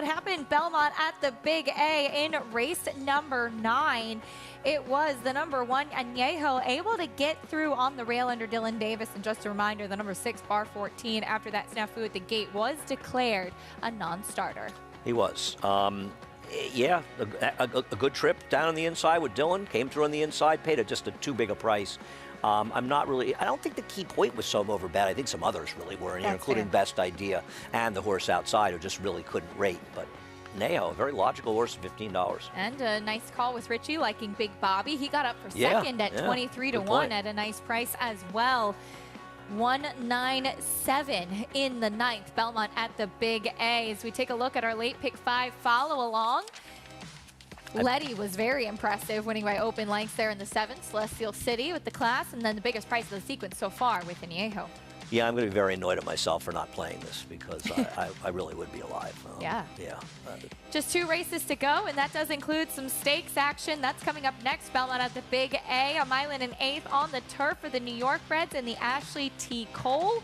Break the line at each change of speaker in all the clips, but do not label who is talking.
what happened Belmont at the Big A in race number 9. It was the number 1 Añejo able to get through on the rail under Dylan Davis. And just a reminder, the number 6 Bar 14 after that snafu at the gate was declared a non-starter.
He was. Yeah, a good trip down on the inside with Dylan. Came through on the inside, paid just too big a price. I don't think the Key Point was so over bad. I think some others really were in here, including Best Idea and the horse outside who just really couldn't rate. But Neo, a very logical horse at $15.
And a nice call with Richie liking Big Bobby. He got up for second at 23 to 1 at a nice price as well. 197 in the 9th. Belmont at the Big A. As we take a look at our late pick 5 follow along. Letty was very impressive, winning by open lengths there in the 7th. Celestial City with the class, and then the biggest price of the sequence so far with Añejo.
Yeah, I'm going to be very annoyed at myself for not playing this because I really would be alive.
Yeah.
Yeah.
Just 2 races to go, and that does include some stakes action. That's coming up next. Belmont at the Big A, a mile and an eighth on the turf for the New York Breds and the Ashley T. Cole.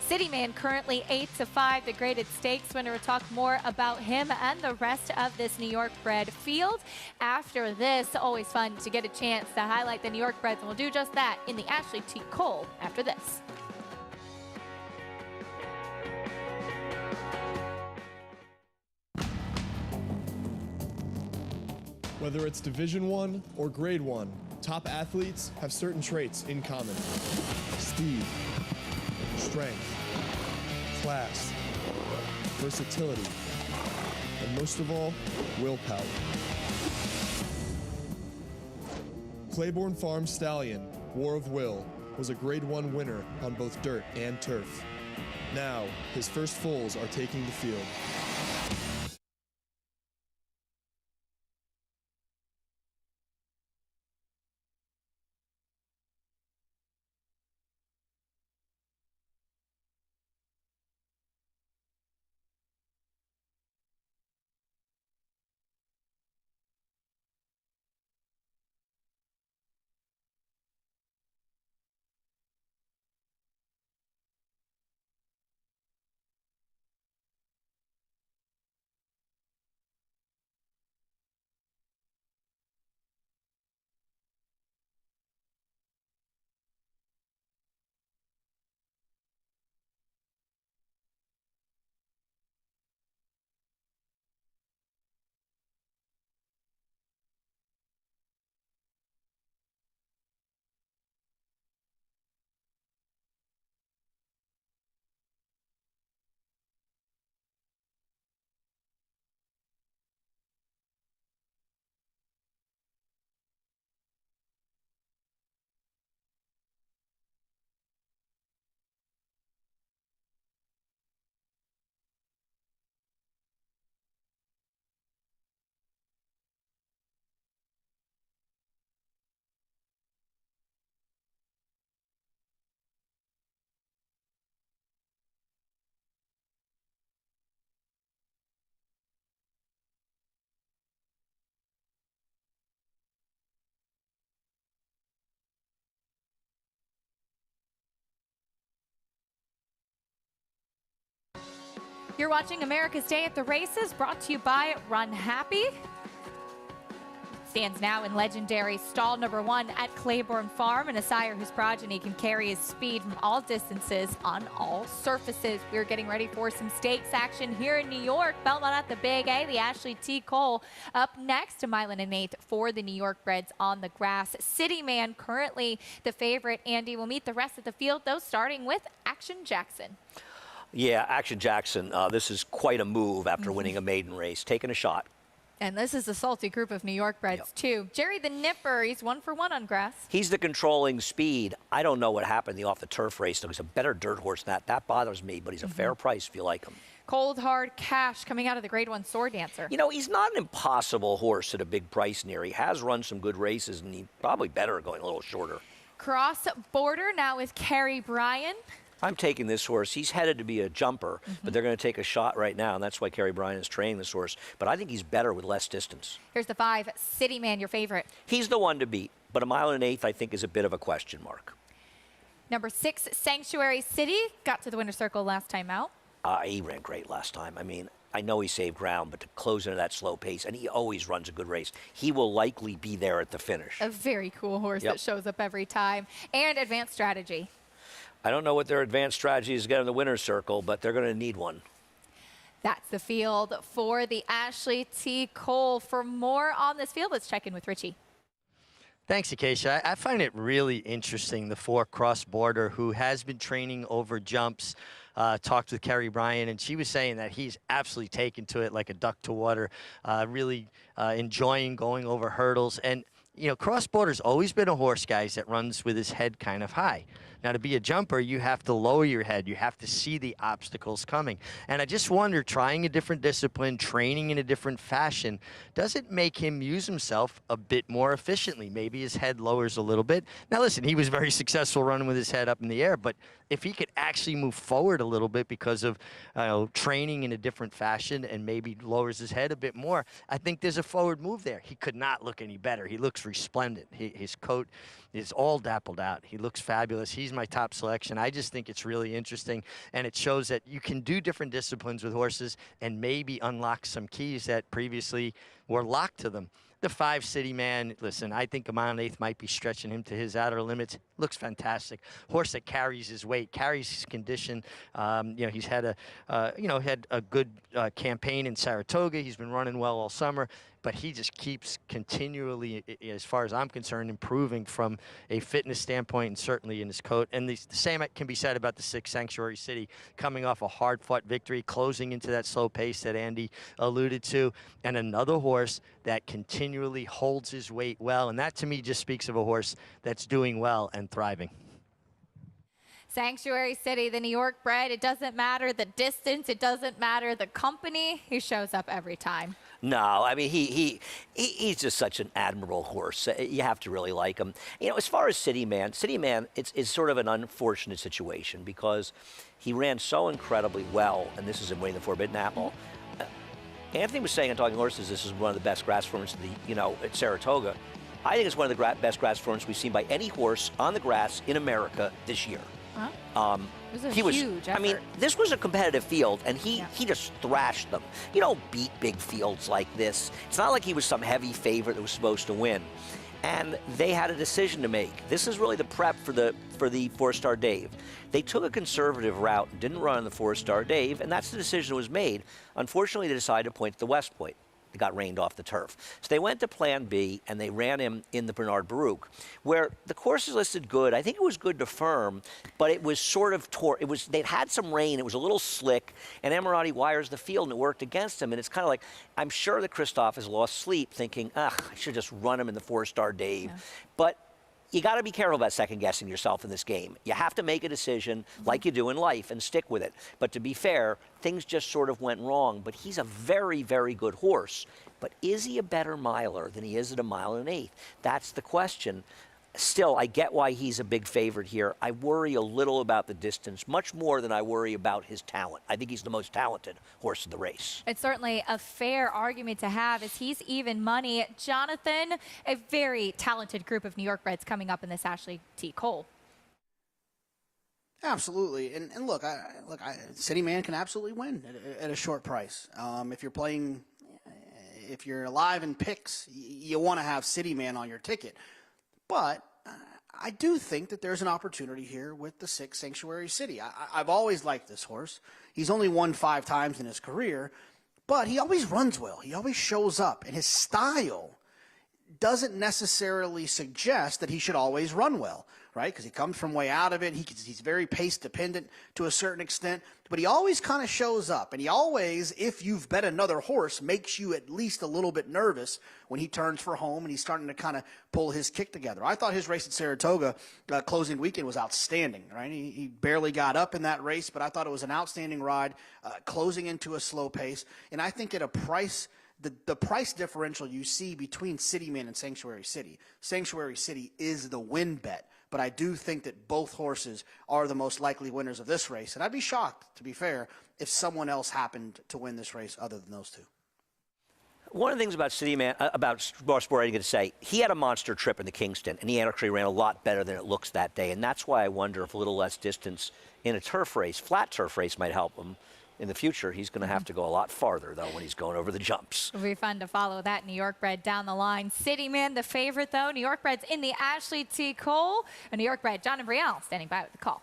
Cityman currently 8-5, the graded stakes winner. We'll talk more about him and the rest of this New York bred field. After this, always fun to get a chance to highlight the New York Breds, and we'll do just that in the Ashley T. Cole after this.
Whether it's Division I or Grade 1, top athletes have certain traits in common. Speed, strength, class, versatility, and most of all, willpower. Claiborne Farm Stallion, War of Will, was a Grade 1 winner on both dirt and turf. Now, his first foals are taking the field.
You're watching America's Day at the Races, brought to you by Run Happy. Stands now in legendary stall number 1 at Claiborne Farm, and a sire whose progeny can carry his speed from all distances on all surfaces. We're getting ready for some stakes action here in New York. Belmont at the Big A, the Ashley T. Cole up next, a mile and an eighth for the New York Breds on the grass. Cityman currently the favorite. Andy will meet the rest of the field, though, starting with Action Jackson.
Yeah, Action Jackson, this is quite a move after winning a maiden race, taking a shot.
And this is a salty group of New York Breds, too. Jerry the Nipper, he's 1 for 1 on grass.
He's the controlling speed. I don't know what happened in the off-the-turf race, though. He's a better dirt horse than that. That bothers me, but he's a fair price if you like him.
Cold Hard Cash coming out of the Grade 1 Sword Dancer.
You know, he's not an impossible horse at a big price near. He has run some good races, and he's probably better going a little shorter.
Cross Border now with Kerry Bryan.
I'm taking this horse. He's headed to be a jumper, but they're going to take a shot right now, and that's why Kerry Bryan is training this horse. But I think he's better with less distance.
Here's the 5, Cityman, your favorite.
He's the one to beat, but a mile and an eighth, I think, is a bit of a question mark.
Number 6, Sanctuary City, got to the winner's circle last time out.
He ran great last time. I mean, I know he saved ground, but to close into that slow pace, and he always runs a good race. He will likely be there at the finish.
A very cool horse that shows up every time. And advanced strategy.
I don't know what their advanced strategy is to get in the winner's circle, but they're going to need one.
That's the field for the Ashley T. Cole. For more on this field, let's check in with Richie.
Thanks, Acacia. I find it really interesting, the 4 cross-border who has been training over jumps. Talked with Kerry Bryan, and she was saying that he's absolutely taken to it like a duck to water, really enjoying going over hurdles. And, you know, cross-border's always been a horse, guys, that runs with his head kind of high. Now, to be a jumper, you have to lower your head. You have to see the obstacles coming. And I just wonder, trying a different discipline, training in a different fashion, does it make him use himself a bit more efficiently? Maybe his head lowers a little bit. Now, listen, he was very successful running with his head up in the air, but if he could actually move forward a little bit because of training in a different fashion and maybe lowers his head a bit more, I think there's a forward move there. He could not look any better. He looks resplendent. His coat is all dappled out. He looks fabulous. He's my top selection. I just think it's really interesting, and it shows that you can do different disciplines with horses and maybe unlock some keys that previously were locked to them. The 5 City Man, listen, I think a mile and 1/8 might be stretching him to his outer limits. Looks fantastic. Horse that carries his weight, carries his condition. He's had a good campaign in Saratoga. He's been running well all summer, but he just keeps continually, as far as I'm concerned, improving from a fitness standpoint and certainly in his coat. And the same can be said about the 6 Sanctuary City, coming off a hard-fought victory, closing into that slow pace that Andy alluded to, and another horse that continually holds his weight well. And that, to me, just speaks of a horse that's doing well and thriving.
Sanctuary City, the New York bred, it doesn't matter the distance, it doesn't matter the company, he shows up every time.
No, I mean, he's just such an admirable horse. You have to really like him. You know, as far as City Man, it's sort of an unfortunate situation because he ran so incredibly well, and this is in winning the Forbidden Apple. Anthony was saying on Talking Horses this is one of the best grass forms at Saratoga. I think it's one of the best grass forms we've seen by any horse on the grass in America this year.
Huh? It was a huge effort.
I mean, this was a competitive field, and he just thrashed them. You don't beat big fields like this. It's not like he was some heavy favorite that was supposed to win. And they had a decision to make. This is really the prep for the 4-star Dave. They took a conservative route and didn't run on the 4-star Dave, and that's the decision that was made. Unfortunately, they decided to point to the West Point. They got rained off the turf. So they went to Plan B, and they ran him in the Bernard Baruch, where the course is listed good. I think it was good to firm, but it was sort of they'd had some rain. It was a little slick, and Emirati wires the field, and it worked against him. And it's kind of like, I'm sure that Christoph has lost sleep thinking, I should just run him in the 4-star Dave. Yeah. But you got to be careful about second-guessing yourself in this game. You have to make a decision like you do in life and stick with it. But to be fair, things just sort of went wrong. But he's a very, very good horse. But is he a better miler than he is at a 1 1/8? That's the question. Still, I get why he's a big favorite here. I worry a little about the distance, much more than I worry about his talent. I think he's the most talented horse in the race.
It's certainly a fair argument to have as he's even money. Jonathan, a very talented group of New York breds coming up in this Ashley T. Cole.
Absolutely, and look, City Man can absolutely win at a short price. If you're alive in picks, you want to have City Man on your ticket. But I do think that there's an opportunity here with the 6 Sanctuary City. I've always liked this horse. He's only won 5 times in his career, but he always runs well. He always shows up, and his style doesn't necessarily suggest that he should always run well, right? Because he comes from way out of it. He's very pace dependent to a certain extent, but he always kind of shows up. And he always, if you've bet another horse, makes you at least a little bit nervous when he turns for home and he's starting to kind of pull his kick together. I thought his race at Saratoga closing weekend was outstanding, right? He barely got up in that race, but I thought it was an outstanding ride, closing into a slow pace. And I think at a price, the price differential you see between City Man and Sanctuary City is the win bet. But I do think that both horses are the most likely winners of this race. And I'd be shocked, to be fair, if someone else happened to win this race other than those two.
One of the things about City Man, about Sport, I didn't get to say, he had a monster trip in the Kingston, and he actually ran a lot better than it looks that day. And that's why I wonder if a little less distance in a turf race, flat turf race, might help him. in the future, he's going to have to go a lot farther, though, when he's going over the jumps.
It'll be fun to follow that New York bred down the line. City Man, the favorite, though. New York bred's in the Ashley T. Cole. A New York bred, John and Brielle, standing by with the call.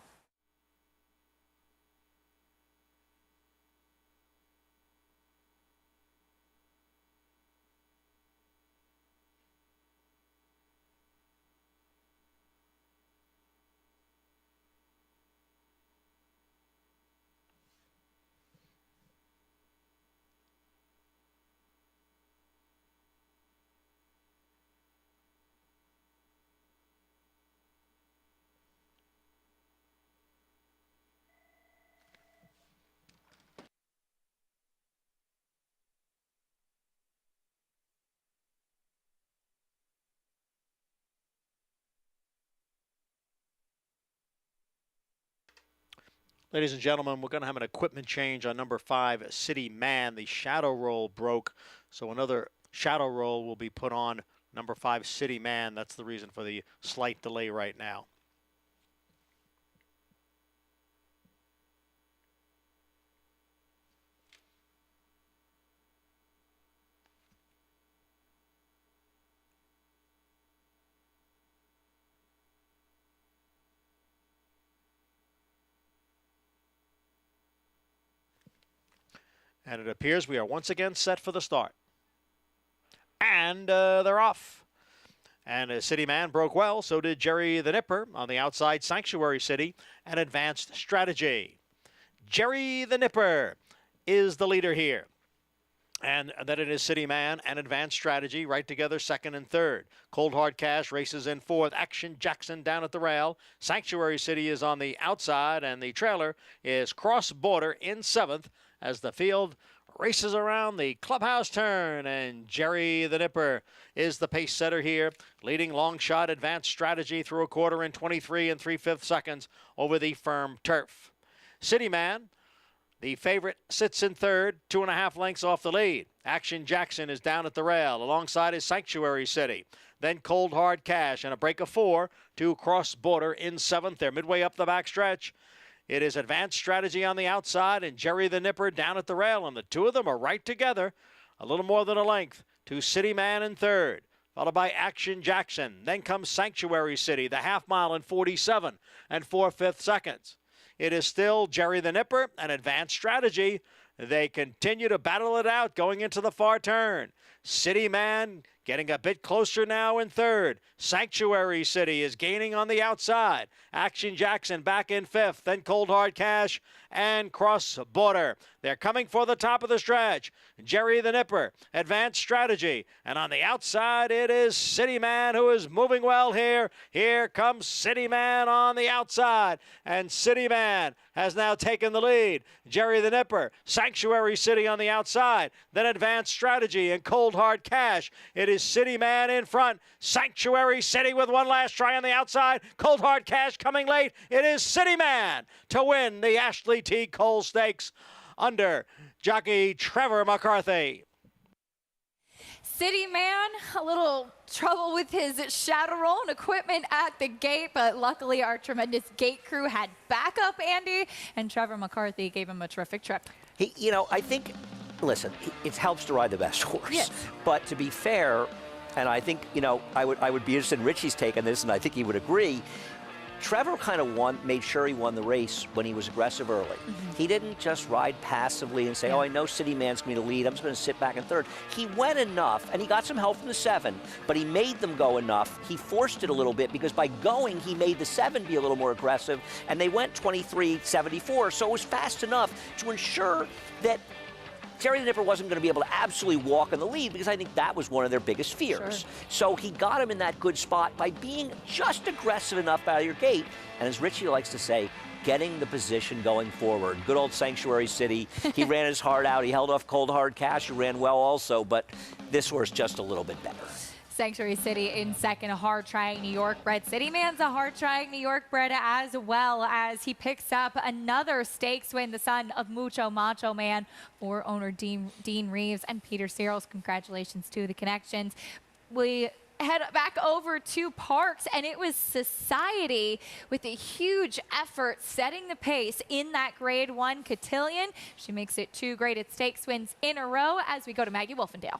Ladies and gentlemen, we're going to have an equipment change on number 5, City Man. The shadow roll broke, so another shadow roll will be put on number 5, City Man. That's the reason for the slight delay right now. And it appears we are once again set for the start. And they're off. And City Man broke well, so did Jerry the Nipper on the outside, Sanctuary City, and Advanced Strategy. Jerry the Nipper is the leader here. And then it is City Man and Advanced Strategy right together, second and third. Cold Hard Cash races in fourth. Action Jackson down at the rail. Sanctuary City is on the outside, and the trailer is Cross Border in seventh as the field races around the clubhouse turn. And Jerry the Nipper is the pace setter here, leading long shot Advanced Strategy through a quarter in 23 3/5 seconds over the firm turf. City Man, the favorite, sits in third, 2.5 lengths off the lead. Action Jackson is down at the rail. Alongside is Sanctuary City. Then Cold Hard Cash and a break of 4 to Cross Border in seventh. They're midway up the backstretch. It is Advanced Strategy on the outside and Jerry the Nipper down at the rail. And the two of them are right together, a little more than a length, to City Man in third, followed by Action Jackson. Then comes Sanctuary City, the half mile in 47 4/5 seconds. It is still Jerry the Nipper and Advanced Strategy. They continue to battle it out going into the far turn. City Man getting a bit closer now in third. Sanctuary City is gaining on the outside. Action Jackson back in fifth. Then Cold Hard Cash and Cross Border. They're coming for the top of the stretch. Jerry the Nipper, Advanced Strategy. And on the outside, it is City Man who is moving well here. Here comes City Man on the outside. And City Man has now taken the lead. Jerry the Nipper, Sanctuary City on the outside. Then Advanced Strategy and Cold Hard Cash. It is City Man in front. Sanctuary City with one last try on the outside. Cold Hard Cash coming late. It is City Man to win the Ashley T. Cole Stakes under jockey Trevor McCarthy.
City Man, a little trouble with his shadow roll and equipment at the gate, but luckily our tremendous gate crew had backup, Andy, and Trevor McCarthy gave him a terrific trip.
I think, listen, it helps to ride the best horse.
Yes.
But to be fair, and I think, I would be interested in Richie's take on this, and I think he would agree. Trevor kind of made sure he won the race when he was aggressive early. He didn't just ride passively and say, oh, I know City Man's going to lead, I'm just going to sit back in third. He went enough, and he got some help from the 7, but he made them go enough. He forced it a little bit because by going, he made the 7 be a little more aggressive, and they went 23.74, so it was fast enough to ensure that Jerry the Nipper wasn't going to be able to absolutely walk in the lead because I think that was one of their biggest fears. Sure. So he got him in that good spot by being just aggressive enough out of your gate. And as Richie likes to say, getting the position going forward. Good old Sanctuary City. He ran his heart out. He held off Cold Hard Cash, who ran well also, but this horse just a little bit better.
Sanctuary City in second, a hard-trying New York bred. City Man's a hard-trying New York bred as well, as he picks up another stakes win, the son of Mucho Macho Man, for owner Dean Reeves and Peter Searles. Congratulations to the connections. head back over to Parks, and it was Society with a huge effort setting the pace in that Grade 1 Cotillion. She makes it 2 graded stakes wins in a row as we go to Maggie Wolfendale.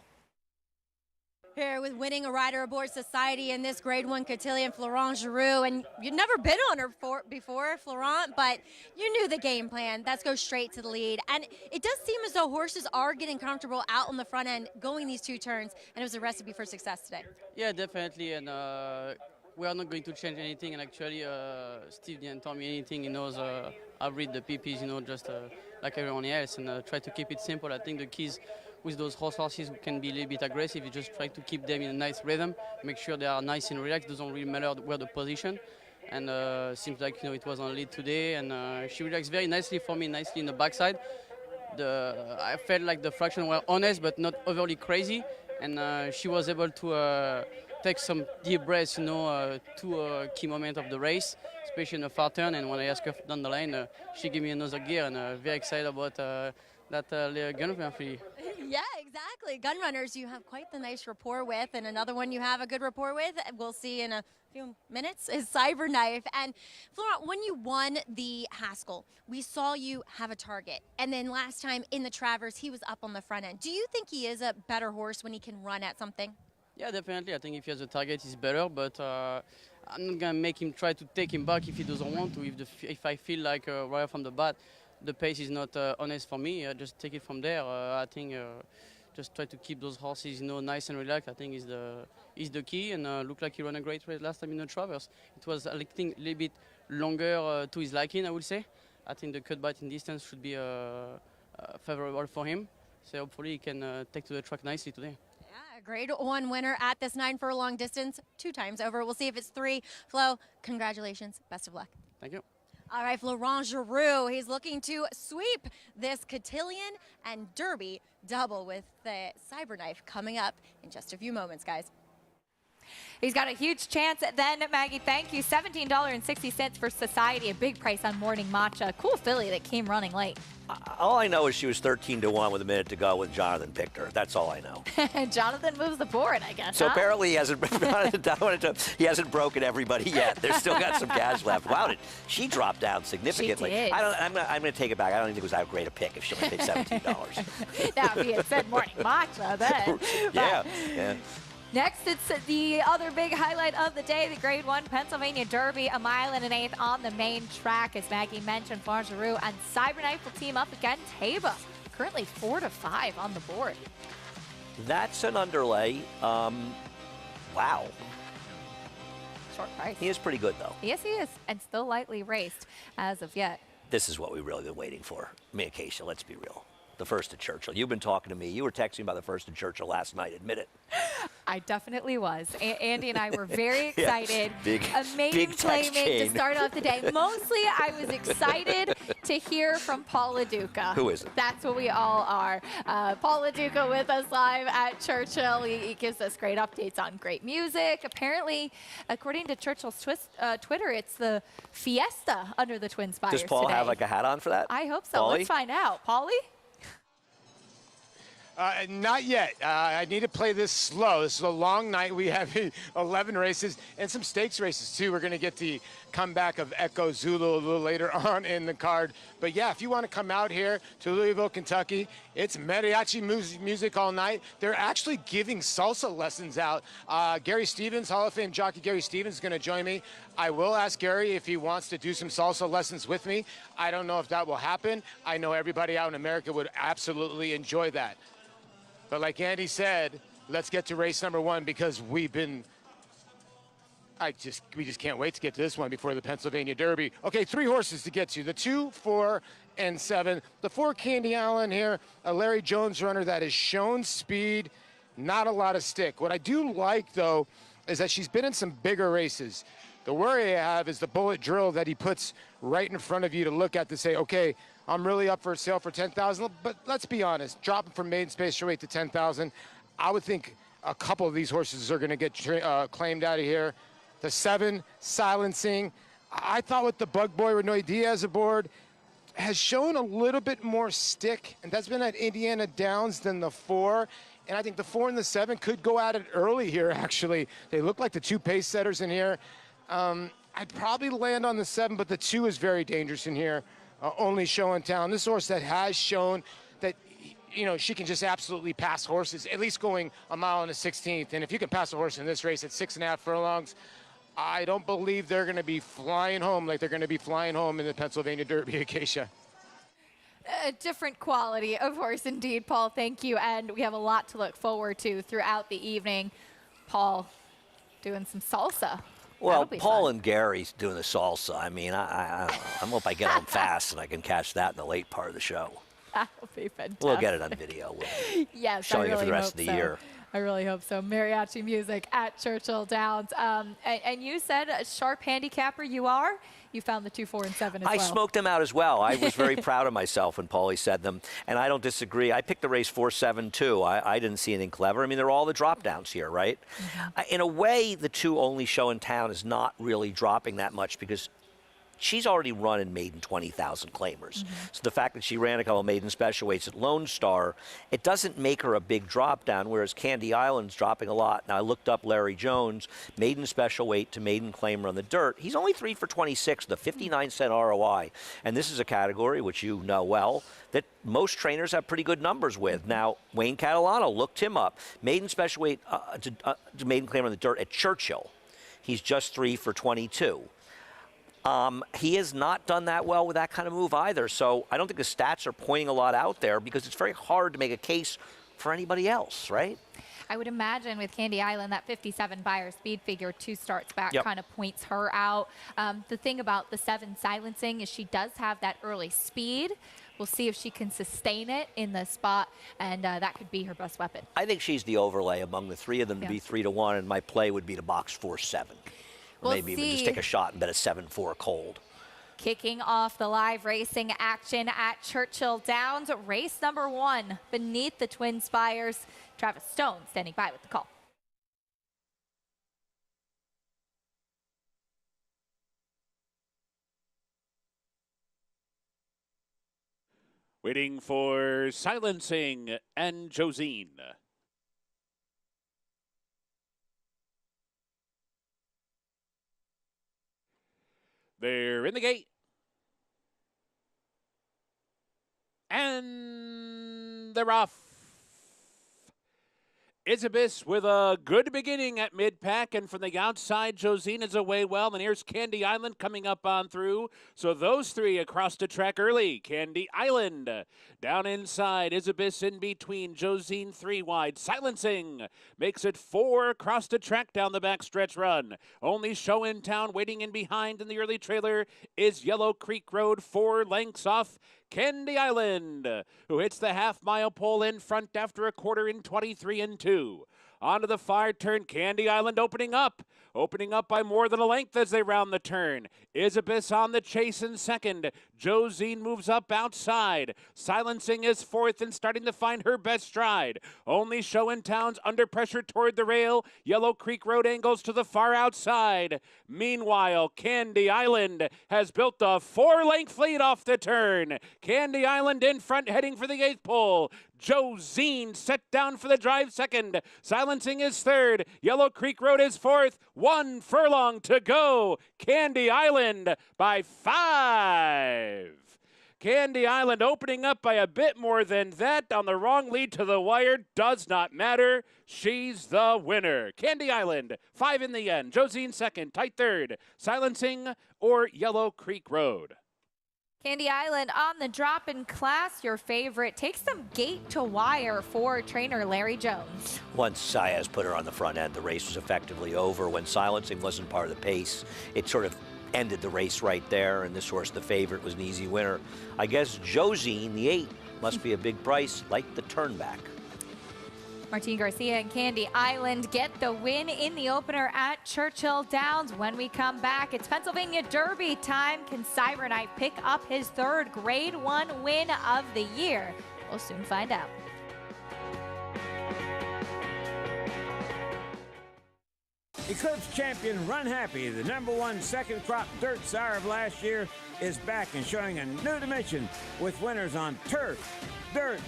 Here with winning a rider aboard Society in this Grade 1 Cotillion, Florent Giroux. And you'd never been on her before, Florent, but you knew the game plan. That's go straight to the lead. And it does seem as though horses are getting comfortable out on the front end, going these 2 turns, and it was a recipe for success today.
Yeah, definitely. And we are not going to change anything. And actually, Steve didn't tell me anything. He knows I read the PPs, you know, just like everyone else, and try to keep it simple. I think the keys with those horses who can be a little bit aggressive, you just try to keep them in a nice rhythm, make sure they are nice and relaxed. Doesn't really matter where the position. And seems like, you know, it was on lead today, and she relaxed very nicely for me, nicely in the backside. I felt like the fraction were honest, but not overly crazy, and she was able to take some deep breaths, you know, to key moment of the race, especially in the far turn. And when I asked her down the line, she gave me another gear, and very excited about that gun for you.
Yeah, exactly. Gun runners you have quite the nice rapport with, and another one you have a good rapport with, we'll see in a few minutes, is Cyberknife. And Florent, when you won the Haskell, we saw you have a target, and then last time in the Travers, he was up on the front end. Do you think he is a better horse when he can run at something?
Yeah, definitely. I think if he has a target, he's better, but I'm not going to make him try to take him back if he doesn't want to. If I feel like right from the bat, the pace is not honest for me, just take it from there. I think just try to keep those horses, you know, nice and relaxed. I think is the key, and looked like he ran a great race last time in the Travers. It was, I think, a little bit longer to his liking, I would say. I think the cut biting distance should be favorable for him. So hopefully he can take to the track nicely today.
Yeah, Grade 1 winner at this 9 furlong distance, 2 times over. We'll see if it's 3. Flo, congratulations. Best of luck.
Thank you.
All right, Florent Giroux, he's looking to sweep this Cotillion and Derby double with the Cyberknife coming up in just a few moments, guys.
He's got a huge chance then, Maggie. Thank you. $17.60 for Society, a big price on Morning Matcha. Cool filly that came running late.
All I know is she was 13-1 with a minute to go when Jonathan picked her. That's all I know.
Jonathan moves the board, I guess.
So
huh?
apparently he hasn't broken everybody yet. There's still got some cash left. Wow, she dropped down significantly.
She did.
I'm going to take it back. I don't think it was that great a pick if she only paid $17.
Now, if he had said Morning Matcha, then.
Yeah.
Next, it's the other big highlight of the day, the Grade 1 Pennsylvania Derby, 1 1/8 on the main track. As Maggie mentioned, Florent Giroux and Cyberknife will team up against Taba. Currently 4-5 on the board.
That's an underlay. Wow.
Short price.
He is pretty good, though.
Yes, he is, and still lightly raced as of yet.
This is what we've really been waiting for. I mean, Acacia, let's be real. The first at Churchill. You've been talking to me. You were texting about the first at Churchill last night. Admit it.
I definitely was. Andy and I were very excited.
Yeah.
A maiden claiming to start off the day. Mostly, I was excited to hear from Paul LaDuca.
Who is it?
That's what we all are. Paul LaDuca with us live at Churchill. He gives us great updates on great music. Apparently, according to Churchill's Twitter, it's the Fiesta under the Twin Spires
Does Paul
today.
have like a hat on for that?
I hope so.
Paulie?
Let's find out. Paulie?
Not yet. I need to play this slow. This is a long night. We have 11 races and some stakes races, too. We're going to get the comeback of Echo Zulu a little later on in the card. But, yeah, if you want to come out here to Louisville, Kentucky, it's mariachi music all night. They're actually giving salsa lessons out. Gary Stevens, Hall of Fame jockey Gary Stevens, is going to join me. I will ask Gary if he wants to do some salsa lessons with me. I don't know if that will happen. I know everybody out in America would absolutely enjoy that. But like Andy said, let's get to race number 1 because we just can't wait to get to this one before the Pennsylvania Derby. Okay, 3 horses to get to. The 2, 4, and 7. The 4, Candy Allen here, a Larry Jones runner that has shown speed, not a lot of stick. What I do like, though, is that she's been in some bigger races. The worry I have is the bullet drill that he puts right in front of you to look at to say, okay, I'm really up for a sale for $10,000, but let's be honest, dropping from maiden space straight to $10,000, I would think a couple of these horses are going to get claimed out of here. The 7, Silencing, I thought with the Bug Boy Renoy Diaz aboard, has shown a little bit more stick, and that's been at Indiana Downs than the 4. And I think the 4 and the 7 could go at it early here, actually. They look like the 2 pace setters in here. I'd probably land on the 7, but the 2 is very dangerous in here. Only show in town. This horse that has shown that, you know, she can just absolutely pass horses, at least going a mile and a 16th. And if you can pass a horse in this race at 6.5 furlongs, I don't believe they're going to be flying home like they're going to be flying home in the Pennsylvania Derby, Acacia.
A different quality of horse indeed, Paul. Thank you. And we have a lot to look forward to throughout the evening. Paul doing some salsa.
Well, Paul and Gary's doing the salsa. I mean, I don't know. I hope I get home fast and I can catch that in the late part of the show.
That'll be fantastic.
We'll get it on video.
Yes,
showing
I really
it for the rest of the
hope so.
year.
I really hope so. Mariachi music at Churchill Downs. And you said a sharp handicapper you are. You found the 2, 4, and 7 as well.
I smoked them out as well. I was very proud of myself when Paulie said them, and I don't disagree. I picked the race 4-7 too. I didn't see anything clever. I mean, they're all the drop downs here, right? In a way, the 2 only show in town is not really dropping that much because she's already run and maiden 20,000 claimers. So the fact that she ran a couple of maiden special weights at Lone Star, it doesn't make her a big drop down, whereas Candy Island's dropping a lot. Now, I looked up Larry Jones, maiden special weight to maiden claimer on the dirt. He's only 3 for 26, the 59-cent ROI. And this is a category, which you know well, that most trainers have pretty good numbers with. Now, Wayne Catalano looked him up. Maiden special weight to maiden claimer on the dirt at Churchill. He's just 3 for 22. He has not done that well with that kind of move either. So I don't think the stats are pointing a lot out there because it's very hard to make a case for anybody else, right?
I would imagine with Candy Island, that 57 buyer speed figure 2 starts back kind of points her out. The thing about the 7 silencing is she does have that early speed. We'll see if she can sustain it in the spot, and that could be her best weapon.
I think she's the overlay among the 3 of them to be 3-1, and my play would be to box 4-7. Or maybe even just take a shot and bet a 7-4 cold.
Kicking off the live racing action at Churchill Downs, race number 1 beneath the Twin Spires. Travis Stone standing by with the call.
Waiting for silencing and Josine. They're in the gate. And they're off. Isabis with a good beginning at mid-pack, and from the outside, Josine is away well, and here's Candy Island coming up on through. So those 3 across the track early. Candy Island down inside, Isabis in between, Josine 3 wide. Silencing makes it 4 across the track down the backstretch run. Only show in town waiting in behind in the early trailer is Yellow Creek Road, 4 lengths off Candy Island, who hits the half-mile pole in front after a quarter in 23 and 2. Onto the far turn, Candy Island opening up by more than a length as they round the turn. Isabis on the chase in second. Josine moves up outside. Silencing is 4th and starting to find her best stride. Only show in town's under pressure toward the rail. Yellow Creek Road angles to the far outside. Meanwhile, Candy Island has built a 4-length lead off the turn. Candy Island in front heading for the 8th pole. Josine set down for the drive second. Silencing is 3rd. Yellow Creek Road is 4th. 1 furlong to go. Candy Island by 5. Candy Island opening up by a bit more than that on the wrong lead to the wire. Does not matter. She's the winner. Candy Island, 5 in the end. Josine 2nd, tight 3rd. Silencing or Yellow Creek Road.
Candy Island on the drop in class, your favorite. Takes some gate to wire for trainer Larry Jones.
Once Saez put her on the front end, the race was effectively over. When silencing wasn't part of the pace, it sort of ended the race right there, and this horse, the favorite, was an easy winner. I guess Josine, the 8, must be a big price, like the turnback.
Martin Garcia and Candy Island get the win in the opener at Churchill Downs. When we come back, it's Pennsylvania Derby time. Can Cybernite pick up his 3rd Grade 1 win of the year? We'll soon find out.
Eclipse champion Run Happy, the #1 second crop dirt sire of last year, is back and showing a new dimension with winners on turf, dirt,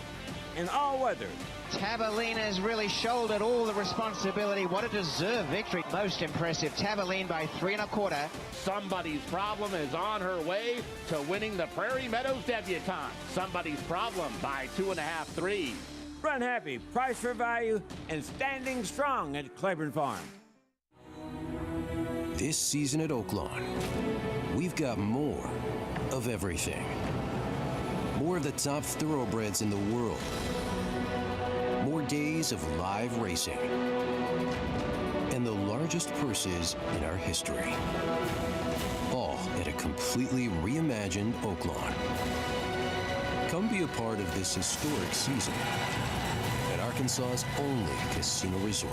and all weather.
Taberline has really shouldered all the responsibility. What a deserved victory. Most impressive. Taberline by 3 1/4.
Somebody's Problem is on her way to winning the Prairie Meadows Debutante. Somebody's Problem by 2.5 3.
Run happy, price for value, and standing strong at Claiborne Farm.
This season at Oaklawn, we've got more of everything. More of the top thoroughbreds in the world. More days of live racing. And the largest purses in our history. All at a completely reimagined Oaklawn. Come be a part of this historic season at Arkansas's only casino resort.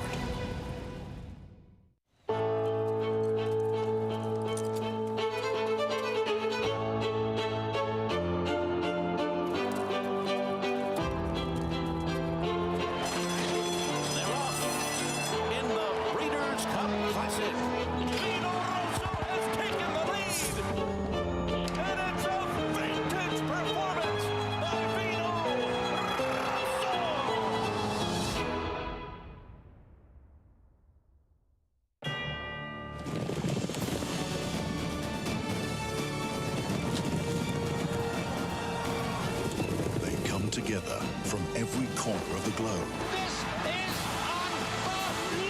Together from every corner of the globe.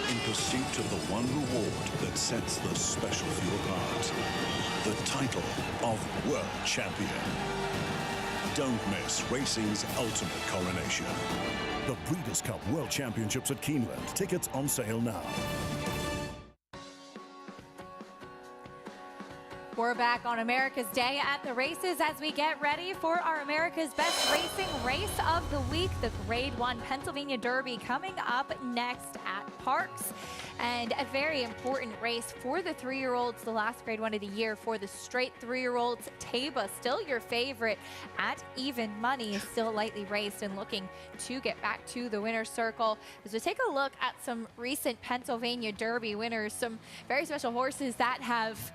In pursuit of the one reward that sets the special few apart. The title of World Champion. Don't miss racing's ultimate coronation. The Breeders' Cup World Championships at Keeneland. Tickets on sale now.
We're back on America's Day at the races as we get ready for our America's Best Racing Race of the Week, the Grade 1 Pennsylvania Derby, coming up next at Parks. And a very important race for the 3-year-olds, the last Grade 1 of the year for the straight 3-year-olds. Taba, still your favorite at even money, is still lightly raced and looking to get back to the winner's circle. As we take a look at some recent Pennsylvania Derby winners, some very special horses that have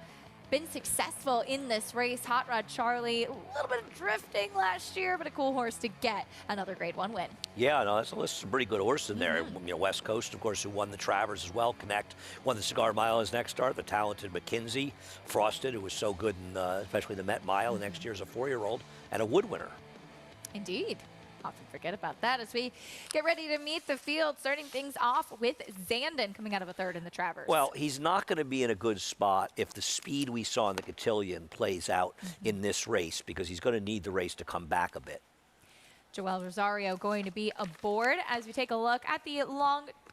been successful in this race. Hot Rod Charlie, a little bit of drifting last year, but a cool horse to get another Grade 1 win.
Yeah, no, that's a list of some pretty good horses in there. You know, West Coast, of course, who won the Travers as well. Connect won the Cigar Mile as next start. The talented McKinsey, Frosted, who was so good in especially the Met Mile. Next year as a 4-year-old, and a Wood winner.
Indeed. Often forget about that as we get ready to meet the field, starting things off with Zandon coming out of a 3rd in the Travers.
Well, he's not going to be in a good spot if the speed we saw in the Cotillion plays out in this race, because he's going to need the race to come back a bit.
Joel Rosario going to be aboard as we take a look at the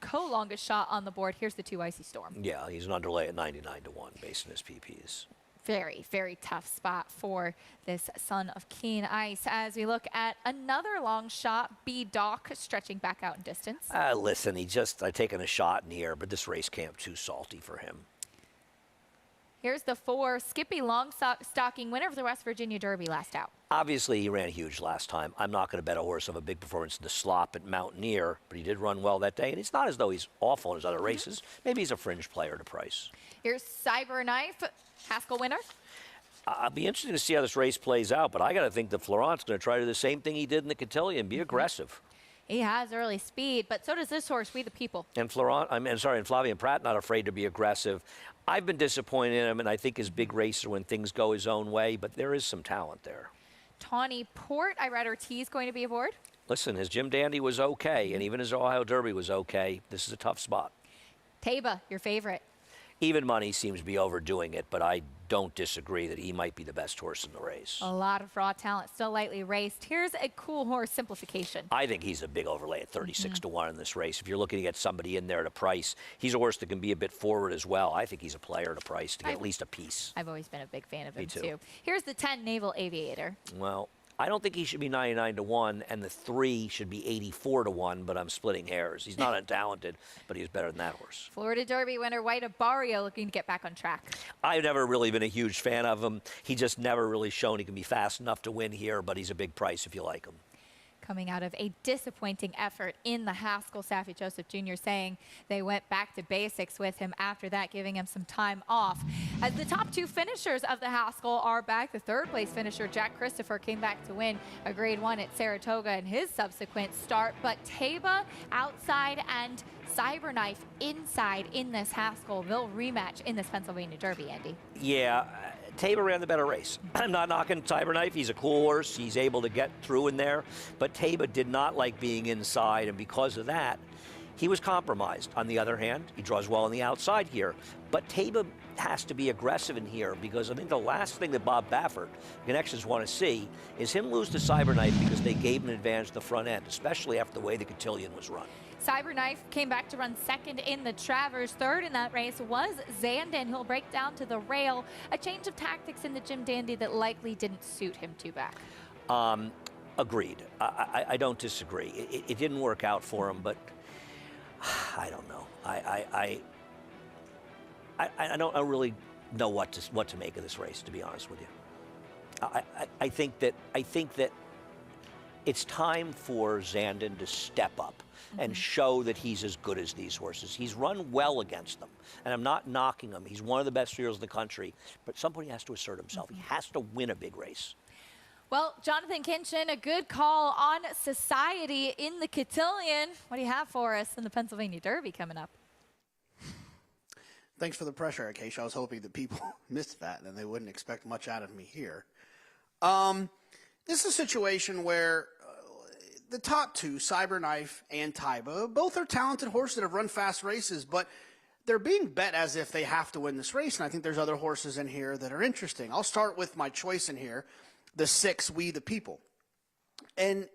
co-longest shot on the board. Here's the 2 Icy Storm.
Yeah, he's an underlay at 99-1 based on his PPs.
Very, very tough spot for this son of Keen Ice. As we look at another long shot, B-Doc stretching back out in distance.
Listen, he just taken a shot in here, but this race camp too salty for him.
Here's the 4, Skippy Longstocking, winner of the West Virginia Derby last out.
Obviously, he ran huge last time. I'm not going to bet a horse of a big performance in the slop at Mountaineer, but he did run well that day, and it's not as though he's awful in his other races. Maybe he's a fringe player to price. Here's Cyberknife, Haskell winner. I'll be interested to see how this race plays out, but I got to think that Florent's going to try to do the same thing he did in the Cotillion, be aggressive.
He has early speed, but so does this horse, We the People.
And Flavian Pratt not afraid to be aggressive. I've been disappointed in him, and I think his big racer when things go his own way, but there is some talent there. Tawny Port, I read Ortiz going to be aboard. Listen, his Jim Dandy was okay, and even his Ohio Derby was okay. This is a tough spot. Taba, your favorite. Even money seems to be overdoing it, but I don't disagree that he might be the best horse in the race. A lot of raw talent, still lightly raced. Here's a cool horse, Simplification. I think he's a big overlay at 36-1 in this race. If you're looking to get somebody in there at a price, he's a horse that can be a bit forward as well. I think he's a player to price to get at least a piece. I've always been a big fan of him, too. Here's the 10, Naval Aviator. Well, I don't think he should be 99-1, and the 3 should be 84-1, but I'm splitting hairs. He's not untalented, but he's better than that horse. Florida Derby winner White Barrio looking to get back on track. I've never really been a huge fan of him. He just never really shown he can be fast enough to win here, but he's a big price if you like him.
coming out of a disappointing effort in the Haskell. Saffie Joseph Jr. saying they went back to basics with him after that, giving him some time off. As the top two finishers of the Haskell are back, the third place finisher, Jack Christopher, came back to win a Grade 1 at Saratoga in his subsequent start, but Taiba outside and Cyberknife inside in this Haskell. They'll rematch in this Pennsylvania Derby, Andy.
Yeah, Taiba ran the better race. I'm not knocking Cyberknife. He's a cool horse. He's able to get through in there. But Taiba did not like being inside, and because of that, he was compromised. On the other hand, he draws well on the outside here. But Taiba has to be aggressive in here, because I think the last thing that Bob Baffert connections want to see is him lose to Cyberknife because they gave him an advantage to the front end, especially after the way the cotillion was run.
Cyberknife came back to run second in the Travers. Third in that race was Zandon. He'll break down to the rail. A change of tactics in the Jim Dandy that likely didn't suit him too back.
Agreed. I don't disagree. It didn't work out for him, but I don't know. I don't really know what to make of this race, to be honest with you. I think that it's time for Zandon to step up and show that he's as good as these horses. He's run well against them, and I'm not knocking him. He's one of the best steers in the country, but somebody has to assert himself. He has to win a big race.
Well, Jonathan Kinchin, a good call on Society in the cotillion. What do you have for us in the Pennsylvania Derby coming up?
Thanks for the pressure, Acacia. I was hoping that people missed that and they wouldn't expect much out of me here. This is a situation where the top two, Cyberknife and Taiba, both are talented horses that have run fast races, but they're being bet as if they have to win this race, and I think there's other horses in here that are interesting. I'll start with my choice in here, the 6, We the People. And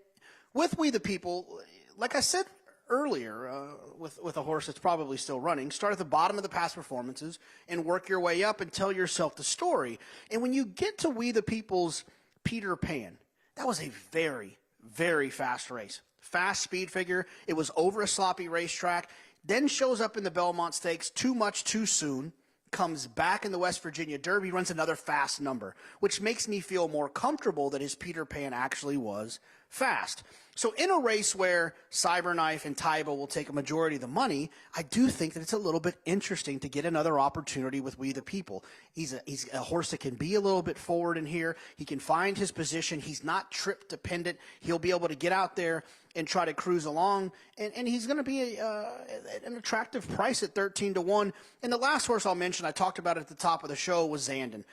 with We the People, like I said earlier, with a horse that's probably still running, start at the bottom of the past performances and work your way up and tell yourself the story. And when you get to We the People's Peter Pan, that was a very, very fast race. Fast speed figure. It was over a sloppy racetrack. Then shows up in the Belmont Stakes too much too soon. Comes back in the West Virginia Derby, runs another fast number, which makes me feel more comfortable that his Peter Pan actually was fast. So in a race where Cyberknife and Taiba will take a majority of the money, I do think that it's a little bit interesting to get another opportunity with We the People. He's a horse that can be a little bit forward in here. He can find his position. He's not trip dependent. He'll be able to get out there and try to cruise along. And he's going to be an attractive price at 13-1. And the last horse I'll mention, I talked about it at the top of the show, was Zandon.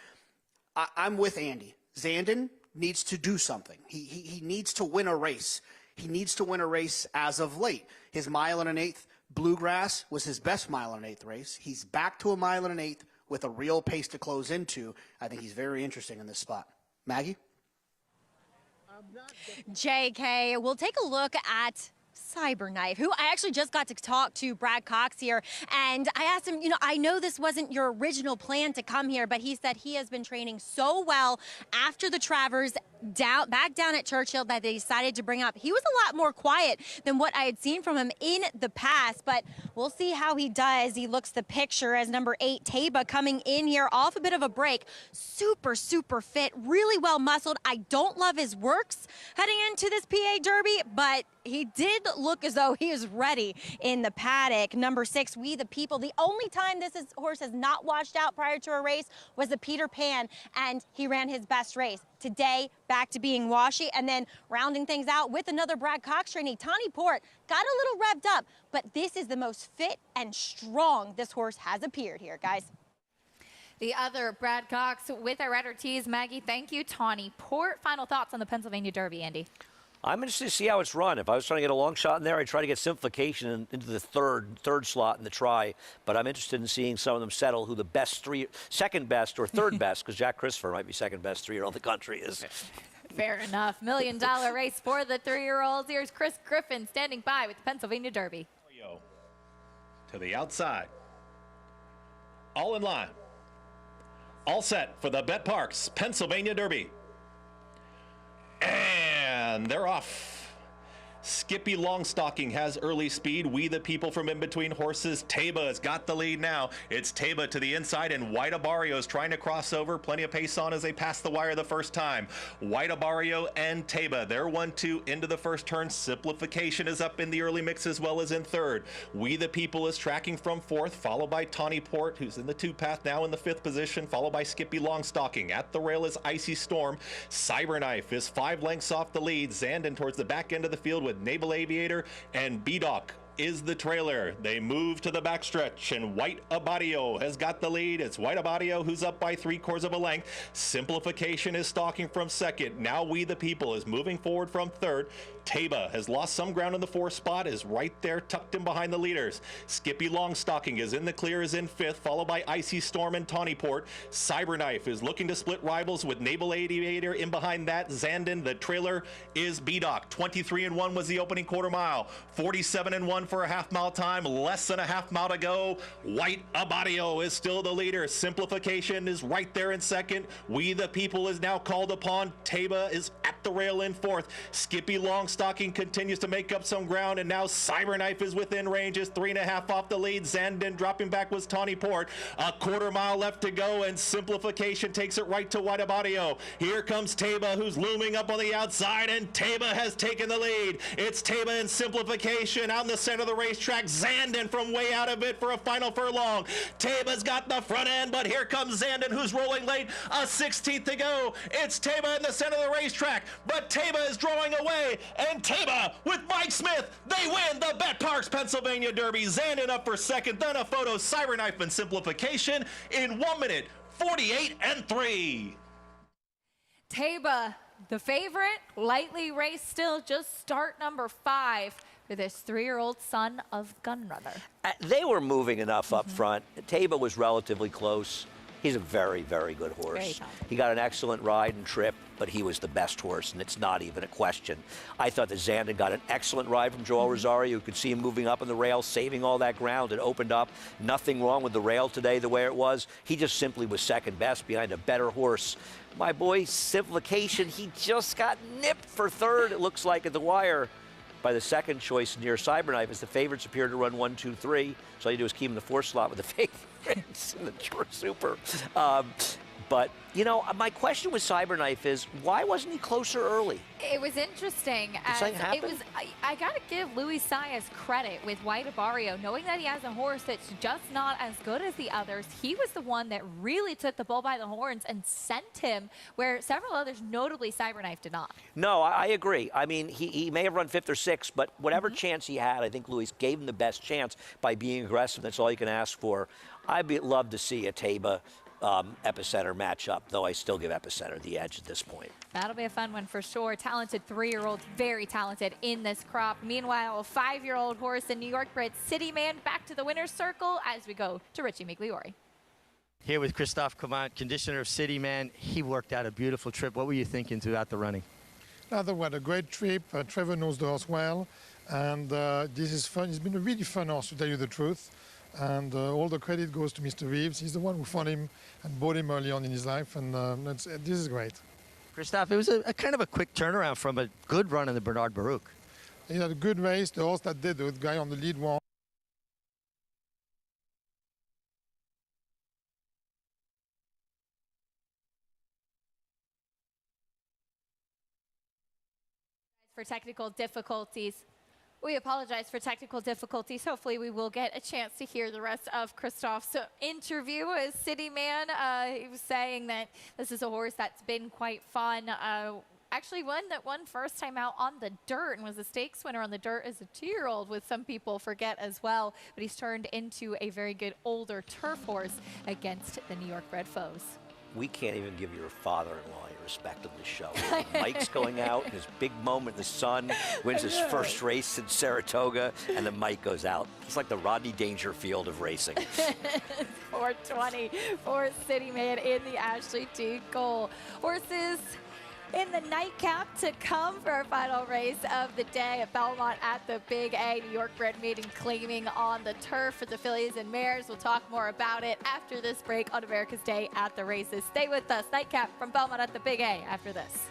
I'm with Andy. Zandon needs to do something. He needs to win a race. He needs to win a race as of late. His 1 1/8 Bluegrass was his best 1 1/8 race. He's back to a 1 1/8 with a real pace to close into. I think he's very interesting in this spot. Maggie?
JK, we'll take a look at Cyberknife, who I actually just got to talk to Brad Cox here, and I asked him, I know this wasn't your original plan to come here, but he said he has been training so well after the Travers back down at Churchill that they decided to bring up. He was a lot more quiet than what I had seen from him in the past, but we'll see how he does. He looks the picture as number 8, Taiba, coming in here off a bit of a break. Super, super fit, really well muscled. I don't love his works heading into this PA Derby, but he did look as though he is ready in the paddock. Number 6, We the People. The only time this horse has not washed out prior to a race was the Peter Pan, and he ran his best race. Today, back to being washy, and then rounding things out with another Brad Cox training. Tawny Port got a little revved up, but this is the most fit and strong this horse has appeared here, guys.
The other Brad Cox with our Red Ortiz. Maggie, thank you. Tawny Port. Final thoughts on the Pennsylvania Derby, Andy?
I'm interested to see how it's run. If I was trying to get a long shot in there, I'd try to get simplification into the third slot in the try. But I'm interested in seeing some of them settle who the second best or third best, because Jack Christopher might be second best 3-year-old in the country is.
Fair enough. $1 million race for the 3-year-olds. Here's Chris Griffin standing by with the Pennsylvania Derby.
To the outside. All in line. All set for the Bet Parks Pennsylvania Derby. And they're off. Skippy Longstocking has early speed. We the People from in between horses. Taba has got the lead now. It's Taba to the inside, and White Abario is trying to cross over. Plenty of pace on as they pass the wire the first time. White Abario and Taba, they're 1-2 into the first turn. Simplification is up in the early mix as well as in third. We the People is tracking from fourth, followed by Tawny Port, who's in the 2-path now in the 5th position, followed by Skippy Longstocking. At the rail is Icy Storm. Cyberknife is 5 lengths off the lead. Zandon towards the back end of the field with Naval Aviator, and B-Doc is the trailer. They move to the backstretch, and White Abadio has got the lead. It's White Abadio who's up by 3/4 of a length. Simplification is stalking from second. Now We the People is moving forward from third. Taba has lost some ground in the 4th spot, is right there tucked in behind the leaders. Skippy Longstocking is in the clear, is in 5th, followed by Icy Storm and Tawnyport. Cyberknife is looking to split rivals with Naval Aviator in behind that. Zandon, the trailer, is B-Doc. 23-1 was the opening quarter mile. 47-1 for a half-mile time. Less than a half-mile to go. White Abadio is still the leader. Simplification is right there in second. We the People is now called upon. Taba is at the rail in 4th. Skippy Longstocking continues to make up some ground, and now Cyberknife is within range, is 3.5 off the lead. Zandon dropping back was Tawnyport. A quarter mile left to go, and Simplification takes it right to White Abadio. Here comes Taba, who's looming up on the outside, and Taba has taken the lead. It's Taba and Simplification out in the center of the racetrack. Zandon from way out of it for a final furlong. Taba's got the front end, but here comes Zandon, who's rolling late. A 16th to go. It's Taba in the center of the racetrack, but Taba is drawing away, and Taba with Mike Smith, they win the Bet Parks Pennsylvania Derby. Zandon up for second, then a photo. Cyberknife and Simplification in 1 minute 48-3.
Taba, the favorite, lightly raced still, just start number 5 for this 3-year-old son of Gunrunner.
They were moving enough up front. Taba was relatively close. He's a very, very good horse. He got an excellent ride and trip, but he was the best horse, and it's not even a question. I thought that Zandon got an excellent ride from Joel Rosario. You could see him moving up on the rail, saving all that ground. It opened up. Nothing wrong with the rail today the way it was. He just simply was second best behind a better horse. My boy, Simplification, he just got nipped for third, it looks like, at the wire by the second choice near Cyberknife, as the favorites appear to run 1, 2, 3. So all you do is keep him in the 4th slot with the favorites in the Tour Super. But, you know, my question with Cyberknife is, why wasn't he closer early?
It was interesting. I got to give Luis Saez credit with White Abario, knowing that he has a horse that's just not as good as the others. He was the one that really took the bull by the horns and sent him where several others, notably Cyberknife, did not.
No, I agree. I mean, he may have run 5th or 6th, but whatever chance he had, I think Luis gave him the best chance by being aggressive. That's all you can ask for. I'd love to see a Taba Epicenter matchup, though I still give Epicenter the edge at this point.
That'll be a fun one for sure. Talented 3-year-old, very talented in this crop. Meanwhile, a 5-year-old horse in New York bred City Man back to the winner's circle as we go to Richie Migliori.
Here with Christophe Comant, conditioner of City Man. He worked out a beautiful trip. What were you thinking throughout the running?
Another one, a great trip. Trevor knows the horse well, and this is fun. It's been a really fun horse, to tell you the truth. And all the credit goes to Mr. Reeves. He's the one who found him and bought him early on in his life, and this is great.
Christophe, it was a kind of a quick turnaround from a good run in the Bernard Baruch.
He had a good race. The horse that did, the guy on the lead won.
For technical difficulties. We apologize for technical difficulties. Hopefully we will get a chance to hear the rest of Christophe's interview as City Man. He was saying that this is a horse that's been quite fun. Actually one that won first time out on the dirt and was a stakes winner on the dirt as a 2-year-old, which some people forget as well. But he's turned into a very good older turf horse against the New York bred foes.
We can't even give your father-in-law your respect on this show. Mike's going out, his big moment, the son wins his first race in Saratoga, and then Mike goes out. It's like the Rodney Dangerfield of racing.
420 for City Man in the Ashley T. Cole. Horses in the nightcap to come for our final race of the day at Belmont at the Big A. New York bred meeting claiming on the turf for the fillies and mares. We'll talk more about it after this break on America's Day at the Races. Stay with us. Nightcap from Belmont at the Big A after this.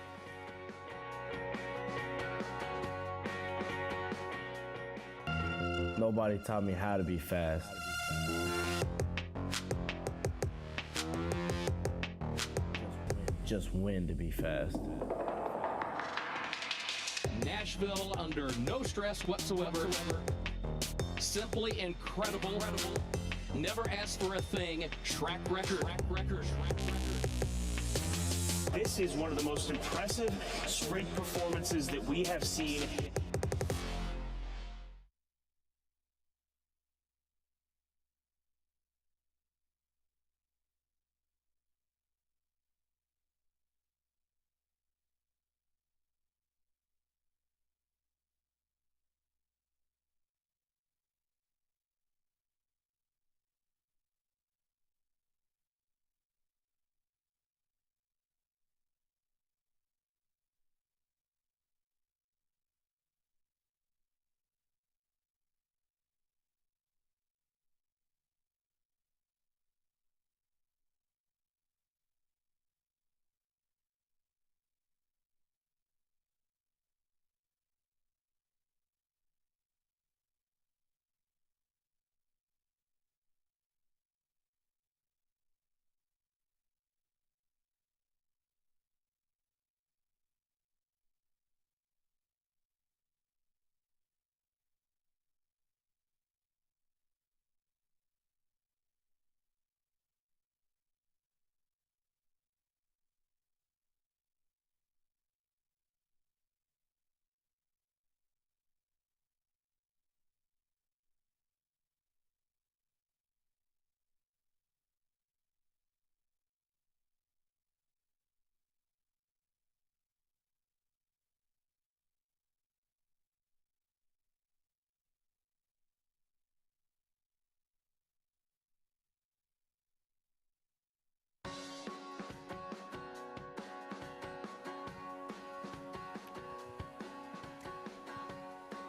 nobody taught me how to be fast. Just win to be fast.
Nashville under no stress whatsoever. Simply incredible. Never asked for a thing. Track record.
This is one of the most impressive sprint performances that we have seen.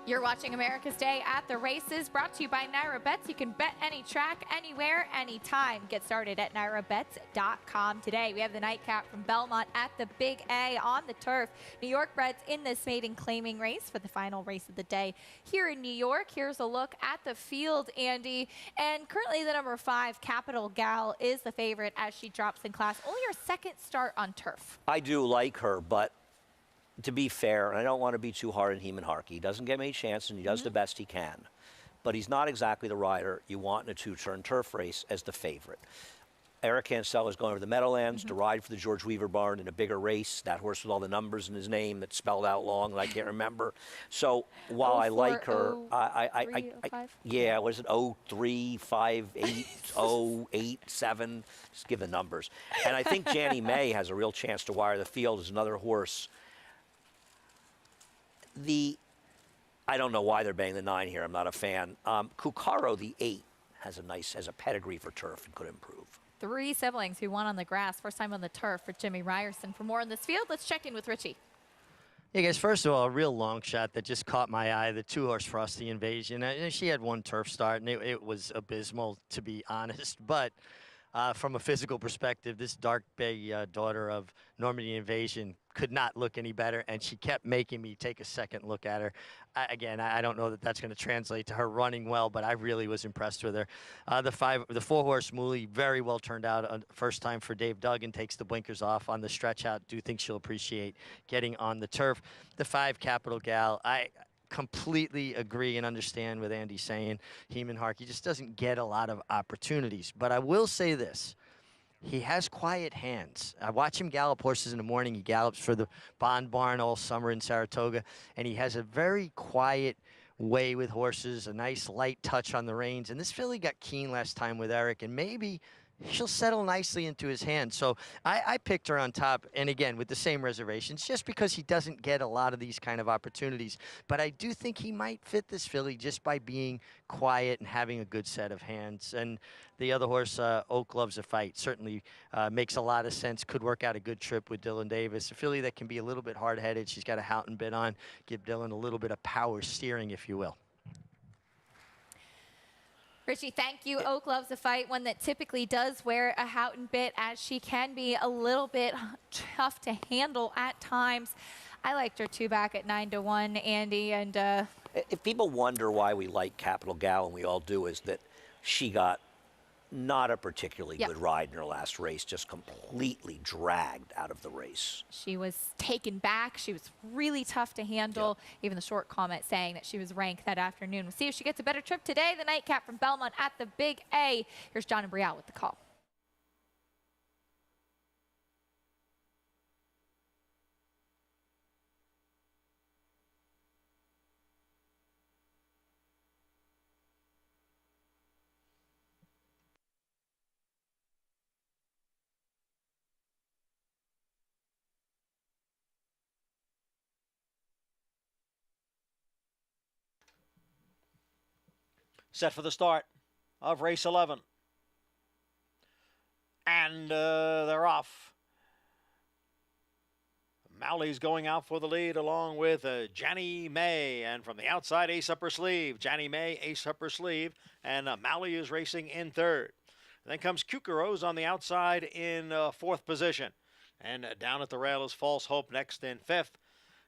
You're watching America's Day at the Races, brought to you by Naira Bets. You can bet any track, anywhere, anytime. Get started at nairabets.com today. We have the nightcap from Belmont at the Big A on the turf. New York breds in this maiden claiming race for the final race of the day here in New York. Here's a look at the field, Andy. And currently the number 5, Capital Gal, is the favorite as she drops in class. Only her second start on turf.
I do like her, but to be fair, and I don't want to be too hard on Heeman Harkey. He doesn't get many chances, and he does the best he can. But he's not exactly the rider you want in a two-turn turf race as the favorite. Eric Cancel is going over the Meadowlands to ride for the George Weaver barn in a bigger race. That horse with all the numbers in his name that's spelled out long and I can't remember. So while I like her, yeah, what is it, 0358 087? Just give the numbers. And I think Jannie May has a real chance to wire the field as another horse. I don't know why they're betting the 9 here. I'm not a fan. Cucaro, the 8, has a pedigree for turf and could improve.
3 siblings who won on the grass, first time on the turf for Jimmy Ryerson. For more on this field, let's check in with Richie.
Hey guys, first of all, a real long shot that just caught my eye, the 2-horse Frosty Invasion. She had one turf start, and it was abysmal, to be honest. But from a physical perspective, this Dark Bay daughter of Normandy Invasion could not look any better, and she kept making me take a second look at her. I don't know that that's going to translate to her running well, but I really was impressed with her. The 4-horse Mooley, very well turned out. First time for Dave Duggan, takes the blinkers off on the stretch out. Do think she'll appreciate getting on the turf. The 5 Capital Gal, I completely agree and understand with Andy saying Heeman Harkey just doesn't get a lot of opportunities. But I will say this. He has quiet hands. I watch him gallop horses in the morning. He gallops for the Bond Barn all summer in Saratoga, and he has a very quiet way with horses, a nice light touch on the reins. And this filly got keen last time with Eric, and maybe she'll settle nicely into his hands. So I picked her on top, and again, with the same reservations, just because he doesn't get a lot of these kind of opportunities. But I do think he might fit this filly just by being quiet and having a good set of hands. And the other horse, Oak Loves a Fight, certainly makes a lot of sense. Could work out a good trip with Dylan Davis. A filly that can be a little bit hard-headed. She's got a Houghton bit on. Give Dylan a little bit of power steering, if you will.
Richie, thank you. Oak Loves a Fight, one that typically does wear a Houghton bit, as she can be a little bit tough to handle at times. I liked her 2 back at 9-1, Andy, and
If people wonder why we like Capital Gal, and we all do, is that she got not a particularly good ride in her last race, just completely dragged out of the race.
She was taken back. She was really tough to handle. Even the short comment saying that she was ranked that afternoon. We'll see if she gets a better trip today. The nightcap from Belmont at the Big A. Here's John and Brielle with the call.
Set for the start of race 11. And they're off. Malley's going out for the lead along with Janny May. And from the outside, ace up her sleeve. Janny May, ace up her sleeve. And Malley is racing in third. And then comes Kukuro's on the outside in fourth position. And down at the rail is False Hope next in fifth.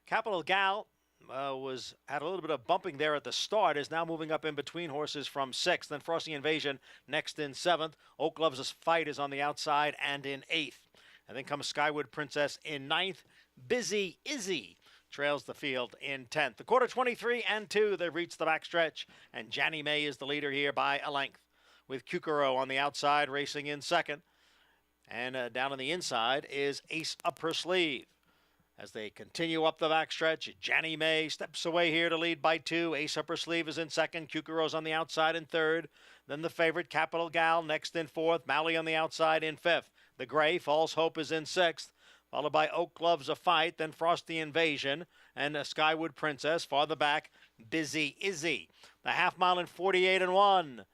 Capital Gal had a little bit of bumping there at the start, is now moving up in between horses from sixth. Then Frosty Invasion next in seventh. Oak Loves Fight is on the outside and in eighth. And then comes Skywood Princess in ninth. Busy Izzy trails the field in 10th. The quarter 23 and 2, they've reached the backstretch, and Janny May is the leader here by a length, with Kukuro on the outside racing in second. And down on the inside is Ace Up Her Sleeve. As they continue up the backstretch, Janny May steps away here to lead by 2. Ace Up Her Sleeve is in second. Kukuro's on the outside in third. Then the favorite, Capital Gal, next in fourth. Malley on the outside in fifth. The gray, False Hope, is in sixth, followed by Oak Loves a Fight, then Frosty Invasion, and Skywood Princess. Farther back, Busy Izzy. The half mile in 48 and 1.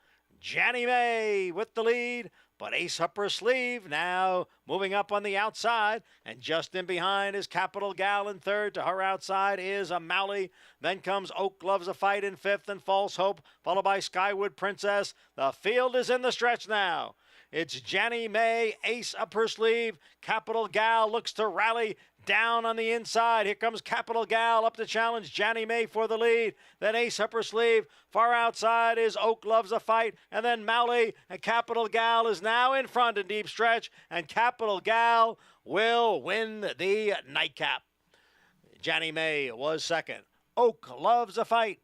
Janny May with the lead, but Ace Up Her Sleeve now moving up on the outside, and just in behind is Capital Gal in third. To her outside is a Malley. Then comes Oak Loves a Fight in fifth, and False Hope, followed by Skywood Princess. The field is in the stretch now. It's Janny May, Ace Up Her Sleeve. Capital Gal looks to rally down on the inside. Here comes Capital Gal up to challenge Janny May for the lead. Then Ace Up Her Sleeve. Far outside is Oak Loves a Fight. And then Malley, and Capital Gal is now in front in deep stretch. And Capital Gal will win the nightcap. Janny May was second. Oak Loves a Fight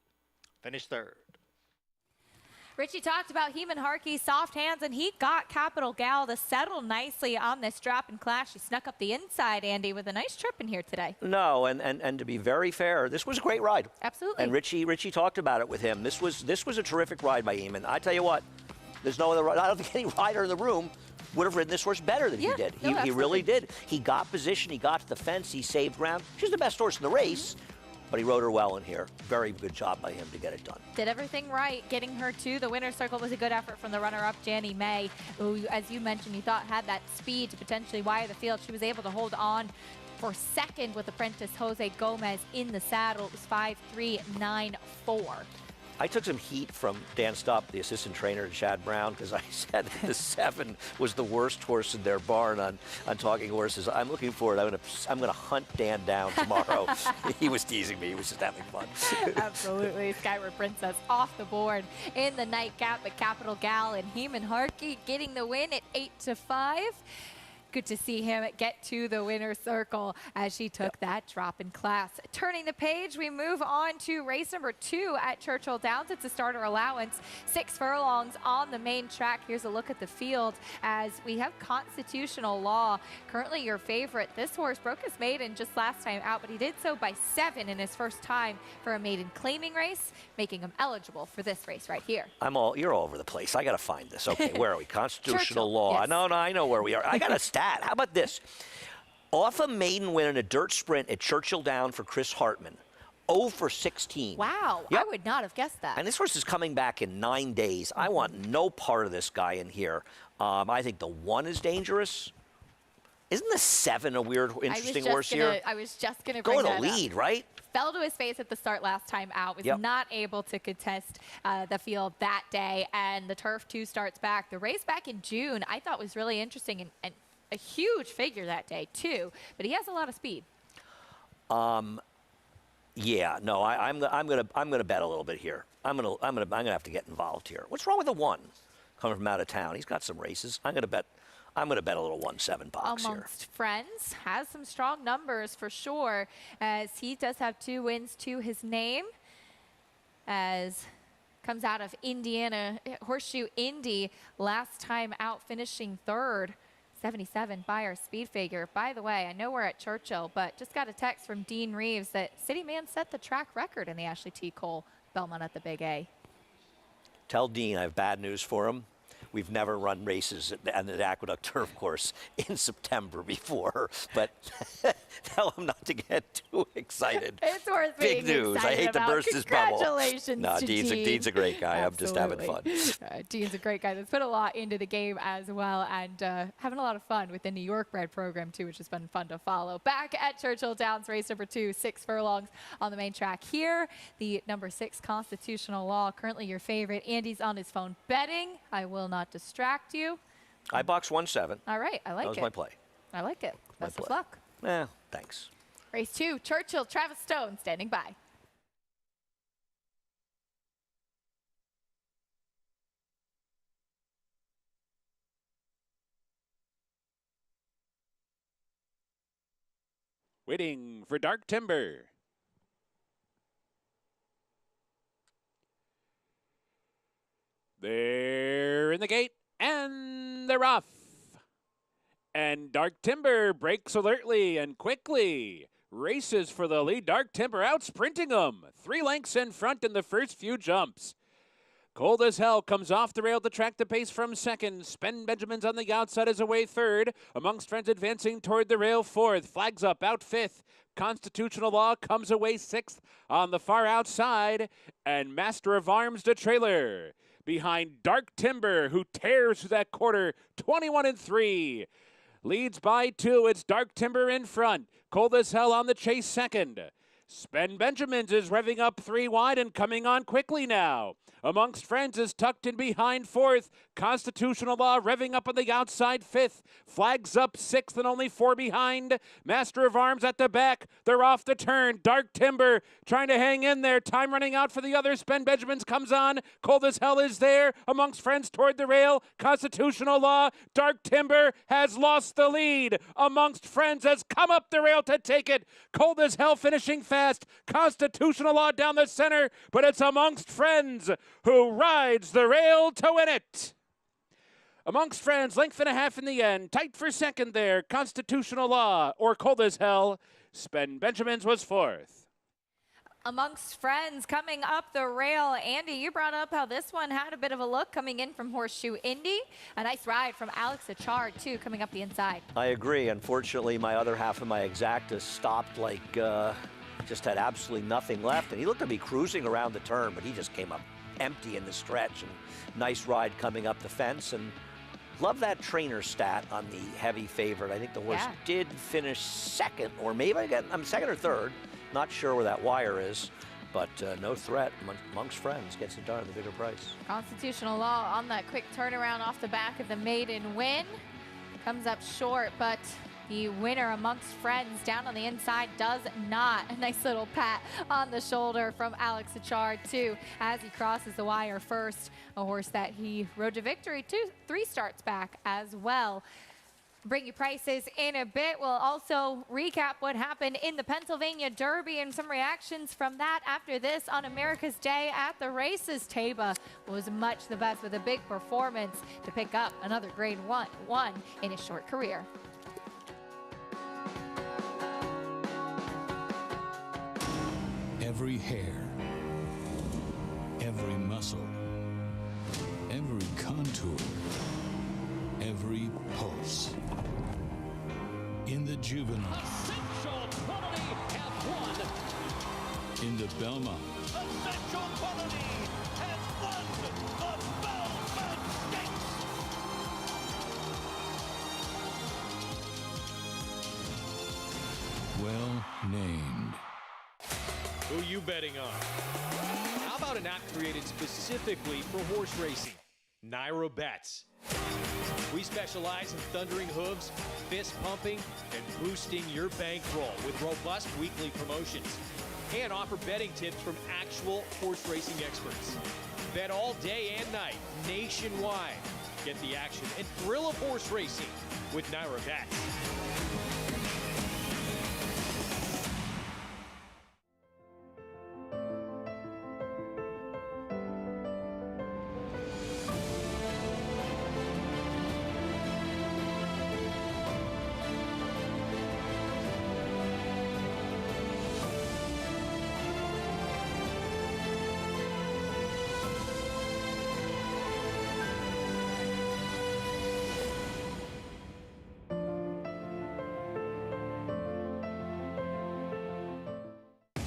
finished third.
Richie talked about Heeman Harkey's soft hands, and he got Capital Gal to settle nicely on this drop and clash. She snuck up the inside, Andy, with a nice trip in here today.
No, and to be very fair, this was a great ride.
Absolutely.
And Richie talked about it with him. This was a terrific ride by Heeman. I tell you what, there's no other. I don't think any rider in the room would have ridden this horse better than he did. He really did. He got position. He got to the fence. He saved ground. She's the best horse in the race. But he rode her well in here. Very good job by him to get it done.
Did everything right. Getting her to the winner's circle was a good effort from the runner-up, Janny May, who, as you mentioned, you thought had that speed to potentially wire the field. She was able to hold on for second with apprentice Jose Gomez in the saddle. It was 5-3-9-4.
I took some heat from Dan Stupp, the assistant trainer, to Chad Brown, because I said that the 7 was the worst horse in their barn on Talking Horses. I'm looking forward. I'm gonna hunt Dan down tomorrow. He was teasing me. He was just having fun.
Absolutely. Skyward Princess off the board in the nightcap, but Capital Gal and Heeman Harkey getting the win at 8-5. Good to see him get to the winner's circle as she took that drop in class. Turning the page, we move on to race number 2 at Churchill Downs. It's a starter allowance, 6 furlongs on the main track. Here's a look at the field as we have Constitutional Law. Currently your favorite. This horse broke his maiden just last time out, but he did so by 7 in his first time for a maiden claiming race, making him eligible for this race right here.
You're all over the place. I got to find this. Okay, where are we? Constitutional
Churchill,
Law.
yes.
No, I know where we are. I got a stat. How about this? Off a maiden win in a dirt sprint at Churchill Down for Chris Hartman. 0 for 16.
Wow,
Yep.
I would not have guessed that.
And this horse is coming back in 9 days. I want no part of this guy in here. I think the 1 is dangerous. Isn't the 7 a weird, interesting horse here?
I was just going to bring
Go
that
to the lead,
up.
right?
Fell to his face at the start last time out, was not able to contest the field that day, and the Turf 2 starts back. The race back in June I thought was really interesting and a huge figure that day too, but he has a lot of speed.
Yeah, no, I'm gonna bet a little bit here. I'm gonna have to get involved here. What's wrong with the 1 coming from out of town? He's got some races. I'm gonna bet a little 1-7 box here.
Amongst Friends has some strong numbers for sure, as he does have 2 wins to his name. As comes out of Indiana, Horseshoe Indy, last time out finishing 3rd. 77 by our speed figure. By the way, I know we're at Churchill, but just got a text from Dean Reeves that City Man set the track record in the Ashley T. Cole Belmont at the Big A. Tell
Dean I have bad news for him. We've never run races at the Aqueduct Turf Course in September before, but tell him not to get too excited.
It's worth
Big
being
news.
excited
I hate to burst his bubble.
Congratulations
No,
to
Dean's a great guy.
Absolutely.
I'm just having fun.
Dean's a great guy that's put a lot into the game as well, and having a lot of fun with the New York bred program too, which has been fun to follow. Back at Churchill Downs, race number 2, 6 furlongs on the main track here. The number 6 Constitutional Law, currently your favorite. Andy's on his phone betting. I will not distract you.
I box 1-7.
All right, I like it.
That was my play.
I like it. Best of luck.
Thanks.
Race 2, Churchill, Travis Stone standing by.
Waiting for Dark Timber. They're in the gate, and they're off. And Dark Timber breaks alertly and quickly. Races for the lead. Dark Timber out sprinting them. 3 lengths in front in the first few jumps. Cold as Hell comes off the rail to track the pace from 2nd. Spen Benjamin's on the outside is away 3rd. Amongst Friends advancing toward the rail 4th. Flags up out 5th. Constitutional Law comes away 6th on the far outside. And Master of Arms the trailer behind Dark Timber, who tears through that quarter 21-3. Leads by 2. It's Dark Timber in front. Cold as Hell on the chase 2nd. Spen Benjamins is revving up 3 wide and coming on quickly now. Amongst Friends is tucked in behind 4th. Constitutional Law revving up on the outside 5th. Flags up 6th and only 4 behind. Master of Arms at the back. They're off the turn. Dark Timber trying to hang in there. Time running out for the others. Spen Benjamins comes on. Cold as Hell is there. Amongst Friends toward the rail. Constitutional Law. Dark Timber has lost the lead. Amongst Friends has come up the rail to take it. Cold as Hell finishing fast. Constitutional Law down the center. But it's Amongst Friends who rides the rail to win it. Amongst Friends, length and a half in the end. Tight for 2nd there. Constitutional Law or Cold as Hell. Spen Benjamins was 4th.
Amongst Friends coming up the rail. Andy, you brought up how this one had a bit of a look coming in from Horseshoe Indy. A nice ride from Alex Achard, too, coming up the inside.
I agree. Unfortunately, my other half of my exacta stopped like just had absolutely nothing left. And he looked to be cruising around the turn, but he just came up empty in the stretch. And nice ride coming up the fence. And love that trainer stat on the heavy favorite. I think the horse did finish 2nd, or maybe I'm 2nd or 3rd. Not sure where that wire is, but no threat amongst Friends. Gets it done at the bigger price.
Constitutional Law on that quick turnaround off the back of the maiden win. Comes up short, but the winner Amongst Friends down on the inside does not. A nice little pat on the shoulder from Alex Achard, too, as he crosses the wire first. A horse that he rode to victory 3 starts back as well. Bring you prices in a bit. We'll also recap what happened in the Pennsylvania Derby and some reactions from that after this on America's Day at the races. Taba was much the best with a big performance to pick up another grade one in his short career.
Every hair, every muscle, every contour, every pulse. In the juvenile,
Essential Quality have won.
In the Belmont,
Essential Quality has won the Belmont Stakes.
well named.
Who you betting on? How about an app created specifically for horse racing? Naira Bets. We specialize in thundering hooves, fist pumping, and boosting your bankroll with robust weekly promotions. and offer betting tips from actual horse racing experts. Bet all day and night, nationwide. Get the action and thrill of horse racing with Naira Bets.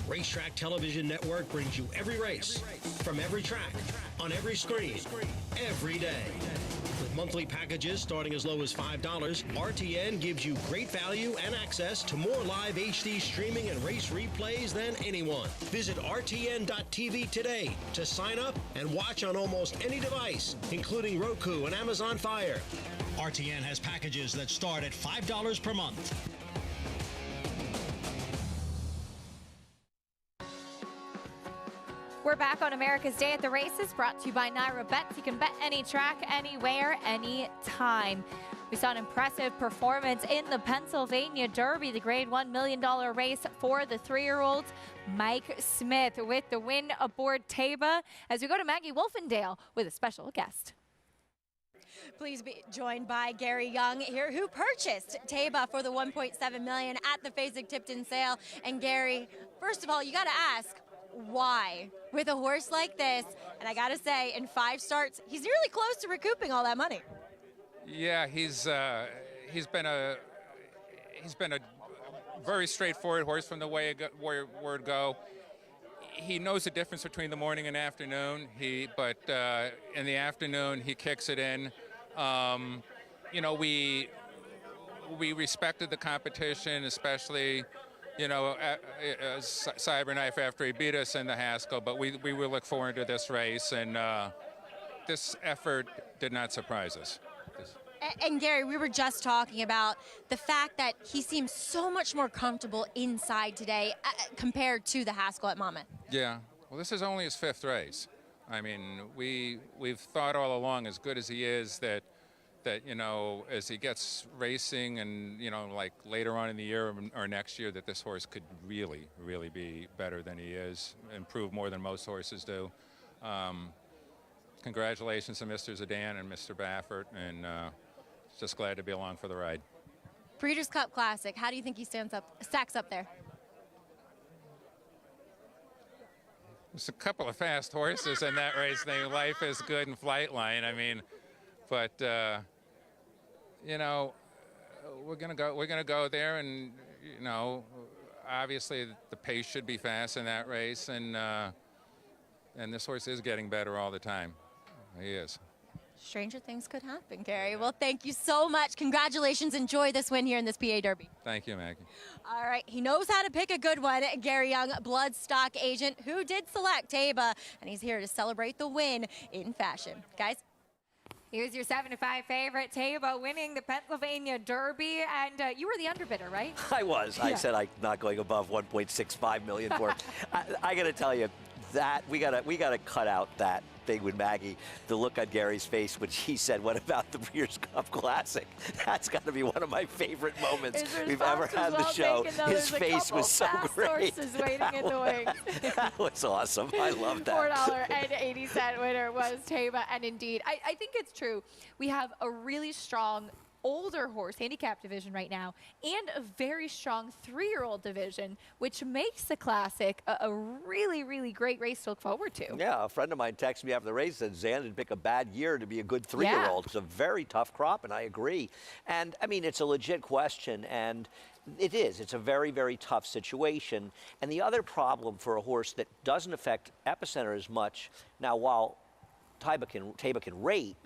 Racetrack Television Network brings you every race, from every track, on every screen, every day. With monthly packages starting as low as $5, RTN gives you great value and access to more live HD streaming and race replays than anyone. Visit RTN.tv today to sign up and watch on almost any device, including Roku and Amazon Fire. RTN has packages that start at $5 per month.
We're back on America's Day at the Races, brought to you by Naira Bets. You can bet any track, anywhere, anytime. We saw an impressive performance in the Pennsylvania Derby, the Grade 1 $1 million race for the 3-year-olds. Mike Smith with the win aboard Taba. As we go to Maggie Wolfendale with a special guest.
Please be joined by Gary Young here, who purchased Taba for the $1.7 million at the Fasig-Tipton sale. And Gary, first of all, you got to ask, why? With a horse like this, and I gotta say, in 5 starts, he's nearly close to recouping all that money.
Yeah, he's been a very straightforward horse from the word go. He knows the difference between the morning and afternoon. But in the afternoon he kicks it in. You know, we respected the competition, especially, you know, Cyberknife after he beat us in the Haskell, but we will look forward to this race, and this effort did not surprise us.
And Gary, we were just talking about the fact that he seems so much more comfortable inside today compared to the Haskell at Monmouth.
Yeah, well, this is only his 5th race. I mean, we've thought all along, as good as he is, that you know, as he gets racing and, you know, like later on in the year or next year, that this horse could really, really be better than he is, improve more than most horses do. Congratulations to Mr. Zidane and Mr. Baffert, and just glad to be along for the ride.
Breeders' Cup Classic, how do you think he stacks up there?
There's a couple of fast horses in that race named Life is Good and Flightline. I mean, but you know, we're gonna go there, and you know, obviously the pace should be fast in that race, and this horse is getting better all the time. He is.
Stranger things could happen, Gary. Well, thank you so much. Congratulations. Enjoy this win here in this PA Derby.
Thank you, Maggie.
All right. He knows how to pick a good one. Gary Young, bloodstock agent, who did select Taba, and he's here to celebrate the win in fashion. Guys?
Here's your 7-5 favorite, Taba, winning the Pennsylvania Derby, and you were the underbidder, right?
I was.
Yeah.
I said I'm not going above 1.65 million for it. I got to tell you that we got to cut out that thing with Maggie, the look on Gary's face when she said, "What about the Breeders' Cup Classic?" That's got to be one of my favorite moments we've ever had the show. His face was so great.
Horses waiting in the wings.
That was awesome. I love that.
$4.80 winner was Taba, and indeed, I think it's true. We have a really strong older horse handicap division right now, and a very strong 3-year-old division, which makes the Classic a really, really great race to look forward to.
Yeah, a friend of mine texted me after the race and said Zan didn't pick a bad year to be a good 3-year-old. It's a very tough crop, and I agree. And I mean, it's a legit question, and it is. It's a very, very tough situation. And the other problem for a horse that doesn't affect epicenter as much, now while Taba can rate,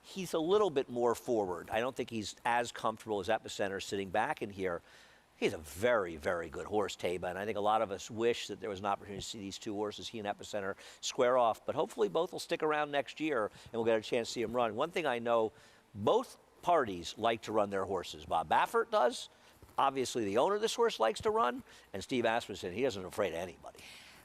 he's a little bit more forward. I don't think he's as comfortable as epicenter sitting back in here. He's a very, very good horse, Taba, and I think a lot of us wish that there was an opportunity to see these 2 horses, he and epicenter, square off. But hopefully both will stick around next year, and we'll get a chance to see them run. One thing I know, both parties like to run their horses. Bob Baffert does, Obviously, the owner of this horse likes to run, and Steve Asmussen, he isn't afraid of anybody.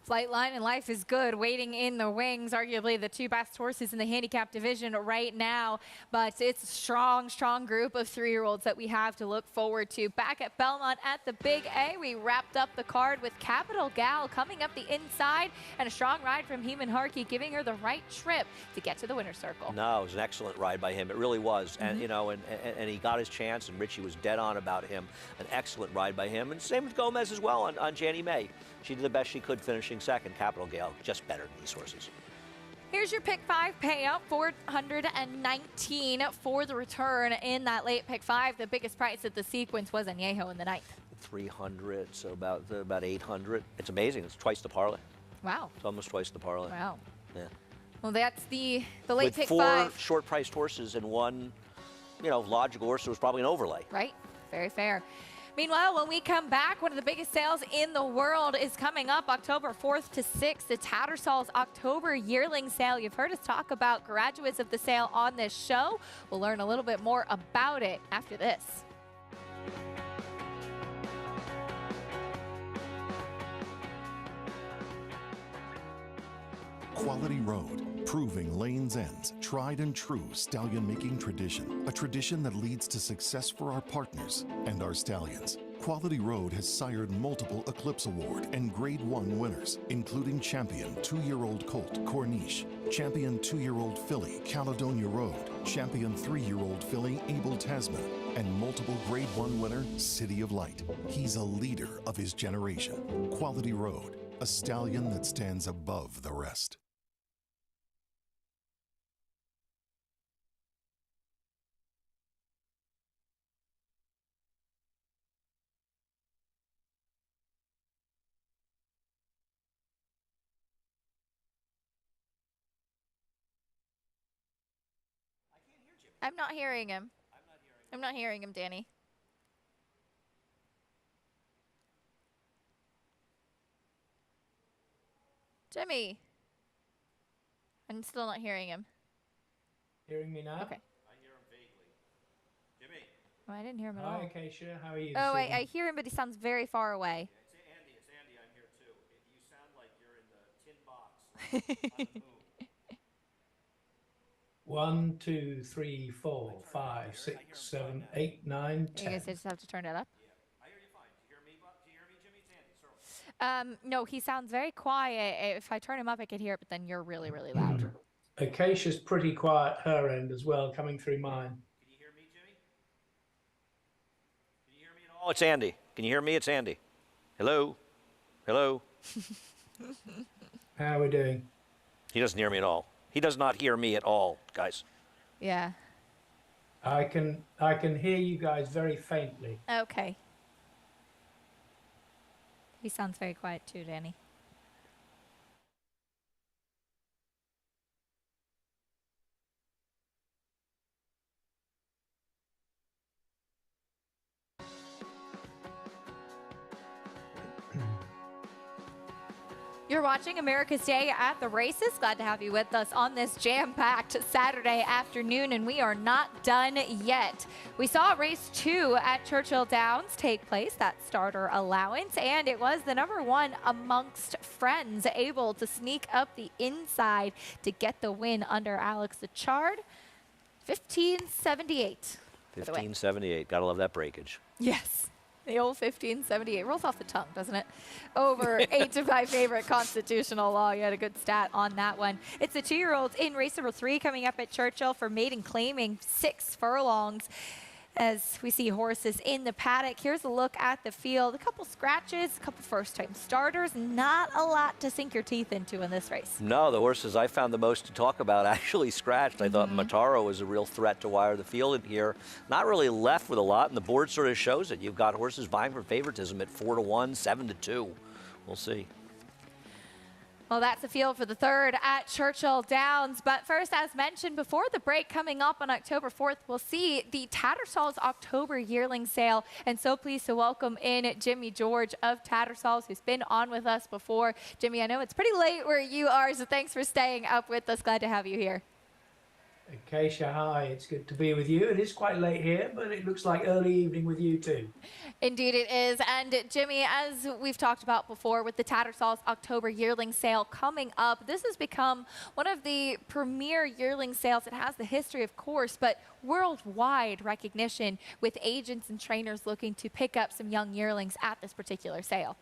Flightline and Life is Good waiting in the wings, arguably the two best horses in the handicap division right now. But it's a strong group of 3-year-olds that we have to look forward to. Back at Belmont at the Big A, we wrapped up the card with Capital Gal coming up the inside and a strong ride from Heeman Harkey, giving her the right trip to get to the winner's circle.
No, it was an excellent ride by him. It really was. And, you know, and he got his chance, and Richie was dead on about him. An excellent ride by him. And same with Gomez as well on Jannie Mae. She did the best she could, finishing second. Capital Gale, just better than these horses.
Here's your pick 5 payout, $419 for the return in that late pick 5. The biggest price of the sequence was Añejo in the 9th.
300, so about 800. It's amazing. It's twice the parlay.
Wow.
It's almost twice the parlay.
Wow.
Yeah.
Well, that's the late
With
pick
4
5.
short-priced horses and one, you know, logical horse, it was probably an overlay.
Right. Very fair. Meanwhile, when we come back, one of the biggest sales in the world is coming up October 4th to 6th, the Tattersall's October Yearling sale. You've heard us talk about graduates of the sale on this show. We'll learn a little bit more about it after this.
Quality Road, proving Lane's End's tried and true stallion-making tradition, a tradition that leads to success for our partners and our stallions. Quality Road has sired multiple Eclipse Award and Grade 1 winners, including champion 2-year-old colt Corniche, champion 2-year-old filly Caledonia Road, champion 3-year-old filly Abel Tasman, and multiple Grade 1 winner City of Light. He's a leader of his generation. Quality Road, a stallion that stands above the rest.
I'm not hearing him. I'm not hearing him, Danny. Jimmy. I'm still not hearing him.
Hearing me now?
Okay.
I hear him vaguely. Jimmy.
Oh, I didn't hear him at all.
Hi, Acacia. How are you?
Oh, I hear him, but he sounds very far away.
It's Andy. It's Andy. I'm here too. You sound like you're in the tin box on the moon.
1, 2, 3, 4, 5, 6, 7, 8, 9, 10.
You guys just have to turn it up.
I hear you fine. Do you hear me, Jimmy? It's Andy.
No, he sounds very quiet. If I turn him up, I could hear it, but then you're really, really loud.
Acacia's pretty quiet her end as well, coming through mine.
Can you hear me, Jimmy? Can you hear me at all?
Oh, it's Andy. Can you hear me? It's Andy. Hello? Hello?
How are we doing?
He doesn't hear me at all. He does not hear me at all, guys.
Yeah.
I can hear you guys very faintly.
Okay. He sounds very quiet too, Danny. You're watching America's Day at the Races. Glad to have you with us on this jam-packed Saturday afternoon, and we are not done yet. We saw race 2 at Churchill Downs take place, that starter allowance, and it was the #1 amongst friends able to sneak up the inside to get the win under Alex Achard. 1578.
1578. Gotta love that breakage.
Yes. The old 1578 rolls off the tongue, doesn't it? Over 8 to my favorite constitutional law. You had a good stat on that one. It's the 2-year-olds in race number 3 coming up at Churchill for maiden claiming 6 furlongs. As we see horses in the paddock, here's a look at the field. A couple scratches, a couple first-time starters. Not a lot to sink your teeth into in this race.
No, the horses I found the most to talk about actually scratched. I thought Mataro was a real threat to wire the field in here. Not really left with a lot, and the board sort of shows it. You've got horses vying for favoritism at 4-1, 7-2. We'll see.
Well, that's the field for the 3rd at Churchill Downs. But first, as mentioned before the break, coming up on October 4th, we'll see the Tattersall's October Yearling sale. And so pleased to welcome in Jimmy George of Tattersalls, who's been on with us before. Jimmy, I know it's pretty late where you are, so thanks for staying up with us. Glad to have you here.
Acacia, hi, it's good to be with you. It is quite late here, but it looks like early evening with you too.
Indeed it is. And Jimmy, as we've talked about before with the Tattersalls October yearling sale coming up, this has become one of the premier yearling sales. It has the history, of course, but worldwide recognition with agents and trainers looking to pick up some young yearlings at this particular sale.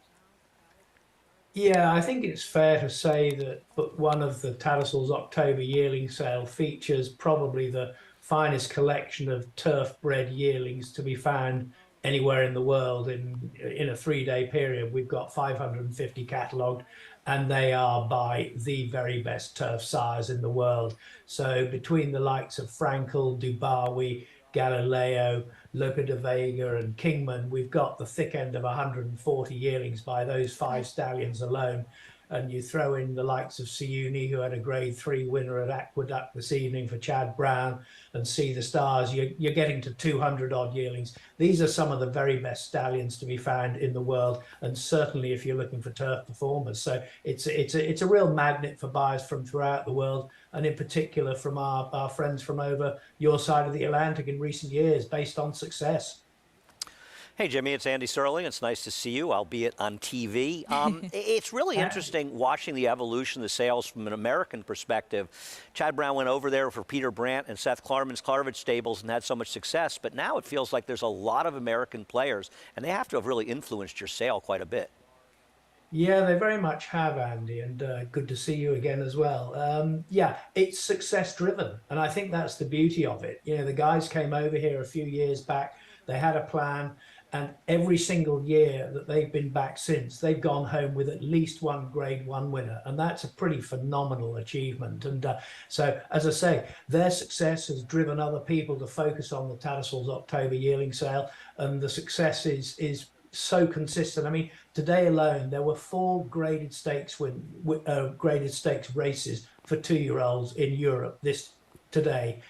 Yeah, I think it's fair to say that one of the Tattersall's October yearling sale features probably the finest collection of turf-bred yearlings to be found anywhere in the world. In a 3-day period, we've got 550 catalogued, and they are by the very best turf sires in the world. So between the likes of Frankel, Dubawi, Galileo, Lope de Vega and Kingman, we've got the thick end of 140 yearlings by those 5 stallions alone. And you throw in the likes of Siuni, who had a Grade 3 winner at Aqueduct this evening for Chad Brown, and See the Stars, you're getting to 200 odd yearlings. These are some of the very best stallions to be found in the world, and certainly if you're looking for turf performers. So it's a real magnet for buyers from throughout the world, and in particular from our friends from over your side of the Atlantic in recent years, based on success.
Hey, Jimmy, it's Andy Sterling. It's nice to see you, albeit on TV. It's really interesting watching the evolution of the sales from an American perspective. Chad Brown went over there for Peter Brandt and Seth Klarman's Klarvich stables and had so much success, but now it feels like there's a lot of American players, and they have to have really influenced your sale quite a bit.
Yeah, they very much have, Andy, and good to see you again as well. Yeah, it's success driven, and I think that's the beauty of it. You know, the guys came over here a few years back, they had a plan, and every single year that they've been back since, they've gone home with at least one Grade 1 winner, and that's a pretty phenomenal achievement. And so, as I say, their success has driven other people to focus on the Tattersall's October yearling sale, and the success is so consistent. I mean, today alone, there were 4 graded stakes races for 2-year-olds in Europe today.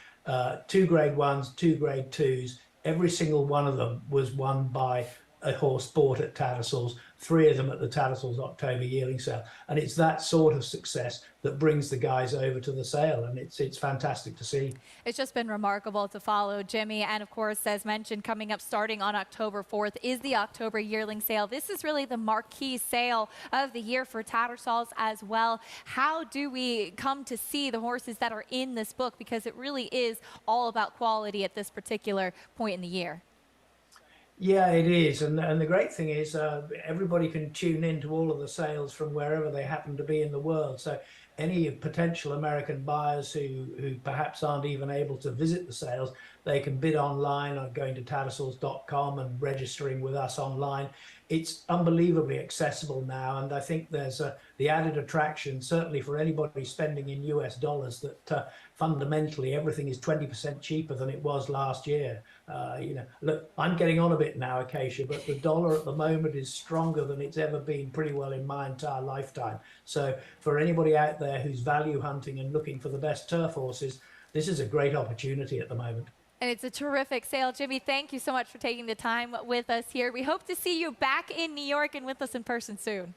2 Grade 1s, 2 Grade 2s. Every single one of them was won by a horse bought at Tattersall's, 3 of them at the Tattersall's October yearling sale. And it's that sort of success that brings the guys over to the sale, and it's fantastic to see.
It's just been remarkable to follow, Jimmy. And of course, as mentioned, coming up starting on October 4th is the October yearling sale. This is really the marquee sale of the year for Tattersalls as well. How do we come to see the horses that are in this book? Because it really is all about quality at this particular point in the year.
Yeah, it is. And the great thing is everybody can tune in to all of the sales from wherever they happen to be in the world. So any potential American buyers who perhaps aren't even able to visit the sales, they can bid online on going to tattersalls.com and registering with us online. It's unbelievably accessible now, and I think there's the added attraction, certainly for anybody spending in US dollars, that fundamentally everything is 20% cheaper than it was last year. You know, look, I'm getting on a bit now, Acacia, but the dollar at the moment is stronger than it's ever been pretty well in my entire lifetime. So for anybody out there who's value hunting and looking for the best turf horses, this is a great opportunity at the moment.
And it's a terrific sale. Jimmy, thank you so much for taking the time with us here. We hope to see you back in New York and with us in person soon.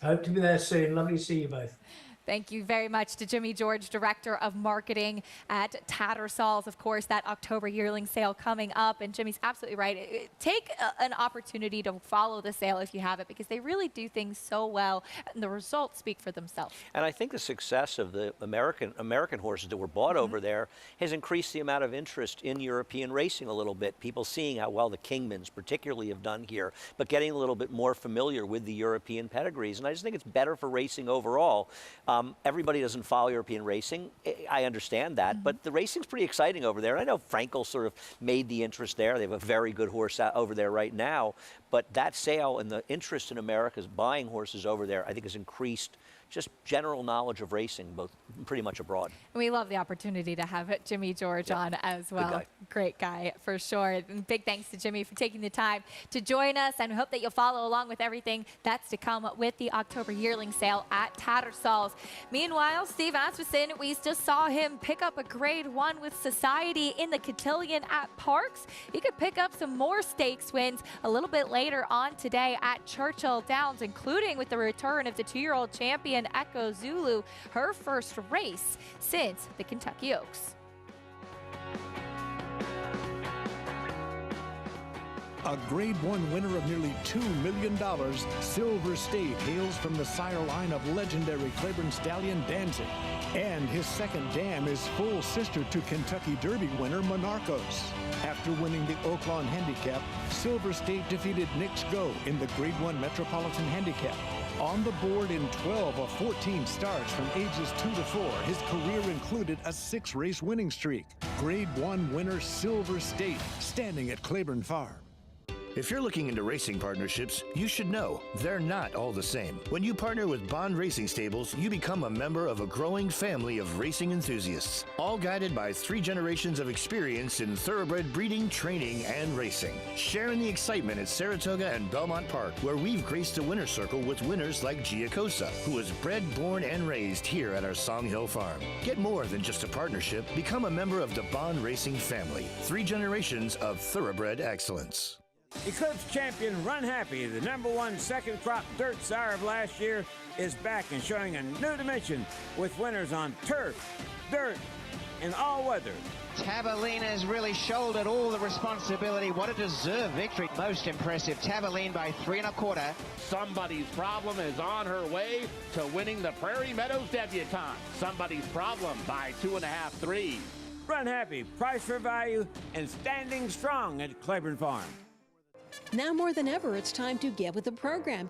I hope to be there soon. Lovely to see you both.
Thank you very much to Jimmy George, Director of Marketing at Tattersalls. Of course, that October yearling sale coming up. And Jimmy's absolutely right. Take an opportunity to follow the sale if you have it, because they really do things so well, and the results speak for themselves.
And I think the success of the American horses that were bought over there has increased the amount of interest in European racing a little bit. People seeing how well the Kingmans particularly have done here, but getting a little bit more familiar with the European pedigrees. And I just think it's better for racing overall. Everybody doesn't follow European racing. I understand that, but the racing's pretty exciting over there. I know Frankel sort of made the interest there. They have a very good horse over there right now, but that sale and the interest in America's buying horses over there, I think, has increased just general knowledge of racing, both pretty much abroad.
We love the opportunity to have Jimmy George on as well.
Good guy.
Great guy, for sure. And big thanks to Jimmy for taking the time to join us, and we hope that you'll follow along with everything that's to come with the October yearling sale at Tattersalls. Meanwhile, Steve Asmussen, we just saw him pick up a Grade 1 with Society in the Cotillion at Parks. He could pick up some more stakes wins a little bit later on today at Churchill Downs, including with the return of the 2-year-old champion Echo Zulu, her first race since the Kentucky Oaks.
A Grade 1 winner of nearly $2 million, Silver State hails from the sire line of legendary Claiborne stallion Danzig. And his second dam is full sister to Kentucky Derby winner Monarchos. After winning the Oaklawn Handicap, Silver State defeated Knicks Go in the Grade 1 Metropolitan Handicap. On the board in 12 of 14 starts from ages 2 to 4, his career included a 6-race winning streak. Grade 1 winner Silver State, standing at Claiborne Farm.
If you're looking into racing partnerships, you should know they're not all the same. When you partner with Bond Racing Stables, you become a member of a growing family of racing enthusiasts, all guided by 3 generations of experience in thoroughbred breeding, training, and racing. Sharing the excitement at Saratoga and Belmont Park, where we've graced the winner's circle with winners like Giacosa, who was bred, born, and raised here at our Song Hill Farm. Get more than just a partnership. Become a member of the Bond Racing family. 3 generations of thoroughbred excellence.
Eclipse champion Run Happy, the #1 second crop dirt sire of last year, is back and showing a new dimension with winners on turf, dirt, and all weather.
Tabaline has really shouldered all the responsibility. What a deserved victory. Most impressive. Tabaline by 3 1/4.
Somebody's Problem is on her way to winning the Prairie Meadows Debutante. Somebody's Problem by 2.5 3.
Run Happy, price for value, and standing strong at Claiborne Farm.
Now more than ever, it's time to get with the program.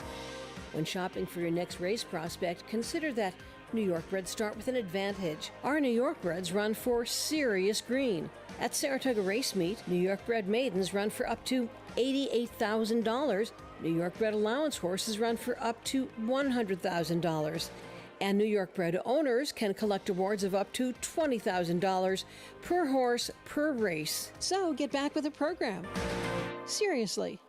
When shopping for your next race prospect, consider that New York breds start with an advantage. Our New York breds run for serious green. At Saratoga Race Meet, New York bred maidens run for up to $88,000. New York bred allowance horses run for up to $100,000. And New York bred owners can collect awards of up to $20,000 per horse per race. So get back with the program. Seriously.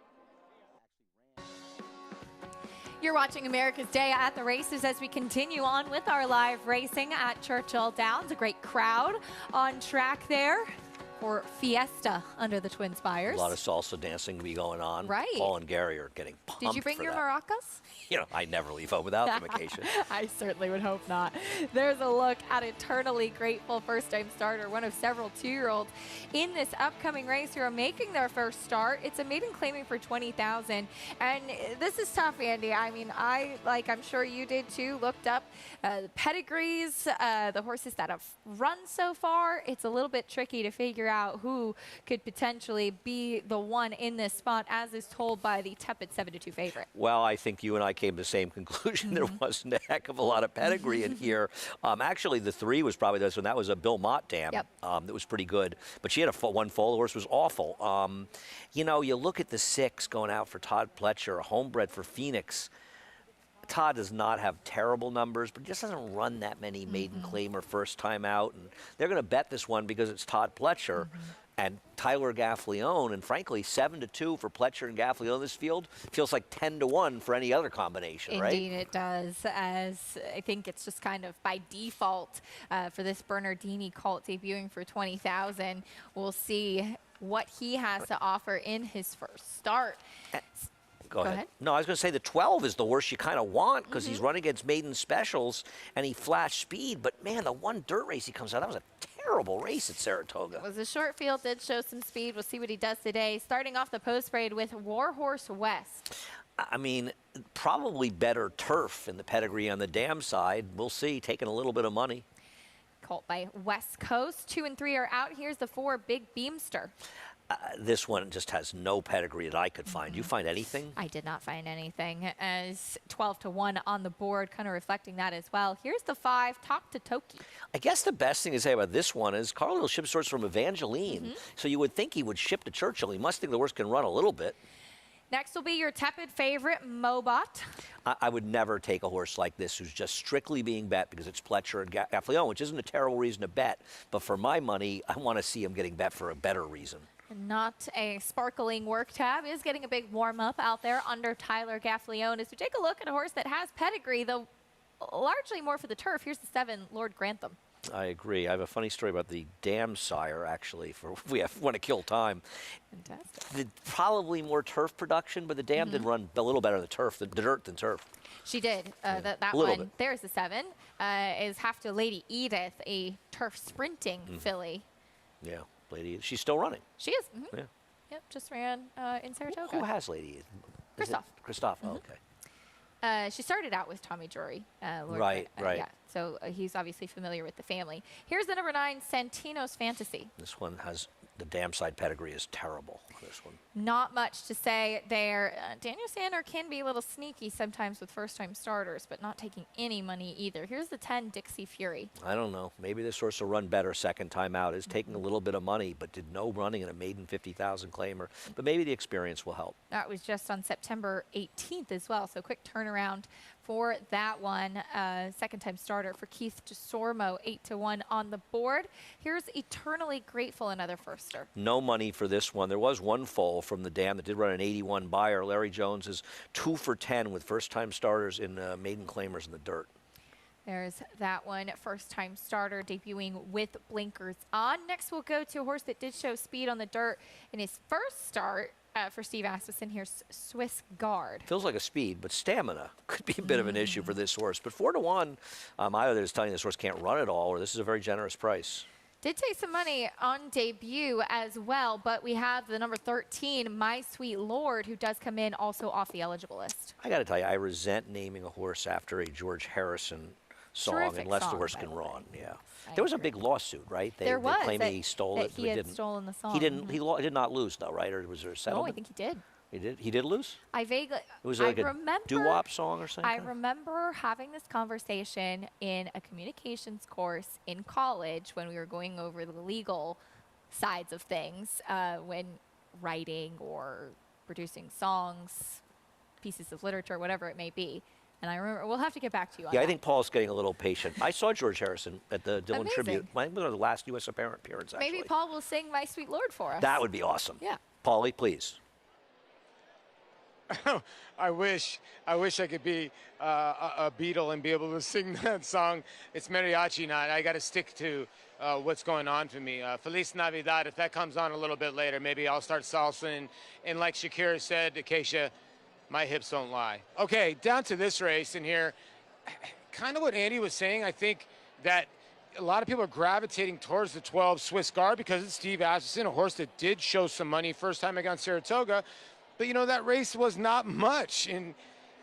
You're watching America's Day at the Races as we continue on with our live racing at Churchill Downs. A great crowd on track there for Fiesta under the Twin Spires.
A lot of salsa dancing to be going on.
Right.
Paul and Gary are getting pumped.
Did you bring
for
your
that.
maracas?
You know, I never leave home without them occasionally.
I certainly would hope not. There's a look at Eternally Grateful, first-time starter, one of several 2-year-olds in this upcoming race who are making their first start. It's a maiden claiming for $20,000, and this is tough, Andy. I mean, I'm sure you did too, looked up the pedigrees, the horses that have run so far. It's a little bit tricky to figure out who could potentially be the one in this spot, as is told by the tepid 7-2 favorite.
Well, I think you and I came to the same conclusion. There wasn't a heck of a lot of pedigree in here. Actually, the 3 was probably this one. That was a Bill Mott dam.
Yep.
That was pretty good. But she had one foal horse was awful. You know, you look at the 6 going out for Todd Pletcher, a homebred for Phoenix. Todd does not have terrible numbers, but he just doesn't run that many maiden claim or first time out. And they're going to bet this one because it's Todd Pletcher and Tyler Gaffleone. And frankly, 7-2 for Pletcher and Gaffleone in this field feels like 10-1 for any other combination, right?
Indeed it does, as I think it's just kind of by default for this Bernardini colt debuting for $20,000. We'll see what he has to offer in his first start.
Go ahead. No, I was going to say the 12 is the worst you kind of want because he's running against maiden specials and he flashed speed. But, man, the one dirt race he comes out, that was a terrible race at Saratoga.
It was a short field, did show some speed. We'll see what he does today. Starting off the post parade with Warhorse West.
I mean, probably better turf in the pedigree on the dam side. We'll see, taking a little bit of money.
Colt by West Coast. 2 and 3 are out. Here's the 4, Big Beamster.
This one just has no pedigree that I could find. You find anything?
I did not find anything. As 12-1 on the board, kind of reflecting that as well. Here's the 5, Talk to Toki.
I guess the best thing to say about this one is Carl ships sorts from Evangeline. So you would think he would ship to Churchill. He must think the horse can run a little bit.
Next will be your tepid favorite, Mobot.
I would never take a horse like this who's just strictly being bet because it's Pletcher and Gaffleone, which isn't a terrible reason to bet. But for my money, I want to see him getting bet for a better reason.
Not a sparkling work tab, is getting a big warm-up out there under Tyler Gaffleone. As we take a look at a horse that has pedigree, though largely more for the turf. Here's the 7, Lord Grantham.
I agree. I have a funny story about the dam sire, actually, for if we want to kill time.
Fantastic.
Probably more turf production, but the dam did run a little better in the turf, the dirt than turf.
She did. That one, bit. There's the 7, is half to Lady Edith, a turf sprinting filly.
Yeah. Lady, she's still running.
She is.
Yeah.
Yep, just ran in Saratoga.
Who has Lady?
Christoph.
Christoph, okay.
She started out with Tommy Drury.
Right.
Yeah, so he's obviously familiar with the family. Here's the number 9, Santino's Fantasy.
This one has the dam side pedigree is terrible. This one.
Not much to say there. Daniel Sander can be a little sneaky sometimes with first-time starters, but not taking any money either. Here's the 10, Dixie Fury.
I don't know. Maybe this horse will run better second time out. Is taking a little bit of money, but did no running in a maiden 50,000 claimer. But maybe the experience will help.
That was just on September 18th as well, so quick turnaround for that one. Second-time starter for Keith DeSormo, 8-1 on the board. Here's Eternally Grateful, another firster.
No money for this one. There was one foal from the dam that did run an 81 buyer. Larry Jones is 2 for 10 with first-time starters in maiden claimers in the dirt.
There's that one, first-time starter debuting with blinkers on. Next, we'll go to a horse that did show speed on the dirt in his first start. For Steve Asmussen, here's Swiss Guard.
Feels like a speed, but stamina could be a bit of an issue for this horse. But 4-1, either is telling this horse can't run at all, or this is a very generous price.
Did take some money on debut as well, but we have the number 13, My Sweet Lord, who does come in also off the eligible list.
I got to tell you, I resent naming a horse after a George Harrison song unless the horse can run. Yeah, there was a big lawsuit, right? They claim he stole it.
He had stolen the song.
He didn't. He did not lose though, right? Or was there a settlement?
No, I think he did.
He did. He did lose.
I vaguely.
It was like a doo-wop song or something.
I remember having this conversation in a communications course in college when we were going over the legal sides of things, when writing or producing songs, pieces of literature, whatever it may be. And I remember, we'll have to get back to you on that.
I think Paul's getting a little patient. I saw George Harrison at the Dillon Tribute. I think it was the last U.S. appearance, actually.
Maybe Paul will sing My Sweet Lord for us.
That would be awesome.
Yeah.
Paulie, please.
I wish I could be a Beatle and be able to sing that song. It's mariachi night. I got to stick to what's going on for me. Feliz Navidad, if that comes on a little bit later, maybe I'll start salsa. And like Shakira said, Acacia, my hips don't lie. Okay, down to this race in here. Kind of what Andy was saying, I think that a lot of people are gravitating towards the 12 Swiss Guard because it's Steve Asmussen, a horse that did show some money first time against Saratoga. But, you know, that race was not much. And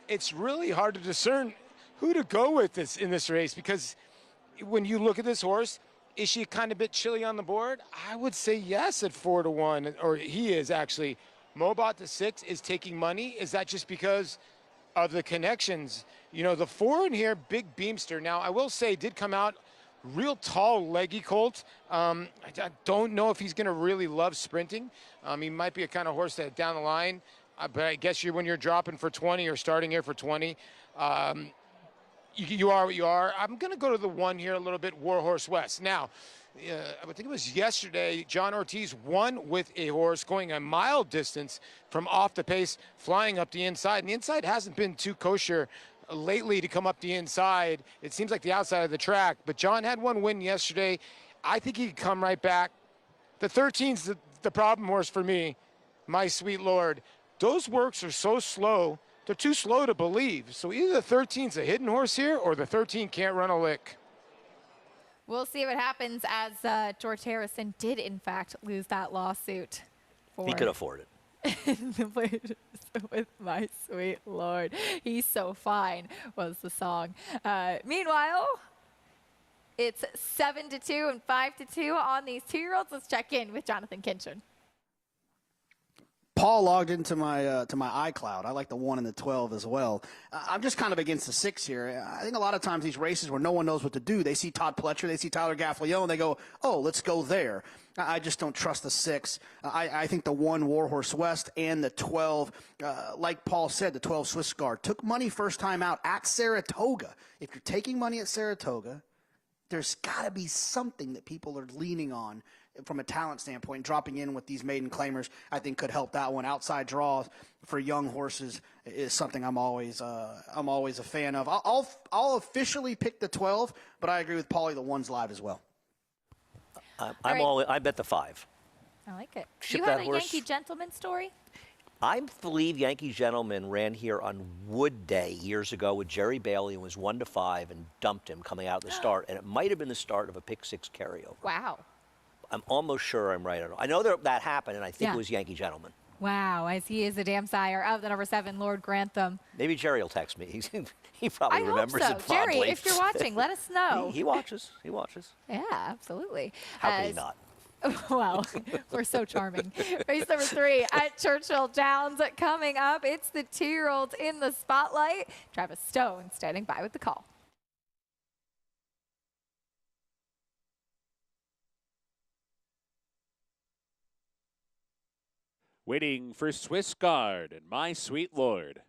it's really hard to discern who to go with in this race because when you look at this horse, is she kind of a bit chilly on the board? I would say yes at 4-1, or he is actually. Mobot to 6 is taking money. Is that just because of the connections? You know, the 4 in here, Big Beamster. Now, I will say, did come out real tall, leggy colt. I don't know if he's going to really love sprinting. He might be a kind of horse that down the line, but I guess when you're dropping for 20 or starting here for 20, you are what you are. I'm going to go to the 1 here a little bit, Warhorse West. Now, I think it was yesterday, John Ortiz won with a horse going a mile distance from off the pace, flying up the inside. And the inside hasn't been too kosher lately to come up the inside. It seems like the outside of the track. But John had one win yesterday. I think he could come right back. The 13's the problem horse for me, My Sweet Lord. Those works are so slow. They're too slow to believe. So either the 13's a hidden horse here or the 13 can't run a lick.
We'll see what happens as George Harrison did, in fact, lose that lawsuit.
He could afford
it. With My Sweet Lord. He's so fine was the song. Meanwhile, it's 7-2 and 5-2 on these 2-year-olds. Let's check in with Jonathan Kinchen.
Paul logged into my iCloud. I like the 1 and the 12 as well. I'm just kind of against the 6 here. I think a lot of times these races where no one knows what to do, they see Todd Pletcher, they see Tyler Gaffalione, and they go, oh, let's go there. I just don't trust the 6. I think the 1 Warhorse West and the 12, like Paul said, the 12 Swiss Guard, took money first time out at Saratoga. If you're taking money at Saratoga, there's got to be something that people are leaning on from a talent standpoint. Dropping in with these maiden claimers, I think, could help that one. Outside draws for young horses is something I'm always a fan of. I'll officially pick the 12, but I agree with Paulie, the 1's live as well.
I bet the 5.
I like it.
Ship
You had
that
a
horse.
Yankee Gentleman story?
I believe Yankee Gentleman ran here on Wood Day years ago with Jerry Bailey and was 1-5 and dumped him coming out at the start. And it might have been the start of a pick 6 carryover.
Wow.
I'm almost sure I'm right. I know that happened, and I think
Yeah.
it was Yankee Gentleman.
Wow, as he is the dam sire of the number 7, Lord Grantham.
Maybe Jerry will text me. He probably
I
remembers
hope so.
it fondly.
Jerry, if you're watching, let us know.
He watches. He watches.
Yeah, absolutely.
How could he not?
Well, we're so charming. Race number 3 at Churchill Downs coming up. It's the 2-year-olds in the spotlight. Travis Stone standing by with the call.
Waiting for Swiss Guard and My Sweet Lord.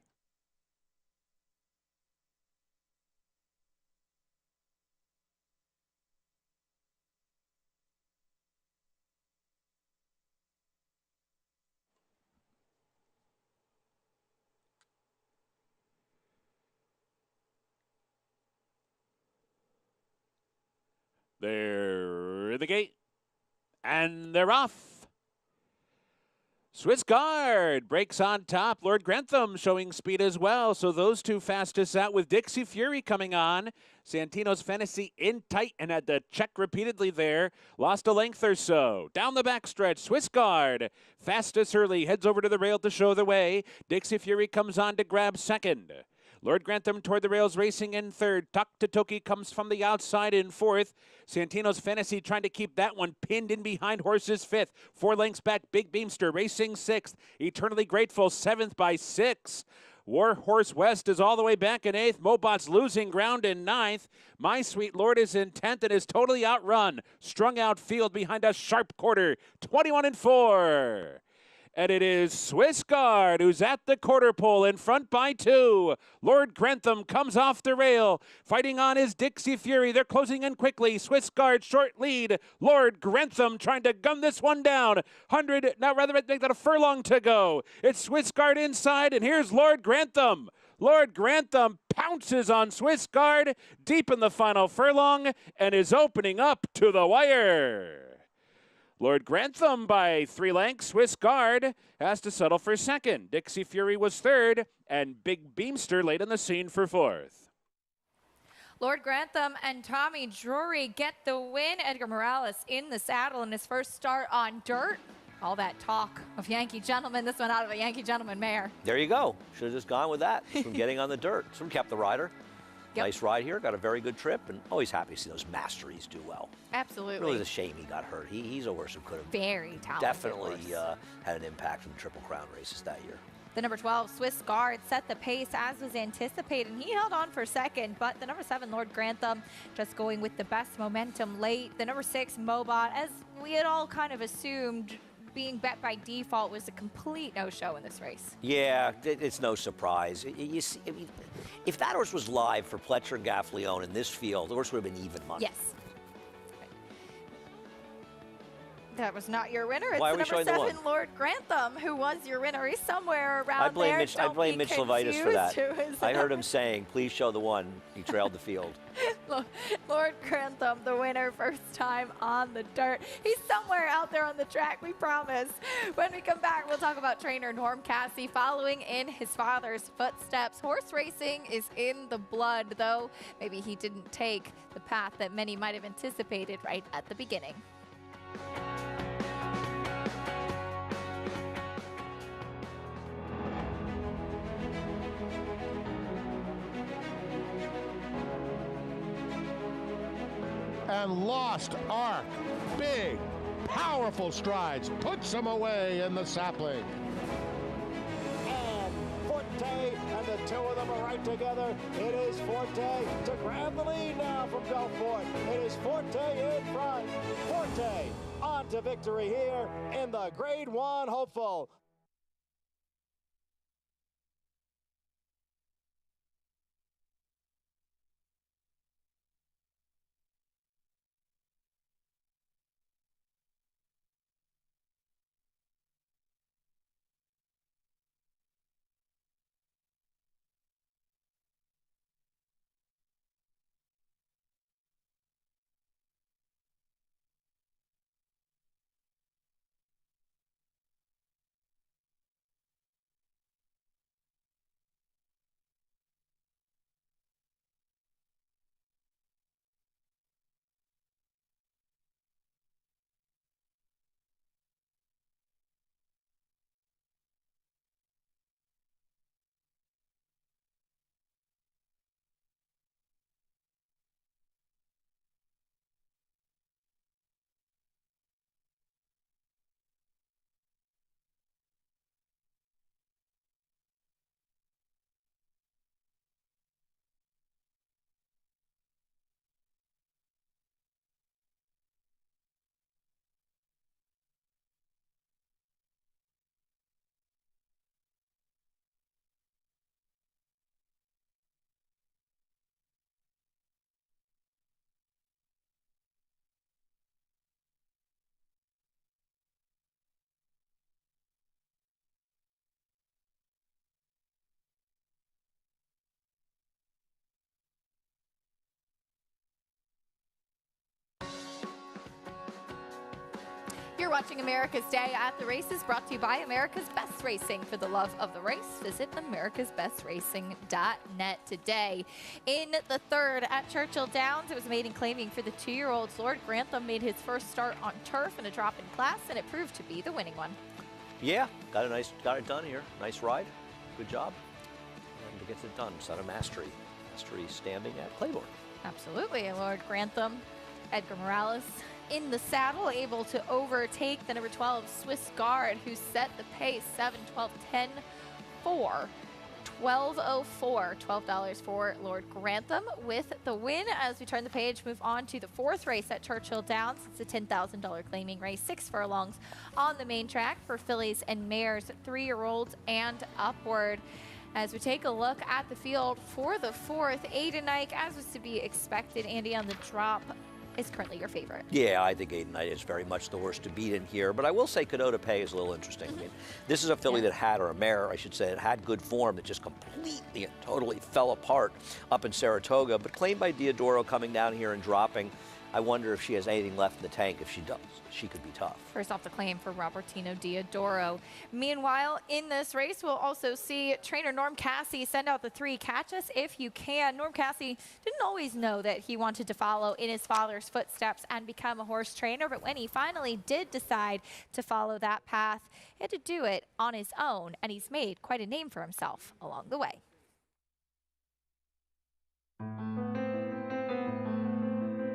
They're in the gate, and they're off. Swiss Guard breaks on top. Lord Grantham showing speed as well. So those two fastest out with Dixie Fury coming on. Santino's Fantasy in tight and had to check repeatedly there. Lost a length or so. Down the backstretch, Swiss Guard fastest early. Heads over to the rail to show the way. Dixie Fury comes on to grab second. Lord Grantham toward the rails racing in third. Tuck to Toki comes from the outside in fourth. Santino's Fantasy trying to keep that one pinned in behind horses fifth. 4 lengths back, Big Beamster racing sixth. Eternally Grateful seventh by 6. Warhorse West is all the way back in 8th. Mobot's losing ground in 9th. My Sweet Lord is in 10th and is totally outrun. Strung out field behind a sharp quarter. 21-4. And it is Swiss Guard who's at the quarter pole in front by 2. Lord Grantham comes off the rail. Fighting on is Dixie Fury. They're closing in quickly. Swiss Guard short lead. Lord Grantham trying to gun this one down. 100, now rather make that a furlong to go. It's Swiss Guard inside, and here's Lord Grantham. Lord Grantham pounces on Swiss Guard deep in the final furlong and is opening up to the wire. Lord Grantham by 3 lengths. Swiss Guard has to settle for second. Dixie Fury was third, and Big Beamster late in the scene for fourth.
Lord Grantham and Tommy Drury get the win. Edgar Morales in the saddle in his first start on dirt. All that talk of Yankee Gentleman, this one out of a Yankee Gentleman mare.
There you go. Should have just gone with that from getting on the dirt. So we kept the rider.
Yep.
Nice ride here. Got a very good trip, and always happy to see those masteries do well.
Absolutely.
Really a shame he got hurt. He's a horse who could have
very talented
definitely
horse.
had an impact in the Triple Crown races that year.
The number 12, Swiss Guard, set the pace as was anticipated, and he held on for second, but the number 7, Lord Grantham, just going with the best momentum late. The number 6, Mobot, as we had all kind of assumed, being bet by default, was a complete no-show in this race.
Yeah, it's no surprise. You see, I mean, if that horse was live for Pletcher and Gaffleone in this field, the horse would have been even money.
Yes. That was not your winner. It's
Why
the
are we
number
showing the
7,
one?
Lord Grantham, who was your winner. He's somewhere around
I blame
there.
Mitch. I
Don't
blame
be
Mitch Levitas for that.
confused.
I heard him saying, "Please show the one." He trailed the field.
Lord Grantham, the winner, first time on the dirt. He's somewhere out there on the track, we promise. When we come back, we'll talk about trainer Norm Cassie following in his father's footsteps. Horse racing is in the blood, though maybe he didn't take the path that many might have anticipated right at the beginning.
And Lost Ark. Big, powerful strides. Puts him away in the sapling.
And Forte and the two of them are right together. It is Forte to grab the lead now from Belfort. It is Forte in front. Forte on to victory here in the Grade 1 hopeful.
watching America's Day at the Races, brought to you by America's Best Racing. For the love of the race, visit americasbestracing.net today. In the third at Churchill Downs, it was maiden claiming for the 2-year-olds. Lord Grantham made his first start on turf in a drop in class, and it proved to be the winning one.
Yeah, got it done here. Nice ride, good job, and it gets it done. Son of mastery standing at Claiborne.
Absolutely, and Lord Grantham, Edgar Morales in the saddle, able to overtake the number 12 Swiss Guard, who set the pace 7-12-10-4. 12.04, $12 for Lord Grantham with the win. As we turn the page, move on to the fourth race at Churchill Downs. It's a $10,000 claiming race, 6 furlongs on the main track for fillies and mares, 3-year-olds and upward. As we take a look at the field for the fourth, Aiden Ike, as was to be expected, Andy, on the drop, is currently your favorite.
Yeah, I think Aiden Knight is very much the worst to beat in here, but I will say Cadota Pay is a little interesting. I mean, this is a filly that had, or a mare, I should say, that had good form that just completely and totally fell apart up in Saratoga, but claimed by Diodoro coming down here and dropping. I wonder if she has anything left in the tank. If she does, she could be tough.
First off the claim for Robertino Diodoro. Meanwhile, in this race, we'll also see trainer Norm Cassie send out the 3, Catch Us If You Can. Norm Cassie didn't always know that he wanted to follow in his father's footsteps and become a horse trainer, but when he finally did decide to follow that path, he had to do it on his own, and he's made quite a name for himself along the way.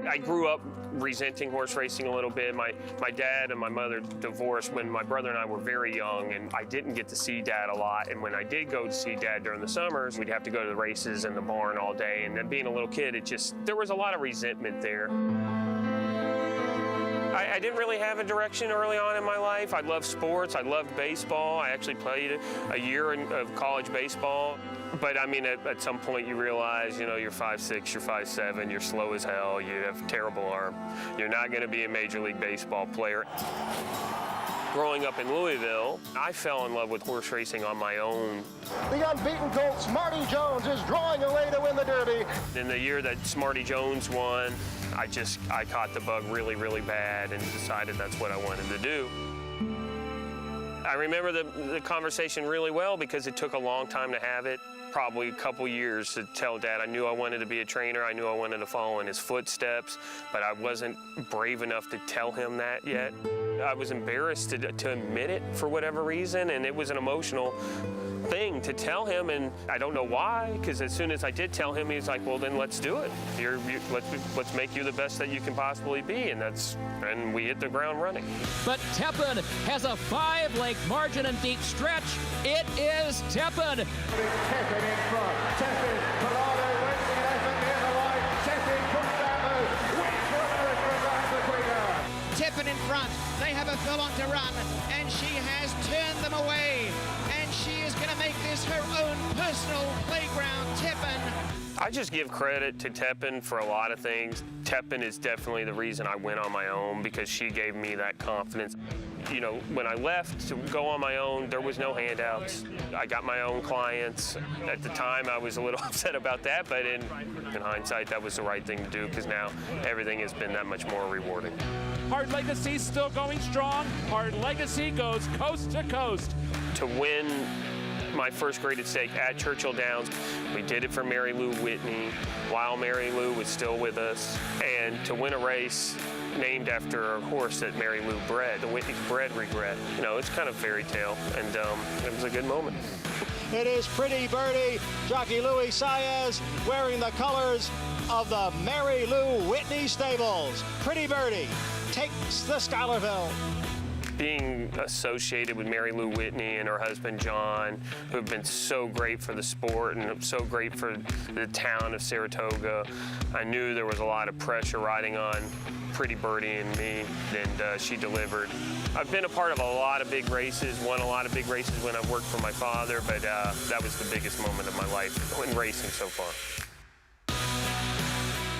I grew up resenting horse racing a little bit. My dad and my mother divorced when my brother and I were very young, and I didn't get to see Dad a lot. And when I did go to see Dad during the summers, we'd have to go to the races in the barn all day. And then being a little kid, there was a lot of resentment there. I didn't really have a direction early on in my life. I loved sports. I loved baseball. I actually played a year of college baseball. But I mean, at some point you realize, you know, you're 5'6", you're 5'7", you're slow as hell, you have a terrible arm. You're not going to be a Major League Baseball player. Growing up in Louisville, I fell in love with horse racing on my own.
The unbeaten colt, Smarty Jones, is drawing away to win the Derby.
In the year that Smarty Jones won, I caught the bug really, really bad and decided that's what I wanted to do. I remember the conversation really well because it took a long time to have it. Probably a couple years to tell Dad I knew I wanted to be a trainer. I knew I wanted to follow in his footsteps, but I wasn't brave enough to tell him that yet. I was embarrassed to admit it for whatever reason, and it was an emotional thing to tell him, and I don't know why, because as soon as I did tell him, he's like, well, then let's do it. Let's make you the best that you can possibly be, and we hit the ground running.
But Tepin has a 5-length margin and deep stretch. It is Tepin.
Tepin in front. Tepin, Parado wins the effort near the line. Tepin puts that move. Wins for America and the quicker.
Tepin in front. They have a furlong to run, and she has turned them away. And she is going to make this her own personal playground. Tepin.
I just give credit to Tepin for a lot of things. Tepin is definitely the reason I went on my own because she gave me that confidence. You know, when I left to go on my own, there was no handouts. I got my own clients. At the time, I was a little upset about that, but in hindsight, that was the right thing to do because now everything has been that much more rewarding.
Hard Legacy still going strong. Hard Legacy goes coast to coast.
To win my first graded stake at Churchill Downs, we did it for Mary Lou Whitney while Mary Lou was still with us. And to win a race named after a horse that Mary Lou bred, the Whitney's Bred Regret. You know, it's kind of fairy tale, and it was a good moment.
It is Pretty Birdie, jockey Louis Saez, wearing the colors of the Mary Lou Whitney stables. Pretty Birdie takes the Schuylerville.
Being associated with Mary Lou Whitney and her husband John, who have been so great for the sport and so great for the town of Saratoga, I knew there was a lot of pressure riding on Pretty Birdie and me, and she delivered. I've been a part of a lot of big races, won a lot of big races when I worked for my father, but that was the biggest moment of my life in racing so far.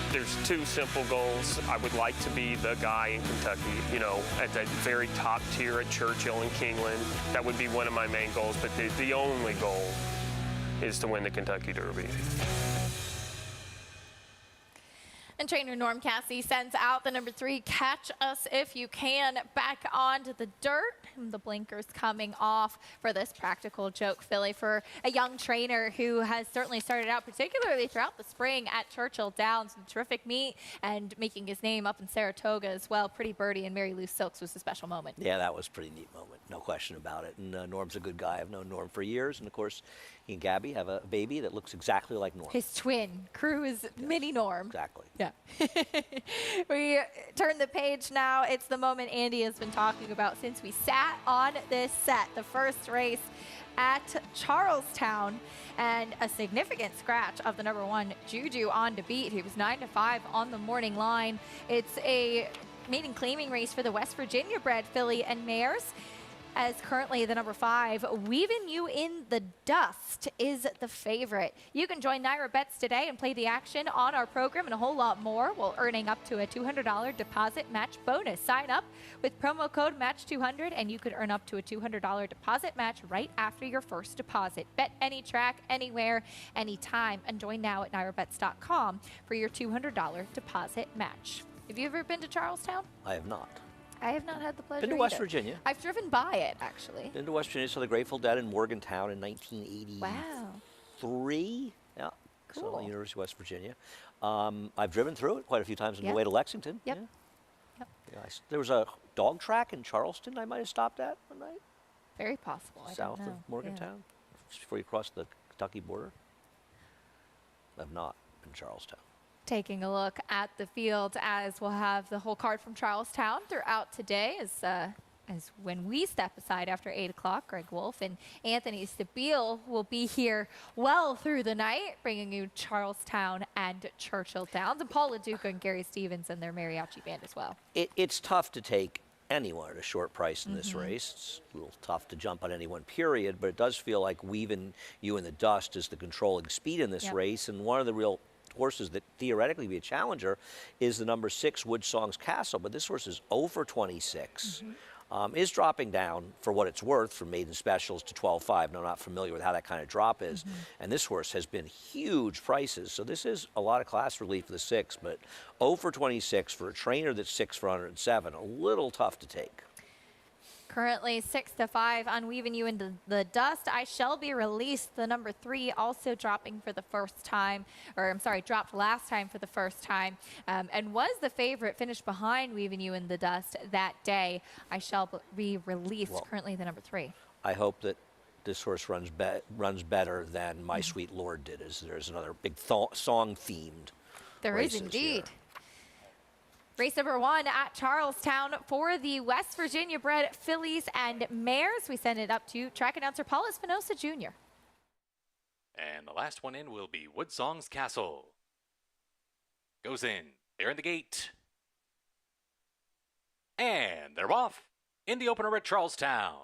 There's 2 simple goals. I would like to be the guy in Kentucky, you know, at that very top tier at Churchill and Kingland. That would be one of my main goals, but the only goal is to win the Kentucky Derby.
And trainer Norm Cassie sends out the number 3, Catch Us If You Can, back onto the dirt. And the blinkers coming off for this practical joke filly for a young trainer who has certainly started out, particularly throughout the spring at Churchill Downs, a terrific meet and making his name up in Saratoga as well. Pretty Birdie and Mary Lou Silks was a special moment.
Yeah, that was a pretty neat moment, no question about it. And Norm's a good guy. I've known Norm for years. And, of course, he and Gabby have a baby that looks exactly like Norm.
His twin. Crew is mini Norm.
Exactly.
Yeah. We turn the page now. It's the moment Andy has been talking about since we sat on this set. The first race at Charlestown, and a significant scratch of the number 1 Juju on to beat. He was 9-5 on the morning line. It's a maiden claiming race for the West Virginia bred filly and mares, as currently the number 5, Weaving You in the Dust, is the favorite. You can join Naira Bets today and play the action on our program and a whole lot more, while earning up to a $200 deposit match bonus. Sign up with promo code MATCH200 and you could earn up to a $200 deposit match right after your first deposit. Bet any track, anywhere, anytime, and join now at nairabets.com for your $200 deposit match. Have you ever been to Charlestown?
I have not.
I have not had the pleasure.
Been to West Virginia.
I've driven by it, actually.
Been to West Virginia, saw the Grateful Dead in Morgantown in 1983.
Wow.
Yeah.
Cool.
So, University of West Virginia. I've driven through it quite a few times on the way to Lexington.
Yep.
Yeah. Yeah, there was a dog track in Charleston I might have stopped at one night.
Very possible.
South of Morgantown, just before you cross the Kentucky border. I've not been to Charlestown.
Taking a look at the field, as we'll have the whole card from Charlestown throughout today, as when we step aside after 8 o'clock, Greg Wolf and Anthony Stabile will be here well through the night, bringing you Charlestown and Churchill Downs, and Paul LaDuca and Gary Stevens and their mariachi band as well.
It's tough to take anyone at a short price in this race. It's a little tough to jump on any one period, but it does feel like Weaving You in the Dust is the controlling speed in this race, and one of the real horses that theoretically be a challenger is the number 6 Woodsong's Castle, but this horse is over 26. Is dropping down for what it's worth from maiden specials to 12.5. No, I'm not familiar with how that kind of drop is. And this horse has been huge prices, so this is a lot of class relief for the 6, but over 26 for a trainer that's 6 for 107, a little tough to take.
Currently 6-5 on Weaving You into the Dust. I Shall Be Released, the number 3, also dropping for the first time, or I'm sorry, dropped last time for the first time, and was the favorite, finished behind Weaving You in the Dust that day. I Shall Be Released, currently the number 3.
I hope that this horse runs better than My Sweet Lord did, as there's another big song-themed
There is indeed. Race number 1 at Charlestown for the West Virginia bred fillies and mares. We send it up to track announcer Paul Espinosa Jr.
And the last one in will be Woodsong's Castle. Goes in. They're in the gate. And they're off in the opener at Charlestown.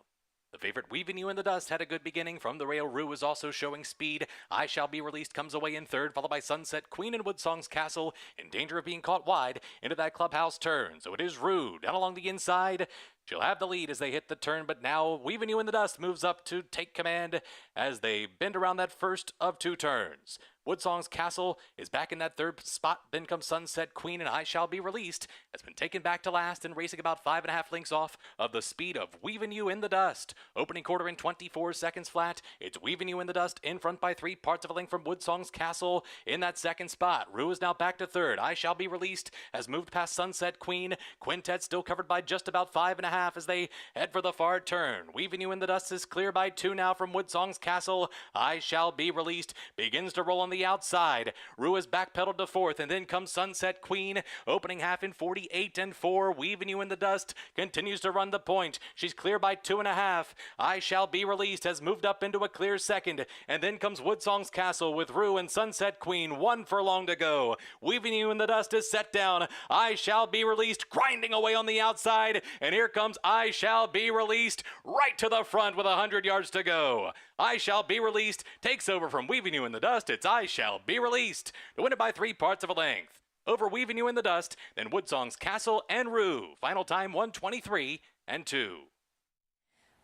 The favorite Weaving You in the Dust had a good beginning. From the rail, Rue is also showing speed. I Shall Be Released comes away in third, followed by Sunset Queen and Woodsong's Castle, in danger of being caught wide into that clubhouse turn. So it is Rue down along the inside. She'll have the lead as they hit the turn, but now Weaving You in the Dust moves up to take command as they bend around that first of 2 turns. Woodsong's Castle is back in that third spot. Then comes Sunset Queen, and I Shall Be Released has been taken back to last and racing about 5.5 lengths off of the speed of Weaving You in the Dust. Opening quarter in 24 seconds flat. It's Weaving You in the Dust in front by 3 parts of a length from Woodsong's Castle in that second spot. Rue is now back to third. I Shall Be Released has moved past Sunset Queen. Quintet still covered by just about 5.5 as they head for the far turn. Weaving You in the Dust is clear by 2 now from Woodsong's Castle. I Shall Be Released begins to roll on the outside. Rue is backpedaled to 4th, and then comes Sunset Queen, opening half in 48-4. Weaving You in the Dust continues to run the point. She's clear by 2.5. I Shall Be Released has moved up into a clear second, and then comes Woodsong's Castle with Rue and Sunset Queen 1 furlong to go. Weaving You in the Dust is set down. I Shall Be Released grinding away on the outside, and here comes I Shall Be Released right to the front with 100 yards to go. I Shall Be Released takes over from Weaving You in the Dust. It's I Shall Be Released to win it by 3 parts of a length. Over Weaving You in the Dust, then Woodsong's Castle and Rue. Final time 1:23-2.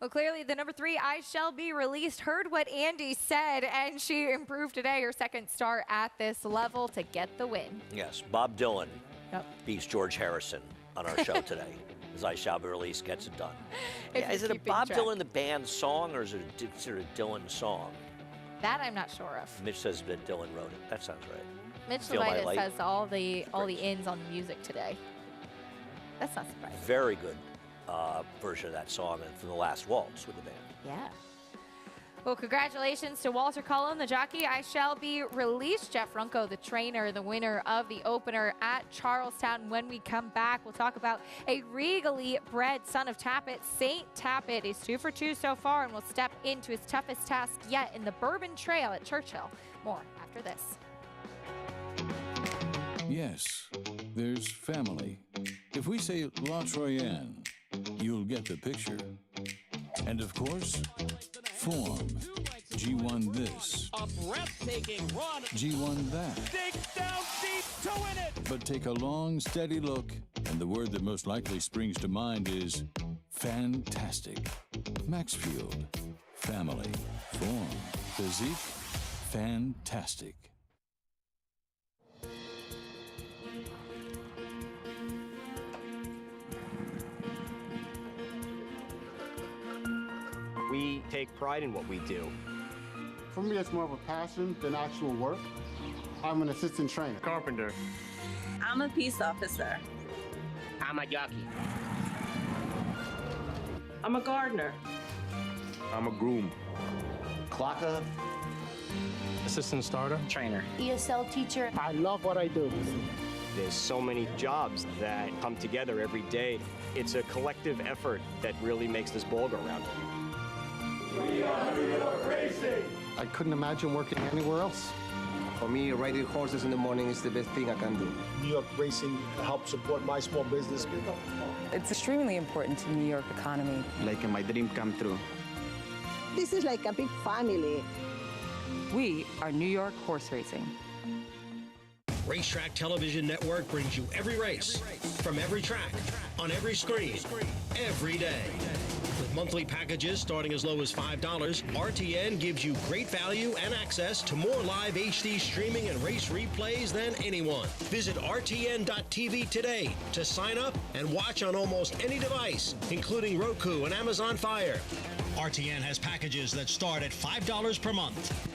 Well, clearly the number 3, I Shall Be Released, heard what Andy said, and she improved today, her second start at this level to get the win.
Yes, Bob Dylan beats George Harrison on our show today. As I Shall Be Released gets it done. Yeah, is it a Bob Dylan the band song, or is it a Dylan song?
That I'm not sure of.
Mitch says that Dylan wrote it. That sounds right.
Mitch Levitas has all the ins on the music today. That's not surprising.
Very good version of that song and from the last waltz with the band.
Yeah. Well, congratulations to Walter Cullen, the jockey. I Shall Be Released. Jeff Runco, the trainer, the winner of the opener at Charlestown. When we come back, we'll talk about a regally bred son of Tappet. St. Tappet is 2 for 2 so far and will step into his toughest task yet in the Bourbon Trail at Churchill. More after this.
Yes, there's family. If we say La Troyenne, you'll get the picture. And of course, form. G1 this.
A breathtaking run.
G1 that.
Dig down deep to win it.
But take a long, steady look, and the word that most likely springs to mind is fantastic. Maxfield. Family. Form. Physique. Fantastic.
We take pride in what we do.
For me, it's more of a passion than actual work. I'm an assistant trainer.
Carpenter.
I'm a peace officer.
I'm a jockey.
I'm a gardener.
I'm a groom.
Clocker.
Assistant starter. Trainer.
ESL teacher.
I love what I do.
There's so many jobs that come together every day. It's a collective effort that really makes this ball go round.
We are New York Racing!
I couldn't imagine working anywhere else.
For me, riding horses in the morning is the best thing I can do.
New York Racing helps support my small business.
It's extremely important to the New York economy.
Like my dream come true.
This is like a big family. We are New York Horse Racing.
Racetrack Television Network brings you every race, from every track, on every screen, every day. With monthly packages starting as low as $5, RTN gives you great value and access to more live HD streaming and race replays than anyone. Visit RTN.tv today to sign up and watch on almost any device, including Roku and Amazon Fire. RTN has packages that start at $5 per month.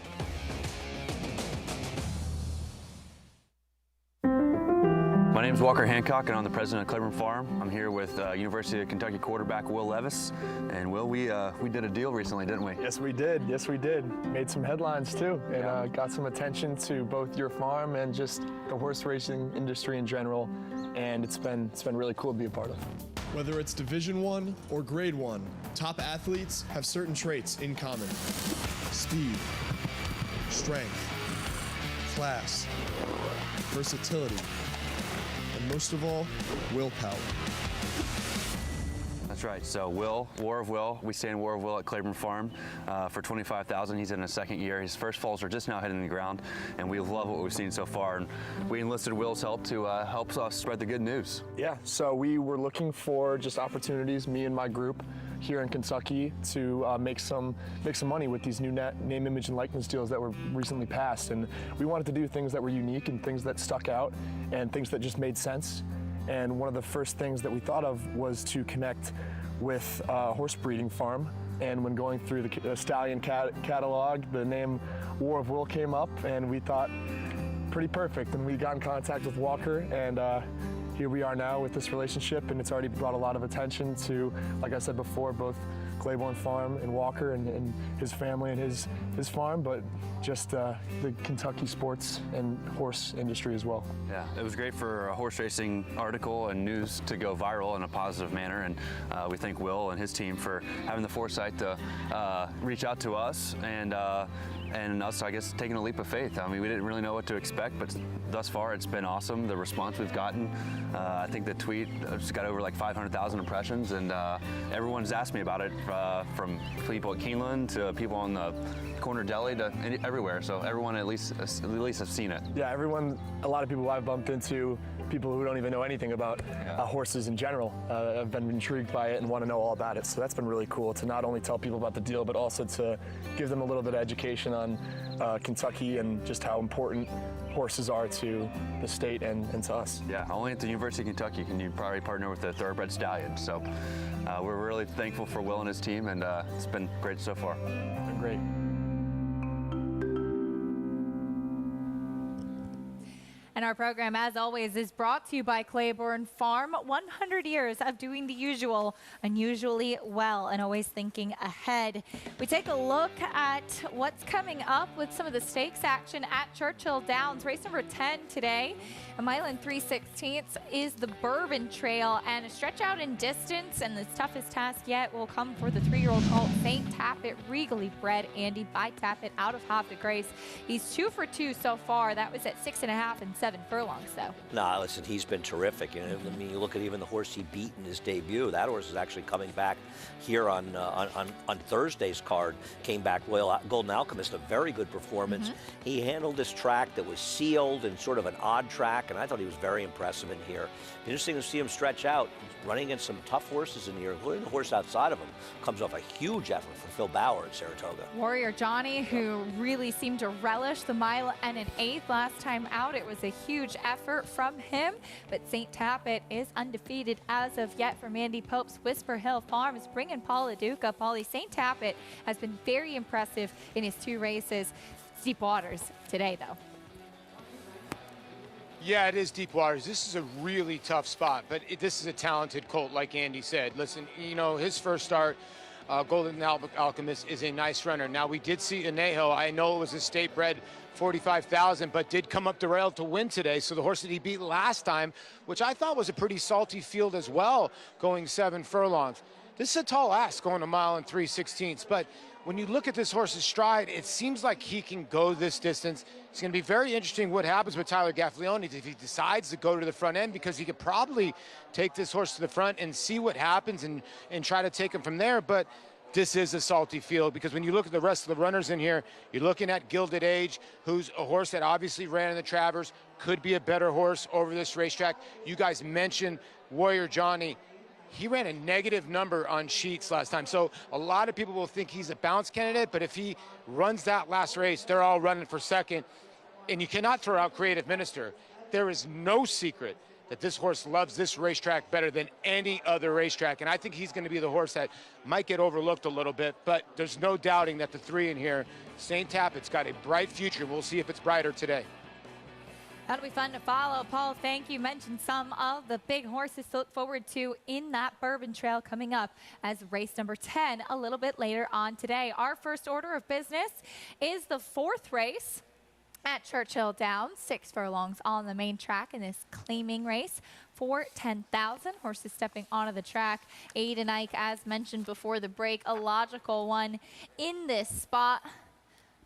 My name is Walker Hancock, and I'm the president of Claiborne Farm. I'm here with University of Kentucky quarterback Will Levis. And Will, we did a deal recently, didn't we?
Yes, we did. Yes, we did. Made some headlines too, and got some attention to both your farm and just the horse racing industry in general. And it's been really cool to be a part of.
Whether it's Division I or Grade I, top athletes have certain traits in common: speed, strength, class, versatility, and most of all, willpower.
That's right. So Will, War of Will, we stay in War of Will at Claiborne Farm for $25,000. He's in his second year. His first foals are just now hitting the ground, and we love what we've seen so far. And we enlisted Will's help to help us spread the good news.
Yeah, so we were looking for just opportunities, me and my group here in Kentucky, to make some money with these new name, image, and likeness deals that were recently passed. And we wanted to do things that were unique and things that stuck out and things that just made sense. And one of the first things that we thought of was to connect with a horse breeding farm. And when going through the stallion catalog, the name War of Will came up, and we thought, pretty perfect. And we got in contact with Walker, and here we are now with this relationship, and it's already brought a lot of attention to, like I said before, both Claiborne Farm and Walker and his family and his farm, but just the Kentucky sports and horse industry as well.
Yeah, it was great for a horse racing article and news to go viral in a positive manner, and we thank Will and his team for having the foresight to reach out to us and us, I guess, taking a leap of faith. I mean, we didn't really know what to expect, but thus far it's been awesome. The response we've gotten, I think the tweet just got over like 500,000 impressions, and everyone's asked me about it from people at Keeneland to people on the corner deli to everywhere. So everyone at least have seen it.
Yeah, a lot of people I've bumped into, people who don't even know anything about horses in general, have been intrigued by it and want to know all about it. So that's been really cool to not only tell people about the deal, but also to give them a little bit of education on Kentucky and just how important horses are to the state and to us.
Yeah, only at the University of Kentucky can you probably partner with a thoroughbred stallion. So we're really thankful for Will and his team, and it's been great so far.
It's been great.
And our program, as always, is brought to you by Claiborne Farm. 100 years of doing the usual unusually well and always thinking ahead. We take a look at what's coming up with some of the stakes action at Churchill Downs. Race number 10 today, a mile and 3/16 is the Bourbon Trail, and a stretch out in distance, and the toughest task yet will come for the 3-year-old colt St. Tappet, regally bred Andy by Tappet out of Havre de Grace. He's 2 for 2 so far. That was at 6.5 and 7 furlongs, though.
No, listen, he's been terrific. You know, I mean, you look at even the horse he beat in his debut. That horse is actually coming back here on Thursday's card. Came back Royal Golden Alchemist, a very good performance. He handled this track that was sealed and sort of an odd track, and I thought he was very impressive in here. Interesting to see him stretch out, running against some tough horses in here, including the horse outside of him. Comes off a huge effort from Phil Bauer at Saratoga.
Warrior Johnny, who really seemed to relish the mile and an 1/8 last time out. It was a huge effort from him, but St. Tappet is undefeated as of yet from Andy Pope's Whisper Hill Farms. Bringing Paula Duca. Paulie, St. Tappet has been very impressive in his 2 races. Deep waters today, though.
Yeah, it is deep waters. This is a really tough spot, but this is a talented colt, like Andy said. Listen, you know, his first start, Golden Alchemist, is a nice runner. Now, we did see Anejo. I know it was a state bred 45,000, but did come up the rail to win today. So the horse that he beat last time, which I thought was a pretty salty field as well, going 7 furlongs. This is a tall ask going a mile and 3/16, but when you look at this horse's stride, it seems like he can go this distance. It's going to be very interesting what happens with Tyler Gaffleone if he decides to go to the front end, because he could probably take this horse to the front and see what happens and try to take him from there. But this is a salty field, because when you look at the rest of the runners in here, you're looking at Gilded Age, who's a horse that obviously ran in the Travers, could be a better horse over this racetrack. You guys mentioned Warrior Johnny. He ran a negative number on sheets last time. So a lot of people will think he's a bounce candidate, but if he runs that last race, they're all running for second. And you cannot throw out Creative Minister. There is no secret that this horse loves this racetrack better than any other racetrack. And I think he's going to be the horse that might get overlooked a little bit, but there's no doubting that the 3 in here, St. Tappet's got a bright future. We'll see if it's brighter today.
That'll be fun to follow. Paul, thank you. Mentioned some of the big horses to look forward to in that Bourbon Trail coming up as race number 10 a little bit later on today. Our first order of business is the 4th race at Churchill Downs. 6 furlongs on the main track in this claiming race for 10,000. Horses stepping onto the track. Aiden Ike, as mentioned before the break, a logical one in this spot,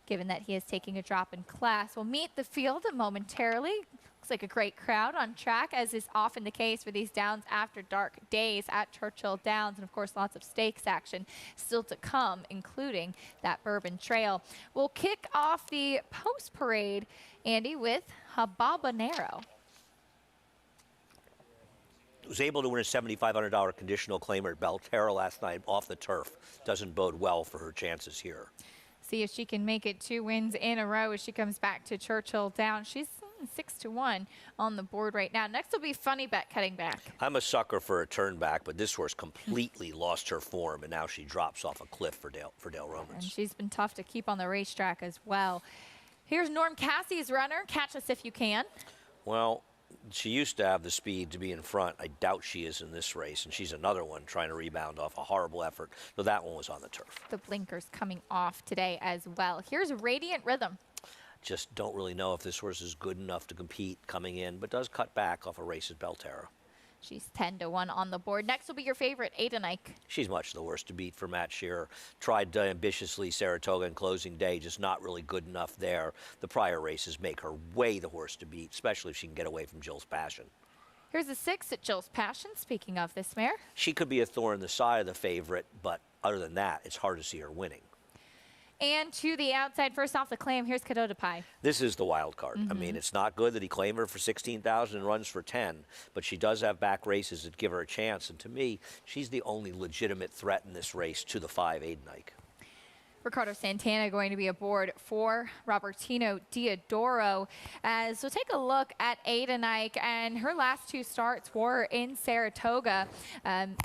given that he is taking a drop in class. We'll meet the field momentarily. Looks like a great crowd on track, as is often the case for these Downs after dark days at Churchill Downs. And of course, lots of stakes action still to come, including that Bourbon Trail. We'll kick off the post parade, Andy, with Habanero.
Was able to win a $7,500 conditional claimer at Belterra last night off the turf. Doesn't bode well for her chances here.
See if she can make it 2 wins in a row as she comes back to Churchill Downs. She's 6-1 on the board right now. Next will be Funny Bet cutting back.
I'm a sucker for a turn back, but this horse completely lost her form, and now she drops off a cliff for Dale Romans.
And she's been tough to keep on the racetrack as well. Here's Norm Cassie's runner. Catch us if you can.
Well, she used to have the speed to be in front. I doubt she is in this race, and she's another one trying to rebound off a horrible effort. So that one was on the turf.
The blinkers coming off today as well. Here's Radiant Rhythm.
Just don't really know if this horse is good enough to compete coming in, but does cut back off a race at Belterra.
She's 10-1 on the board. Next will be your favorite, Aiden Ike.
She's much the worst to beat for Matt Shearer. Tried ambitiously Saratoga and closing day, just not really good enough there. The prior races make her way the horse to beat, especially if she can get away from Jill's Passion.
Here's the 6 at Jill's Passion. Speaking of this mare.
She could be a thorn in the side of the favorite, but other than that, it's hard to see her winning.
And to the outside, first off the claim, here's Cadota Pie.
This is the wild card. I mean, it's not good that he claimed her for 16,000 and runs for 10, but she does have back races that give her a chance. And to me, she's the only legitimate threat in this race to the 5 Aidenike.
Ricardo Santana going to be aboard for Robertino Diodoro. As we'll take a look at Aidenike, and her last 2 starts were in Saratoga.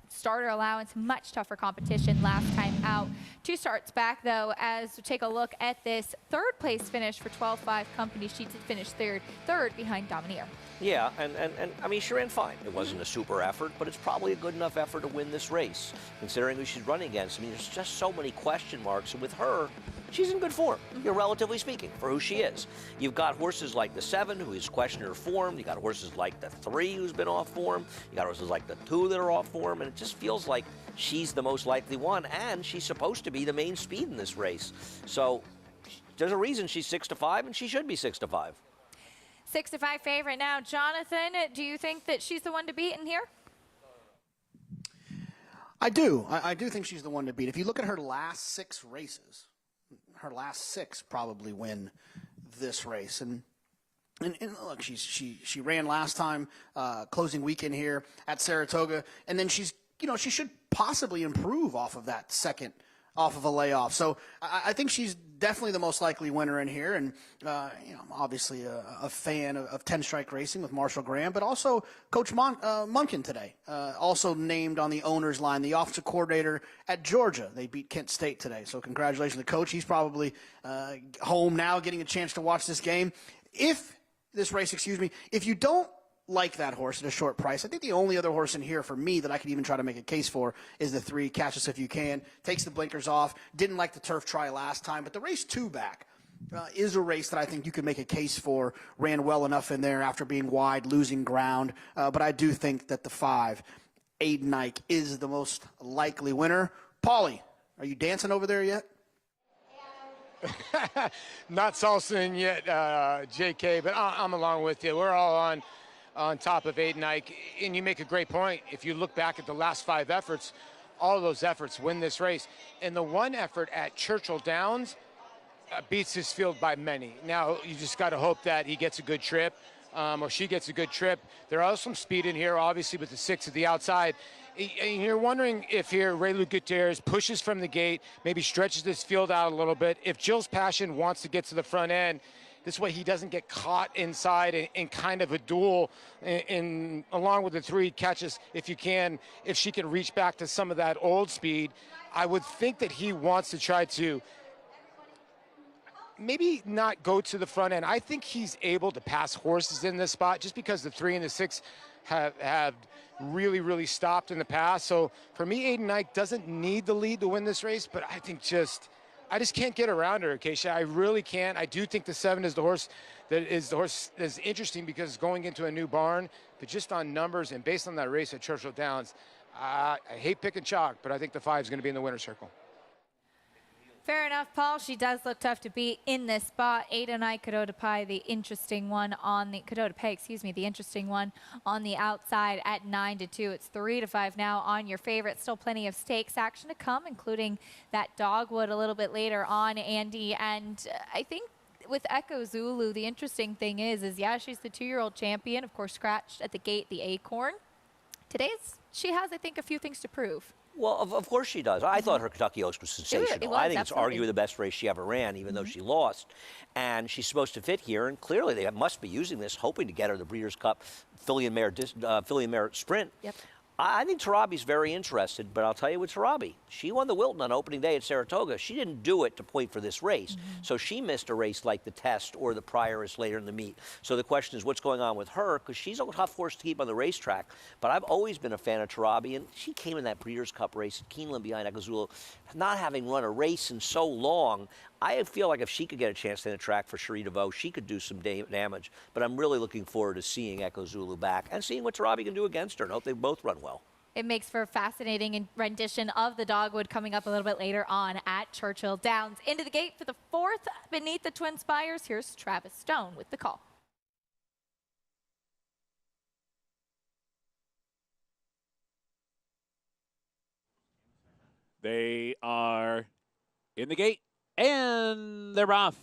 Starter allowance, much tougher competition last time out. 2 starts back, though, as we take a look at this 3rd place finish for 12-5 Company. She did finish third behind Domineer.
Yeah, and I mean, she ran fine. It wasn't a super effort, but it's probably a good enough effort to win this race, considering who she's running against. I mean, there's just so many question marks, and with her, she's in good form, relatively speaking, for who she is. You've got horses like the 7, who is questioning her form. You got horses like the 3, who's been off form. You got horses like the 2 that are off form, and it just feels like she's the most likely one, and she's supposed to be the main speed in this race. So there's a reason she's 6-5, and she should be 6-5.
6-5 favorite now. Jonathan, do you think that she's the one to beat in here?
I do. I do think she's the one to beat. If you look at her last 6 races, her last 6 probably win this race. And look, she ran last time, closing weekend here at Saratoga, and then she should possibly improve off of that second, off of a layoff. So I think she's definitely the most likely winner in here. And, I'm obviously a fan of 10 Strike Racing with Marshall Graham, but also Coach Munkin today, also named on the owner's line, the offensive coordinator at Georgia. They beat Kent State today. So congratulations to Coach. He's probably home now getting a chance to watch this game. If you don't like that horse at a short price, I think the only other horse in here for me that I could even try to make a case for is the 3, Catch Us If You Can. Takes the blinkers off. Didn't like the turf try last time, but the race 2 back is a race that I think you could make a case for. Ran well enough in there after being wide, losing ground. But I do think that the 5, Aidenike, is the most likely winner. Paulie, are you dancing over there yet?
Not salsaing yet, JK, but I'm along with you. We're all on top of Aidenike, and you make a great point. If you look back at the last 5 efforts, all of those efforts win this race. And the one effort at Churchill Downs beats his field by many. Now, you just got to hope that he gets a good trip, or she gets a good trip. There are some speed in here, obviously, with the 6 at the outside. And you're wondering if here Ray Luke Gutierrez pushes from the gate, maybe stretches this field out a little bit. If Jill's Passion wants to get to the front end, this way he doesn't get caught inside in kind of a duel along with the 3 Catches If You Can. If she can reach back to some of that old speed, I would think that he wants to try to maybe not go to the front end. I think he's able to pass horses in this spot just because the 3 and the 6 have really, really stopped in the past. So for me, Aidenike doesn't need the lead to win this race, but I think I just can't get around her, Acacia. I really can't. I do think the 7 is the horse that's interesting because it's going into a new barn, but just on numbers and based on that race at Churchill Downs, I hate picking chalk, but I think the 5 is going to be in the winner's circle.
Fair enough, Paul. She does look tough to beat in this spot. Aidenike, Cadota Pie, the interesting one on the Cadota Pie, the interesting one on the outside at 9-2. It's 3-5 now on your favorite. Still plenty of stakes action to come, including that Dogwood a little bit later on, Andy. And I think with Echo Zulu, the interesting thing is yeah, she's the 2-year-old champion, of course, scratched at the gate, the Acorn. She has, I think, a few things to prove.
Well, of course she does. I thought her Kentucky Oaks was sensational.
It was,
I think
absolutely.
It's arguably the best race she ever ran, even though she lost. And she's supposed to fit here, and clearly they must be using this, hoping to get her the Breeders' Cup Filly and Mare Sprint.
Yep.
I think Tarabi's very interested, but I'll tell you with Tarabi, she won the Wilton on opening day at Saratoga. She didn't do it to point for this race, so she missed a race like the Test or the Prioress later in the meet. So the question is what's going on with her, because she's a tough horse to keep on the racetrack, but I've always been a fan of Tarabi, and she came in that Breeders' Cup race at Keeneland behind Echo Zulu, not having run a race in so long. I feel like if she could get a chance to the track for Cherie DeVoe, she could do some damage. But I'm really looking forward to seeing Echo Zulu back and seeing what Tarabi can do against her, and hope they both run well.
It makes for a fascinating rendition of the Dogwood coming up a little bit later on at Churchill Downs. Into the gate for the 4th beneath the Twin Spires. Here's Travis Stone with the call.
They are in the gate, and they're off.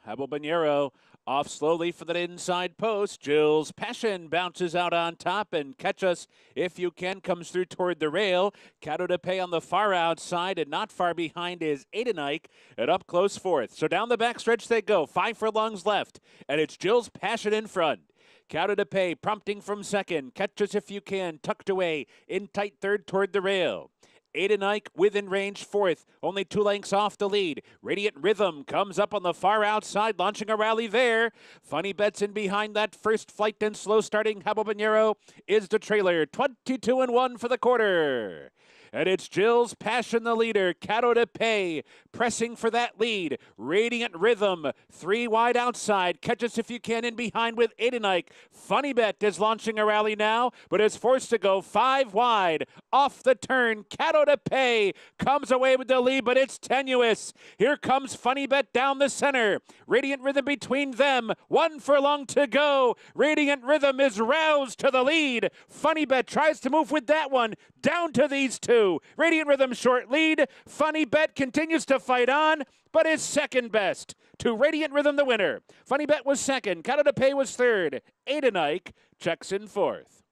Habanero off slowly for that inside post. Jill's Passion bounces out on top, and Catch Us If You Can comes through toward the rail. Cadeau de Pay on the far outside, and not far behind is Aidenike at up close fourth. So down the backstretch they go, 5 furlongs left, and it's Jill's Passion in front. Cadeau de Pay prompting from second. Catch Us If You Can tucked away in tight third toward the rail. Aidenike within range fourth, only 2 lengths off the lead. Radiant Rhythm comes up on the far outside, launching a rally there. Funny Bets in behind that first flight, and slow starting Habanero is the trailer. 22-1 for the quarter. And it's Jill's Passion, the leader. Cadeau de Pay pressing for that lead. Radiant Rhythm, 3 wide outside. Catch Us If You Can in behind with Aidenike. Funny Bet is launching a rally now, but is forced to go 5 wide. Off the turn, Cadeau de Pay comes away with the lead, but it's tenuous. Here comes Funny Bet down the center. Radiant Rhythm between them. 1 furlong to go. Radiant Rhythm is roused to the lead. Funny Bet tries to move with that one. Down to these 2. Radiant Rhythm short lead. Funny Bet continues to fight on, but is second best to Radiant Rhythm, the winner. Funny Bet was second. Cadeau de Pay was third. Aidenike checks in fourth.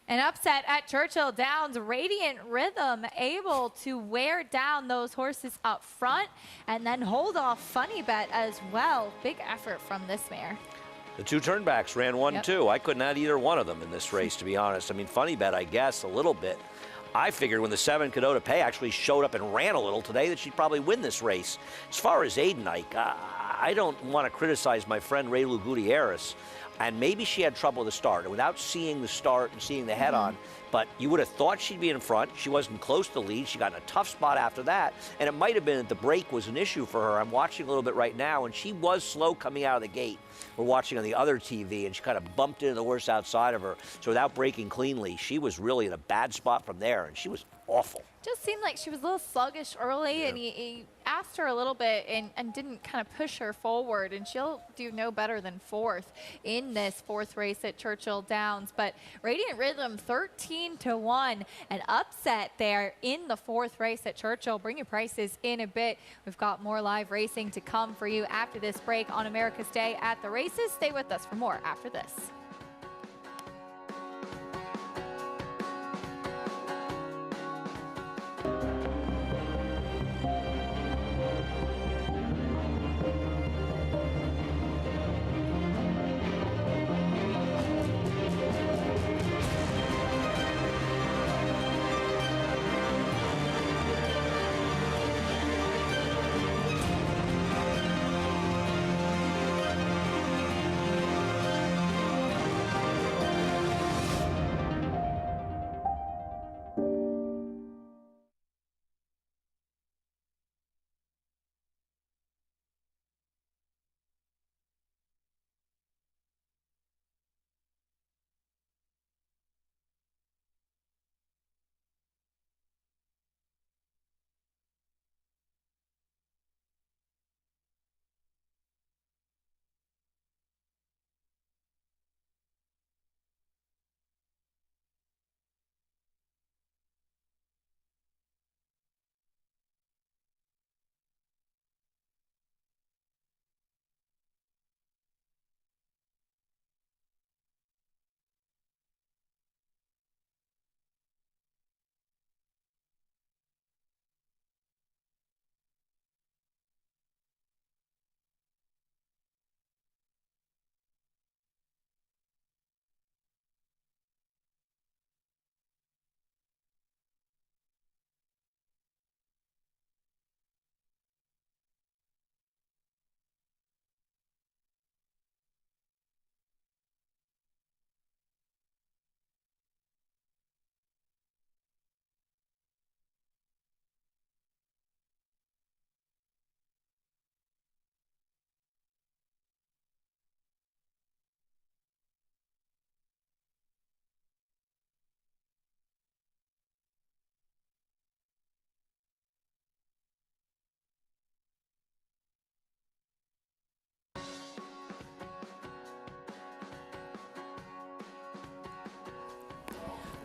An upset at Churchill Downs. Radiant Rhythm able to wear down those horses up front and then hold off Funny Bet as well. Big effort from this mare.
The 2 turnbacks ran 1-2.
Yep.
I couldn't add either one of them in this race, to be honest. I mean, Funny Bet, I guess, a little bit. I figured when the 7 Cadeau de Pay actually showed up and ran a little today that she'd probably win this race. As far as Aidenike, I don't want to criticize my friend Raylu Gutierrez. And maybe she had trouble with the start. And without seeing the start and seeing the head-on, but you would have thought she'd be in front. She wasn't close to the lead. She got in a tough spot after that. And it might have been that the break was an issue for her. I'm watching a little bit right now, and she was slow coming out of the gate. We're watching on the other TV, and she kind of bumped into the horse outside of her. So without breaking cleanly, she was really in a bad spot from there, and she was awful.
Just seemed like she was a little sluggish early, and he asked her a little bit and didn't kind of push her forward, and she'll do no better than fourth in this fourth race at Churchill Downs. But Radiant Rhythm 13-1, an upset there in the fourth race at Churchill. Bring your prices in a bit. We've got more live racing to come for you after this break on America's Day at the Races. Stay with us for more after this.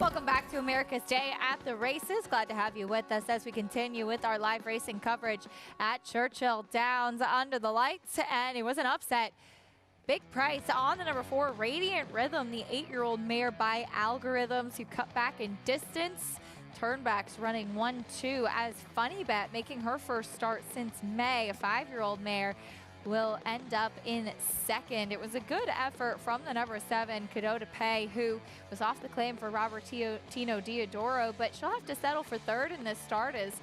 Welcome back to America's Day at the Races. Glad to have you with us as we continue with our live racing coverage at Churchill Downs under the lights. And it was an upset. Big price on the number 4, Radiant Rhythm, the 8-year-old mare by Algorithms, who cut back in distance. Turnbacks running 1-2 as Funny Bet making her first start since May. A 5-year-old mare will end up in second. It was a good effort from the number 7, Cadota Pay, who was off the claim for Robertino Diodoro, but she'll have to settle for third in this start as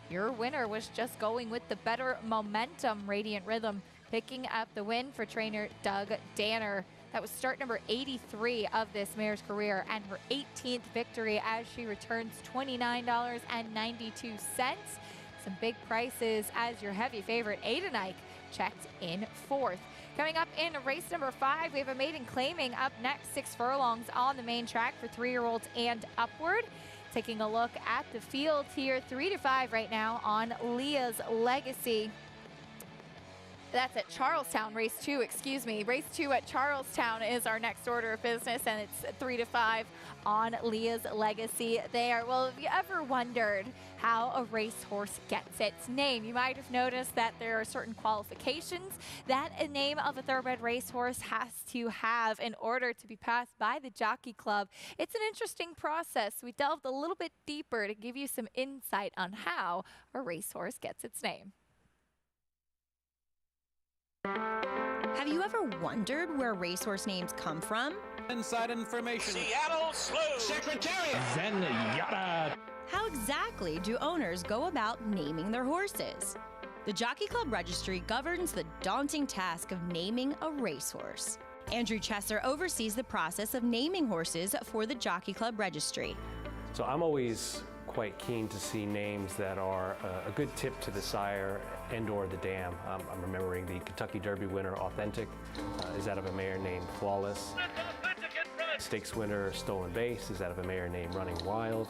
your winner was just going with the better momentum. Radiant Rhythm picking up the win for trainer Doug Danner. That was start number 83 of this mare's career and her 18th victory as she returns $29.92. Some big prices as your heavy favorite, Aidenike, checked in 4th. Coming up in race number 5, we have a maiden claiming up next, 6 furlongs on the main track for 3-year-olds and upward. Taking a look at the field here, 3-5 right now on Leah's Legacy. That's at Charlestown, race 2, excuse me. Race 2 at Charlestown is our next order of business, and it's 3-5 on Leah's Legacy there. Well, have you ever wondered how a racehorse gets its name? You might have noticed that there are certain qualifications that a name of a thoroughbred racehorse has to have in order to be passed by the Jockey Club. It's an interesting process. We delved a little bit deeper to give you some insight on how a racehorse gets its name.
Have you ever wondered where racehorse names come from?
Inside information.
Seattle Slew. Secretariat.
Zenyatta.
How exactly do owners go about naming their horses? The Jockey Club Registry governs the daunting task of naming a racehorse. Andrew Chesser oversees the process of naming horses for the Jockey Club Registry.
So I'm always quite keen to see names that are a good tip to the sire and or the dam. I'm remembering the Kentucky Derby winner, Authentic, is out of a mare named Flawless. Stakes winner, Stolen Base, is out of a mare named Running Wild.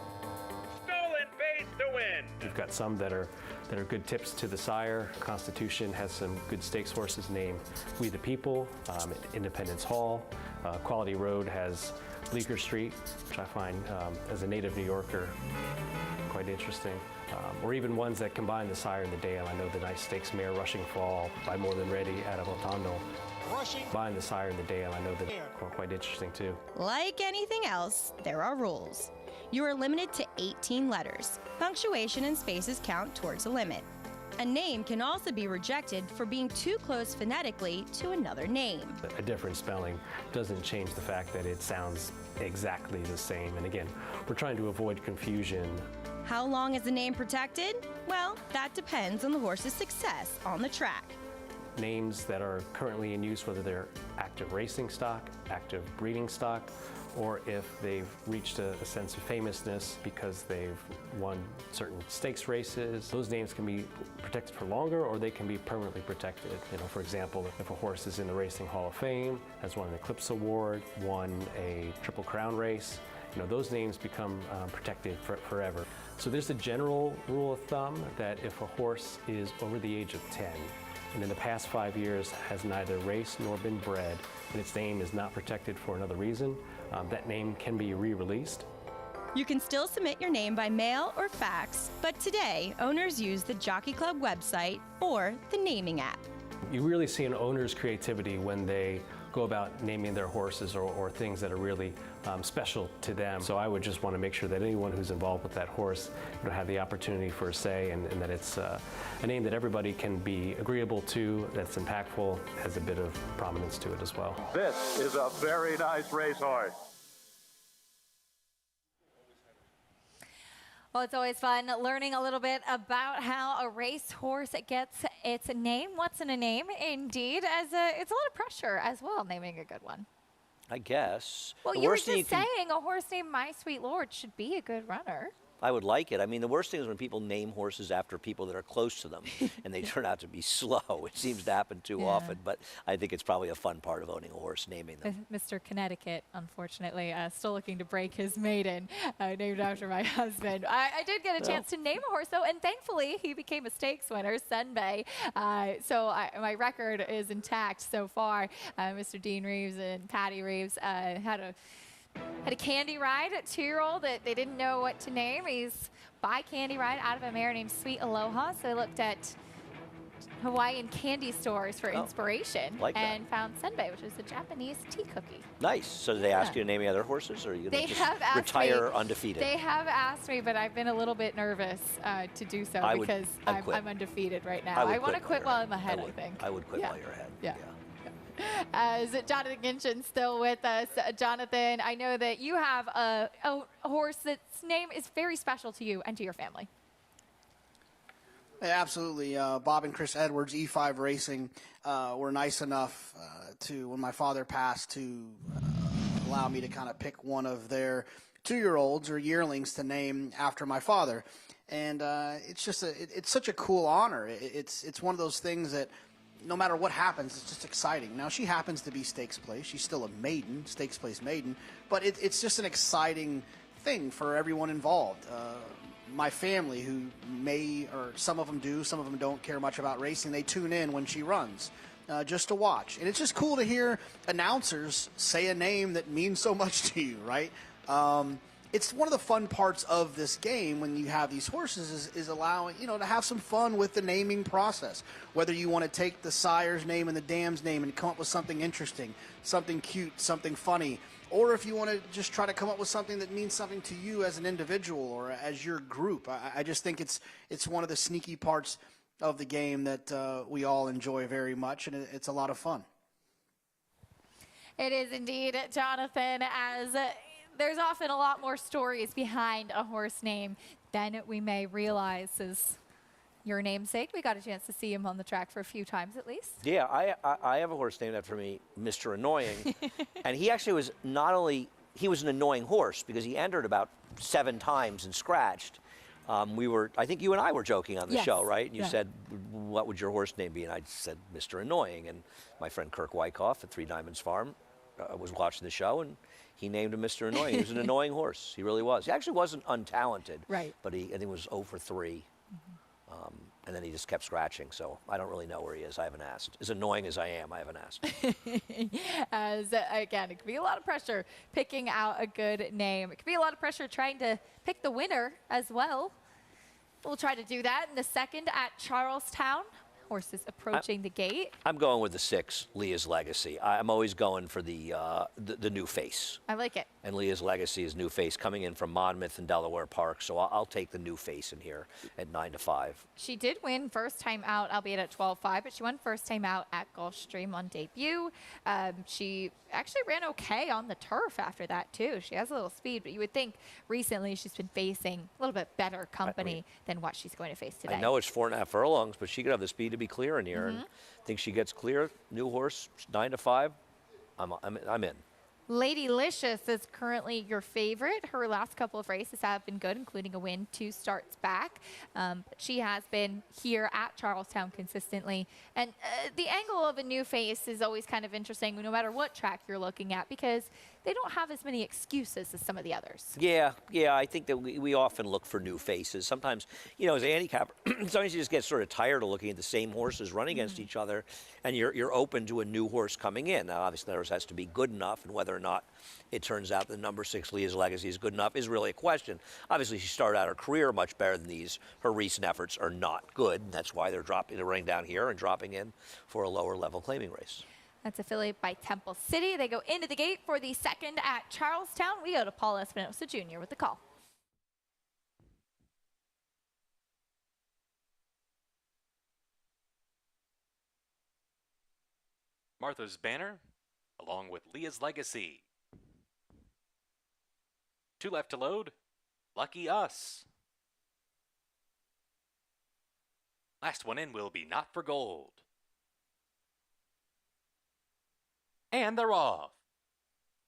Stolen Base to win.
We've got some that are good tips to the sire. Constitution has some good stakes horses named We the People, at Independence Hall. Quality Road has Bleecker Street, which I find, as a native New Yorker, quite interesting. Or even ones that combine the sire and the dam. I know the nice stakes mare Rushing Fall by More Than Ready out of Otondo. Combine the sire and the dam. I know that quite interesting too.
Like anything else, there are rules. You are limited to 18 letters. Punctuation and spaces count towards the limit. A name can also be rejected for being too close phonetically to another name.
A different spelling doesn't change the fact that it sounds exactly the same. And again, we're trying to avoid confusion.
How long is the name protected? Well, that depends on the horse's success on the track.
Names that are currently in use, whether they're active racing stock, active breeding stock, or if they've reached a sense of famousness because they've won certain stakes races. Those names can be protected for longer, or they can be permanently protected. You know, for example, if a horse is in the Racing Hall of Fame, has won an Eclipse Award, won a Triple Crown race, you know, those names become protected forever. So there's a general rule of thumb that if a horse is over the age of 10, and in the past 5 years has neither raced nor been bred, and its name is not protected for another reason, that name can be re-released.
You can still submit your name by mail or fax, but today, owners use the Jockey Club website or the naming app.
You really see an owner's creativity when they go about naming their horses or things that are really special to them. So I would just want to make sure that anyone who's involved with that horse, you know, have the opportunity for a say, and that it's a name that everybody can be agreeable to, that's impactful, has a bit of prominence to it as well.
This is a very nice racehorse.
Well, it's always fun learning a little bit about how a racehorse gets its name. What's in a name, indeed, as it's a lot of pressure as well, naming a good one.
I guess.
Well, you were just saying a horse named My Sweet Lord should be a good runner.
I would like it. I mean, the worst thing is when people name horses after people that are close to them and they turn out to be slow. It seems to happen too often, but I think it's probably a fun part of owning a horse, naming them.
Mr. Connecticut, unfortunately, still looking to break his maiden, named after my husband. I did get a chance to name a horse, though, and thankfully he became a stakes winner, Sunbay. So my record is intact so far. Mr. Dean Reeves and Patty Reeves had a Had a Candy Ride, a 2-year-old that they didn't know what to name. He's by Candy Ride out of a mare named Sweet Aloha. So they looked at Hawaiian candy stores for inspiration and found senbei, which is a Japanese tea cookie.
Nice. So did they ask you to name any other horses, or are you going to
have
just retire undefeated?
They have asked me, but I've been a little bit nervous to do so because I'm undefeated right now. I want to quit while I'm ahead, I think.
I would quit while you're ahead.
Yeah. As Jonathan Ginchin still with us. Jonathan, I know that you have a horse that's name is very special to you and to your family.
Yeah, absolutely. Bob and Chris Edwards, E5 Racing, were nice enough to, when my father passed, to allow me to kind of pick one of their 2-year-olds or yearlings to name after my father. And it's just it's such a cool honor. It's one of those things that no matter what happens, it's just exciting. Now, she happens to be stakes place. She's still a maiden, stakes place maiden, but it's just an exciting thing for everyone involved. My family, who may, or some of them do, some of them don't care much about racing, they tune in when she runs just to watch. And it's just cool to hear announcers say a name that means so much to you, right? It's one of the fun parts of this game when you have these horses is allowing, to have some fun with the naming process. Whether you want to take the sire's name and the dam's name and come up with something interesting, something cute, something funny, or if you want to just try to come up with something that means something to you as an individual or as your group. I just think it's one of the sneaky parts of the game that we all enjoy very much, and it's a lot of fun.
It is indeed, Jonathan, as there's often a lot more stories behind a horse name than we may realize as your namesake. We got a chance to see him on the track for a few times at least.
Yeah, I have a horse named after me, Mr. Annoying. And he actually was he was an annoying horse because he entered about 7 times and scratched. I think you and I were joking on the show, right? And you said, what would your horse name be? And I said, Mr. Annoying. And my friend Kirk Wyckoff at Three Diamonds Farm was watching the show, and he named him Mr. Annoying. He was an annoying horse. He really was. He actually wasn't untalented. Right. But I think he was 0 for 3. And then he just kept scratching. So I don't really know where he is. I haven't asked. As annoying as I am, I haven't asked.
As, again, it can be a lot of pressure picking out a good name. It can be a lot of pressure trying to pick the winner as well. We'll try to do that in the second at Charlestown. Horses approaching the gate.
I'm going with the 6, Leah's Legacy. I'm always going for the new face.
I like it.
And Leah's Legacy is new face coming in from Monmouth and Delaware Park, so I'll take the new face in here at 9-5.
She did win first time out, albeit at 12-5, but she won first time out at Gulfstream on debut. She actually ran okay on the turf after that too. She has a little speed, but you would think recently she's been facing a little bit better company than what she's going to face today.
I know it's 4.5 furlongs, but she could have the speed to be clear in here. And I think she gets clear. New horse, 9-5. I'm in.
Lady Licious is currently your favorite. Her last couple of races have been good, including a win 2 starts back. But she has been here at Charlestown consistently. And the angle of a new face is always kind of interesting, no matter what track you're looking at, because they don't have as many excuses as some of the others.
Yeah, I think that we often look for new faces. Sometimes, as a handicapper, sometimes you just get sort of tired of looking at the same horses running against each other, and you're open to a new horse coming in. Now, obviously, the horse has to be good enough, and whether or not it turns out the number 6 Leah's Legacy is good enough is really a question. Obviously, she started out her career much better than these. Her recent efforts are not good, and that's why they're running down here and dropping in for a lower level claiming race.
That's affiliated by Temple City. They go into the gate for the second at Charlestown. We go to Paul Espinosa Jr. with the call.
Martha's Banner, along with Leah's Legacy. 2 left to load. Lucky Us. Last one in will be Not for Gold. And they're off.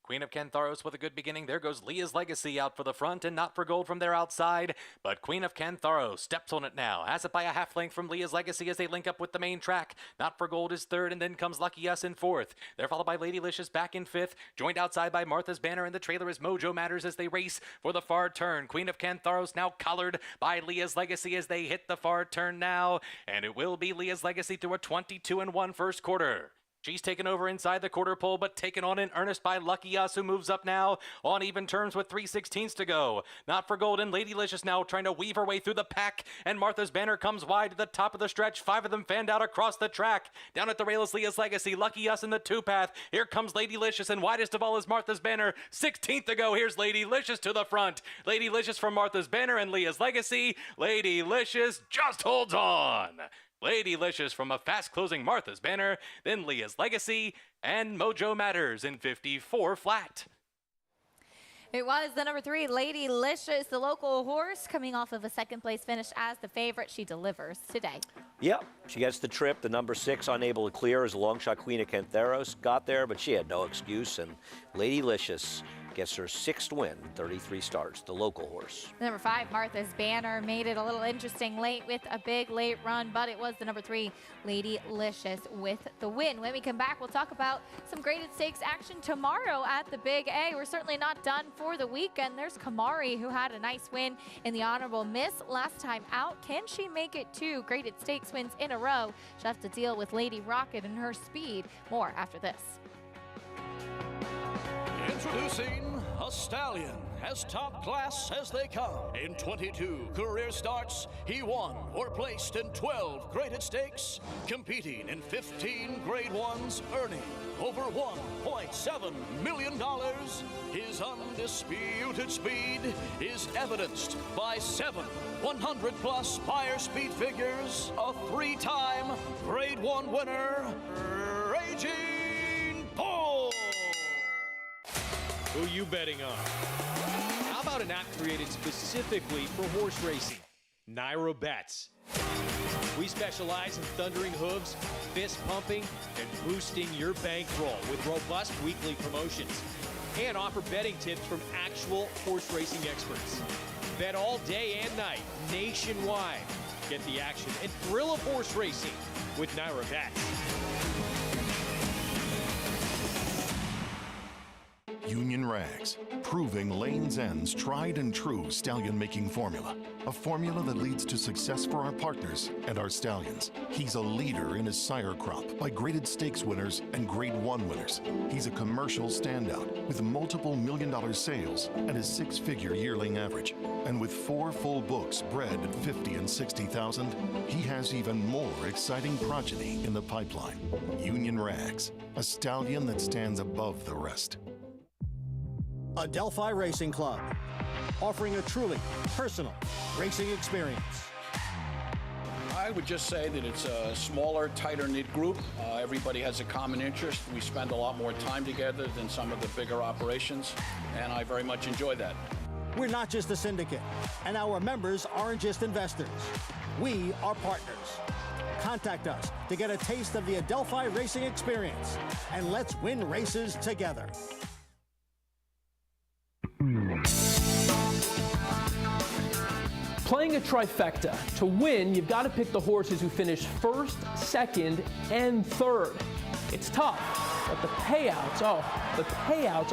Queen of Cantharos with a good beginning. There goes Leah's Legacy out for the front and Not for Gold from their outside. But Queen of Cantharos steps on it now. Has it by a half length from Leah's Legacy as they link up with the main track. Not for Gold is third, and then comes Lucky Us in fourth. They're followed by Lady Licious back in fifth. Joined outside by Martha's Banner, and the trailer is Mojo Matters as they race for the far turn. Queen of Cantharos now collared by Leah's Legacy as they hit the far turn now. And it will be Leah's Legacy through a 22-1 first quarter. She's taken over inside the quarter pole, but taken on in earnest by Lucky Us, who moves up now on even terms with 3/16 to go. Not for Golden. Ladylicious now trying to weave her way through the pack, and Martha's Banner comes wide to the top of the stretch. 5 of them fanned out across the track. Down at the rail is Leah's Legacy. Lucky Us in the 2-path. Here comes Ladylicious, and widest of all is Martha's Banner. 16th to go. Here's Ladylicious to the front. Ladylicious from Martha's Banner and Leah's Legacy. Ladylicious just holds on. Ladylicious from a fast-closing Martha's Banner, then Leah's Legacy, and Mojo Matters in 54 flat.
It was the number 3, Ladylicious, the local horse, coming off of a second-place finish as the favorite. She delivers today.
Yep, she gets the trip. The number 6, Unable to Clear, as a long shot Queen of Cantheros got there, but she had no excuse, and Ladylicious gets her 6th win, 33 starts, the local horse.
The number 5, Martha's Banner, made it a little interesting late with a big late run, but it was the number 3, Ladylicious, with the win. When we come back, we'll talk about some graded stakes action tomorrow at the Big A. We're certainly not done for the weekend. There's Kamari, who had a nice win in the Honorable Miss last time out. Can she make it 2 graded stakes wins in a row? She'll have to deal with Lady Rocket and her speed. More after this.
Introducing a stallion, as top class as they come. In 22 career starts, he won or placed in 12 graded stakes, competing in 15 grade ones, earning over $1.7 million. His undisputed speed is evidenced by 7 100-plus buyer speed figures, a 3-time grade 1 winner, Raging Bull.
Who you betting on? How about an app created specifically for horse racing? Naira Bets. We specialize in thundering hooves, fist pumping, and boosting your bankroll with robust weekly promotions. And offer betting tips from actual horse racing experts. Bet all day and night, nationwide. Get the action and thrill of horse racing with Naira Bets.
Union Rags, proving Lane's End's tried and true stallion making formula. A formula that leads to success for our partners and our stallions. He's a leader in his sire crop by graded stakes winners and grade 1 winners. He's a commercial standout with multiple million-dollar sales and a 6-figure yearling average. And with 4 full books bred at 50 and 60,000, he has even more exciting progeny in the pipeline. Union Rags, a stallion that stands above the rest.
Adelphi Racing Club, offering a truly personal racing experience.
I would just say that it's a smaller, tighter-knit group. Everybody has a common interest. We spend a lot more time together than some of the bigger operations, and I very much enjoy that.
We're not just a syndicate, and our members aren't just investors. We are partners. Contact us to get a taste of the Adelphi Racing experience, and let's win races together.
Playing a trifecta. To win, you've got to pick the horses who finish first, second, and third. It's tough, but the payouts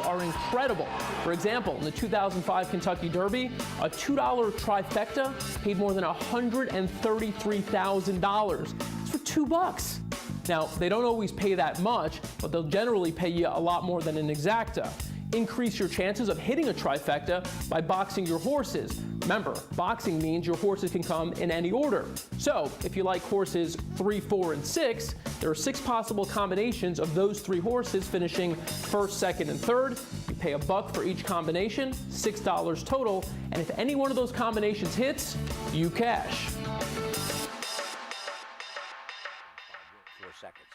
are incredible. For example, in the 2005 Kentucky Derby, a $2 trifecta paid more than $133,000. It's for $2. Now, they don't always pay that much, but they'll generally pay you a lot more than an exacta. Increase your chances of hitting a trifecta by boxing your horses. Remember, boxing means your horses can come in any order. So, if you like horses 3, 4, and 6, there are 6 possible combinations of those 3 horses finishing first, second, and third. You pay $1 for each combination, $6 total, and if any one of those combinations hits, you cash.
4 seconds.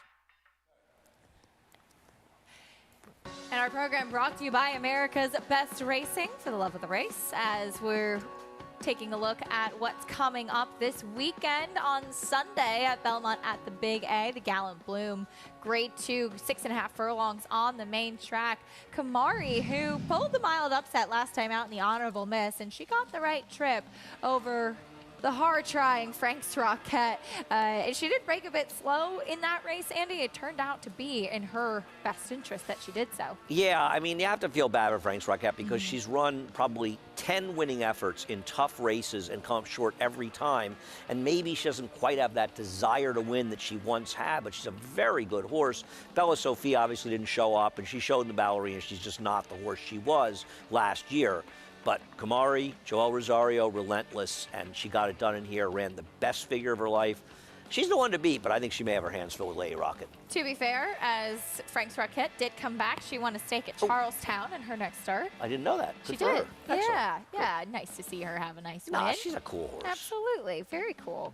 And our program brought to you by America's Best Racing, for the love of the race, as we're taking a look at what's coming up this weekend on Sunday at Belmont at the Big A. The Gallant Bloom Grade 2, 6.5 furlongs on the main track. Kamari, who pulled the mild upset last time out in the Honorable Miss, and she got the right trip over the hard-trying Frank's Rocket. And she did break a bit slow in that race, Andy. It turned out to be in her best interest that she did so.
Yeah, I mean, you have to feel bad for Frank's Rocket because she's run probably 10 winning efforts in tough races and come up short every time. And maybe she doesn't quite have that desire to win that she once had, but she's a very good horse. Bella Sophie obviously didn't show up, and she showed in the ballerina she's just not the horse she was last year. But Kamari, Joel Rosario, relentless, and she got it done in here, ran the best figure of her life. She's the one to beat, but I think she may have her hands filled with Lady Rocket.
To be fair, as Frank's Rocket did come back, she won a stake at Charlestown in her next start.
I didn't know that.
She
Good for
did.
her.
Yeah, yeah. Nice to see her have a nice
Nah,
win.
she's a cool horse.
Absolutely. Very cool.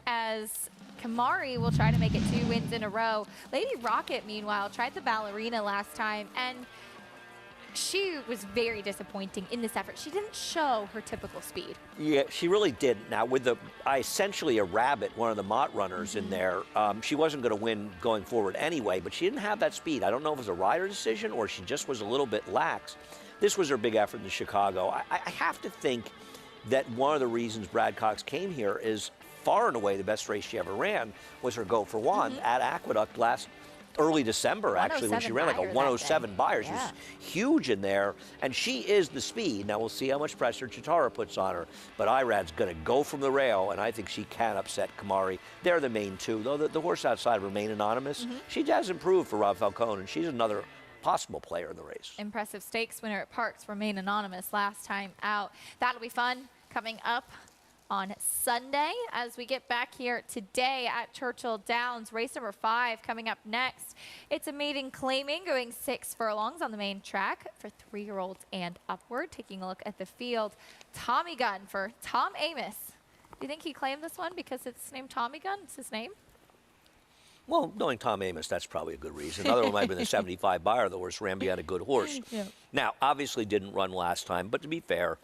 As Kamari will try to make it 2 wins in a row. Lady Rocket, meanwhile, tried the ballerina last time, and she was very disappointing in this effort. She didn't show her typical speed.
Yeah, she really didn't. Now, with essentially a rabbit, one of the Mott runners in there, she wasn't going to win going forward anyway, but she didn't have that speed. I don't know if it was a rider decision or she just was a little bit lax. This was her big effort in Chicago. I have to think that one of the reasons Brad Cox came here is far and away the best race she ever ran was her Go for One at Aqueduct early December, actually, when she ran like a 107 buyer. She was huge in there, and she is the speed. Now, we'll see how much pressure Chitara puts on her, but Irad's going to go from the rail, and I think she can upset Kamari. They're the main two, though the horse outside remain anonymous. She has improved for Rob Falcone, and she's another possible player in the race.
Impressive stakes winner at Parks, remain anonymous last time out. That'll be fun coming up on Sunday as we get back here today at Churchill Downs. Race number 5 coming up next. It's a maiden claiming, going 6 furlongs on the main track for 3-year-olds and upward. Taking a look at the field, Tommy Gun for Tom Amos. Do you think he claimed this one because it's named Tommy Gun? It's his name?
Well, knowing Tom Amos, that's probably a good reason. Another one might have been the 75 buyer. The horse ran behind a good horse.
Yeah.
Now, obviously didn't run last time, but to be fair,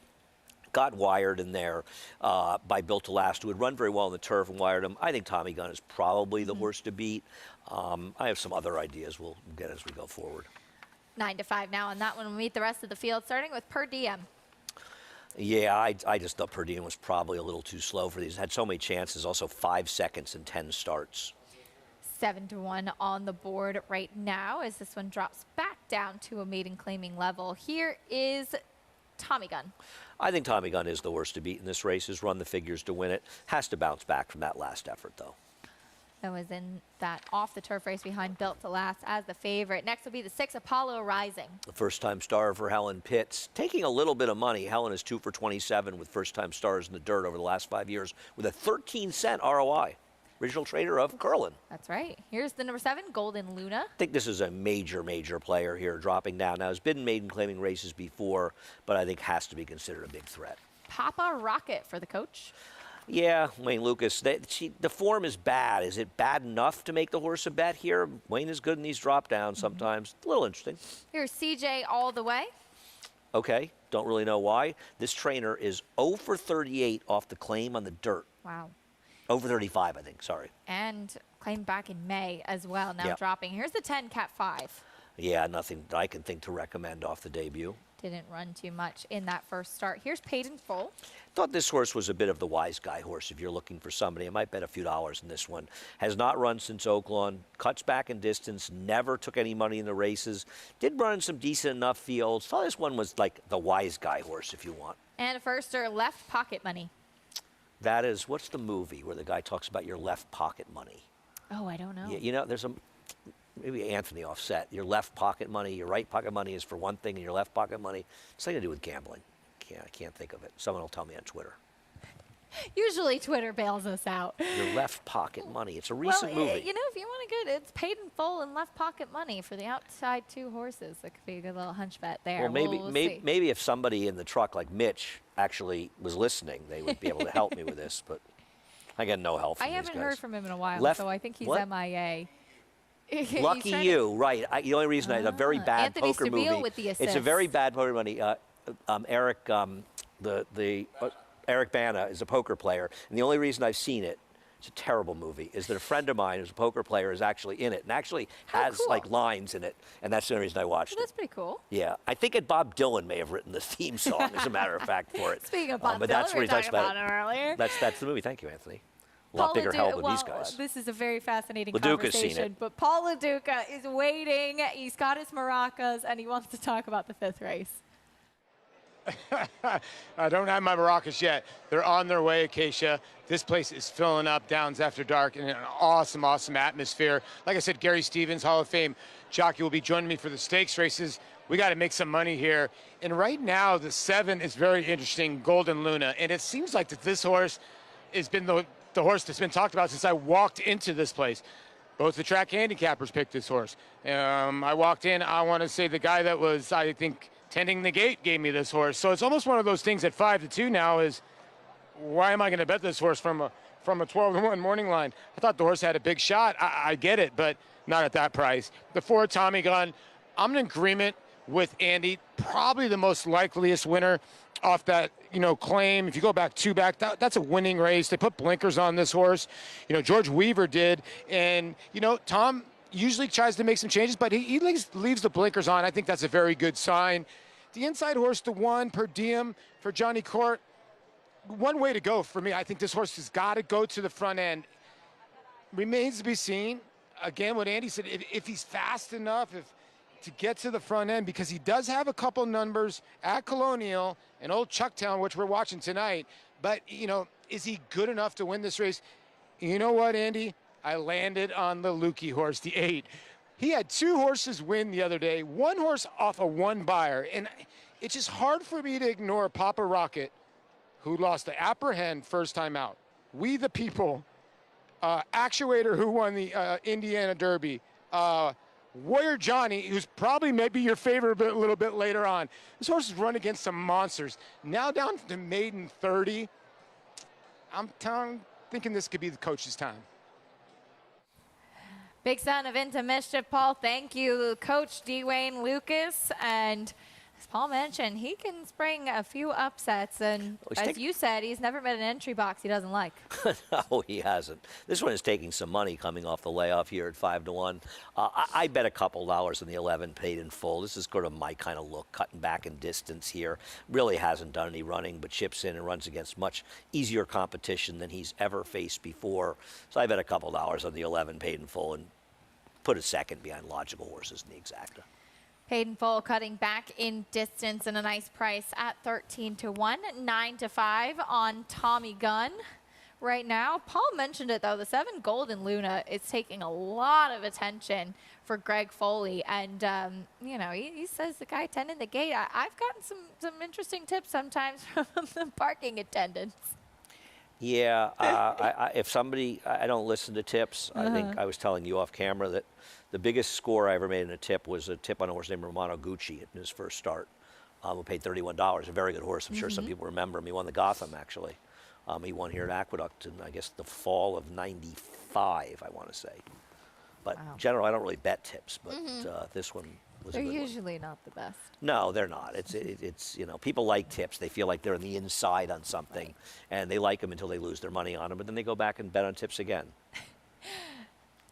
got wired in there by Built to Last, who had run very well on the turf and wired him. I think Tommy Gun is probably the horse to beat. I have some other ideas we'll get as we go forward.
9 to 5 now on that one. We'll meet the rest of the field, starting with Per Diem.
Yeah, I just thought Per Diem was probably a little too slow for these. Had so many chances, also 5 seconds in 10 starts.
7 to 1 on the board right now as this one drops back down to a maiden claiming level. Here is Tommy Gun.
I think Tommy Gun is the horse to beat in this race. Has run the figures to win it. Has to bounce back from that last effort, though.
That was in that off-the-turf race behind Built to Last as the favorite. Next will be the 6 Apollo Rising.
The first-time star for Helen Pitts. Taking a little bit of money. Helen is 2 for 27 with first-time stars in the dirt over the last 5 years with a 13-cent ROI. Original trader of Curlin.
That's right. Here's the number 7, Golden Luna.
I think this is a major player here, dropping down. Now, has been maiden claiming races before, but I think has to be considered a big threat.
Papa Rocket for the coach.
Yeah, Wayne Lucas. The form is bad. Is it bad enough to make the horse a bet here? Wayne is good in these drop downs sometimes. A little interesting.
Here's CJ All the Way.
Okay, don't really know why. This trainer is 0 for 38 off the claim on the dirt.
Wow.
Over 35, I think, sorry.
And claimed back in May as well, now
Yeah.
dropping. Here's the 10, Cat 5.
Yeah, nothing I can think to recommend off the debut.
Didn't run too much in that first start. Here's Paid in Full.
Thought this horse was a bit of the wise guy horse if you're looking for somebody. I might bet a few dollars in this one. Has not run since Oaklawn. Cuts back in distance. Never took any money in the races. Did run in some decent enough fields. Thought this one was like the wise guy horse if you want.
And a firster, Left Pocket Money.
That is, what's the movie where the guy talks about your left pocket money?
Oh, I don't know.
Yeah, you know, there's maybe Anthony offset. Your left pocket money, your right pocket money is for one thing, and your left pocket money, something to do with gambling. I can't think of it. Someone will tell me on Twitter.
Usually Twitter bails us out.
Your left pocket money. It's a recent movie.
You know, if you want a good, it's Paid in Full and Left Pocket Money for the outside 2 horses. That could be a good little hunch bet there.
Well,
we'll see.
maybe if somebody in the truck like Mitch actually was listening, they would be able to help me with this, but I get no help from
I
these
haven't
guys.
heard from him in a while,
Left-
so I think he's
what?
MIA.
Lucky you, right. The only reason I had a very bad
Anthony
poker
Stabile
movie.
with the
It's a
assist.
very bad poker money. Eric, Eric Bana is a poker player, and the only reason I've seen it it's a terrible movie, is that a friend of mine who's a poker player is actually in it and actually has
cool.
like lines in it. And that's the only reason I watched
That's
it.
pretty cool.
Yeah, I think Bob Dylan may have written the theme song, as a matter of fact, for it.
Speaking of Bob
but
Dylan,
that's
we
where
were
he talks
talking
about
about him earlier.
That's the movie. Thank you, Anthony. A lot bigger help than these guys.
This is a very fascinating
LaDuca's seen
conversation.
it.
But Paul LaDuca is waiting. He's got his maracas, and he wants to talk about the 5th race.
I don't have my maracas yet. They're on their way, Acacia. This place is filling up Downs After Dark in an awesome, awesome atmosphere. Like I said, Gary Stevens, Hall of Fame jockey, will be joining me for the stakes races. We got to make some money here. And right now, the 7 is very interesting, Golden Luna. And it seems like that this horse has been the horse that's been talked about since I walked into this place. Both the track handicappers picked this horse. I walked in, I want to say the guy that was, I think, tending the gate gave me this horse. So it's almost one of those things at 5-2 now is, why am I going to bet this horse from a 12-1 morning line? I thought the horse had a big shot. I get it, but not at that price. The 4, Tommy Gunn, I'm in agreement with Andy. Probably the most likeliest winner off that, claim. If you go back 2 back, that's a winning race. They put blinkers on this horse. George Weaver did. And, Tom usually tries to make some changes, but he leaves the blinkers on. I think that's a very good sign. The inside horse, the 1, Per Diem for Johnny Court. One way to go for me. I think this horse has got to go to the front end. Remains to be seen. Again, what Andy said, if he's fast enough, to get to the front end, because he does have a couple numbers at Colonial and Old Chucktown, which we're watching tonight. But, is he good enough to win this race? You know what, Andy? I landed on the Lukey horse, the 8. He had 2 horses win the other day, 1 horse off of 1 buyer. And it's just hard for me to ignore Papa Rocket, who lost the Apprehend first time out. We the People, Actuator, who won the Indiana Derby, Warrior Johnny, who's probably maybe your favorite a little bit later on. This horse has run against some monsters. Now down to maiden 30. I'm thinking this could be the coach's time.
Big son of Into Mischief, Paul. Thank you, Coach Dwayne Lucas. And as Paul mentioned, he can spring a few upsets. And as you said, he's never met an entry box he doesn't like.
No, he hasn't. This one is taking some money coming off the layoff here at 5-1. I bet a couple dollars on the 11 paid in full. This is sort of my kind of look, cutting back in distance here. Really hasn't done any running, but chips in and runs against much easier competition than he's ever faced before. So I bet a couple dollars on the 11 paid in full and put a second behind Logical Horses in the exacta.
Paid in full, cutting back in distance and a nice price at 13-1, 9-5 on Tommy Gunn. Right now, Paul mentioned it though, the 7 Golden Luna is taking a lot of attention for Greg Foley. And, he says the guy tending the gate. I've gotten some interesting tips sometimes from the parking attendants.
Yeah, if somebody, I don't listen to tips. I think I was telling you off camera that the biggest score I ever made in a tip was a tip on a horse named Romano Gucci in his first start. We paid $31, a very good horse. I'm sure some people remember him. He won the Gotham, actually. He won here at Aqueduct in, I guess, the fall of '95, I want to say. But in general, I don't really bet tips, but this one was
They're
a good one.
usually not the best.
No, they're not. It's people like tips. They feel like they're on the inside on something, and they like them until they lose their money on them, but then they go back and bet on tips again.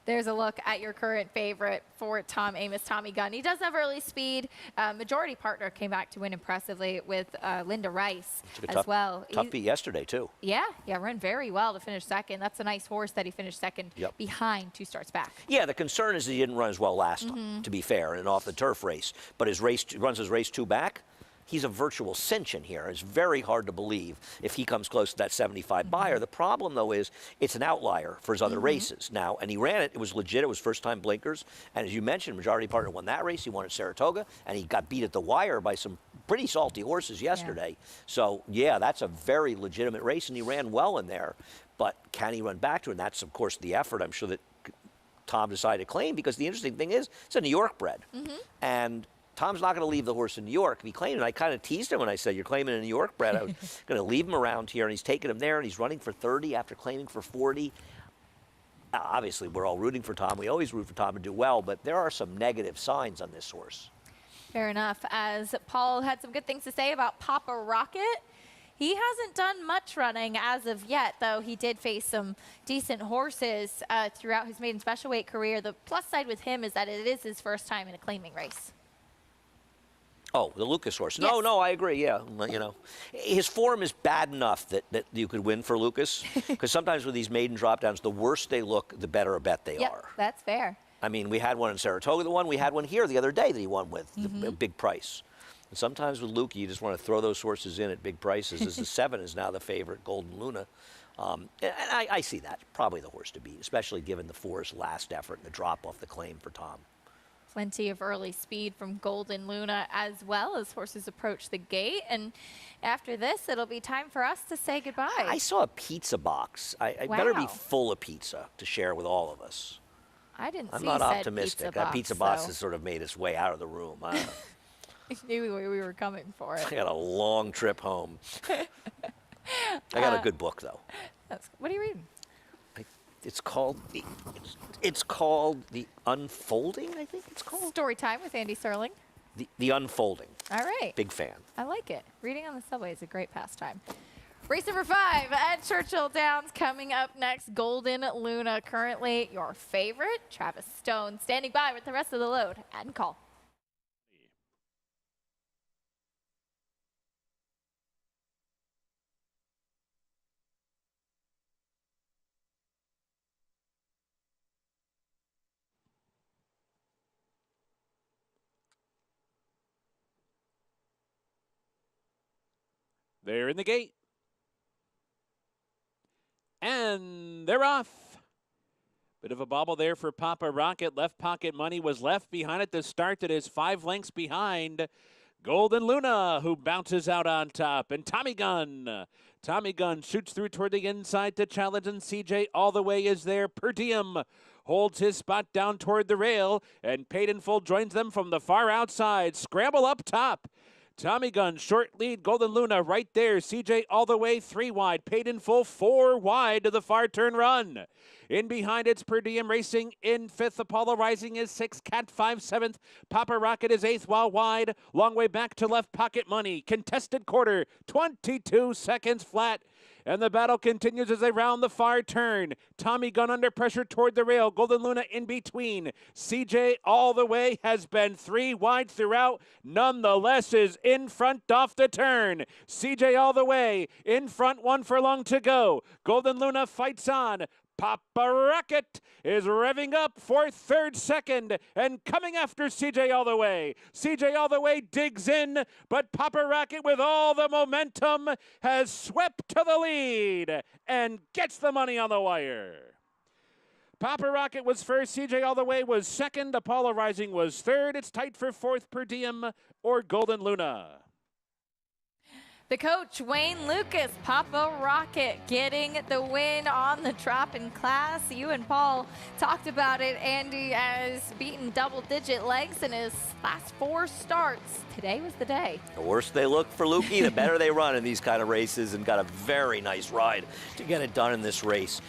There's a look at your current favorite for Tom Amos, Tommy Gunn. He does have early speed. Majority partner came back to win impressively with Linda Rice as well.
Tough beat yesterday, too.
Yeah, ran very well to finish second. That's a nice horse that he finished second behind 2 starts back.
Yeah, the concern is he didn't run as well last time, to be fair, in an off the turf race. But his race runs his race 2 back. He's a virtual cinch in here. It's very hard to believe if he comes close to that 75 buyer. The problem, though, is it's an outlier for his other races now. And he ran it. It was legit. It was first-time blinkers. And as you mentioned, majority partner won that race. He won at Saratoga. And he got beat at the wire by some pretty salty horses yesterday. So, yeah, that's a very legitimate race. And he ran well in there. But can he run back to it? And that's, of course, the effort I'm sure that Tom decided to claim. Because the interesting thing is, it's a New York bred. And Tom's not going to leave the horse in New York. If he claimed it, I kind of teased him when I said, you're claiming a New York bred. I was going to leave him around here, and he's taking him there, and he's running for 30 after claiming for 40. Obviously, we're all rooting for Tom. We always root for Tom to do well, but there are some negative signs on this horse.
Fair enough. As Paul had some good things to say about Papa Rocket, He hasn't done much running as of yet, though he did face some decent horses throughout his maiden special weight career. The plus side with him is that it is his first time in a claiming race.
Oh, the Lucas horse.
Yes.
No, I agree, yeah. You know, his form is bad enough that you could win for Lucas, because sometimes with these maiden drop-downs, the worse they look, the better a bet they are.
That's fair.
I mean, we had one in Saratoga, the one we had one here the other day that he won with, a big price. And sometimes with Lukey, you just want to throw those horses in at big prices, as the 7 is now the favorite, Golden Luna. And I see that, probably the horse to beat, especially given the 4's last effort and the drop off the claim for Tom.
Plenty of early speed from Golden Luna as well as horses approach the gate. And after this, it'll be time for us to say goodbye.
I saw a pizza box. I better be full of pizza to share with all of us.
I didn't see
I'm not
said
optimistic.
Pizza
That
box,
pizza box
so.
has sort of made its way out of the room. I
knew we were coming for it.
got a long trip home. I got a good book, though.
What are you reading?
It's called The Unfolding, I think it's called.
Story time with Andy Serling.
The Unfolding.
All right.
Big fan.
I like it. Reading on the subway is a great pastime. Race number 5 at Churchill Downs coming up next. Golden Luna, currently your favorite. Travis Stone standing by with the rest of the load and call.
They're in the gate. And they're off. Bit of a bobble there for Papa Rocket. Left pocket money was left behind at the start. That is 5 lengths behind Golden Luna, who bounces out on top. And Tommy Gunn. Tommy Gunn shoots through toward the inside to challenge, and CJ all the way is there. Per Diem holds his spot down toward the rail, and Paid in Full joins them from the far outside. Scramble up top. Tommy Gunn, short lead, Golden Luna right there. CJ all the way, 3 wide. Paid in Full, 4 wide to the far turn run. In behind, it's Per Diem racing in 5th. Apollo Rising is 6th. Cat 5, 7th. Papa Rocket is 8th while wide. Long way back to Left Pocket Money. Contested quarter, 22 seconds flat. And the battle continues as they round the far turn. Tommy Gunn under pressure toward the rail. Golden Luna in between. CJ all the way has been 3 wide throughout. Nonetheless is in front off the turn. CJ all the way. In front, 1 furlong to go. Golden Luna fights on. Papa Rocket is revving up for 3rd, 2nd, and coming after CJ all the way. CJ all the way digs in, but Papa Rocket with all the momentum has swept to the lead and gets the money on the wire. Papa Rocket was first, CJ all the way was 2nd, Apollo Rising was 3rd. It's tight for 4th, Per Diem or Golden Luna.
The coach, Wayne Lucas, Papa Rocket getting the win on the drop in class. You and Paul talked about it. Andy has beaten double-digit legs in his last 4 starts. Today was the day.
The worse they look for Lukey, the better they run in these kind of races, and got a very nice ride to get it done in this race.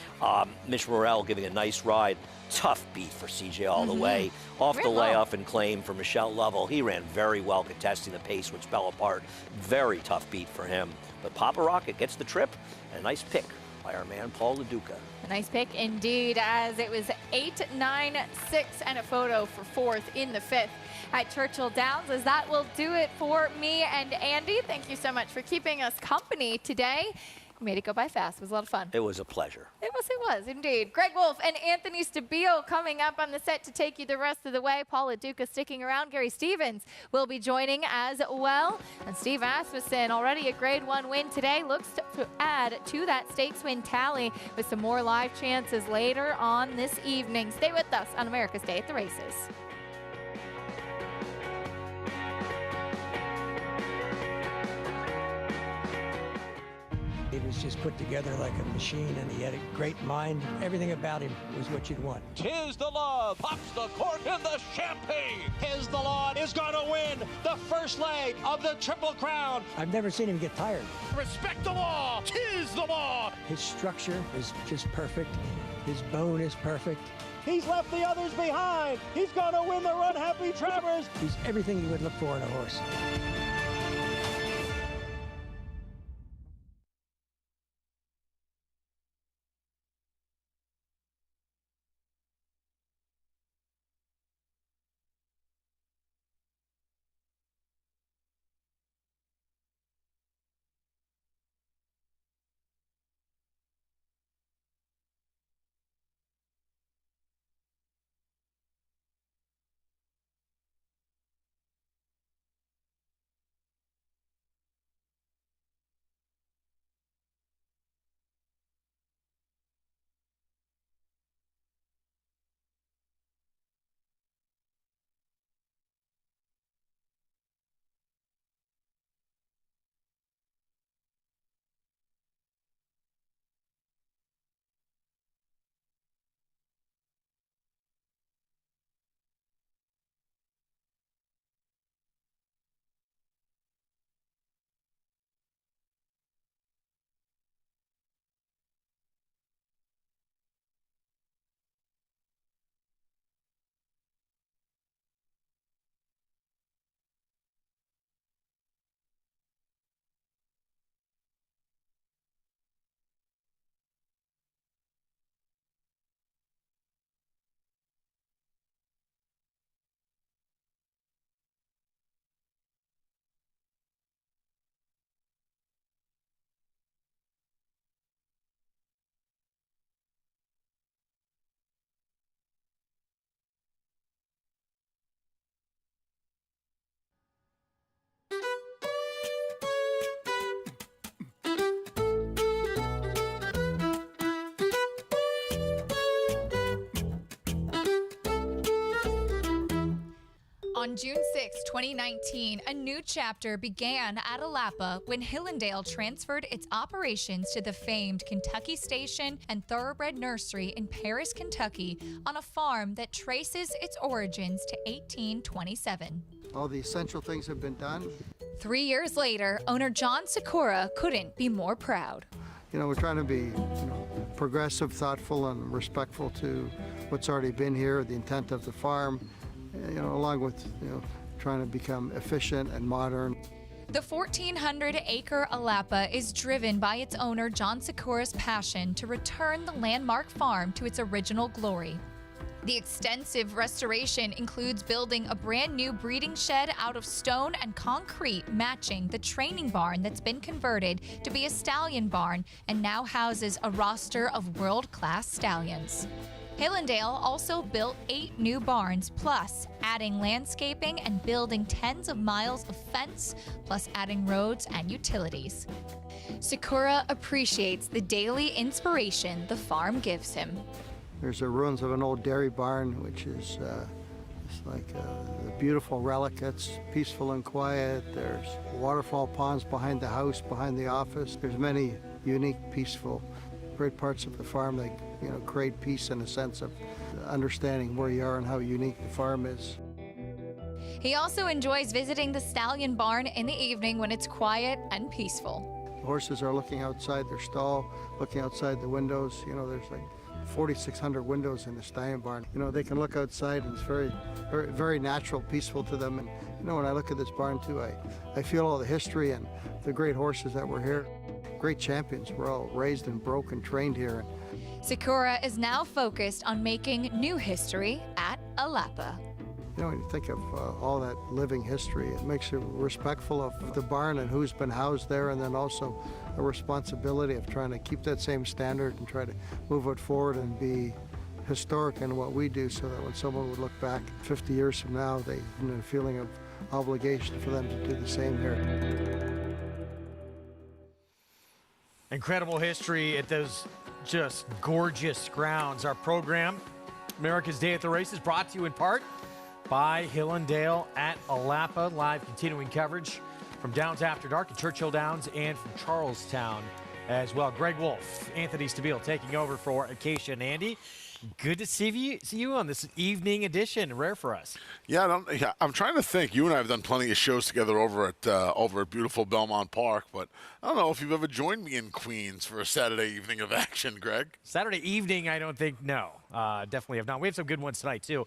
Mitch Morrell giving a nice ride. Tough beat for CJ all the way. Off the layoff and claim for Michelle Lovell. He ran very well contesting the pace, which fell apart. Very tough beat for him. But Papa Rocket gets the trip, and a nice pick by our man Paul LaDuca.
A nice pick indeed, as it was 8, 9, 6, and a photo for 4th in the 5th at Churchill Downs, as that will do it for me and Andy. Thank you so much for keeping us company today. Made it go by fast. It was a lot of fun.
It was a pleasure.
It was indeed. Greg Wolf and Anthony Stabile coming up on the set to take you the rest of the way. Paul LaDuca sticking around. Gary Stevens will be joining as well. And Steve Asmussen, already a Grade 1 win today, looks to add to that stakes win tally with some more live chances later on this evening. Stay with us on America's Day at the Races.
He was just put together like a machine, and he had a great mind. Everything about him was what you'd want.
Tis the Law pops the cork in the champagne. Tis the Law is going to win the first leg of the Triple Crown.
I've never seen him get tired.
Respect the law. Tis the Law.
His structure is just perfect. His bone is perfect.
He's left the others behind. He's going to win the Run Happy Travers.
He's everything you would look for in a horse.
On June 6, 2019, a new chapter began at Alapa when Hillendale transferred its operations to the famed Kentucky Station and Thoroughbred Nursery in Paris, Kentucky, on a farm that traces its origins to 1827.
All the essential things have been done.
3 years later, owner John Sikora couldn't be more proud.
You know, we're trying to be progressive, thoughtful, and respectful to what's already been here, the intent of the farm, along with, trying to become efficient and modern.
The 1,400-acre Alapa is driven by its owner John Sikora's passion to return the landmark farm to its original glory. The extensive restoration includes building a brand new breeding shed out of stone and concrete, matching the training barn that's been converted to be a stallion barn and now houses a roster of world-class stallions. Hillendale also built 8 new barns, plus adding landscaping and building tens of miles of fence, plus adding roads and utilities. Sikora appreciates the daily inspiration the farm gives him.
There's the ruins of an old dairy barn, which is it's like a beautiful relic. It's peaceful and quiet. There's waterfall ponds behind the house, behind the office. There's many unique, peaceful, great parts of the farm that create peace and a sense of understanding where you are and how unique the farm is.
He also enjoys visiting the stallion barn in the evening when it's quiet and peaceful.
The horses are looking outside their stall, looking outside the windows. There's like 4,600 windows in the stallion barn. They can look outside, and it's very, very, very natural, peaceful to them. And when I look at this barn too, I feel all the history and the great horses that were here. Great champions were all raised and broke and trained here.
Sikora is now focused on making new history at Alapa.
When you think of all that living history, it makes you respectful of the barn and who's been housed there, and then also a responsibility of trying to keep that same standard and try to move it forward and be historic in what we do, so that when someone would look back 50 years from now, they have a feeling of obligation for them to do the same here.
Incredible history at those just gorgeous grounds. Our program, America's Day at the Races, brought to you in part by Hillendale at Alapa. Live continuing coverage from Downs After Dark at Churchill Downs and from Charlestown as well. Greg Wolf, Anthony Stabile taking over for Acacia and Andy. Good to see you on this evening edition. Rare for us.
Yeah, I'm trying to think. You and I have done plenty of shows together over at beautiful Belmont Park, but I don't know if you've ever joined me in Queens for a Saturday evening of action, Greg.
Saturday evening, I don't think, no. Definitely have not. We have some good ones tonight, too.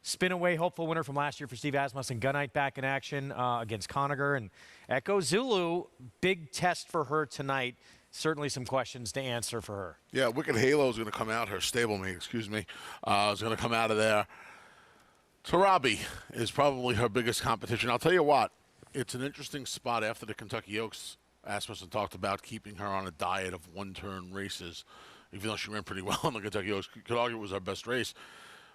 Spin-away hopeful winner from last year for Steve Asmussen. Gunite back in action against Conager. And Echo Zulu, big test for her tonight. Certainly some questions to answer for her.
Yeah, Wicked Halo is going to come out, her stablemate, excuse me, is going to come out of there. Tarabi is probably her biggest competition. I'll tell you what, it's an interesting spot after the Kentucky Oaks. Asmussen talked about keeping her on a diet of one-turn races, even though she ran pretty well in the Kentucky Oaks. Could argue it was her best race.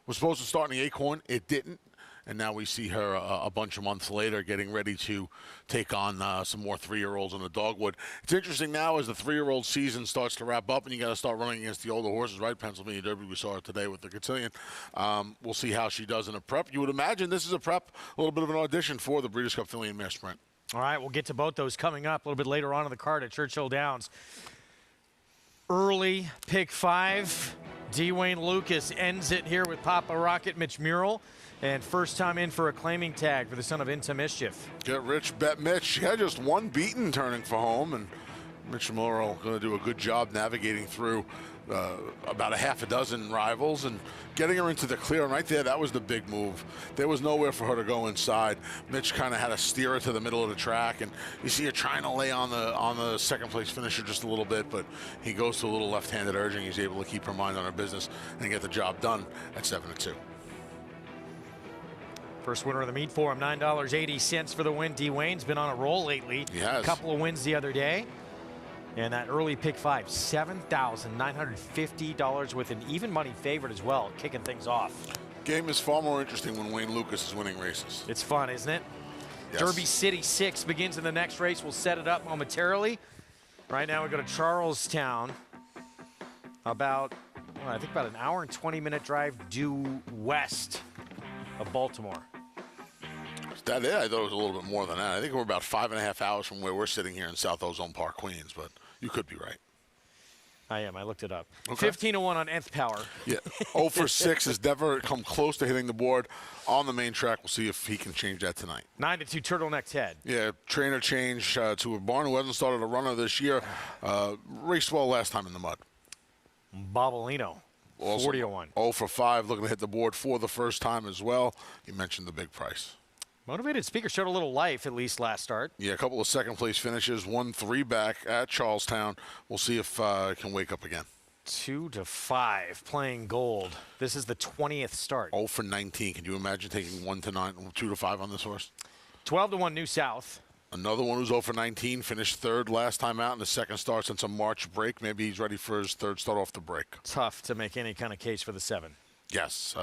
Was supposed to start in the Acorn. It didn't. And now we see her a bunch of months later getting ready to take on some more 3-year-olds in the Dogwood. It's interesting now as the 3-year-old season starts to wrap up and you got to start running against the older horses, right? Pennsylvania Derby, we saw her today with the Cotillion. We'll see how she does in a prep. You would imagine this is a prep, a little bit of an audition for the Breeders' Cup Filly and Mare Sprint.
All right, we'll get to both those coming up a little bit later on in the card at Churchill Downs. Early pick 5. Dwayne Lucas ends it here with Papa Rocket, Mitch Murrell. And first time in for a claiming tag for the son of Into Mischief.
Get rich, bet Mitch. She had just one beaten turning for home, and Mitch Murrell going to do a good job navigating through about a half a dozen rivals and getting her into the clear. And right there, that was the big move. There was nowhere for her to go inside. Mitch kind of had to steer her to the middle of the track, and you see her trying to lay on the second place finisher just a little bit, but he goes to a little left-handed urging. He's able to keep her mind on her business and get the job done at 7-2.
First winner of the meet for him, $9.80 for the win. Dwayne's been on a roll lately.
He has.
A couple of wins the other day. And that early pick 5, $7,950 with an even money favorite as well, kicking things off.
Game is far more interesting when Wayne Lucas is winning races.
It's fun, isn't it?
Yes.
Derby City 6 begins in the next race. We'll set it up momentarily. Right now we go to Charlestown. I think about an hour and 20-minute drive due west of Baltimore.
That I thought it was a little bit more than that. I think we're about 5.5 hours from where we're sitting here in South Ozone Park, Queens, but you could be right.
I am. I looked it up.
Okay.
15-1 on Nth Power.
Yeah. 0 for 6 has never come close to hitting the board on the main track. We'll see if he can change that tonight.
9-2 Turtleneck Ted.
Yeah, trainer change to a barn who hasn't started a runner this year. Raced well last time in the mud.
Bobolino. 40-1.
0 for 5, looking to hit the board for the first time as well. You mentioned the big price.
Motivated Speaker showed a little life, at least last start.
Yeah, a couple of second-place finishes, 1-3 back at Charlestown. We'll see if it can wake up again.
2-5, playing gold. This is the 20th start.
0 for 19. Can you imagine taking 2-5 on this horse?
12-1 New South.
Another one who's 0 for 19, finished third last time out in his second start since a March break. Maybe he's ready for his third start off the break.
Tough to make any kind of case for the 7.
Yes,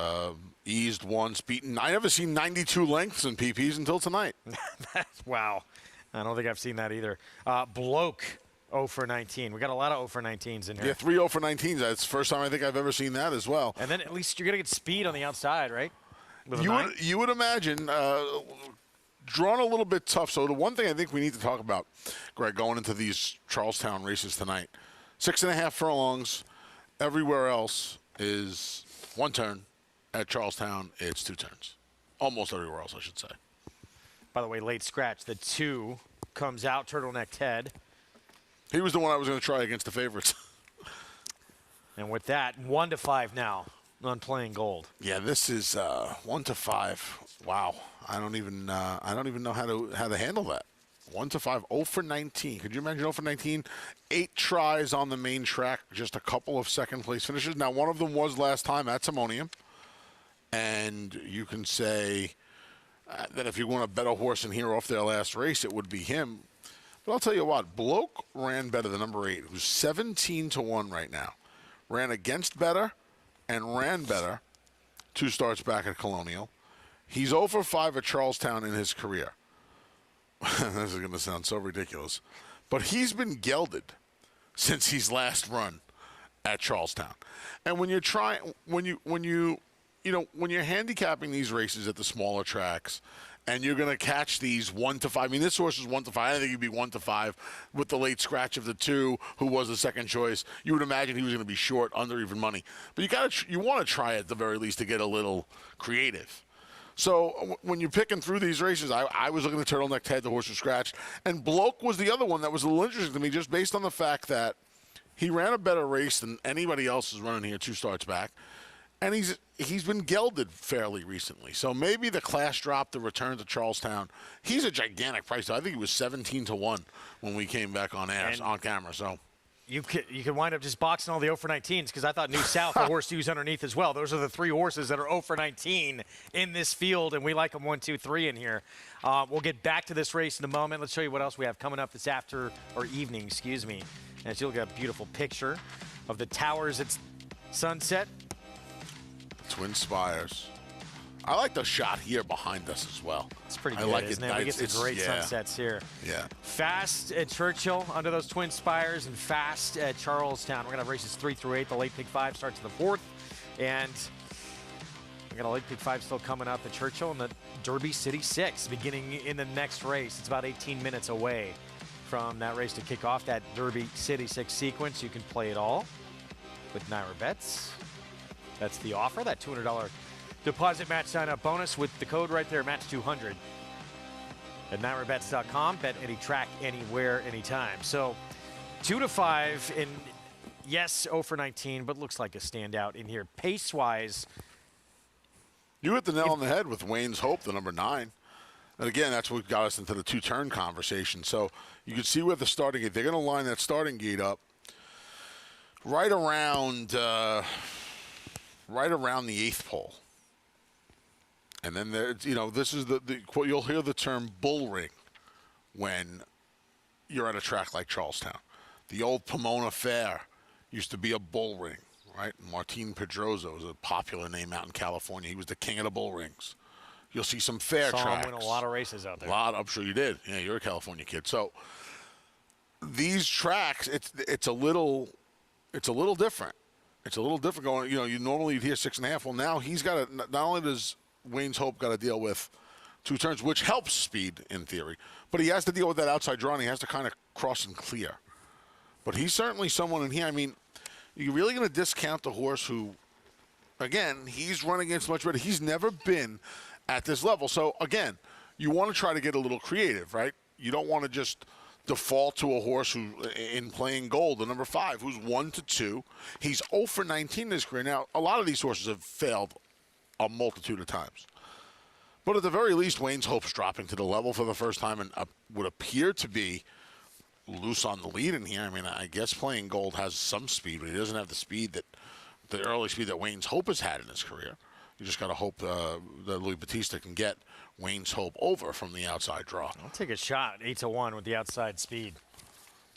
eased once, beaten. I never seen 92 lengths in PPs until tonight.
Wow. I don't think I've seen that either. Bloke, 0 for 19. We got a lot of 0 for 19s in here.
Yeah, 3 0 for 19s. That's the first time I think I've ever seen that as well.
And then at least you're going to get speed on the outside, right?
You would imagine, drawn a little bit tough. So the one thing I think we need to talk about, Greg, going into these Charlestown races tonight, 6.5 furlongs. Everywhere else is 1 turn. At Charlestown, it's 2 turns. Almost everywhere else, I should say.
By the way, late scratch. The 2 comes out, Turtleneck Ted.
He was the one I was going to try against the favorites.
And with that, 1-5 now on playing gold.
Yeah, this is 1-5. Wow, I don't even know how to handle that. 1-5, 0 for 19. Could you imagine 0 for 19? 8 tries on the main track, just a couple of second-place finishes. Now, one of them was last time at Simonium, and you can say that if you want to bet a horse in here off their last race, it would be him. But I'll tell you what, Bloke ran better than number 8, who's 17-1 right now. Ran against better and ran better 2 starts back at Colonial. He's 0 for 5 at Charlestown in his career. This is going to sound so ridiculous, but he's been gelded since he's last run at Charlestown. And when you're handicapping these races at the smaller tracks, and you're going to catch these 1-5. I mean, this horse is 1-5. I think he'd be 1-5 with the late scratch of the 2, who was the second choice. You would imagine he was going to be short, under even money. But you want to try at the very least to get a little creative. So when you're picking through these races, I was looking at Turtleneck Ted, the horse who scratched, and Bloke was the other one that was a little interesting to me, just based on the fact that he ran a better race than anybody else is running here 2 starts back, and he's been gelded fairly recently. So maybe the class drop, the return to Charlestown. He's a gigantic price. I think he was 17-1 when we came back on air, on camera. So.
You could wind up just boxing all the 0 for 19s, because I thought New South, the horse to use underneath as well. Those are the 3 horses that are 0 for 19 in this field, and we like them 1, 2, 3 in here. We'll get back to this race in a moment. Let's show you what else we have coming up this evening, excuse me. And you'll get a beautiful picture of the towers at sunset.
Twin Spires. I like the shot here behind us as well.
It's pretty good, isn't it? We get some great sunsets here.
Yeah.
at Churchill under those Twin Spires, and fast at Charlestown. We're going to have races 3 through 8. The late pick 5 starts to the 4th. And we got a late pick 5 still coming up at Churchill, and the Derby City 6 beginning in the next race. It's about 18 minutes away from that race to kick off that Derby City 6 sequence. You can play it all with Naira Bets. That's the offer, that $200 deposit match sign-up bonus with the code right there, match200 at NairaBets.com. Bet any track, anywhere, anytime. So 2-5, and yes, 0 for 19, but looks like a standout in here. Pace-wise.
You hit the nail on the head with Wayne's Hope, the number 9. And again, that's what got us into the 2-turn conversation. So you can see where the starting gate, they're going to line that starting gate up right around the 8th pole. And then there, this is the you'll hear the term bull ring when you're at a track like Charlestown. The old Pomona Fair used to be a bull ring, right? Martin Pedroza was a popular name out in California. He was the king of the bull rings. You'll see some fair tracks.
Saw him win a lot of races out there.
I'm sure you did. Yeah, you're a California kid. So these tracks, it's a little different. It's a little different going. You normally you'd hear 6.5. Well, now he's got to. Not only does Wayne's Hope got to deal with 2 turns, which helps speed in theory. But he has to deal with that outside draw, and he has to kind of cross and clear. But he's certainly someone in here. I mean, you're really going to discount the horse who, again, he's running against much better. He's never been at this level. So, again, you want to try to get a little creative, right? You don't want to just default to a horse who, in playing gold, the number 5, who's 1-2. He's 0 for 19 in his career. Now, a lot of these horses have failed a multitude of times. But at the very least, Wayne's Hope's dropping to the level for the first time and would appear to be loose on the lead in here. I mean, I guess playing gold has some speed, but he doesn't have the speed the early speed that Wayne's Hope has had in his career. You just got to hope that Louis Bautista can get Wayne's Hope over from the outside draw.
I'll take a shot 8-1 with the outside speed.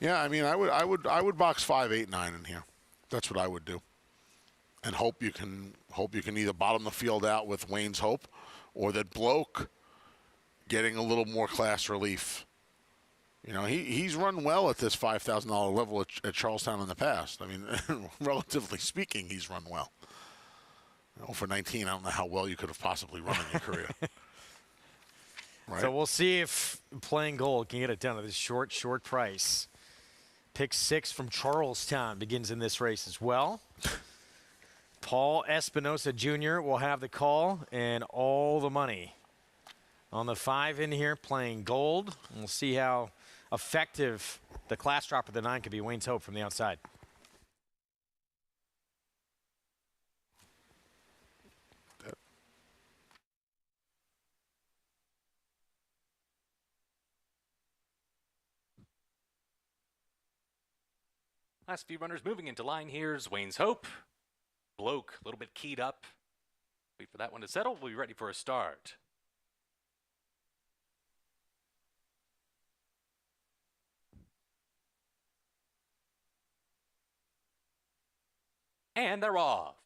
Yeah, I mean, I would box 5, 8, 9 in here. That's what I would do, and hope you can either bottom the field out with Wayne's Hope, or that Bloke getting a little more class relief. You know, he's run well at this $5,000 level at Charlestown in the past. I mean, relatively speaking, he's run well. 0 for 19, I don't know how well you could have possibly run in your career. Right?
So we'll see if playing gold can get it done at this short price. Pick 6 from Charlestown begins in this race as well. Paul Espinosa Jr. will have the call and all the money on the 5 in here playing gold. And we'll see how effective the class dropper of the 9 could be. Wayne's Hope from the outside.
Last few runners moving into line. Here's Wayne's Hope. Bloke, a little bit keyed up. Wait for that one to settle. We'll be ready for a start. And they're off.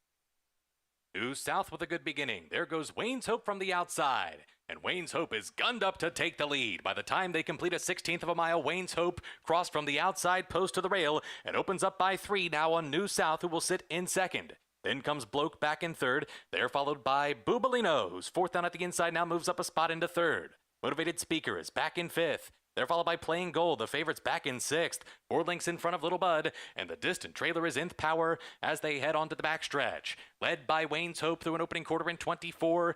Due south with a good beginning. There goes Wayne's Hope from the outside. And Wayne's Hope is gunned up to take the lead. By the time they complete a 16th of a mile, Wayne's Hope crossed from the outside post to the rail and opens up by 3 now on New South, who will sit in second. Then comes Bloke back in third. They're followed by Bubalino, who's 4th down at the inside, now moves up a spot into 3rd. Motivated Speaker is back in 5th. They're followed by Playing Gold, the favorite's back in 6th. 4 lengths in front of Little Bud, and the distant trailer is Nth Power as they head on to the backstretch. Led by Wayne's Hope through an opening quarter in 24-1.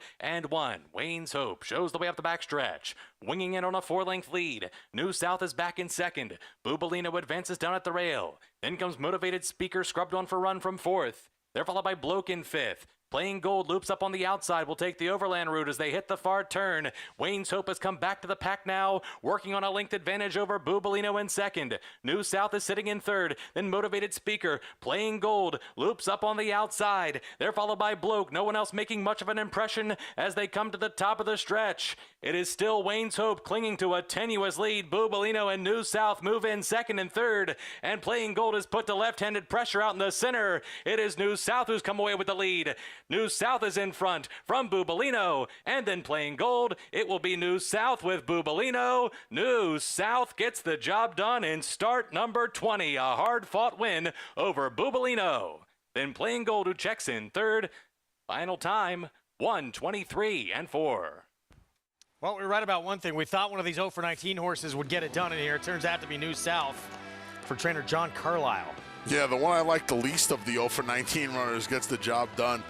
Wayne's Hope shows the way up the backstretch, winging in on a 4-length lead. New South is back in 2nd. Bubalino advances down at the rail. Then comes Motivated Speaker, scrubbed on for run from 4th. They're followed by Bloke in 5th. Playing Gold loops up on the outside, will take the overland route as they hit the far turn. Wayne's Hope has come back to the pack now, working on a length advantage over Bubalino in 2nd. New South is sitting in 3rd. Then Motivated Speaker, Playing Gold, loops up on the outside. They're followed by Bloke, no one else making much of an impression as they come to the top of the stretch. It is still Wayne's Hope clinging to a tenuous lead. Bubalino and New South move in 2nd and 3rd. And Playing Gold is put to left-handed pressure out in the center. It is New South who's come away with the lead. New South is in front from Bubalino, and then Playing Gold. It will be New South with Bubalino. New South gets the job done in start number 20, a hard-fought win over Bubalino. Then Playing Gold, who checks in 3rd. Final time, 1:23-4.
Well, we were right about one thing. We thought one of these 0 for 19 horses would get it done in here. It turns out to be New South for trainer John Carlisle.
Yeah, the one I like the least of the 0 for 19 runners gets the job done.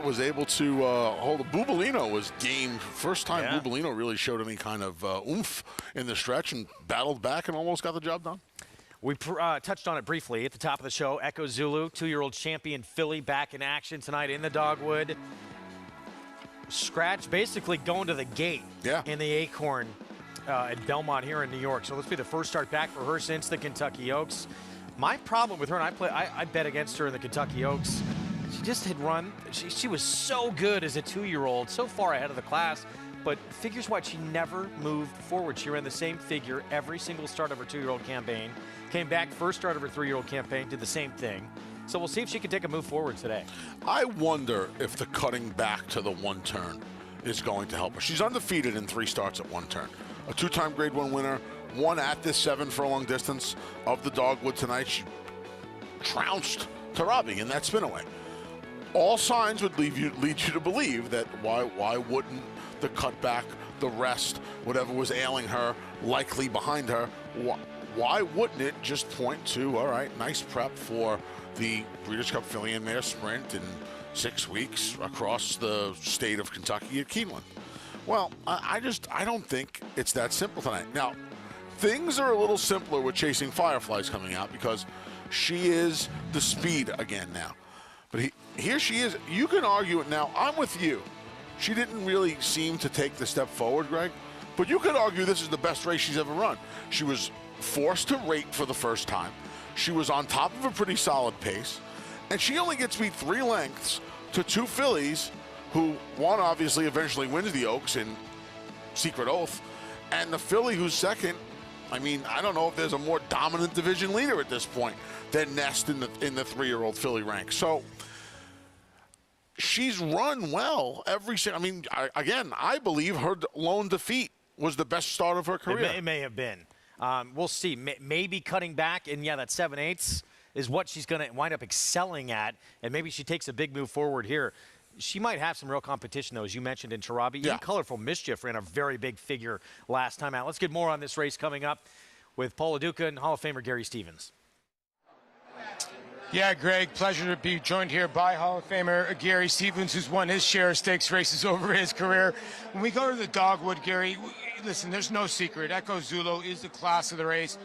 Was able to hold. Bubalino was game. First time Bubalino really showed any kind of oomph in the stretch and battled back and almost got the job done.
We touched on it briefly at the top of the show. Echo Zulu, 2-year-old champion filly, back in action tonight in the dogwood. Scratch basically going to the gate in the Acorn at Belmont here in New York. So let's be the first start back for her since the Kentucky Oaks. My problem with her, and I bet against her in the Kentucky Oaks, she just had run. She was so good as a 2-year-old, so far ahead of the class, but figures-wise, she never moved forward. She ran the same figure every single start of her 2-year-old campaign, came back first start of her 3-year-old campaign, did the same thing. So we'll see if she can take a move forward today.
I wonder if the cutting back to the 1 turn is going to help her. She's undefeated in 3 starts at 1 turn. A 2-time Grade 1 winner, won at this 7 furlong distance of the dogwood tonight. She trounced Tarabi in that spin away. All signs would lead you to believe that why wouldn't the cutback, the rest, whatever was ailing her, likely behind her. Why wouldn't it just point to, all right, nice prep for the Breeders' Cup Filly and Mare Sprint in 6 weeks across the state of Kentucky at Keeneland? Well, I don't think it's that simple tonight. Now, things are a little simpler with Chasing Fireflies coming out because she is the speed again now. But here she is. You can argue it now. I'm with you. She didn't really seem to take the step forward, Greg. But you could argue this is the best race she's ever run. She was forced to rate for the first time. She was on top of a pretty solid pace. And she only gets beat 3 lengths to 2 fillies, who one obviously eventually wins the Oaks in Secret Oath. And the filly who's second, I mean, I don't know if there's a more dominant division leader at this point than Nest in the 3-year-old filly rank. So she's run well every single. I mean, I believe her lone defeat was the best start of her career.
It may have been. We'll see. Maybe cutting back, and yeah, that 7/8 is what she's going to wind up excelling at, and maybe she takes a big move forward here. She might have some real competition, though, as you mentioned in Tarabi.
Yeah.
Even Colorful Mischief ran a very big figure last time out. Let's get more on this race coming up with Paul LaDuca and Hall of Famer Gary Stevens.
Yeah, Greg, pleasure to be joined here by Hall of Famer Gary Stevens, who's won his share of stakes races over his career. When we go to the Dogwood, Gary, listen, there's no secret. Echo Zulu is the class of the race.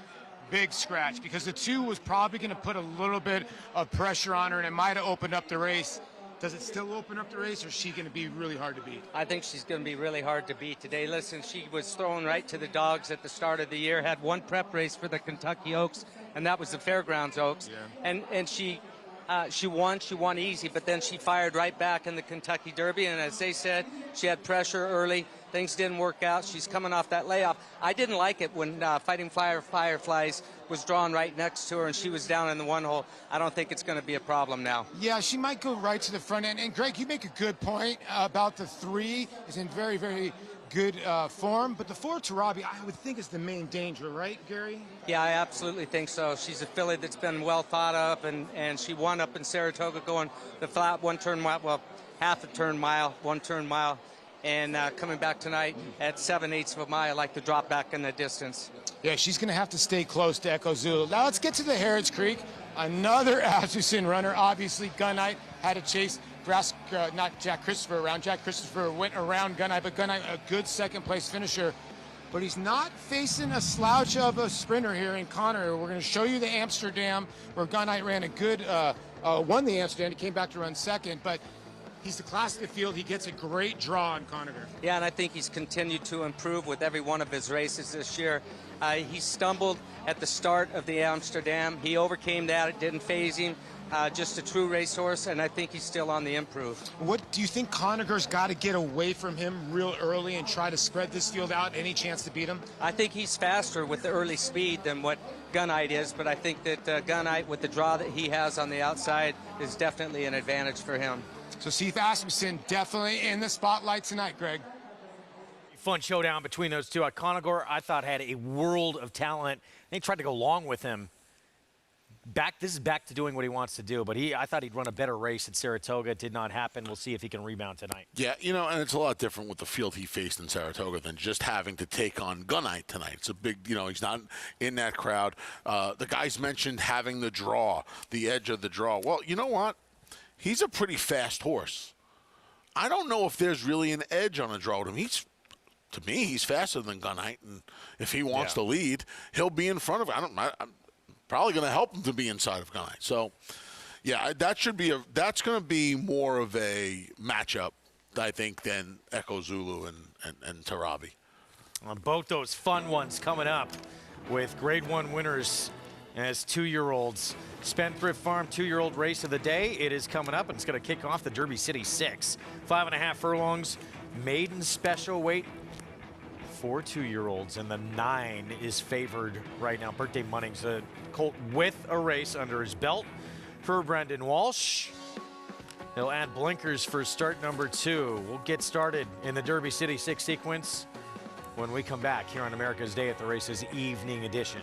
Big scratch, because the 2 was probably going to put a little bit of pressure on her, and it might have opened up the race. Does it still open up the race, or is she going to be really hard to beat?
I think she's going to be really hard to beat today. Listen, she was thrown right to the dogs at the start of the year, had 1 prep race for the Kentucky Oaks, and that was the Fairgrounds Oaks. Yeah. And she won easy, but then she fired right back in the Kentucky Derby, and as they said, she had pressure early. Things didn't work out. She's coming off that layoff. I didn't like it when Fighting Fireflies was drawn right next to her and she was down in the 1 hole. I don't think it's going to be a problem now.
Yeah, she might go right to the front end. And Greg, you make a good point about the 3 is in very, very good form. But the 4 Tarabi, I would think, is the main danger, right, Gary?
Yeah, I absolutely think so. She's a filly that's been well thought of, and she won up in Saratoga going the flat 1-turn mile, well, half a turn mile, 1-turn mile. And coming back tonight at 7/8 of a mile, I like to drop back in the distance.
Yeah, she's going to have to stay close to Echo Zulu. Now let's get to the Harrods Creek. Another Asmussen runner. Obviously, Gunite had to chase not Jack Christopher around. Jack Christopher went around Gunite, but Gunite a good second-place finisher. But he's not facing a slouch of a sprinter here in Connor. We're going to show you the Amsterdam, where Gunite ran a good, won the Amsterdam. He came back to run second, but he's the class of the field. He gets a great draw on Conacher.
Yeah, and I think he's continued to improve with every one of his races this year. He stumbled at the start of the Amsterdam. He overcame that. It didn't phase him. Just a true racehorse, and I think he's still on the improve.
What do you think? Conacher's got to get away from him real early and try to spread this field out. Any chance to beat him?
I think he's faster with the early speed than what Gunite is, but I think that Gunite, with the draw that he has on the outside, is definitely an advantage for him.
So Seth Asmussen definitely in the spotlight tonight, Greg.
Fun showdown between those two. Conacher, I thought, had a world of talent. They tried to go long with him. This is back to doing what he wants to do, but I thought he'd run a better race at Saratoga. It did not happen. We'll see if he can rebound tonight.
Yeah, and it's a lot different with the field he faced in Saratoga than just having to take on Gunite tonight. It's a big, he's not in that crowd. The guys mentioned having the draw, the edge of the draw. Well, you know what? He's a pretty fast horse. I don't know if there's really an edge on a draw with him. To me, he's faster than Gunite, and if he wants to lead, he'll be in front of him. I'm probably going to help him to be inside of Gunite. So, yeah, that's going to be more of a matchup, I think, than Echo Zulu and Tarabi.
Well, both those fun ones coming up with Grade 1 winners as 2-year-olds. Spendthrift Farm 2-year-old race of the day. It is coming up, and it's going to kick off the Derby City 6. 5.5 furlongs, maiden special weight for 2-year-olds, and the 9 is favored right now. Birthday Munnings, a colt with a race under his belt for Brendan Walsh. He'll add blinkers for start number 2. We'll get started in the Derby City 6 sequence when we come back here on America's Day at the Races Evening Edition.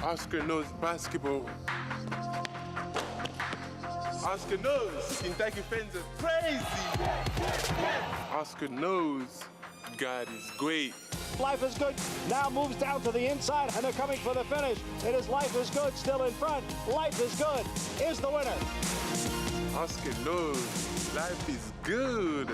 Oscar knows basketball.
Oscar knows Kentucky fans are crazy. Oscar knows God is great.
Life is Good now moves down to the inside, and they're coming for the finish. It is Life is Good still in front. Life is Good is the winner.
Oscar knows life is good.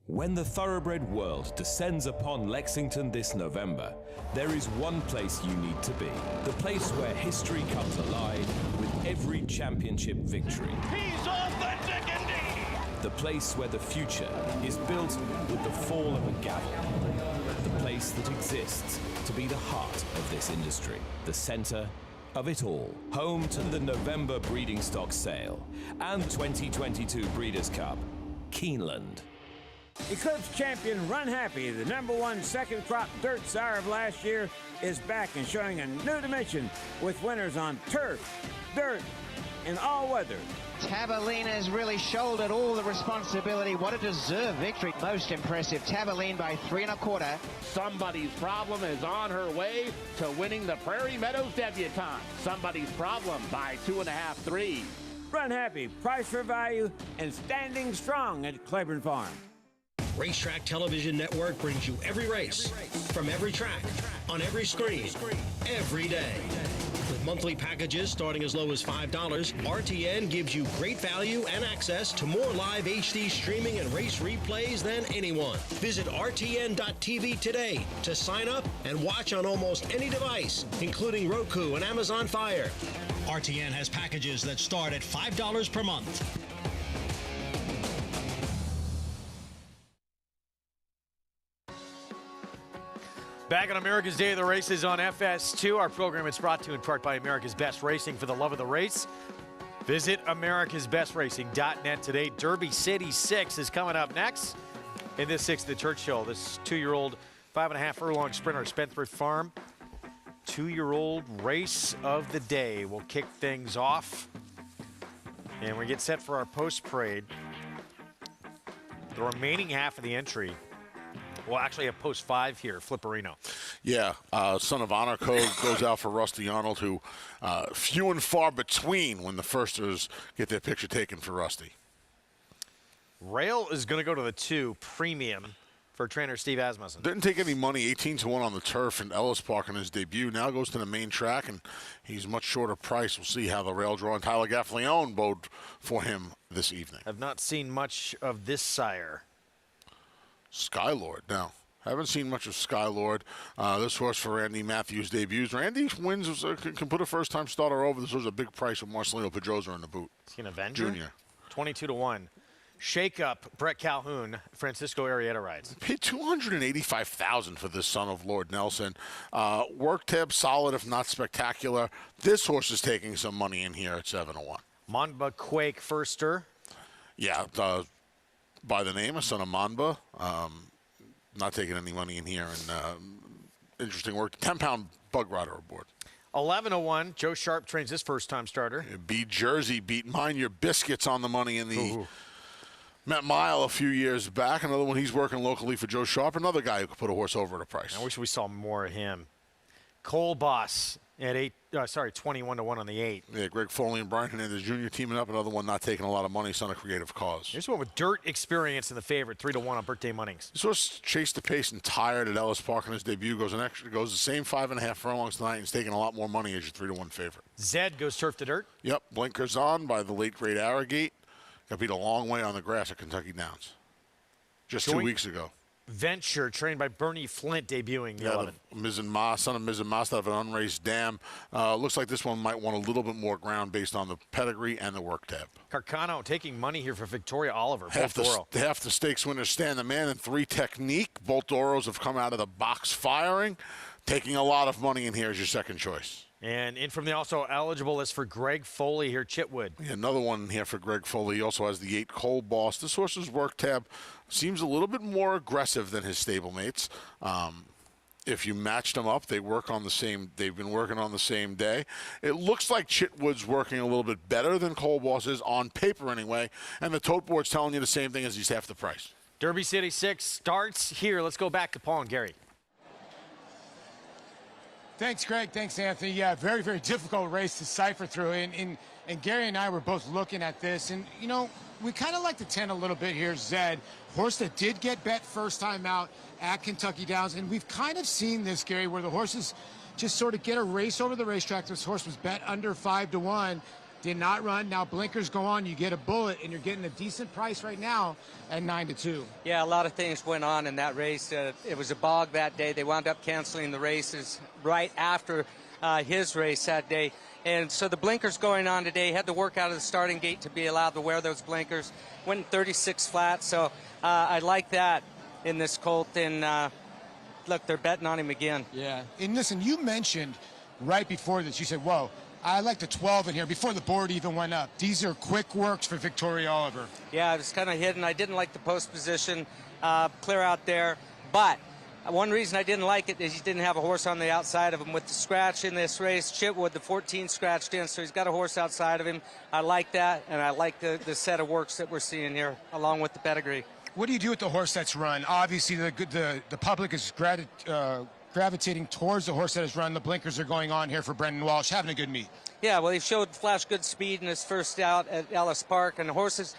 When the thoroughbred world descends upon Lexington this November, there is one place you need to be. The place where history comes alive with every championship victory.
He's authentic indeed.
The place where the future is built with the fall of a gavel. The place that exists to be the heart of this industry. The center of it all. Home to the November breeding stock sale and 2022 Breeders' Cup. Keeneland.
Eclipse champion Run Happy, the #1 second crop dirt sire of last year, is back and showing a new dimension with winners on turf, dirt, and all weather.
Tabalina's really shouldered all the responsibility. What a deserved victory. Most impressive. Tabaline by 3 1/4.
Somebody's Problem is on her way to winning the Prairie Meadows debutante. Somebody's Problem by 2.5 3.
Run Happy, price for value, and standing strong at Claiborne Farm.
Racetrack Television Network brings you every race, from every track, on every screen, every day. With monthly packages starting as low as $5, RTN gives you great value and access to more live HD streaming and race replays than anyone. Visit RTN.tv today to sign up and watch on almost any device, including Roku and Amazon Fire. RTN has packages that start at $5 per month.
Back on America's Day of the Races on FS2. Our program is brought to you in part by America's Best Racing. For the love of the race, visit americasbestracing.net today. Derby City 6 is coming up next. In this 6th, the Churchill, this 2-year-old, 5.5 furlong sprinter, Spendthrift Farm. 2-year-old race of the day. We'll kick things off. And we get set for our post-parade. The remaining half of the entry. We'll actually have post 5 here, Flipperino.
Yeah, Son of Honor Code goes out for Rusty Arnold, who few and far between when the firsters get their picture taken for Rusty.
Rail is going to go to the 2 premium for trainer Steve Asmussen.
Didn't take any money, 18-1 on the turf in Ellis Park in his debut. Now goes to the main track, and he's much shorter price. We'll see how the rail draw and Tyler Gaffleone bode for him this evening.
I've not seen much of this sire.
Skylord. Now, haven't seen much of Skylord. This horse for Randy Matthews debuts. Randy wins, can put a first-time starter over. This was a big price with Marcelino Pedrosa in the boot.
Is he an Avenger?
Junior.
22-1. Shake up Brett Calhoun, Francisco Arrieta rides.
Paid $285,000 for this son of Lord Nelson. Work tab solid, if not spectacular. This horse is taking some money in here at 7-1.
Monba Quake firster.
Yeah, by the name, a son of Monba. Not taking any money in here. And interesting work. 10-pound bug rider aboard.
11-1. Joe Sharp trains his first-time starter.
Beat Jersey, beat Mind Your Biscuits on the money in the Met Mile a few years back. Another one he's working locally for Joe Sharp. Another guy who could put a horse over at a price.
I wish we saw more of him. Cole Boss at 21-1 on the 8.
Yeah, Greg Foley and Brian Hernandez Jr. teaming up. Another one not taking a lot of money, son of Creative Cause.
Here's one with dirt experience in the favorite, 3-1 on Birthday Munnings.
This horse chased the pace and tired at Ellis Park in his debut. Goes the same 5.5 furlongs tonight and is taking a lot more money as your 3-1 favorite.
Zed goes turf to dirt.
Yep, blinkers on by the late great Arrogate. Got beat a long way on the grass at Kentucky Downs. Just 2 weeks ago.
Venture, trained by Bernie Flint, debuting the 11.
Son of Miz and Mas out of an unraced dam. Looks like this one might want a little bit more ground based on the pedigree and the work tab.
Carcano taking money here for Victoria Oliver.
Half the stakes winners stand the man in 3 technique. Both Doros have come out of the box firing. Taking a lot of money in here as your second choice.
And in from the also eligible list for Greg Foley here, Chitwood.
Yeah, another one here for Greg Foley. He also has the 8 Cole Boss. This horse's work tab seems a little bit more aggressive than his stablemates. If you matched them up, they've been working on the same day. It looks like Chitwood's working a little bit better than Cole Boss is, on paper anyway, and the tote board's telling you the same thing as he's half the price.
Derby City 6 starts here. Let's go back to Paul and Gary.
Thanks, Greg. Thanks, Anthony. Yeah, very, very difficult race to cipher through. And Gary and I were both looking at this. And, you know, we kind of like the 10 a little bit here, Zed. Horse that did get bet first time out at Kentucky Downs. And we've kind of seen this, Gary, where the horses just sort of get a race over the racetrack. This horse was bet under 5-1. Did not run. Now blinkers go on. You get a bullet, and you're getting a decent price right now at 9-2.
Yeah, a lot of things went on in that race. It was a bog that day. They wound up canceling the races right after his race that day. And so the blinkers going on today, had to work out of the starting gate to be allowed to wear those blinkers. Went in 36 flat, so I like that in this colt. And look, they're betting on him again.
Yeah. And listen, you mentioned right before this, you said, whoa, I like the 12 in here before the board even went up. These are quick works for Victoria Oliver.
Yeah, it was kind of hidden. I didn't like the post position, clear out there. But one reason I didn't like it is he didn't have a horse on the outside of him. With the scratch in this race, Chitwood, the 14 scratched in, so he's got a horse outside of him. I like that, and I like the set of works that we're seeing here, along with the pedigree.
What do you do with the horse that's run? Obviously, the public is gravitating towards the horse that has run. The blinkers are going on here for Brendan Walsh, having a good meet.
Yeah, well, he flashed good speed in his first out at Ellis Park, and the horses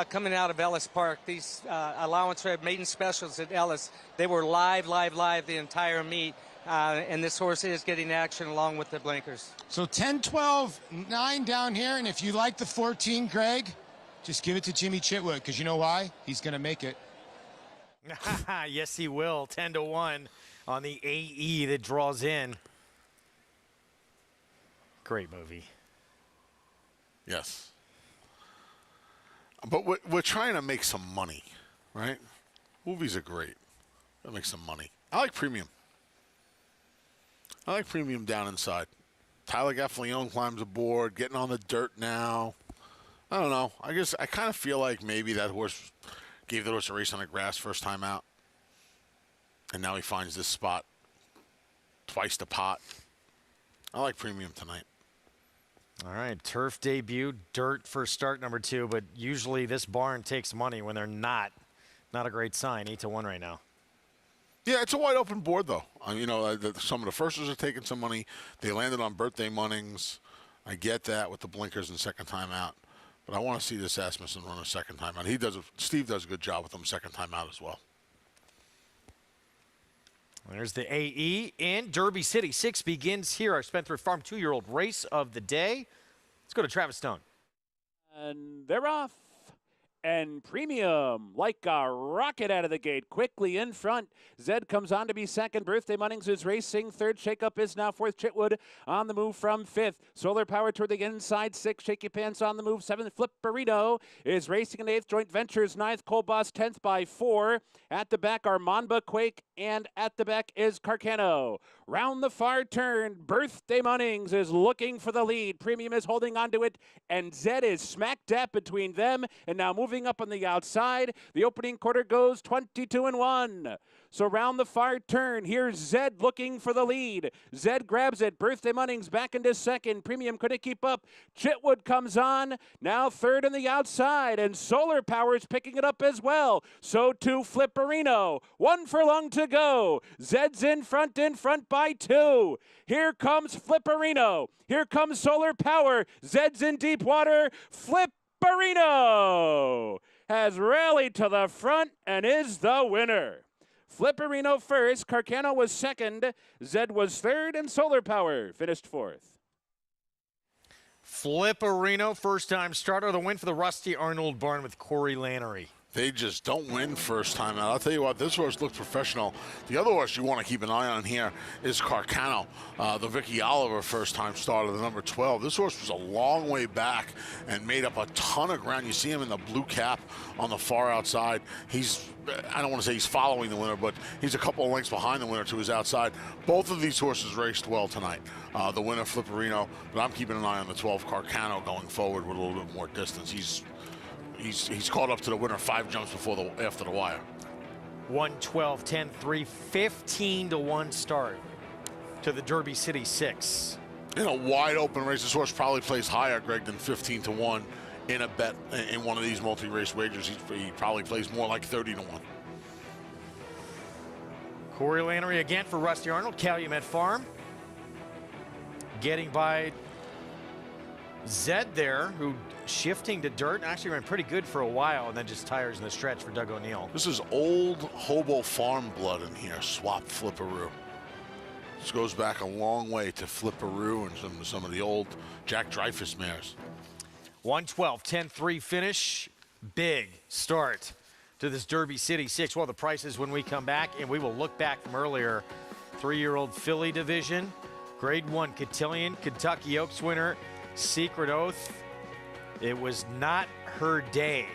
coming out of Ellis Park, these allowance maiden specials at Ellis, they were live the entire meet, and this horse is getting action along with the blinkers.
So 10, 12, 9 down here, and if you like the 14, Greg, just give it to Jimmy Chitwood, because you know why? He's going to make it.
Yes, he will. 10-1 on the AE that draws in. Great movie.
Yes. But we're trying to make some money, right? Movies are great. That makes some money. I like premium. I like premium down inside. Tyler Gaffalione climbs aboard, getting on the dirt now. I don't know. I guess I kind of feel like maybe that horse gave the horse a race on the grass first time out. And now he finds this spot twice the pot. I like premium tonight.
All right, turf debut, dirt for start number 2, but usually this barn takes money when they're not. Not a great sign, 8-1 right now.
Yeah, it's a wide open board, though. You know, some of the firsters are taking some money. They landed on birthday munnings. I get that with the blinkers and second time out. But I want to see this Asmussen run a second time out. Steve does a good job with him second time out as well.
There's the AE in Derby City. 6 begins here. Our Spendthrift Farm 2-year-old race of the day. Let's go to Travis Stone.
And they're off. And Premium, like a rocket out of the gate, quickly in front. Zed comes on to be second. Birthday Munnings is racing third. Shakeup is now fourth. Chitwood on the move from fifth. Solar Power toward the inside, sixth. Shaky Pants on the move, seventh. Flipperino is racing in eighth. Joint Ventures ninth. Cold Boss 10th by 4. At the back are Monba, Quake, and at the back is Carcano. Round the far turn, Birthday Munnings is looking for the lead. Premium is holding on to it, and Zed is smack dab between them, and now moving up on the outside. The opening quarter goes 22-1. So round the far turn, here's Zed looking for the lead. Zed grabs it. Birthday Munnings back into second. Premium couldn't keep up. Chitwood comes on, now third on the outside, and Solar Power is picking it up as well. So too Flipperino. 1 furlong to go. Zed's in front by 2. Here comes Flipperino. Here comes Solar Power. Zed's in deep water. Flipperino has rallied to the front and is the winner. Flipperino first, Carcano was second, Zed was third, and Solar Power finished fourth.
Flipperino, first-time starter. The win for the Rusty Arnold barn with Corey Lannery.
They just don't win first time out. I'll tell you what, this horse looked professional. The other horse you want to keep an eye on here is Carcano, the Vicky Oliver first-time starter, the number 12. This horse was a long way back and made up a ton of ground. You see him in the blue cap on the far outside. I don't want to say he's following the winner, but he's a couple of lengths behind the winner to his outside. Both of these horses raced well tonight. The winner, Flipperino, but I'm keeping an eye on the 12, Carcano, going forward with a little bit more distance. He's caught up to the winner 5 jumps after the wire.
1-12, 10-3, 15-1 start to the Derby City 6.
In a wide open race, this horse probably plays higher, Greg, than 15-1 in a bet in one of these multi-race wagers. He probably plays more like 30-1.
Corey Lannery again for Rusty Arnold, Calumet Farm. getting by Zed there, who shifting to dirt and actually ran pretty good for a while, and then just tires in the stretch for Doug O'Neill.
This is old hobo farm blood in here. Swap Flipperoo. This goes back a long way to Flipperoo and some of the old Jack Dreyfus mares.
112, 10-3 finish. Big start to this Derby City 6. Well, the prices when we come back, and we will look back from earlier. 3-year-old filly division. Grade 1 Cotillion, Kentucky Oaks winner, Secret Oath. It was not her day.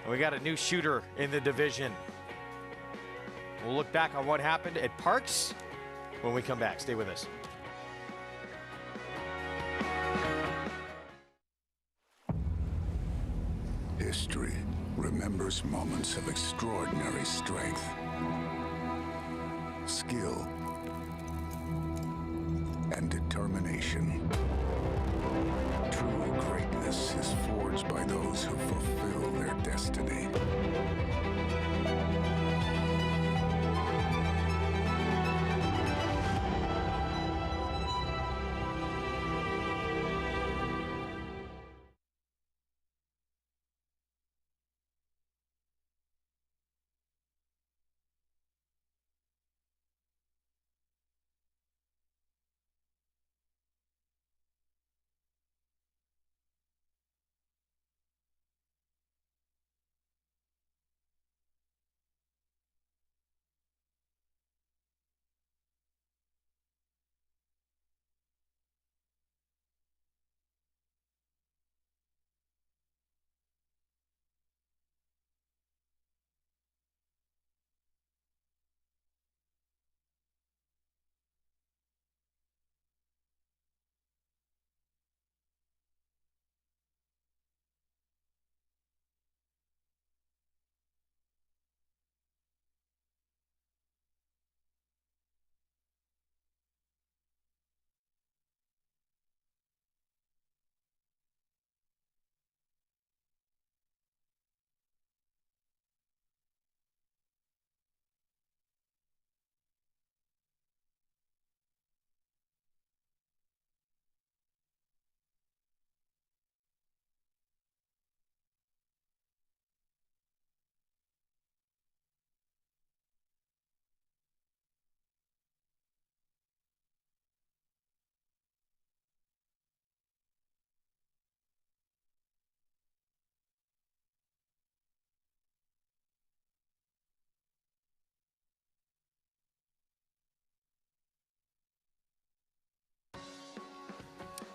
We got a new shooter in the division. We'll look back on what happened at Parks when we come back. Stay with us.
History remembers moments of extraordinary strength, skill, and determination. True greatness is forged by those who fulfill their destiny.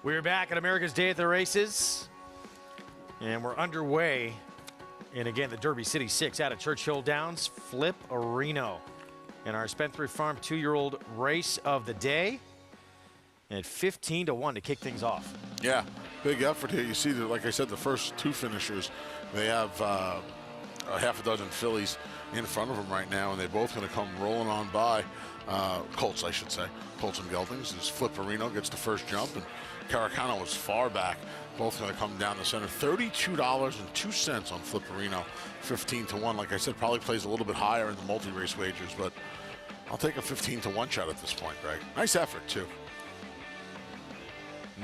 We're back at America's Day at the Races, and we're underway. And again, the Derby City 6 out of Churchill Downs, Flip-A-Reno. And our Spendthrift Farm 2-year-old race of the day at 15-1 to kick things off.
Yeah, big effort here. You see, that, like I said, the first two finishers, they have a half a dozen fillies in front of them right now, and they're both going to come rolling on by. Colts, I should say. Colts and Geldings. This Flip-A-Reno gets the first jump, and Caracano was far back. Both going to come down the center. $32.02 on Flip-A-Reno. 15-1. Like I said, probably plays a little bit higher in the multi-race wagers, but I'll take a 15-1 shot at this point, Greg. Nice effort, too.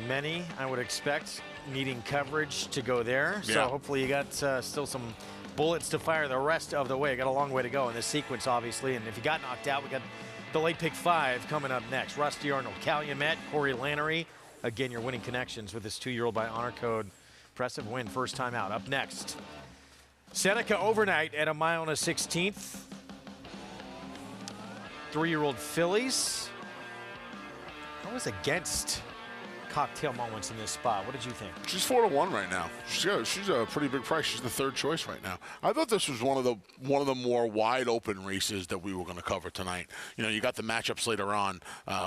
Many, I would expect, needing coverage to go there.
Yeah.
So hopefully you got still some bullets to fire the rest of the way. Got a long way to go in this sequence, obviously. And if you got knocked out, we got the late pick 5 coming up next. Rusty Arnold, Calumet, Corey Lannery. Again, you're winning connections with this 2-year-old by honor code. Impressive win, first time out. Up next, Seneca Overnight at 1 1/16. 3-year-old fillies. I was against cocktail moments in this spot. What did you think?
She's 4-1 right now. She's a pretty big price. She's the third choice right now. I thought this was one of the more wide open races that we were going to cover tonight. You know, you got the matchups later on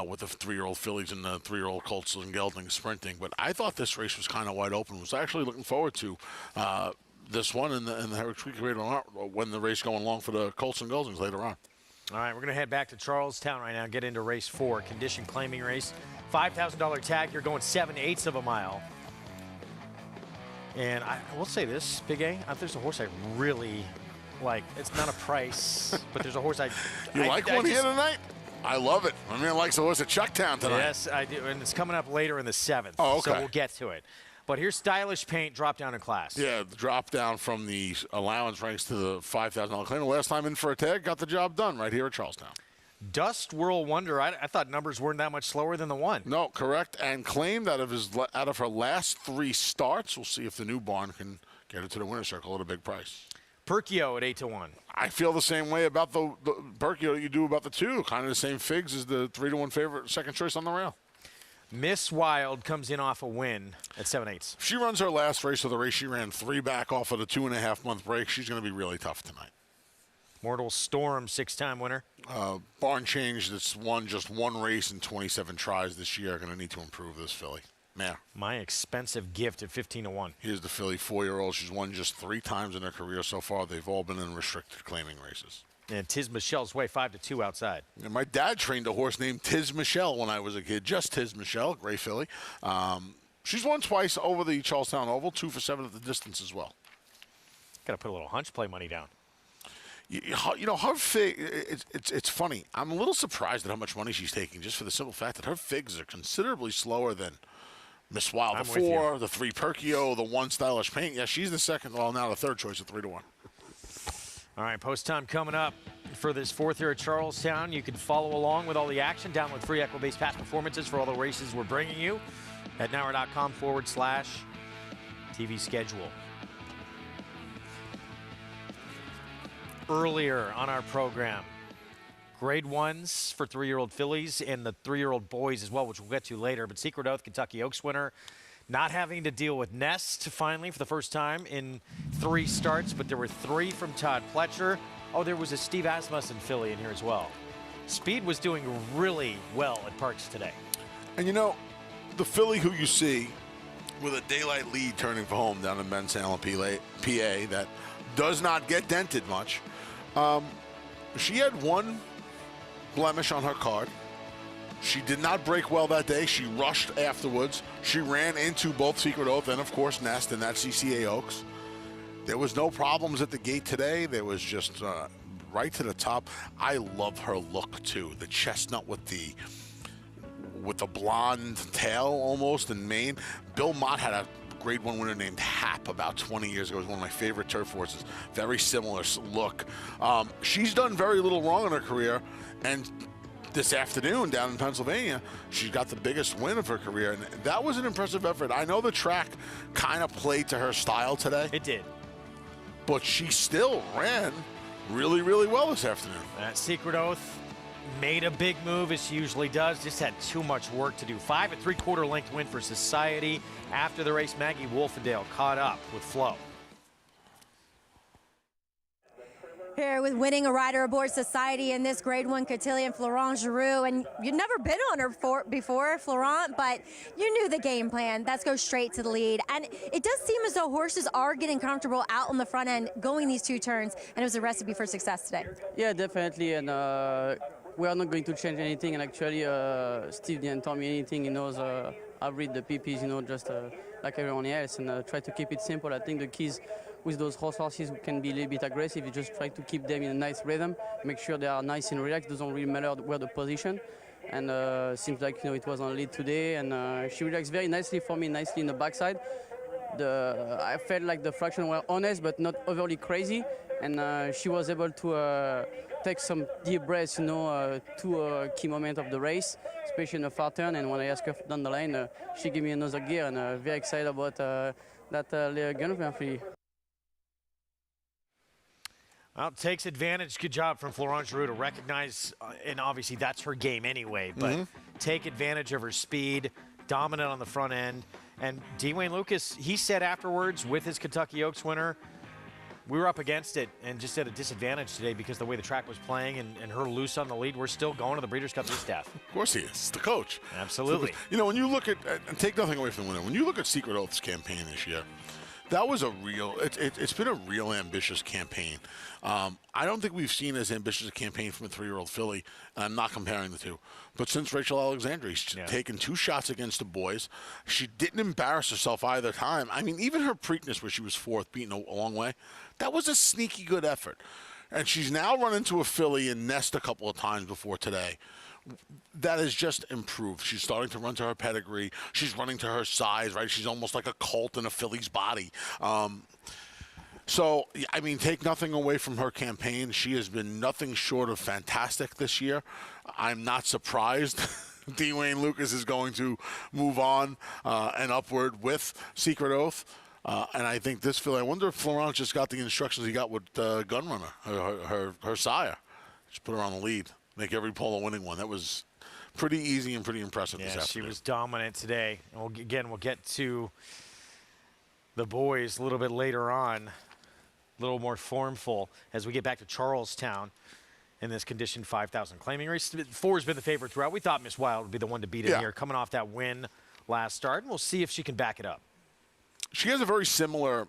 with the 3-year-old fillies and the 3-year-old Colts and Geldings sprinting, but I thought this race was kind of wide open. Was actually looking forward to this one in the Heritage Creek when the race going long for the Colts and Geldings later on.
All right, we're going to head back to Charlestown right now, get into race 4, condition claiming race. $5,000 tag. You're going 7/8 of a mile. And I will say this, Big A, there's a horse I really like. It's not a price, but there's a horse
You like one here tonight? I love it. My man likes the horse at Chucktown tonight.
Yes, I do, and it's coming up later in the 7th.
Oh, okay.
So we'll get to it. But here's Stylish Paint, drop down in class.
Yeah, the drop down from the allowance ranks to the $5,000 claim. The last time in for a tag, got the job done right here at Charlestown.
Dust Whirl Wonder, I thought numbers weren't that much slower than the 1.
No, correct. And claimed out of her last 3 starts. We'll see if the new barn can get it to the winner's circle at a big price.
Perkio at 8-1.
I feel the same way about the Perkio that you do about the 2. Kind of the same figs as the 3-1 favorite, second choice on the rail.
Miss Wild comes in off a win at 7/8.
She runs her last race of the race. She ran 3 back off of the 2.5-month break. She's going to be really tough tonight.
Mortal Storm, 6-time winner.
Barn changed. It's won just 1 race in 27 tries this year. Going to need to improve this filly. Mare.
My Expensive Gift at 15-1.
Here's the filly, 4-year-old. She's won just 3 times in her career so far. They've all been in restricted claiming races.
And Tiz Michelle's way 5-2 outside.
And my dad trained a horse named Tiz Michelle when I was a kid. Just Tiz Michelle, great filly. She's won twice over the Charlestown Oval, 2 for 7 at the distance as well.
Got to put a little hunch play money down.
You know, her fig, it's funny. I'm a little surprised at how much money she's taking, just for the simple fact that her figs are considerably slower than Miss Wild, the 4, the 3 Perkio, the 1 Stylish Paint. Yeah, she's the second, well, now the third choice at 3-1.
All right, post time coming up for this 4th year at Charlestown. You can follow along with all the action. Download free Equibase past performances for all the races we're bringing you at Nauer.com/TV schedule. Earlier on our program, grade 1s for 3-year-old fillies and the 3-year-old boys as well, which we'll get to later. But Secret Oath, Kentucky Oaks winner, not having to deal with Nest finally for the first time in 3 starts, but there were 3 from Todd Pletcher. Oh, there was a Steve Asmussen filly in here as well. Speed was doing really well at Parks today.
And you know, the filly who you see with a daylight lead turning for home down in Ben Salem, PA, that does not get dented much. She had 1 blemish on her card. She did not break well that day. She rushed afterwards. She ran into both Secret Oath and, of course, Nest and that CCA Oaks. There was no problems at the gate today. There was just right to the top. I love her look, too. The chestnut with the blonde tail almost and mane. Bill Mott had a grade 1 winner named Hap about 20 years ago. It was one of my favorite turf horses. Very similar look. She's done very little wrong in her career, and this afternoon down in Pennsylvania, she got the biggest win of her career, and that was an impressive effort. I know the track kind of played to her style today.
It did.
But she still ran really, really well this afternoon.
That Secret Oath made a big move, as she usually does. Just had too much work to do. 5 3/4 length win for Society. After the race, Maggie Wolfendale caught up with Flo.
Here with winning a rider aboard Society in this grade 1 cotillion, Florent Giroux. And you'd never been on her before, Florent, but you knew the game plan. That's go straight to the lead. And it does seem as though horses are getting comfortable out on the front end, going these 2 turns, and it was a recipe for success today.
Yeah, definitely. And we are not going to change anything. And actually, Steve didn't tell me anything. He knows I read the PPs, you know, just like everyone else, and try to keep it simple. I think the keys with those horses can be a little bit aggressive. You just try to keep them in a nice rhythm, make sure they are nice and relaxed. Doesn't really matter where the position. And seems like, you know, it was on lead today, and she relaxed very nicely for me, nicely in the backside. I felt like the fraction were honest, but not overly crazy, and she was able to take some deep breaths, you know, to key moment of the race, especially in the far turn. And when I asked her down the line, she gave me another gear, and very excited about that little gun for me.
Well, takes advantage. Good job from Florent Giroux to recognize, and obviously that's her game anyway, but take advantage of her speed, dominant on the front end. And Dwayne Lucas, he said afterwards with his Kentucky Oaks winner, we were up against it and just at a disadvantage today because the way the track was playing and her loose on the lead. We're still going to the Breeders' Cup this staff.
Of course he is. It's the coach.
Absolutely.
So, you know, when you look at, and take nothing away from the winner, when you look at Secret Oath's campaign this year, that was a real, it's been a real ambitious campaign. I don't think we've seen as ambitious a campaign from a 3-year-old filly, and I'm not comparing the two, but since Rachel Alexandria, she's taken 2 shots against the boys. She didn't embarrass herself either time. I mean, even her Preakness, where she was 4th, beaten a long way, that was a sneaky good effort. And she's now run into a filly and nest a couple of times before today. That has just improved. She's starting to run to her pedigree. She's running to her size, right? She's almost like a colt in a filly's body. So, I mean, take nothing away from her campaign. She has been nothing short of fantastic this year. I'm not surprised Dwayne Lucas is going to move on and upward with Secret Oath. And I think this filly, I wonder if Florent just got the instructions he got with Gunrunner, her sire. Just put her on the lead. Make every polo winning one. That was pretty easy and pretty impressive this afternoon.
She was dominant today. And we'll get to the boys a little bit later on, a little more formful as we get back to Charlestown in this conditioned 5,000 claiming race. 4 has been the favorite throughout. We thought Miss Wild would be the one to beat in here, coming off that win last start. And we'll see if she can back it up.
She has a very similar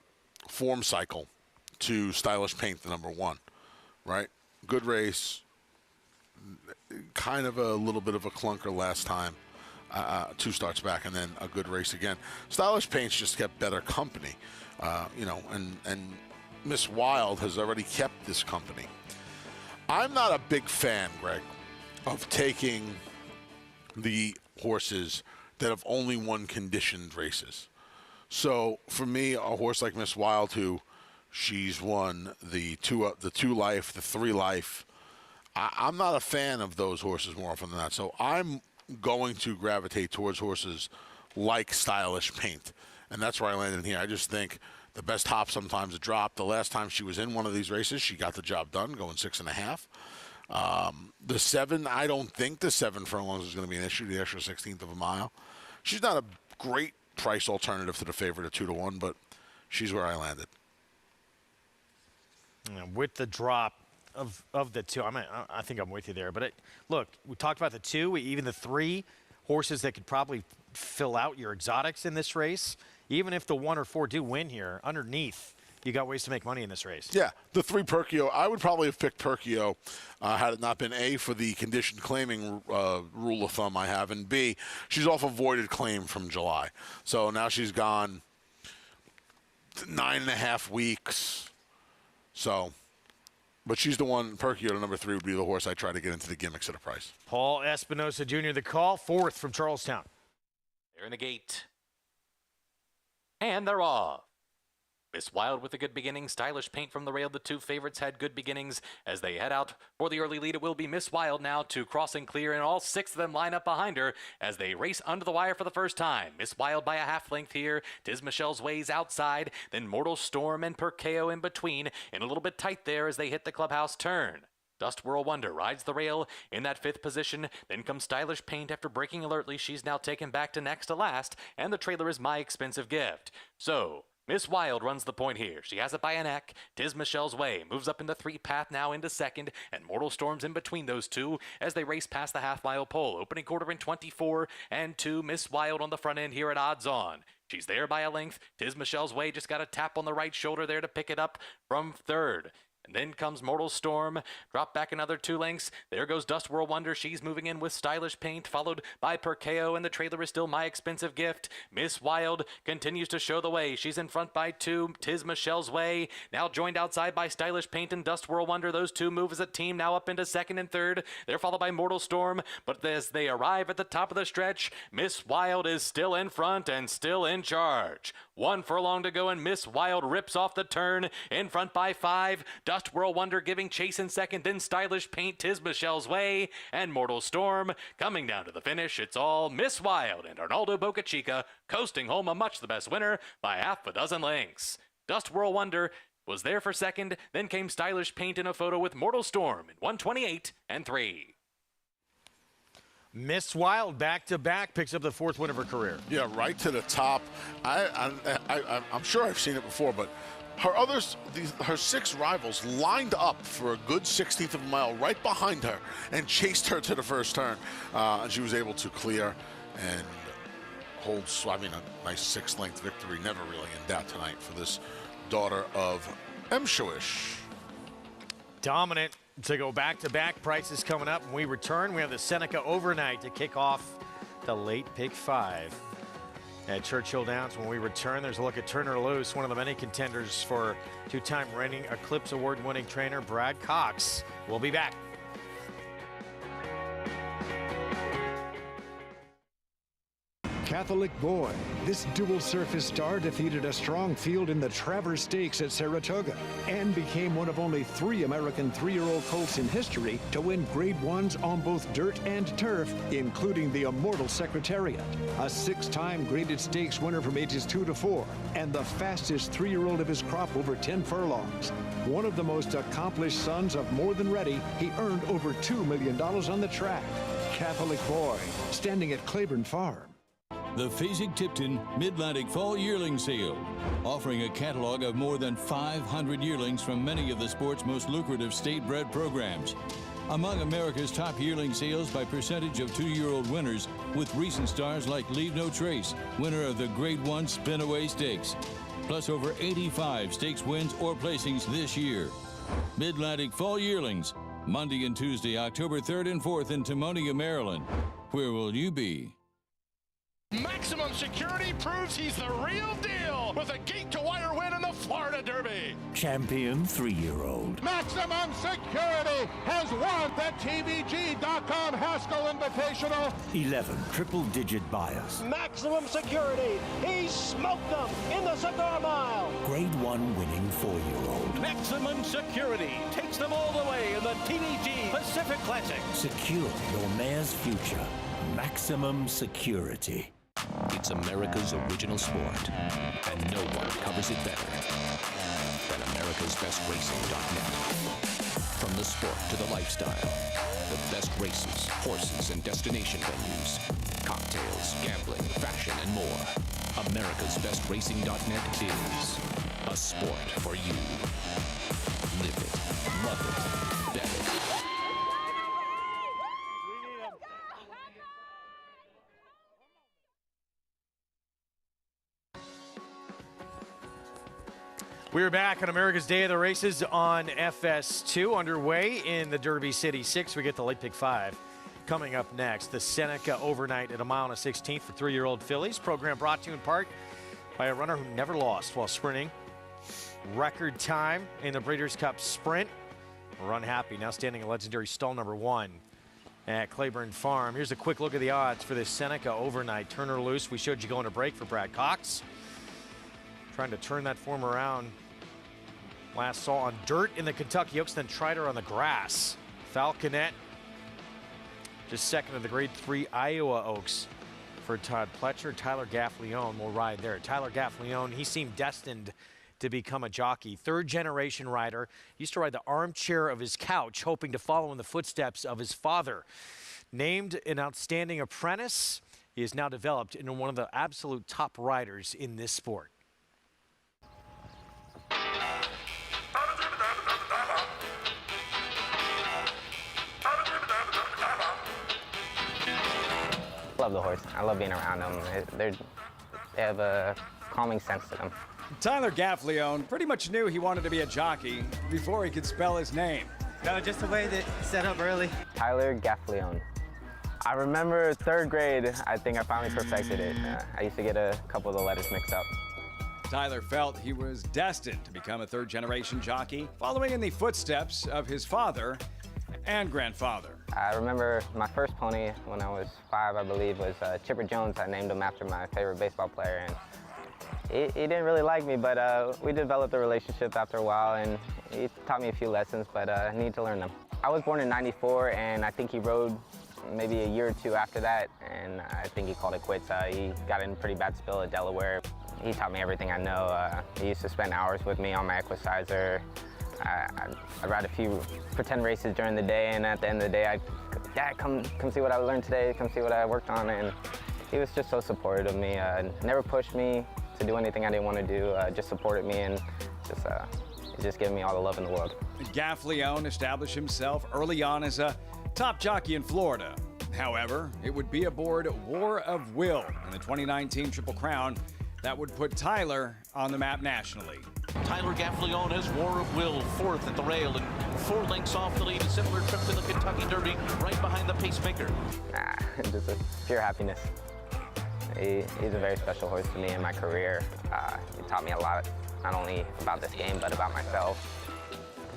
form cycle to Stylish Paint, the number 1, right? Good race. Kind of a little bit of a clunker last time, 2 starts back, and then a good race again. Stylish Paint's just kept better company, and Miss Wild has already kept this company. I'm not a big fan, Greg, of taking the horses that have only won conditioned races. So for me, a horse like Miss Wild, who she's won the 2 life, the 3 life. I'm not a fan of those horses more often than that. So I'm going to gravitate towards horses like Stylish Paint. And that's where I landed in here. I just think the best hop sometimes a drop. The last time she was in one of these races, she got the job done, going 6.5. The 7, I don't think the 7 furlongs is going to be an issue, the extra 16th of a mile. She's not a great price alternative to the favorite at 2-1, but she's where I landed.
With the drop of the 2, I think I'm with you there. But look, we talked about the 2, even the 3 horses that could probably fill out your exotics in this race. Even if the 1 or 4 do win here, underneath, you got ways to make money in this race.
Yeah, the 3 Perkio, I would probably have picked Perkio had it not been A, for the conditioned claiming rule of thumb I have, and B, she's off a voided claim from July. So now she's gone 9.5 weeks. So, but she's the one, Perkio, the number 3, would be the horse I try to get into the gimmicks at a price.
Paul Espinosa Jr., the call, 4th from Charlestown.
They're in the gate. And they're off. Miss Wild with a good beginning. Stylish Paint from the rail. The 2 favorites had good beginnings as they head out for the early lead. It will be Miss Wild now to crossing clear, and all 6 of them line up behind her as they race under the wire for the first time. Miss Wild by a half length here. Tiz Michelle's Ways outside, then Mortal Storm and Perkeo in between, and a little bit tight there as they hit the clubhouse turn. Dust Whirl Wonder rides the rail in that 5th position. Then comes Stylish Paint after braking alertly. She's now taken back to next to last, and the trailer is My Expensive Gift. So Miss Wild runs the point here. She has it by a neck. Tiz Michelle's Way moves up in the 3 path now into 2nd, and Mortal Storm's in between those 2 as they race past the half-mile pole. Opening quarter in 24 and 2. Miss Wild on the front end here at odds on. She's there by a length. Tiz Michelle's Way just got a tap on the right shoulder there to pick it up from 3rd. And then comes Mortal Storm, drop back another 2 lengths. There goes Dust Whirl Wonder. She's moving in with Stylish Paint, followed by Perkeo, and the trailer is still My Expensive Gift. Miss Wild continues to show the way. She's in front by 2. Tiz Michelle's Way, now joined outside by Stylish Paint and Dust Whirl Wonder. Those 2 move as a team now up into 2nd and 3rd. They're followed by Mortal Storm, but as they arrive at the top of the stretch, Miss Wild is still in front and still in charge. 1 furlong to go, and Miss Wild rips off the turn in front by 5. Dust Whirl Wonder giving chase in 2nd, then Stylish Paint, Tiz Michelle's Way, and Mortal Storm. Coming down to the finish, it's all Miss Wild and Arnaldo Boca Chica coasting home a much the best winner by half a dozen lengths. Dust Whirl Wonder was there for 2nd, then came Stylish Paint in a photo with Mortal Storm in 128 and 3.
Miss Wild back-to-back picks up the 4th win of her career.
Yeah, right to the top. I'm sure I've seen it before, but her 6 rivals lined up for a good 16th of a mile right behind her and chased her to the first turn. And she was able to clear and hold, a nice 6-length victory. Never really in doubt tonight for this daughter of Mshewish.
Dominant to go back-to-back. Prices coming up. When we return, we have the Seneca Overnight to kick off the late pick 5. at Churchill Downs. When we return, there's a look at Turner Loose, one of the many contenders for two-time reigning Eclipse Award-winning trainer Brad Cox. We'll be back.
Catholic Boy. This dual surface star defeated a strong field in the Travers Stakes at Saratoga and became one of only 3 American 3-year-old colts in history to win Grade 1s on both dirt and turf, including the immortal Secretariat. A 6-time graded stakes winner from ages 2 to 4 and the fastest 3-year-old of his crop over 10 furlongs. One of the most accomplished sons of More Than Ready, he earned over $2 million on the track. Catholic Boy, standing at Claiborne Farm.
The Fasig-Tipton Mid-Atlantic Fall Yearling Sale, offering a catalog of more than 500 yearlings from many of the sport's most lucrative state-bred programs. Among America's top yearling sales by percentage of 2-year-old winners, with recent stars like Leave No Trace, winner of the Grade 1 Spinaway Stakes, plus over 85 stakes wins or placings this year. Mid-Atlantic Fall Yearlings, Monday and Tuesday, October 3rd and 4th in Timonium, Maryland. Where will you be?
Maximum Security proves he's the real deal with a gate-to-wire win in the Florida Derby.
Champion 3-year-old.
Maximum Security has won the TVG.com Haskell Invitational.
11 triple-digit bias.
Maximum Security, he smoked them in the Cigar Mile.
Grade 1 winning 4-year-old.
Maximum Security takes them all the way in the TVG Pacific Classic.
Secure your mare's future. Maximum Security.
It's America's original sport, and no one covers it better than America'sBestRacing.net. From the sport to the lifestyle, the best races, horses, and destination venues, cocktails, gambling, fashion, and more. America'sBestRacing.net is a sport for you. Live it, love it, bet it.
We're back on America's Day of the Races on FS2, underway in the Derby City 6. We get the Late Pick 5 coming up next. The Seneca Overnight at 1 mile and a 16th for 3-year-old fillies. Program brought to you in part by a runner who never lost while sprinting. Record time in the Breeders' Cup Sprint. Run Happy now standing in legendary stall number 1 at Claiborne Farm. Here's a quick look at the odds for this Seneca Overnight. Turner Loose, we showed you going to break for Brad Cox. Trying to turn that form around. Last saw on dirt in the Kentucky Oaks, then tried her on the grass. Falconet, just second of the Grade 3 Iowa Oaks for Todd Pletcher. Tyler Gaffleone will ride there. Tyler Gaffleone, he seemed destined to become a jockey. 3rd-generation rider. Used to ride the armchair of his couch, hoping to follow in the footsteps of his father. Named an outstanding apprentice, he is now developed into one of the absolute top riders in this sport.
Love the horse. I love being around them. They have a calming sense to them.
Tyler Gaffleone pretty much knew he wanted to be a jockey before he could spell his name.
No, just the way that set up early. Tyler Gaffleone. I remember 3rd grade, I think I finally perfected it. I used to get a couple of the letters mixed up.
Tyler felt he was destined to become a 3rd-generation jockey, following in the footsteps of his father and grandfather.
I remember my first pony when I was 5, I believe, was Chipper Jones. I named him after my favorite baseball player, and he didn't really like me, but we developed a relationship after a while, and he taught me a few lessons, but I need to learn them. I was born in '94, and I think he rode maybe a year or 2 after that, and I think he called it quits. He got in a pretty bad spill at Delaware. He taught me everything I know. He used to spend hours with me on my equicizer. I'd ride a few pretend races during the day, and at the end of the day, I'd, Dad, come see what I learned today, come see what I worked on, and he was just so supportive of me. Never pushed me to do anything I didn't want to do, just supported me, and just gave me all the love in the world.
Gaffleone established himself early on as a top jockey in Florida. However, it would be aboard War of Will in the 2019 Triple Crown that would put Tyler on the map nationally.
Tyler Gaffleone has War of Will 4th at the rail and 4 lengths off the lead. A similar trip to the Kentucky Derby, right behind the pacemaker.
Just a pure happiness. He's a very special horse to me in my career. He taught me a lot, not only about this game, but about myself.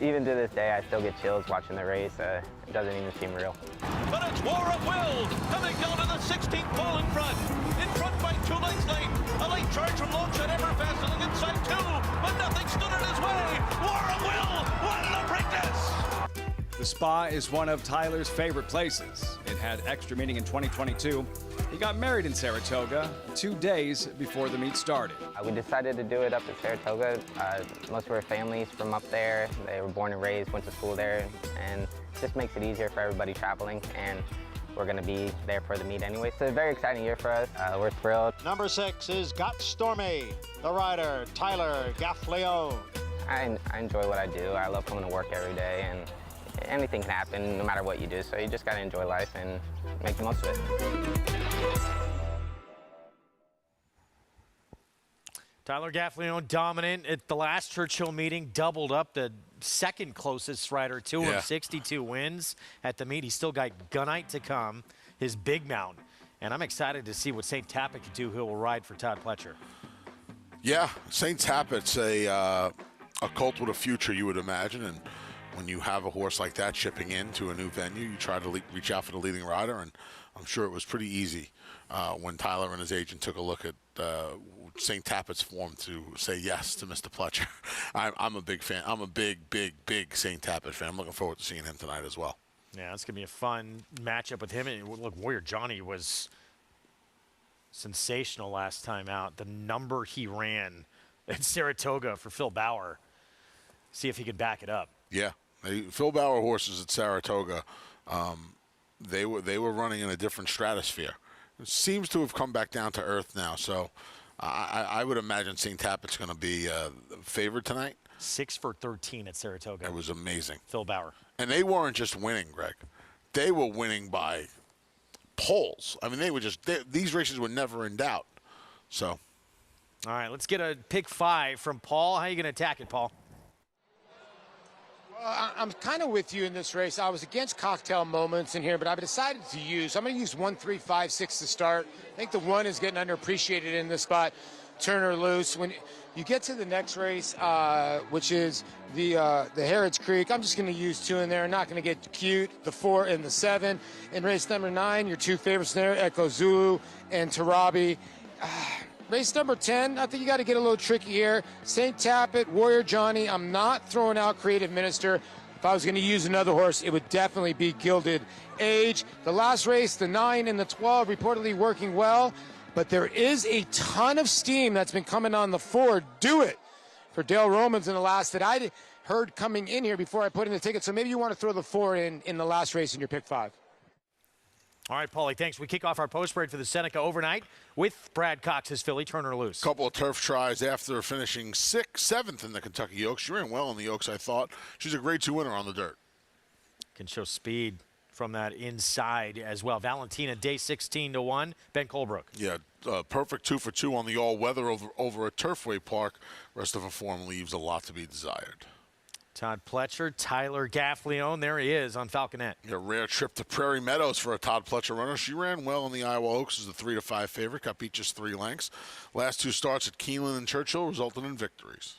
Even to this day, I still get chills watching the race. It doesn't even seem real.
But it's War of Will coming down to the 16th pole in front. In front by 2 lengths late. A late charge from Longshot Everfast on the inside 2, but nothing stood in his way. War of Will won the Preakness.
The Spa is one of Tyler's favorite places. It had extra meeting in 2022. He got married in Saratoga 2 days before the meet started.
We decided to do it up at Saratoga. Most of our family's from up there. They were born and raised, went to school there, and it just makes it easier for everybody traveling, and we're going to be there for the meet anyway. So it's a very exciting year for us. We're thrilled.
Number 6 is Got Stormy, the rider, Tyler Gaffleon.
I enjoy what I do. I love coming to work every day, and anything can happen no matter what you do, so you just got to enjoy life and make the most of it.
Tyler Gaffleon dominant at the last Churchill meeting, doubled up the second closest rider to him, 62 wins at the meet. He's still got Gunite to come, his big mount, and I'm excited to see what St. Tappet can do, who will ride for Todd Pletcher.
Yeah, St. Tappet's a colt with a future, you would imagine, and when you have a horse like that shipping into a new venue, you try to reach out for the leading rider, and I'm sure it was pretty easy when Tyler and his agent took a look at St. Tappet's form to say yes to Mr. Pletcher. I'm a big fan. I'm a big St. Tappet fan. I'm looking forward to seeing him tonight as well.
Yeah, it's going to be a fun matchup with him. And look, Warrior Johnny was sensational last time out. The number he ran at Saratoga for Phil Bauer. See if he can back it up.
Yeah, Phil Bauer horses at Saratoga, they were running in a different stratosphere. It seems to have come back down to earth now, so I would imagine St. Tappet's going to be favored tonight.
6 for 13 at Saratoga.
It was amazing.
Phil Bauer.
And they weren't just winning, Greg. They were winning by poles. I mean, these races were never in doubt. So.
All right, let's get a pick 5 from Paul. How are you going to attack it, Paul?
I'm kind of with you in this race. I was against Cocktail Moments in here, but I've decided to use, I'm going to use 1, 3, 5, 6 to start. I think the 1 is getting underappreciated in this spot. Turn her loose. When you get to the next race, which is the Harrods Creek, I'm just going to use 2 in there. I'm not going to get cute. The 4 and the 7. In race number 9, your 2 favorites there, Echo Zulu and Tarabi. Race number 10, I think you got to get a little tricky here. St. Tappet, Warrior Johnny. I'm not throwing out Creative Minister. If I was going to use another horse, it would definitely be Gilded Age. The last race, the 9 and the 12, reportedly working well. But there is a ton of steam that's been coming on the 4. Do it for Dale Romans in the last that I heard coming in here before I put in the ticket. So maybe you want to throw the 4 in the last race in your pick 5.
All right, Paulie, thanks. We kick off our post parade for the Seneca overnight with Brad Cox's filly, Turn Her Loose.
Couple of turf tries after finishing 7th in the Kentucky Oaks. She ran well in the Oaks, I thought. She's a grade 2 winner on the dirt.
Can show speed from that inside as well. Valentina, day 16-1. Ben Colebrook.
Yeah, perfect 2 for 2 on the all-weather over at Turfway Park. Rest of her form leaves a lot to be desired.
Todd Pletcher, Tyler Gaffleon, there he is on Falconet.
A rare trip to Prairie Meadows for a Todd Pletcher runner. She ran well in the Iowa Oaks as the 3-5 favorite, got beat just 3 lengths. Last 2 starts at Keeneland and Churchill resulted in victories.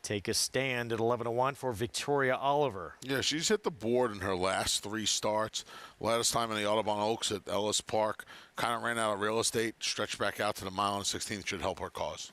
Take a stand at 11-1 for Victoria Oliver.
Yeah, she's hit the board in her last 3 starts. Last time in the Audubon Oaks at Ellis Park, kind of ran out of real estate, stretched back out to the mile and 16th, should help her cause.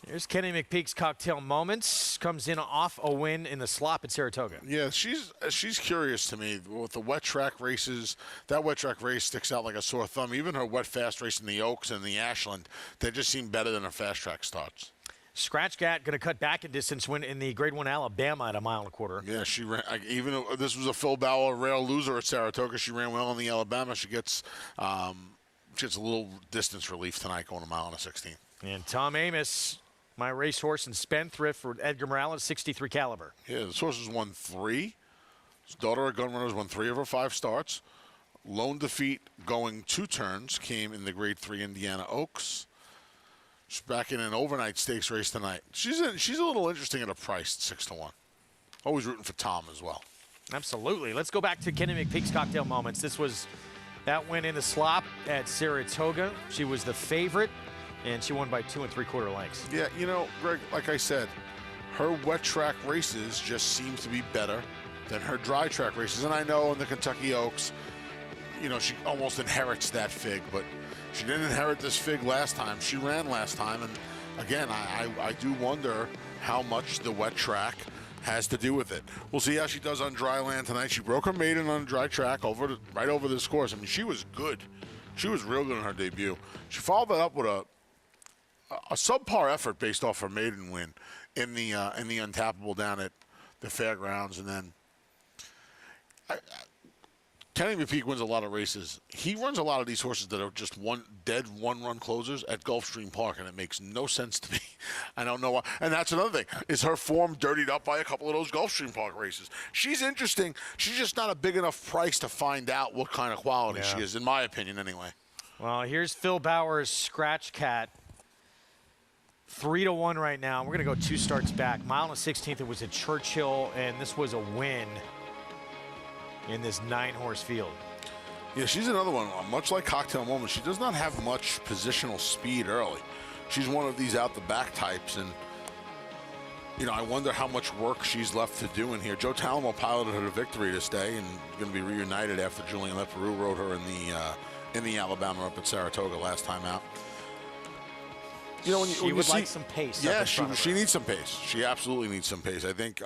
Here's Kenny McPeak's Cocktail Moments. Comes in off a win in the slop at Saratoga.
Yeah, she's curious to me. With the wet track races, that wet track race sticks out like a sore thumb. Even her wet fast race in the Oaks and the Ashland, they just seem better than her fast track starts.
Scratch Cat going to cut back in distance win in the Grade 1 Alabama at 1.25 miles.
Yeah, she ran. Even though this was a Phil Bauer rail loser at Saratoga, she ran well in the Alabama. She gets a little distance relief tonight going 1.16 miles.
And Tom Amos, my racehorse and spendthrift for Edgar Morales, 63 caliber.
Yeah, this horse has won 3. His daughter of Gunrunners won 3 of her 5 starts. Lone defeat going 2 turns came in the Grade 3 Indiana Oaks. She's back in an overnight stakes race tonight. She's a little interesting at a price, 6-1. Always rooting for Tom as well.
Absolutely. Let's go back to Kenny McPeak's Cocktail Moments. This was That went in the slop at Saratoga. She was the favorite, and she won by 2 3/4 lengths.
Yeah, you know, Greg, like I said, her wet track races just seem to be better than her dry track races. And I know in the Kentucky Oaks, you know, she almost inherits that fig, but she didn't inherit this fig last time. She ran last time, and again, I do wonder how much the wet track has to do with it. We'll see how she does on dry land tonight. She broke her maiden on a dry track right over this course. I mean, she was good. She was real good in her debut. She followed that up with a subpar effort based off her maiden win in the Untappable down at the fairgrounds, and then Kenny McPeak wins a lot of races. He runs a lot of these horses that are just one-run closers at Gulfstream Park, and it makes no sense to me. I don't know why. And that's another thing. Is her form dirtied up by a couple of those Gulfstream Park races? She's interesting. She's just not a big enough price to find out what kind of quality she is, in my opinion, anyway.
Well, here's Phil Bauer's Scratch Cat. 3-1 right now. We're going to go 2 starts back. Mile and a 16th, it was at Churchill, and this was a win in this 9-horse field.
Yeah, she's another one. Much like Cocktail Moment, she does not have much positional speed early. She's one of these out-the-back types, and, you know, I wonder how much work she's left to do in here. Joe Talamo piloted her to victory this day and going to be reunited after Julian Leperoux rode her in the Alabama up at Saratoga last time out. You know,
she would like some pace.
Yeah, she needs some pace. She absolutely needs some pace. I think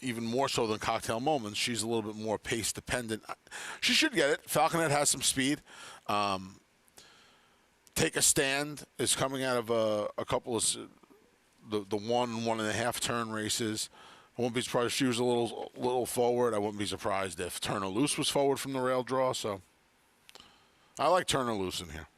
even more so than Cocktail Moments, she's a little bit more pace dependent. She should get it. Falconet has some speed. Take a Stand is coming out of a couple of the 1.5 turn races. I wouldn't be surprised if she was a little forward. I wouldn't be surprised if Turner Loose was forward from the rail draw. So I like Turner Loose in here.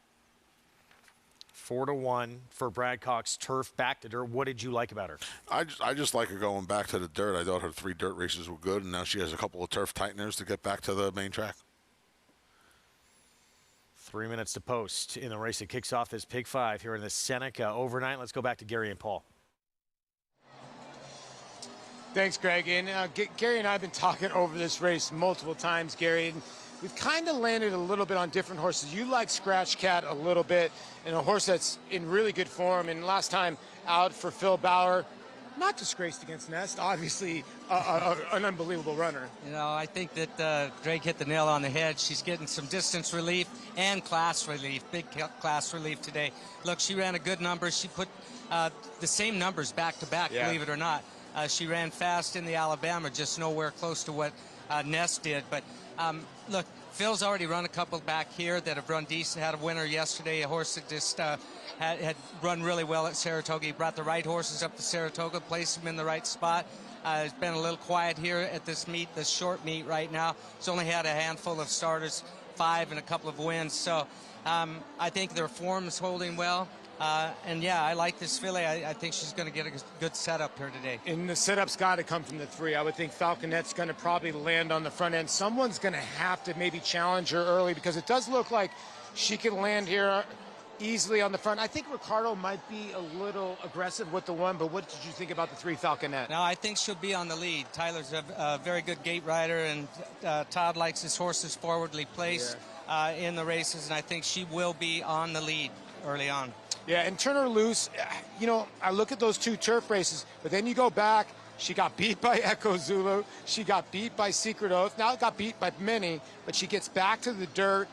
4-1 for Brad Cox. Turf back to dirt. What did you like about her?
I just like her going back to the dirt. I thought her 3 dirt races were good, and now she has a couple of turf tighteners to get back to the main track.
3 minutes to post in the race that kicks off this Pig 5 here in the Seneca overnight. Let's go back to Gary and Paul.
Thanks, Greg. And Gary and I have been talking over this race multiple times, Gary. And we've kind of landed a little bit on different horses. You like Scratch Cat a little bit, and a horse that's in really good form. And last time out for Phil Bauer, not disgraced against Nest, obviously an unbelievable runner.
You know, I think that Greg hit the nail on the head. She's getting some distance relief and class relief, big class relief today. Look, she ran a good number. She put the same numbers back to back, believe it or not. She ran fast in the Alabama, just nowhere close to what Nest did. But look, Phil's already run a couple back here that have run decent. Had a winner yesterday, a horse that just had run really well at Saratoga. He brought the right horses up to Saratoga, placed them in the right spot. It's been a little quiet here at this meet, this short meet right now. It's only had a handful of starters, 5 and a couple of wins. So I think their form is holding well. And yeah, I like this filly. I think she's going to get a good setup here today.
And the setup's got to come from the 3. I would think Falconet's going to probably land on the front end. Someone's going to have to maybe challenge her early, because it does look like she can land here easily on the front. I think Ricardo might be a little aggressive with the 1, but what did you think about the 3 Falconet?
No, I think she'll be on the lead. Tyler's a very good gate rider, and Todd likes his horses forwardly placed in the races, and I think she will be on the lead early on.
Yeah, and Turner Loose, you know, I look at those 2 turf races, but then you go back, she got beat by Echo Zulu, she got beat by Secret Oath, now got beat by many, but she gets back to the dirt.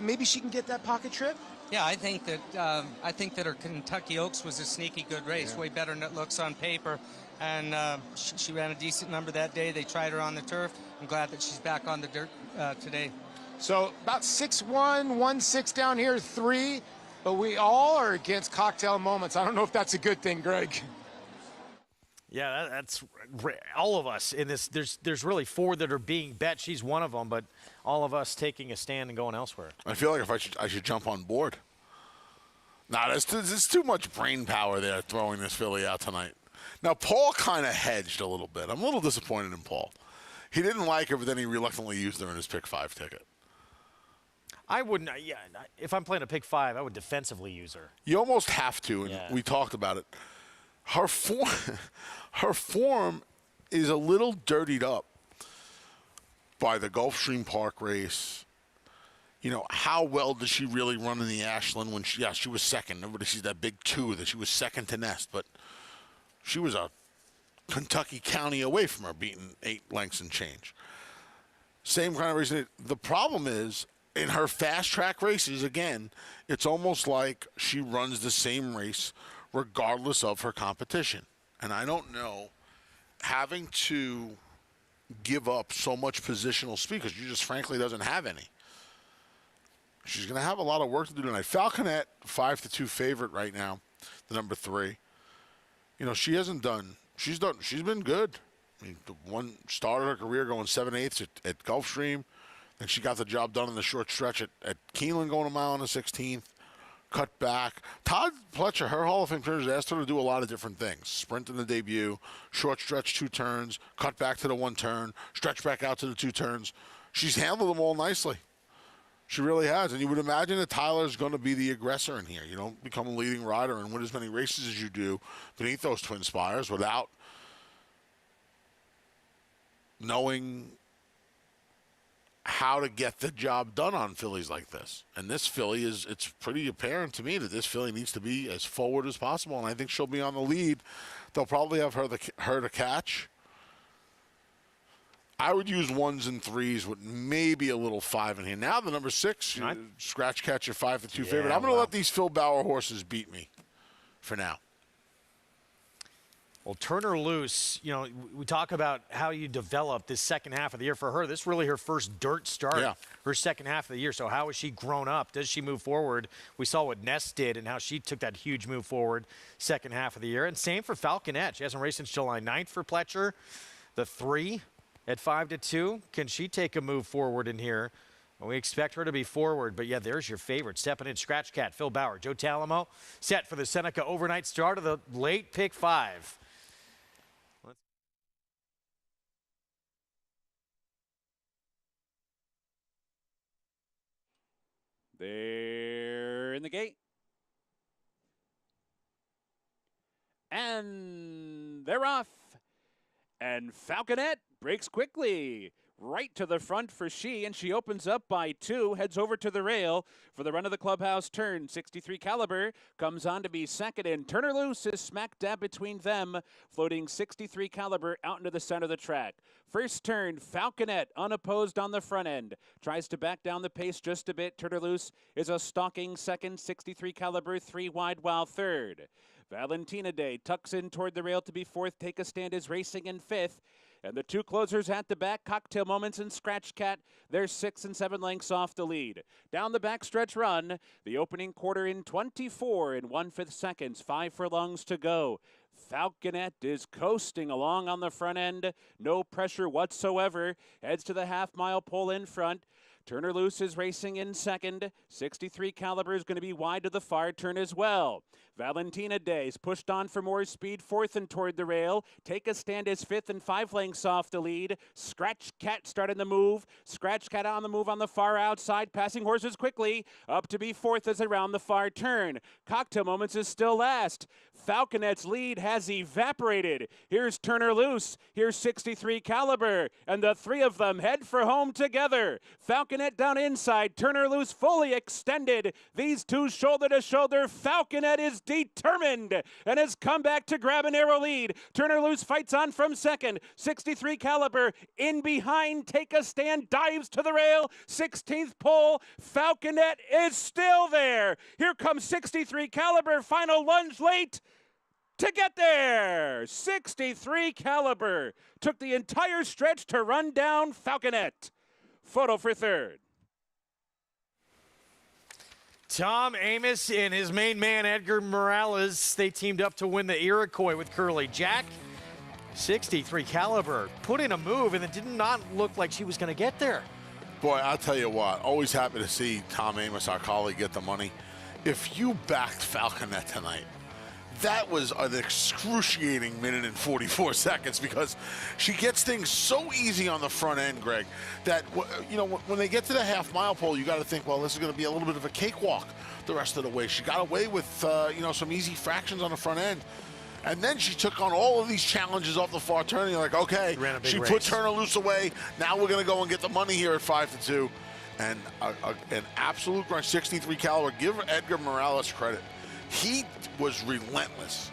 Maybe she can get that pocket trip?
Yeah, I think that her Kentucky Oaks was a sneaky good race, way better than it looks on paper, and she ran a decent number that day. They tried her on the turf. I'm glad that she's back on the dirt today.
So about 6-1, 1-6 down here, 3. But we all are against Cocktail Moments. I don't know if that's a good thing, Greg.
Yeah, that's all of us in this. There's really 4 that are being bet. She's one of them, but all of us taking a stand and going elsewhere.
I feel like I should jump on board. Nah, there's too much brain power there throwing this filly out tonight. Now, Paul kind of hedged a little bit. I'm a little disappointed in Paul. He didn't like her, but then he reluctantly used her in his pick 5 ticket.
I wouldn't. Yeah, if I'm playing a pick 5, I would defensively use her.
You almost have to, and we talked about it. Her form is a little dirtied up by the Gulfstream Park race you know, how well does she really run in the Ashland when she was second. Everybody sees that big 2 that she was second to Nest, but she was a Kentucky county away from her, beating 8 lengths and change. Same kind of reason. The problem is, in her fast track races, again, it's almost like she runs the same race regardless of her competition. And I don't know, having to give up so much positional speed because she just frankly doesn't have any. She's going to have a lot of work to do tonight. Falconet, 5-2 favorite right now, the number 3. You know, she's been good. I mean, the one started her career going 7/8 at Gulfstream. And she got the job done in the short stretch at Keeneland, going a mile and a 16th. Cut back. Todd Pletcher, her Hall of Fame trainers, asked her to do a lot of different things. Sprint in the debut, short stretch 2 turns, cut back to the 1 turn, stretch back out to the 2 turns. She's handled them all nicely. She really has. And you would imagine that Tyler's going to be the aggressor in here. You don't become a leading rider and win as many races as you do beneath those twin spires without knowing how to get the job done on fillies like this. And this filly it's pretty apparent to me that this filly needs to be as forward as possible, and I think she'll be on the lead. They'll probably have her to catch. I would use 1s and 3s with maybe a little 5 in here. Now the number 6, scratch catch your 5-2 favorite. I'm going to let these Phil Bauer horses beat me for now.
Well, turn her loose. You know, we talk about how you develop this second half of the year. For her, this is really her first dirt start, her second half of the year. So how has she grown up? Does she move forward? We saw what Ness did and how she took that huge move forward second half of the year. And same for Falconet. She hasn't raced since July 9th for Pletcher. The 3 at 5-2. Can she take a move forward in here? Well, we expect her to be forward, but yeah, there's your favorite. Stepping in, Scratch Cat, Phil Bauer, Joe Talamo, set for the Seneca overnight start of the late pick 5.
They're in the gate. And they're off. And Falconet breaks quickly. Right to the front for she, and she opens up by 2, heads over to the rail for the run of the clubhouse turn. 63 Caliber comes on to be second, and Turner Loose is smack dab between them, floating 63 Caliber out into the center of the track. First turn, Falconet unopposed on the front end. Tries to back down the pace just a bit. Turner Loose is a stalking second, 63 Caliber 3 wide while third. Valentina Day tucks in toward the rail to be fourth. Take a Stand is racing in fifth. And the 2 closers at the back, Cocktail Moments and Scratch Cat, they're 6 and 7 lengths off the lead. Down the backstretch run, the opening quarter in 24 and 1/5 seconds, 5 furlongs to go. Falconet is coasting along on the front end, no pressure whatsoever, heads to the half-mile pole in front. Turner Loose is racing in second. 63 Caliber is going to be wide to the far turn as well. Valentina Day's pushed on for more speed, fourth and toward the rail. Take a Stand is fifth and 5 lengths off the lead. Scratch Cat starting the move. Scratch Cat on the move on the far outside, passing horses quickly. Up to be fourth as around the far turn. Cocktail Moments is still last. Falconet's lead has evaporated. Here's Turner Loose. Here's 63 Caliber. And the 3 of them head for home together. Falconet down inside. Turner Loose fully extended. These 2 shoulder to shoulder. Falconet is determined and has come back to grab a narrow lead. Turner Loose fights on from second. 63 Caliber in behind. Take a Stand dives to the rail. 16th pole. Falconet is still there. Here comes 63 Caliber. Final lunge late to get there. 63 Caliber took the entire stretch to run down Falconet. Photo for third.
Tom Amos and his main man, Edgar Morales, they teamed up to win the Iroquois with Curly Jack. 63 Caliber put in a move, and it did not look like she was going to get there.
Boy, I'll tell you what, always happy to see Tom Amos, our colleague, get the money. If you backed Falconet tonight, that was an excruciating minute and 44 seconds because she gets things so easy on the front end, Greg, that, you know, when they get to the half-mile pole, you got to think, well, this is going to be a little bit of a cakewalk the rest of the way. She got away with, you know, some easy fractions on the front end. And then she took on all of these challenges off the far turn. You're like, okay, she put Turner Loose away. Now we're going to go and get the money here at 5-2. and an absolute grind, 63 caliber. Give Edgar Morales credit. He was relentless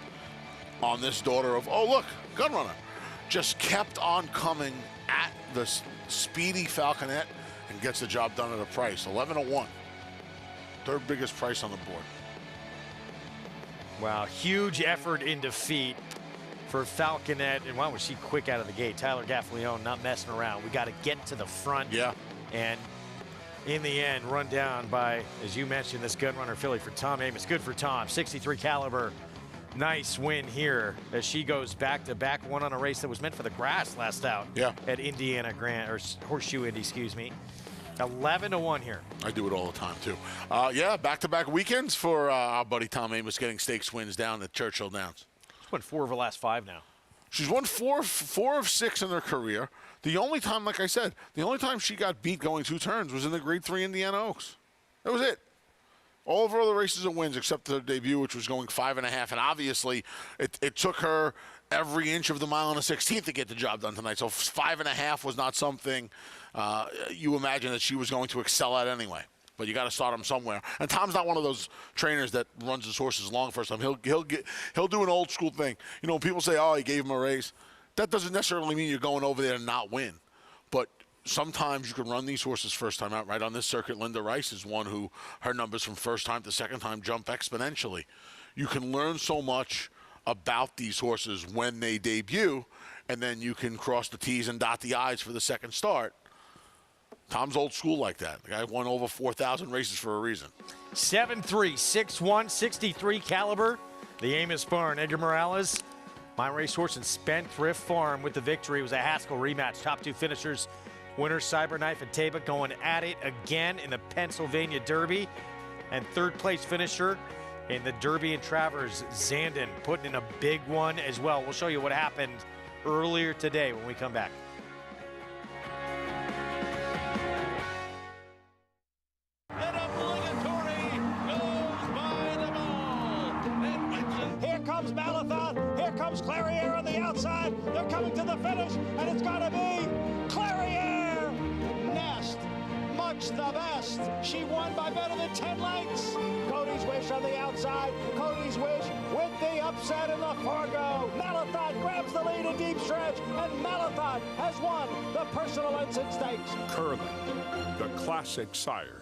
on this daughter of, oh, look, Gunrunner. Just kept on coming at the speedy Falconet and gets the job done at a price. 11-1. Third biggest price on the board.
Wow, huge effort in defeat for Falconet. And wow, was she quick out of the gate. Tyler Gaffleone not messing around. We got to get to the front.
Yeah.
And in the end, run down by, as you mentioned, this Gunrunner filly for Tom Amos. Good for Tom. 63 caliber. Nice win here as she goes back-to-back. One on a race that was meant for the grass last out.
Yeah.
At Indiana Grand, or Horseshoe Indy, excuse me. 11-1 here.
I do it all the time, too. Yeah, back-to-back weekends for our buddy Tom Amos getting stakes wins down at Churchill Downs.
She's won 4 of her last 5 now.
She's won four of 6 in her career. The only time, like I said, the only time she got beat going 2 turns was in the Grade 3 Indiana Oaks. That was it. All of her other races are wins except her debut, which was going 5.5. And obviously, it took her every inch of the mile and a 16th to get the job done tonight. So 5.5 was not something you imagine that she was going to excel at anyway. But you got to start him somewhere. And Tom's not one of those trainers that runs his horses long first time. He'll do an old school thing. You know, when people say, "Oh, he gave him a race," that doesn't necessarily mean you're going over there to not win. But sometimes you can run these horses first time out. Right on this circuit, Linda Rice is one who her numbers from first time to second time jump exponentially. You can learn so much about these horses when they debut, and then you can cross the T's and dot the I's for the second start. Tom's old school like that. The guy won over 4,000 races for a reason.
7-3, 6-1, 63 caliber. The Amos Barn, Edgar Morales. My Racehorse and Spendthrift Farm with the victory. It was a Haskell rematch. Top 2 finishers. Winner Cyberknife and Taba going at it again in the Pennsylvania Derby. And third place finisher in the Derby and Travers, Zandon, putting in a big one as well. We'll show you what happened earlier today when we come back.
Here comes Malathaat. Here comes Clariere on the outside. They're coming to the finish, and it's going to be Clariere. Nest, much the best. She won by better than 10 lengths. Cody's Wish on the outside. Cody's Wish with the upset in the Fargo. Malathaat grabs the lead in deep stretch, and Malathaat has won the Personal Ensign Stakes.
Curling, the classic sire.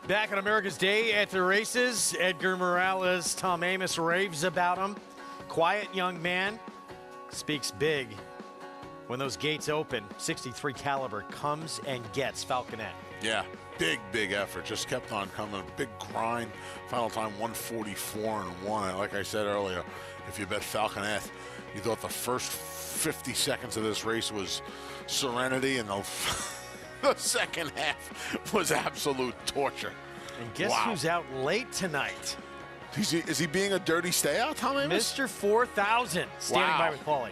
Back on America's Day at the races, Edgar Morales, Tom Amos raves about him. Quiet young man, speaks big. When those gates open, 63 caliber comes and gets Falconet.
Yeah, big effort. Just kept on coming. A big grind. Final time 144-1. Like I said earlier, if you bet Falconet, you thought the first 50 seconds of this race was serenity, and The second half was absolute torture.
And guess who's out late tonight?
Is he being a dirty stay-out, Tom Amos?
Mr. 4000 standing by with Paulie.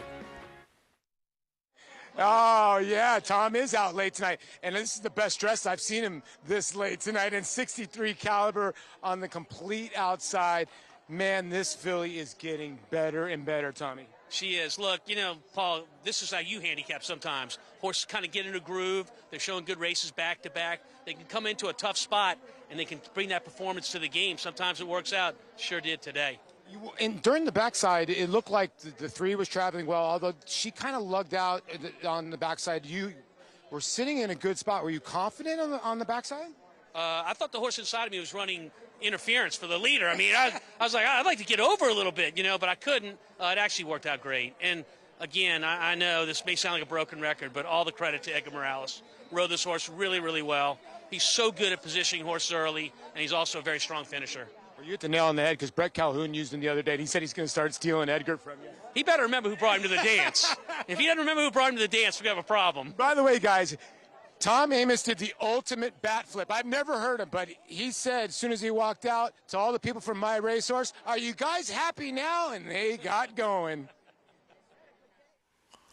Oh, yeah, Tom is out late tonight. And this is the best dress I've seen him this late tonight. And 63 caliber on the complete outside. Man, this filly is getting better and better, Tommy.
She is. Look, you know, Paul, this is how you handicap sometimes. Horses kind of get in a groove. They're showing good races back to back. They can come into a tough spot, and they can bring that performance to the game. Sometimes it works out. Sure did today.
And during the backside, it looked like the three was traveling well, although she kind of lugged out on the backside. You were sitting in a good spot. Were you confident on the backside?
I thought the horse inside of me was running interference for the leader. I mean, I was like, I'd like to get over a little bit, you know, but I couldn't. It actually worked out great. And, again, I know this may sound like a broken record, but all the credit to Edgar Morales. Rode this horse really, really well. He's so good at positioning horses early, and he's also a very strong finisher.
Well, you hit the nail on the head because Brett Calhoun used him the other day, and he said he's going to start stealing Edgar from you.
He better remember who brought him to the dance. If he doesn't remember who brought him to the dance, we have a problem.
By the way, guys, Tom Amos did the ultimate bat flip. I've never heard him, but he said as soon as he walked out to all the people from My Racehorse, "Are you guys happy now?" And they got going.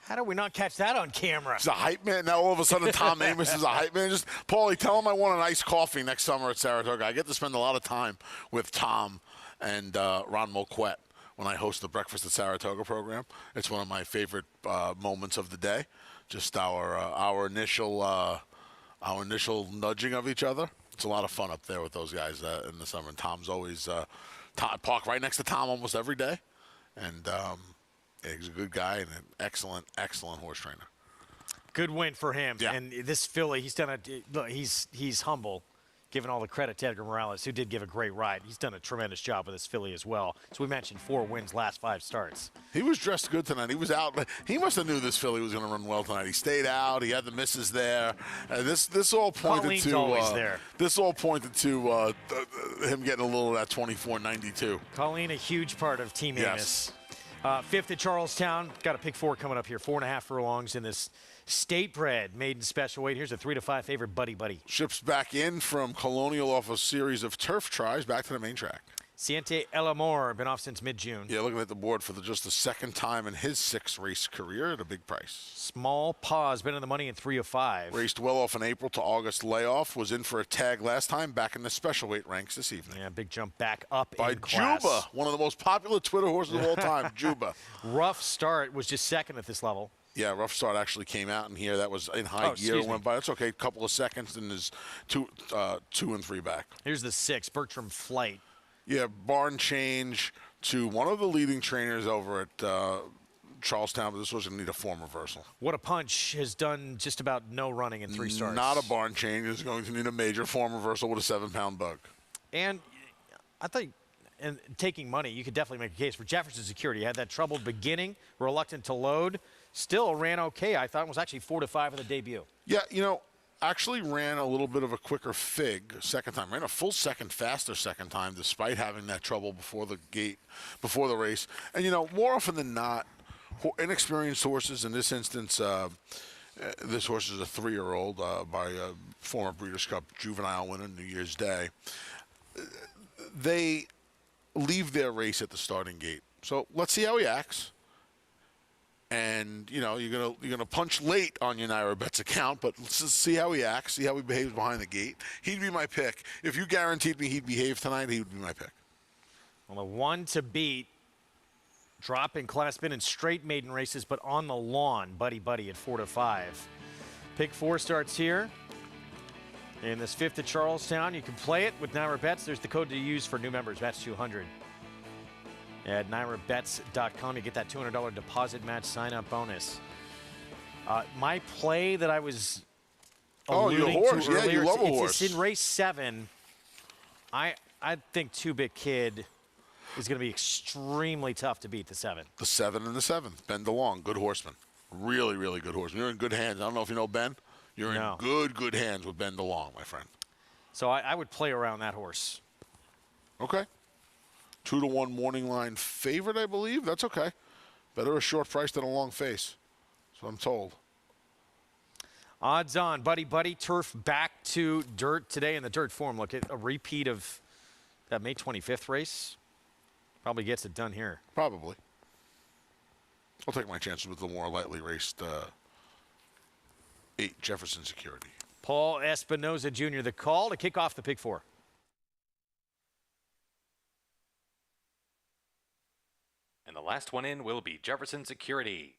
How do we not catch that on camera?
He's a hype man. Now all of a sudden Tom Amos is a hype man. Just, Paulie, tell him I want an iced coffee next summer at Saratoga. I get to spend a lot of time with Tom and Ron Mulquette when I host the Breakfast at Saratoga program. It's one of my favorite moments of the day. Just our initial nudging of each other. It's a lot of fun up there with those guys in the summer. And Tom's always park right next to Tom almost every day, and he's a good guy and an excellent horse trainer.
Good win for him.
Yeah.
And this filly, he's humble, giving all the credit to Edgar Morales, who did give a great ride. He's done a tremendous job with this filly as well. So we mentioned 4 wins last 5 starts.
He was dressed good tonight. He was out. He must have knew this filly was going to run well tonight. He stayed out. He had the misses there. This all pointed
Colleen's
to
always there.
This all pointed to him getting a little of that 24.92.
Colleen, a huge part of Team Amos.
Yes.
5th at Charlestown. Got a pick 4 coming up here. 4.5 furlongs in this state bred maiden special weight. Here's a 3 to 5 favorite, Buddy Buddy.
Ships back in from Colonial off a series of turf tries back to the main track.
Siente El Amor, been off since mid-June.
Yeah, looking at the board for just the second time in his 6-race career at a big price.
Small Paws, been in the money in 3 of 5.
Raced well off an April to August layoff. Was in for a tag last time, back in the special weight ranks this evening.
Yeah, big jump back up
by
in class.
Juba, one of the most popular Twitter horses of all time, Juba.
Rough start, was just second at this level.
Yeah, Rough Start actually came out in here. That was in high gear. Went by. It's okay. A couple of seconds and is 2 and 3 back.
Here's the 6, Bertram Flight.
Yeah, barn change to one of the leading trainers over at Charlestown, but this was going to need a form reversal.
What a Punch has done just about no running in 3 starts.
Not a barn change. Is going to need a major form reversal with a 7-pound bug.
And I think, and taking money, you could definitely make a case for Jefferson Security. Had that troubled beginning, reluctant to load. Still ran okay. I thought it was actually 4 to 5 in the debut.
Yeah, you know, actually ran a little bit of a quicker fig second time. Ran a full second faster second time despite having that trouble before the gate, before the race. And, you know, more often than not, inexperienced horses, in this instance, this horse is a 3-year-old by a former Breeders' Cup juvenile winner New Year's Day. They leave their race at the starting gate. So let's see how he acts. And, you know, you're gonna punch late on your Naira Bets account, but let's just see how he acts, see how he behaves behind the gate. He'd be my pick. If you guaranteed me he'd behave tonight, he would be my pick.
Well, the one to beat, drop in class, been in straight maiden races, but on the lawn, Buddy Buddy at 4 to 5. Pick 4 starts here. In this 5th at Charlestown, you can play it with Naira Bets. There's the code to use for new members, Match 200. At NairaBets.com, you get that $200 deposit match sign-up bonus. My play that I was alluding to earlier,
yeah, you love a horse.
It's in race 7. I think 2-Bit Kid is going to be extremely tough to beat the 7.
The 7 and the 7th. Ben DeLong, good horseman. Really, really good horseman. You're in good hands. I don't know if you know Ben. You're in good hands with Ben DeLong, my friend.
So I would play around that horse.
Okay. 2 to 1 morning line favorite, I believe. That's okay. Better a short price than a long face. That's what I'm told.
Odds on, Buddy Buddy turf back to dirt today in the dirt form. Look at a repeat of that May 25th race. Probably gets it done here.
Probably. I'll take my chances with the more lightly raced 8 Jefferson Security.
Paul Espinoza Jr., the call to kick off the Pick 4.
And the last one in will be Jefferson Security.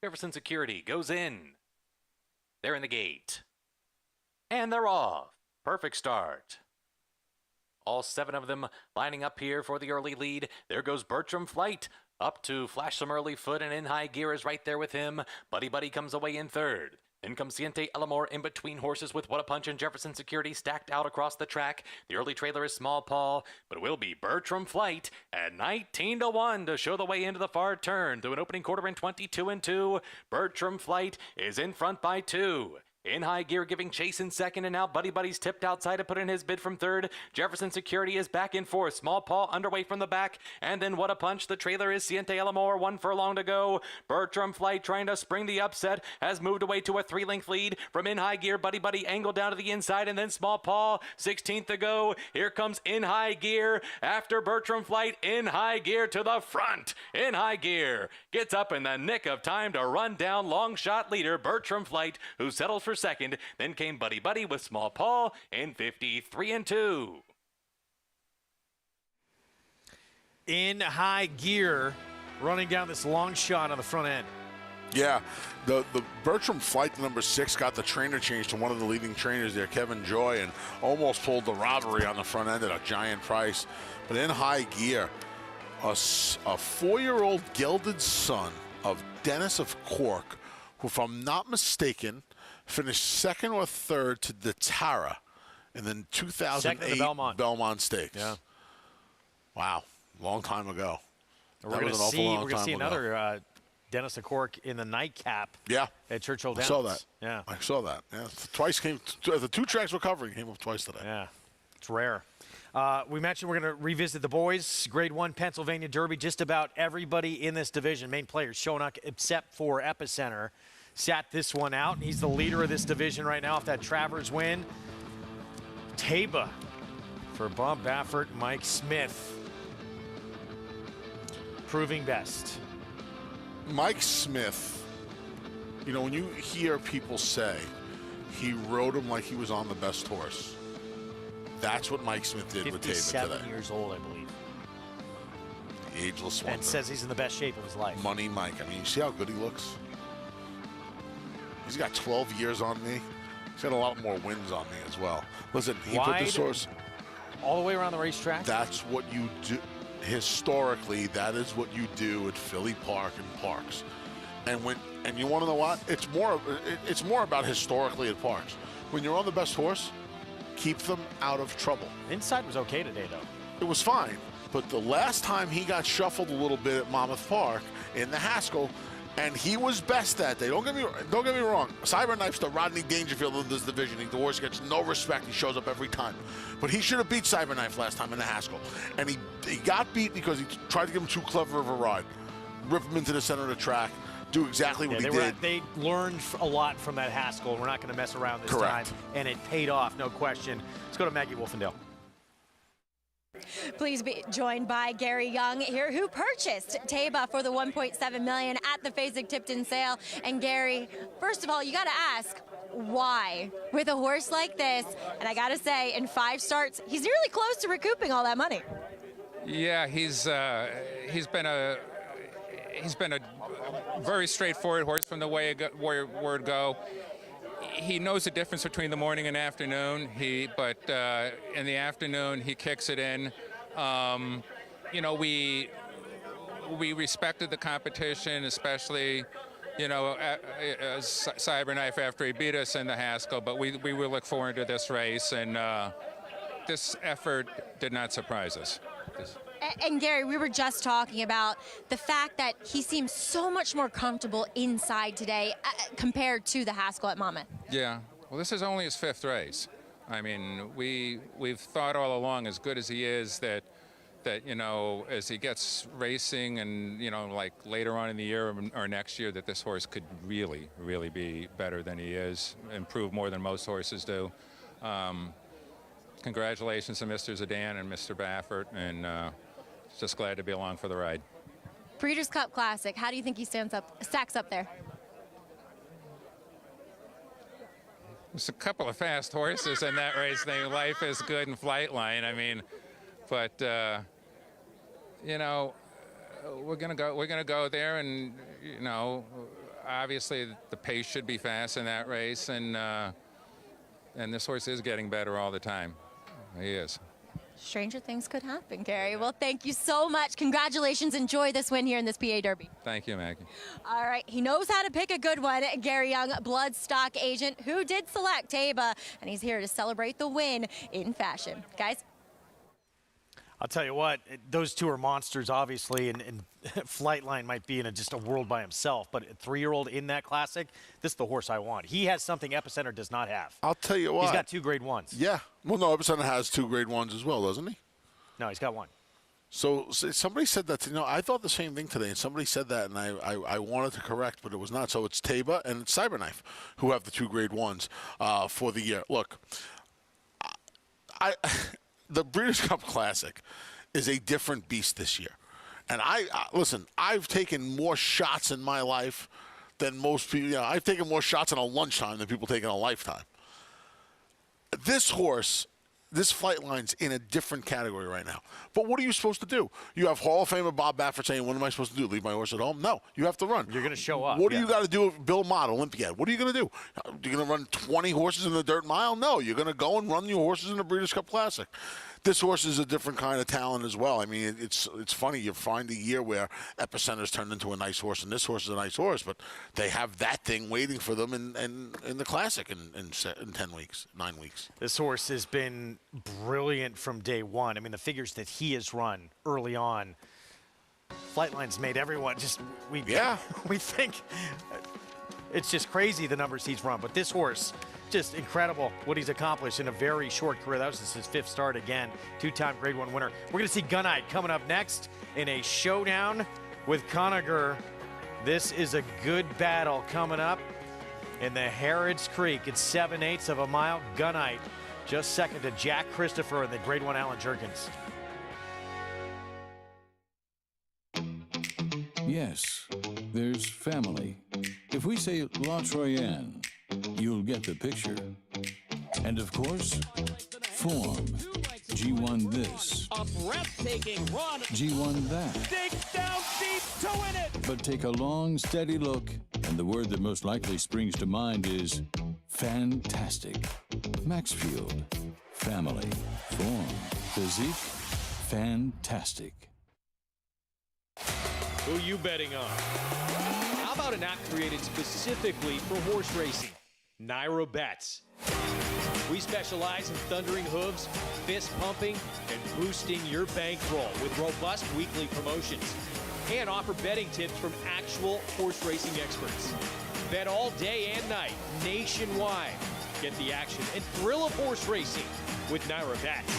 Jefferson Security goes in. They're in the gate. And they're off. Perfect start. All 7 of them lining up here for the early lead. There goes Bertram Flight. Up to flash some early foot, and In High Gear is right there with him. Buddy Buddy comes away in third. Then comes Siente Elamore in between horses with What a Punch and Jefferson Security stacked out across the track. The early trailer is Small Paul, but it will be Bertram Flight at 19-1 to show the way into the far turn. Through an opening quarter in 22-2, Bertram Flight is in front by 2. In High Gear giving chase in second, and now Buddy Buddy's tipped outside to put in his bid from third. Jefferson Security is back in fourth. Small Paul underway from the back, and then What a Punch. The trailer is Siente Elamore, 1 furlong to go. Bertram Flight trying to spring the upset has moved away to a 3-length lead from In High Gear. Buddy Buddy angled down to the inside, and then Small Paul, 16th to go. Here comes In High Gear after Bertram Flight. In High Gear to the front. In High Gear gets up in the nick of time to run down long shot leader Bertram Flight, who settles for second. Then came Buddy Buddy with Small Paul in 53-2.
In High Gear running down this long shot on the front end.
Yeah, the Bertram Flight, number 6, got the trainer change to one of the leading trainers there, Kevin Joy, and almost pulled the robbery on the front end at a giant price. But In High Gear, a 4-year-old gelded son of Dennis of Cork, who, if I'm not mistaken, finished second or third to the Tara in the 2008 Belmont Stakes.
Yeah.
Wow, long time ago.
We're going to see another Dennis of Cork in the nightcap.
Yeah.
At Churchill Downs.
I saw that.
Yeah.
I saw that. Yeah. Twice came. The 2 tracks we're covering came up twice today.
Yeah. It's rare. We mentioned we're going to revisit the boys. Grade 1 Pennsylvania Derby. Just about everybody in this division, main players, showing up except for Epicenter, sat this one out. He's the leader of this division right now off that Travers win. Taba for Bob Baffert, Mike Smith. Proving best.
Mike Smith, you know, when you hear people say he rode him like he was on the best horse, that's what Mike Smith did with Taba today.
57 years old, I believe.
The ageless wonder.
And says he's in the best shape of his life.
Money Mike. I mean, you see how good he looks? He's got 12 years on me. He's got a lot more wins on me as well. Listen, he put this horse
all the way around the racetrack.
That's what you do. Historically, that is what you do at Philly Park and Parks. And you want to know what? It's more about historically at Parks. When you're on the best horse, keep them out of trouble.
Inside was okay today, though.
It was fine. But the last time he got shuffled a little bit at Monmouth Park in the Haskell, and he was best that day. Don't get me wrong. Cyberknife's the Rodney Dangerfield of this division. The horse gets no respect. He shows up every time. But he should have beat Cyberknife last time in the Haskell. And he got beat because he tried to give him too clever of a ride. Rip him into the center of the track. Do exactly what he did.
They learned a lot from that Haskell. We're not going to mess around this time. And it paid off, no question. Let's go to Maggie Wolfendale.
Please be joined by Gary Young here, who purchased Taba for the $1.7 million at the Fasig-Tipton sale. And Gary, first of all, you got to ask, why? With a horse like this, and I got to say, in 5 starts, he's nearly close to recouping all that money.
Yeah, he's been a very straightforward horse from the word go. He knows the difference between the morning and afternoon. But in the afternoon he kicks it in. You know, we respected the competition, especially, you know, Cyberknife after he beat us in the Haskell. But we will look forward to this race, and this effort did not surprise us.
And Gary, we were just talking about the fact that he seems so much more comfortable inside today compared to the Haskell at Monmouth.
Yeah. Well, this is only his 5th race. I mean, we've thought all along, as good as he is, that you know, as he gets racing and, you know, like later on in the year or next year, that this horse could really, really be better than he is, improve more than most horses do. Congratulations to Mr. Zidane and Mr. Baffert, and just glad to be along for the ride.
Breeders' Cup Classic, how do you think he stacks up there?
There's a couple of fast horses in that race. Life is Good and Flightline. I mean, but you know, we're gonna go there, and you know, obviously the pace should be fast in that race, and this horse is getting better all the time. He is.
Stranger things could happen, Gary. Well, thank you so much. Congratulations. Enjoy this win here in this PA Derby.
Thank you, Maggie.
All right. He knows how to pick a good one. Gary Young, bloodstock agent, who did select Taba, and he's here to celebrate the win in fashion. Guys?
I'll tell you what, those two are monsters, obviously, and Flightline might be in just a world by himself, but a 3-year-old in that classic, this is the horse I want. He has something Epicenter does not have.
I'll tell you what.
He's got 2 grade 1s.
Yeah. Well, no, Epicenter has 2 grade 1s as well, doesn't he?
No, he's got 1.
So somebody said that, you know, I thought the same thing today, and somebody said that, and I wanted to correct, but it was not. So it's Taba and it's Cyberknife who have the 2 grade 1s for the year. Look, the Breeders' Cup Classic is a different beast this year. And listen, I've taken more shots in my life than most people. You know, I've taken more shots in a lunchtime than people take in a lifetime. This horse, this Flightline's in a different category right now. But what are you supposed to do? You have Hall of Famer Bob Baffert saying, what am I supposed to do, leave my horse at home? No, you have to run.
You're going to show up.
What do you got to do with Bill Mott, Olympiad? What are you going to do? You're going to run 20 horses in the dirt mile? No, you're going to go and run your horses in the Breeders' Cup Classic. This horse is a different kind of talent as well. I mean, it's funny. You find a year where Epicenter's turned into a nice horse, and this horse is a nice horse, but they have that thing waiting for them in the Classic in 10 weeks, 9 weeks.
This horse has been brilliant from day one. I mean, the figures that he has run early on, Flightline's made everyone just, we think it's just crazy the numbers he's run. But this horse, just incredible what he's accomplished in a very short career. That was just his 5th start again, 2-time Grade 1 winner. We're going to see Gunite coming up next in a showdown with Conager. This is a good battle coming up in the Harrods Creek. It's 7/8 of a mile. Gunite just second to Jack Christopher and the Grade 1 Alan Jerkins.
Yes, there's family. If we say La Troyenne, you'll get the picture. And of course, form. G1 this.
A breathtaking run.
G1 that.
Dig down deep to win it.
But take a long, steady look, and the word that most likely springs to mind is fantastic. Maxfield. Family. Form. Physique. Fantastic.
Who you betting on? How about an app created specifically for horse racing? Naira Bets. We specialize in thundering hooves, fist pumping, and boosting your bankroll with robust weekly promotions. And offer betting tips from actual horse racing experts. Bet all day and night, nationwide. Get the action and thrill of horse racing with Naira Bets.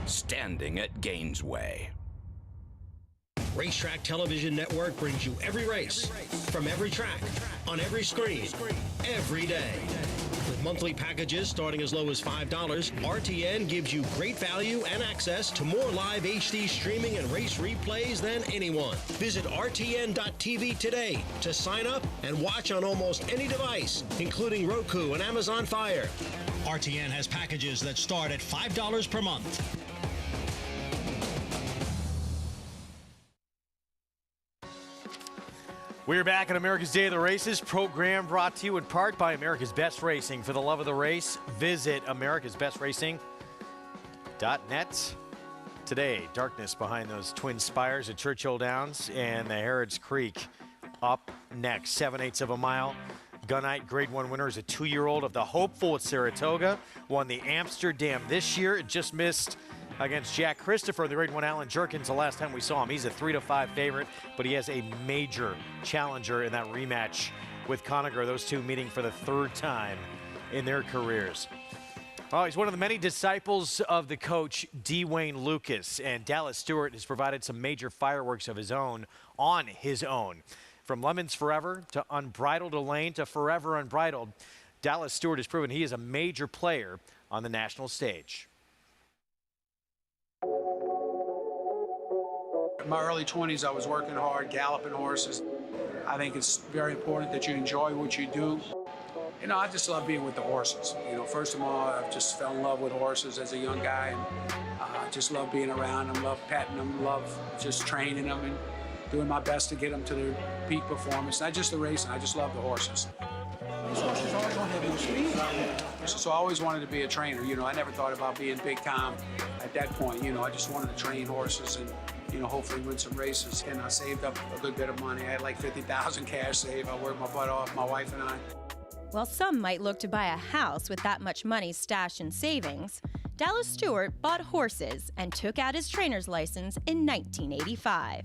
Standing at Gainesway.
Racetrack Television Network brings you every race, from every track, on every screen, every day. With monthly packages starting as low as $5, RTN gives you great value and access to more live HD streaming and race replays than anyone. Visit RTN.tv today to sign up and watch on almost any device, including Roku and Amazon Fire. RTN has packages that start at $5 per month.
We're back on America's Day of the Races, program brought to you in part by America's Best Racing. For the love of the race, visit americasbestracing.net. Today, darkness behind those twin spires at Churchill Downs and the Harrods Creek up next. 7/8 of a mile. Gunite Grade 1 winner is a 2-year-old of the hopeful at Saratoga. Won the Amsterdam this year. It just missed against Jack Christopher, the Grade 1 Alan Jerkins, the last time we saw him. He's a 3-5 favorite, but he has a major challenger in that rematch with Conacher, those two meeting for the 3rd time in their careers. Well, he's one of the many disciples of the coach, D. Wayne Lucas, and Dallas Stewart has provided some major fireworks of his own on his own. From Lemons Forever to Unbridled Elaine to Forever Unbridled, Dallas Stewart has proven he is a major player on the national stage.
In my early 20s, I was working hard, galloping horses. I think it's very important that you enjoy what you do. You know, I just love being with the horses. You know, first of all, I just fell in love with horses as a young guy, and I just love being around them, love petting them, love just training them and doing my best to get them to their peak performance. Not just the racing, I just love the horses. These horses always don't have any speed. So I always wanted to be a trainer. You know, I never thought about being big time at that point. You know, I just wanted to train horses and, you know, hopefully win some races. And I saved up a good bit of money. I had like $50,000 cash saved. I worked my butt off, my wife and I.
While some might look to buy a house with that much money stashed in savings, Dallas Stewart bought horses and took out his trainer's license in 1985.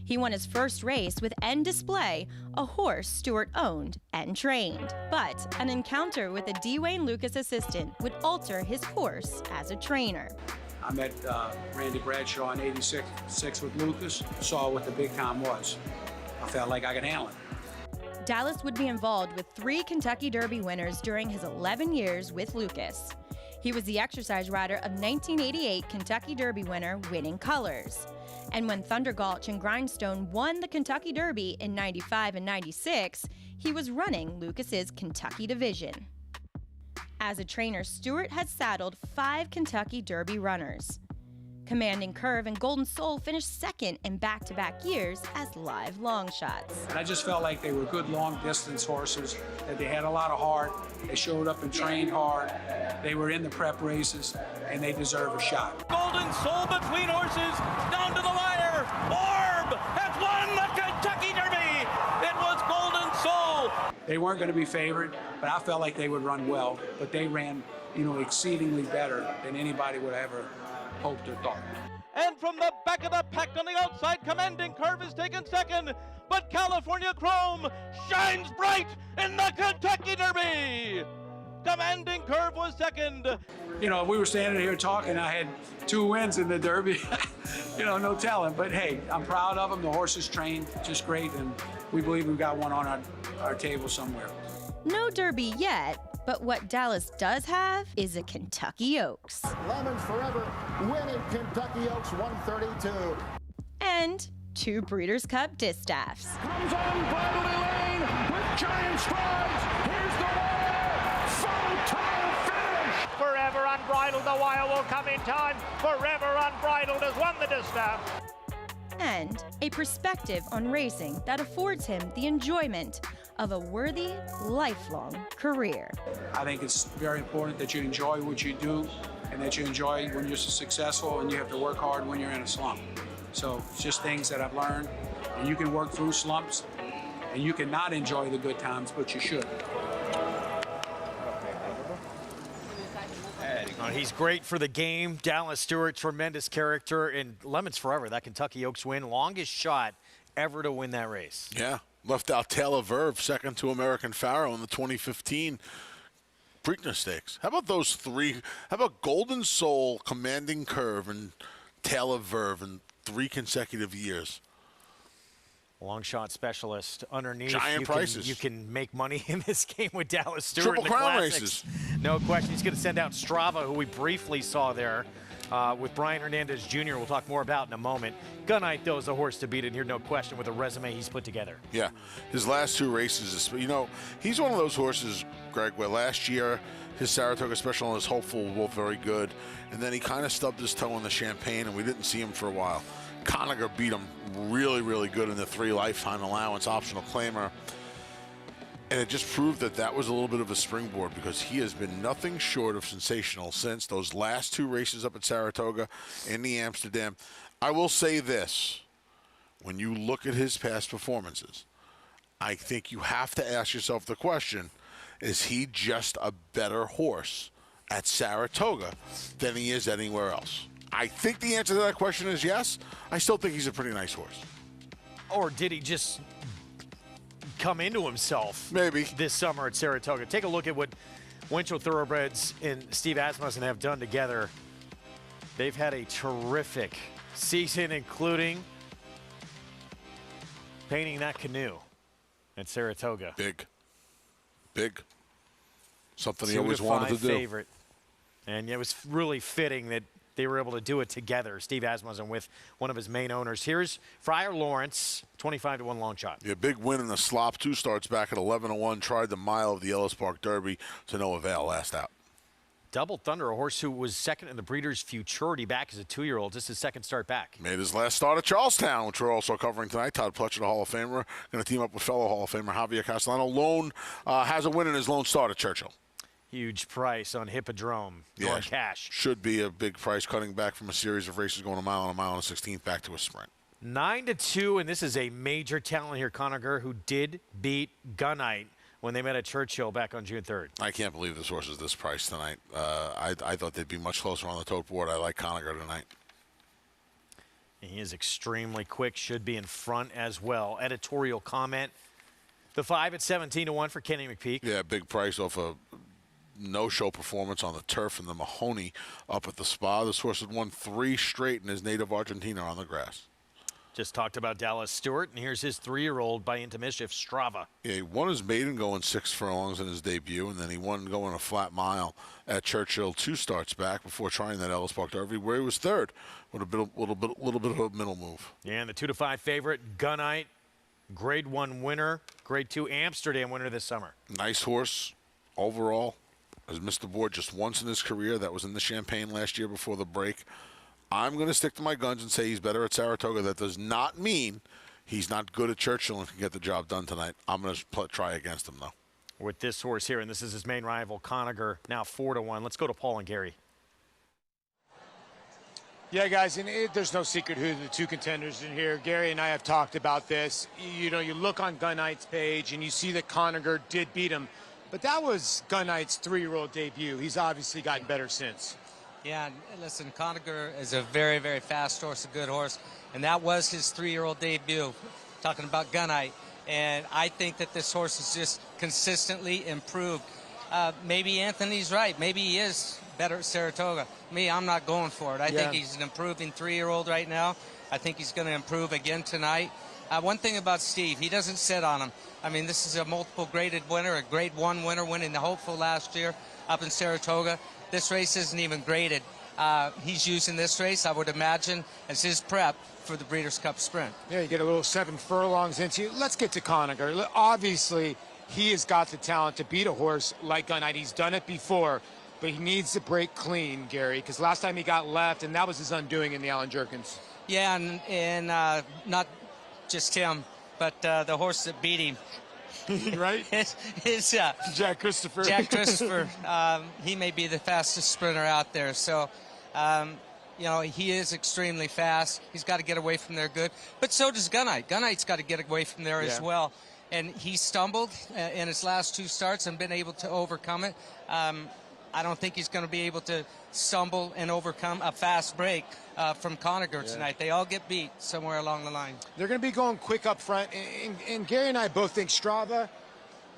He won his first race with End Display, a horse Stewart owned and trained. But an encounter with a D. Wayne Lucas assistant would alter his course as a trainer.
I met Randy Bradshaw in '86 with Lucas, saw what the big time was. I felt like I could handle it.
Dallas would be involved with 3 Kentucky Derby winners during his 11 years with Lucas. He was the exercise rider of 1988 Kentucky Derby winner Winning Colors. And when Thunder Gulch and Grindstone won the Kentucky Derby in '95 and '96, he was running Lucas's Kentucky division. As a trainer, Stewart had saddled 5 Kentucky Derby runners. Commanding Curve and Golden Soul finished second in back-to-back years as live long shots.
And I just felt like they were good long-distance horses, that they had a lot of heart. They showed up and trained hard. They were in the prep races, and they deserve a shot.
Golden Soul between horses, down to the wire. Orb has won the Kentucky Derby. It was Golden Soul.
They weren't going to be favored, but I felt like they would run well. But they ran, you know, exceedingly better than anybody would ever hoped or thought.
And from the back of the pack on the outside, Commanding Curve is taken second. But California Chrome shines bright in the Kentucky Derby. Commanding Curve was second.
You know, we were standing here talking. I had 2 wins in the Derby. You know, no telling. But hey, I'm proud of them. The horses trained just great, and we believe we've got one on our table somewhere.
No Derby yet, but what Dallas does have is a Kentucky Oaks.
Lemons Forever winning Kentucky Oaks 132.
And 2 Breeders' Cup distaffs.
Comes Unbridled Elaine with giant strides. Here's the wire. Full-time finish.
Forever Unbridled, the wire will come in time. Forever Unbridled has won the distaff.
And a perspective on racing that affords him the enjoyment of a worthy, lifelong career.
I think it's very important that you enjoy what you do and that you enjoy when you're successful, and you have to work hard when you're in a slump. So it's just things that I've learned, and you can work through slumps, and you can not enjoy the good times, but you should.
He's great for the game. Dallas Stewart, tremendous character. And Lemons Forever, that Kentucky Oaks win. Longest shot ever to win that race.
Yeah. Left out Taylor Verve, second to American Pharaoh in the 2015 Preakness Stakes. How about those 3? How about Golden Soul, Commanding Curve, and Taylor Verve in 3 consecutive years?
Long shot specialist underneath.
Giant prices.
You can make money in this game with Dallas Stewart.
Triple
in the
Crown
Classics.
races.
No question. He's going to send out Strava, who we briefly saw there with Brian Hernandez Jr. We'll talk more about in a moment. Gunite, though, is the horse to beat in here, no question, with the resume he's put together.
Yeah, his last 2 races, you know, he's one of those horses, Greg, where last year his Saratoga Special and his Hopeful were both very good, and then he kind of stubbed his toe in the Champagne, and we didn't see him for a while. Conager beat him really, really good in the 3 lifetime allowance optional claimer. And it just proved that that was a little bit of a springboard, because he has been nothing short of sensational since those last 2 races up at Saratoga and the Amsterdam. I will say this, when you look at his past performances, I think you have to ask yourself the question, is he just a better horse at Saratoga than he is anywhere else? I think the answer to that question is yes. I still think he's a pretty nice horse.
Or did he just come into himself
maybe
this summer at Saratoga? Take a look at what Winchell Thoroughbreds and Steve Asmussen have done together. They've had a terrific season, including painting that canoe at Saratoga.
Big. Something he always wanted to do.
Favorite. And it was really fitting that they were able to do it together, Steve Asmussen with one of his main owners. Here's Friar Lawrence, 25-1 long shot.
Yeah, big win in the slop. 2 starts back at 11-1. Tried the mile of the Ellis Park Derby to no avail last out.
Double Thunder, a horse who was second in the Breeders' Futurity back as a 2-year-old. Just his second start back.
Made his last start at Charlestown, which we're also covering tonight. Todd Pletcher, the Hall of Famer, going to team up with fellow Hall of Famer Javier Castellano. Has a win in his lone start at Churchill.
Huge price on Hippodrome. Norm Cash.
Should be a big price, cutting back from a series of races going a mile and a 16th back to a sprint.
9-2, and this is a major talent here, Conager, who did beat Gunite when they met at Churchill back on June 3rd.
I can't believe this horse is this price tonight. I thought they'd be much closer on the tote board. I like Conager tonight.
He is extremely quick, should be in front as well. Editorial comment. The 5 at 17-1 for Kenny McPeak.
Yeah, big price off a no-show performance on the turf in the Mahoney up at the Spa. This horse had won 3 straight in his native Argentina on the grass.
Just talked about Dallas Stewart, and here's his 3-year-old by Into Mischief, Strava.
Yeah, he won his maiden going 6 furlongs in his debut, and then he won going a flat mile at Churchill 2 starts back before trying that Ellis Park Derby, where he was 3rd with a little bit of a middle move.
Yeah, and the 2-5 favorite, Gunite, Grade 1 winner, Grade 2 Amsterdam winner this summer.
Nice horse overall. Has missed the board just once in his career. That was in the Champagne last year before the break. I'm going to stick to my guns and say he's better at Saratoga. That does not mean he's not good at Churchill and can get the job done tonight. I'm going to try against him, though.
With this horse here, and this is his main rival, Conager, now 4-1. Let's go to Paul and Gary.
Yeah, guys, and there's no secret who the 2 contenders in here. Gary and I have talked about this. You know, you look on Gunite's page, and you see that Conager did beat him. But that was Gunite's 3-year-old debut. He's obviously gotten better since.
Yeah, listen, Conager is a very, very fast horse, a good horse. And that was his 3-year-old debut, talking about Gunite. And I think that this horse has just consistently improved. Maybe Anthony's right. Maybe he is better at Saratoga. Me, I'm not going for it. I think he's an improving 3-year-old right now. I think he's going to improve again tonight. One thing about Steve, he doesn't sit on him. I mean, this is a multiple graded winner, a Grade 1 winner, winning the Hopeful last year up in Saratoga. This race isn't even graded. He's using this race, I would imagine, as his prep for the Breeders' Cup Sprint.
Yeah, you get a little 7 furlongs into you. Let's get to Conager. Obviously, he has got the talent to beat a horse like Gunite. He's done it before, but he needs to break clean, Gary, because last time he got left, and that was his undoing in the Alan Jerkins.
Yeah, and not just him, but the horse that beat him.
Right?
His
Jack Christopher.
Jack Christopher. He may be the fastest sprinter out there. So, you know, he is extremely fast. He's got to get away from there good. But so does Gunite. Gunite's got to get away from there as well. And he stumbled in his last 2 starts and been able to overcome it. I don't think he's going to be able to stumble and overcome a fast break from Conager tonight. They all get beat somewhere along the line.
They're going to be going quick up front. And Gary and I both think Strava,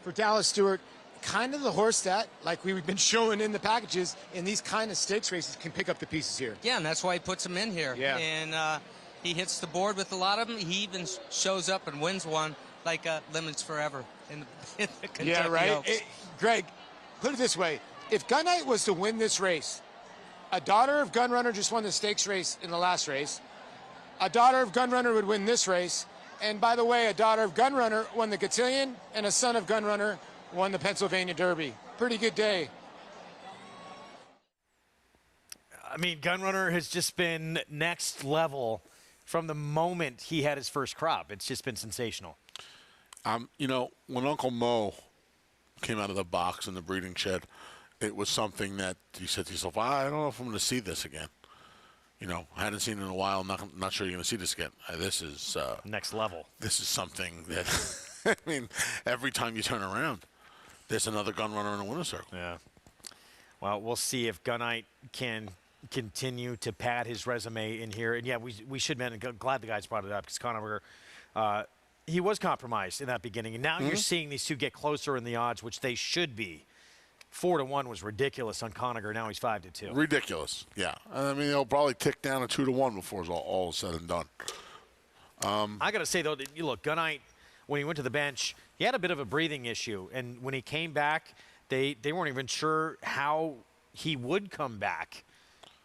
for Dallas Stewart, kind of the horse that, like we've been showing in the packages, in these kind of stakes races, can pick up the pieces here.
Yeah, and that's why he puts them in here.
Yeah.
And he hits the board with a lot of them. He even shows up and wins one like Lemons Forever in the Kentucky
right?
Oaks.
Greg, put it this way. If Gunite was to win this race, A daughter of Gunrunner just won the stakes race in the last race. A daughter of Gunrunner would win this race. And by the way, a daughter of Gunrunner won the Cotillion, and a son of Gunrunner won the Pennsylvania Derby. Pretty good day.
I mean, Gunrunner has just been next level from the moment he had his first crop. It's just been sensational.
You know, when Uncle Mo came out of the box in the breeding shed, it was something that you said to yourself, I don't know if I'm going to see this again. You know, I hadn't seen it in a while. I'm not sure you're going to see this again. This is
next level.
This is something that, I mean, every time you turn around, there's another gun runner in a winner's circle.
Yeah. Well, we'll see if Gunite can continue to pad his resume in here. And yeah, we should mention, glad the guys brought it up, because Conover, he was compromised in that beginning. And now you're seeing these two get closer in the odds, which they should be. 4-1 was ridiculous on Conacher. Now he's 5-2.
Ridiculous, yeah. I mean, they'll probably tick down to 2-1 before it's all said and done.
I got to say, though, that, you look, Gunite, when he went to the bench, he had a bit of a breathing issue. And when he came back, they weren't even sure how he would come back.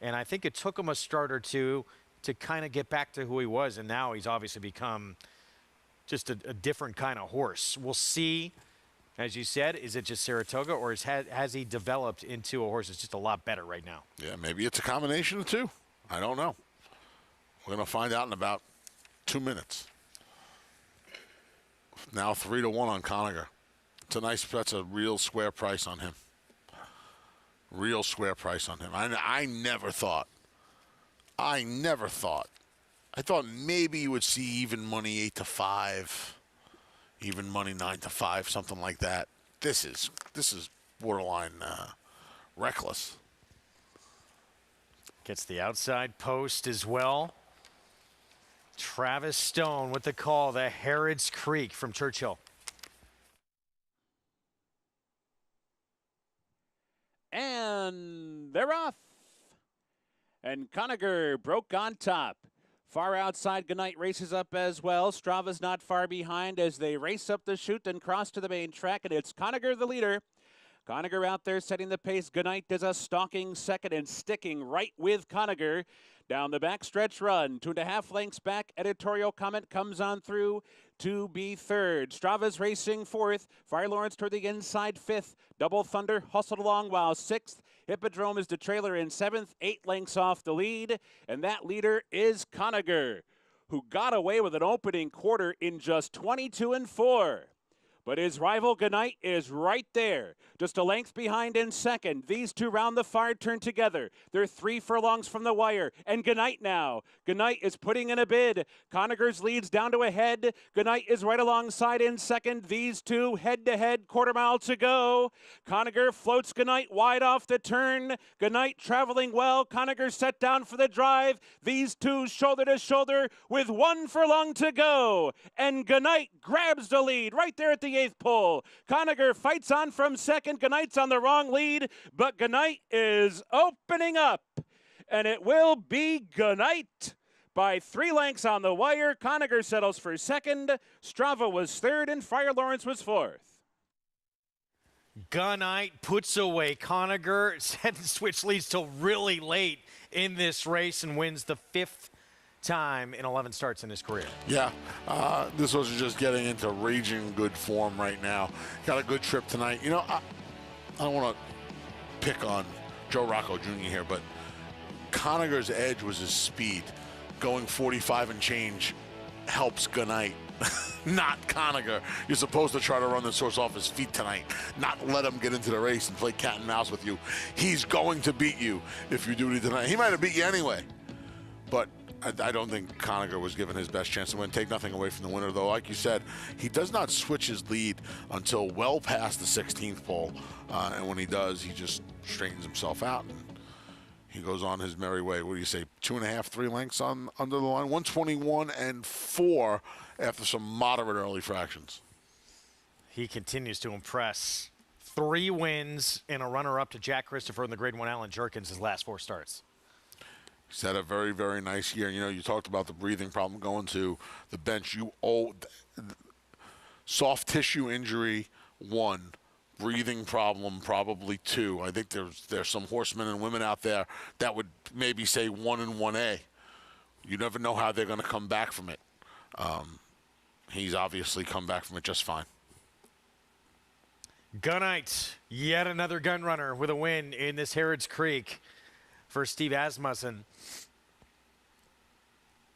And I think it took him a start or two to kind of get back to who he was. And now he's obviously become just a different kind of horse. We'll see. As you said, is it just Saratoga, or has he developed into a horse that's just a lot better right now?
Yeah, maybe it's a combination of two. I don't know. We're going to find out in about 2 minutes. Now 3-1 on Conacher. That's a real square price on him. Real square price on him. I never thought. I thought maybe you would see even money 8-5. Even money 9-5, something like that. This is borderline reckless.
Gets the outside post as well. Travis Stone with the call, the Harrods Creek from Churchill.
And they're off. And Conacher broke on top. Far outside, Gunite races up as well. Strava's not far behind as they race up the chute and cross to the main track, and it's Conacher the leader. Conacher out there setting the pace. Gunite does a stalking second and sticking right with Conacher. Down the backstretch run, 2.5 lengths back. Editorial Comment comes on through to be third. Strava's racing fourth. Fire Lawrence toward the inside fifth. Double Thunder hustled along while sixth. Hippodrome is the trailer in seventh, 8 lengths off the lead. And that leader is Conacher, who got away with an opening quarter in just 22-4. But his rival Gunite is right there, just a length behind in second. These two round the far turn together. They're 3 furlongs from the wire. And Gunite now. Gunite is putting in a bid. Conacher's leads down to a head. Gunite is right alongside in second. These two head-to-head, quarter mile to go. Conacher floats Gunite wide off the turn. Gunite traveling well. Conacher set down for the drive. These two shoulder to shoulder with 1 furlong to go. And Gunite grabs the lead right there at the 8th pole. Conacher fights on from second. Gunite's on the wrong lead, but Gunite is opening up, and it will be Gunite by 3 lengths on the wire. Conacher settles for second. Strava was third, and Friar Lawrence was fourth.
Gunite puts away Conacher. Set and switch leads till really late in this race and wins the 5th time in 11 starts in his career.
Yeah, this was just getting into raging good form right now. Got a good trip tonight. You know, I don't want to pick on Joe Rocco Jr. here, but Conacher's edge was his speed. Going 45 and change helps Gunite, not Conacher. You're supposed to try to run this horse off his feet tonight, not let him get into the race and play cat and mouse with you. He's going to beat you if you do it tonight. He might have beat you anyway, but I don't think Conacher was given his best chance to win. Take nothing away from the winner, though. Like you said, he does not switch his lead until well past the 16th pole. And when he does, he just straightens himself out. And he goes on his merry way. What do you say, 2.5, 3 lengths under the line? 121-4 after some moderate early fractions.
He continues to impress. 3 wins and a runner-up to Jack Christopher in the Grade 1 Alan Jerkins his last 4 starts.
He's had a very, very nice year. You know, you talked about the breathing problem going to the bench. Soft tissue injury, 1. breathing problem, probably 2. I think there's some horsemen and women out there that would maybe say 1 and 1A. You never know how they're going to come back from it. He's obviously come back from it just fine.
Gunite, yet another gun runner with a win in this Harrods Creek for Steve Asmussen.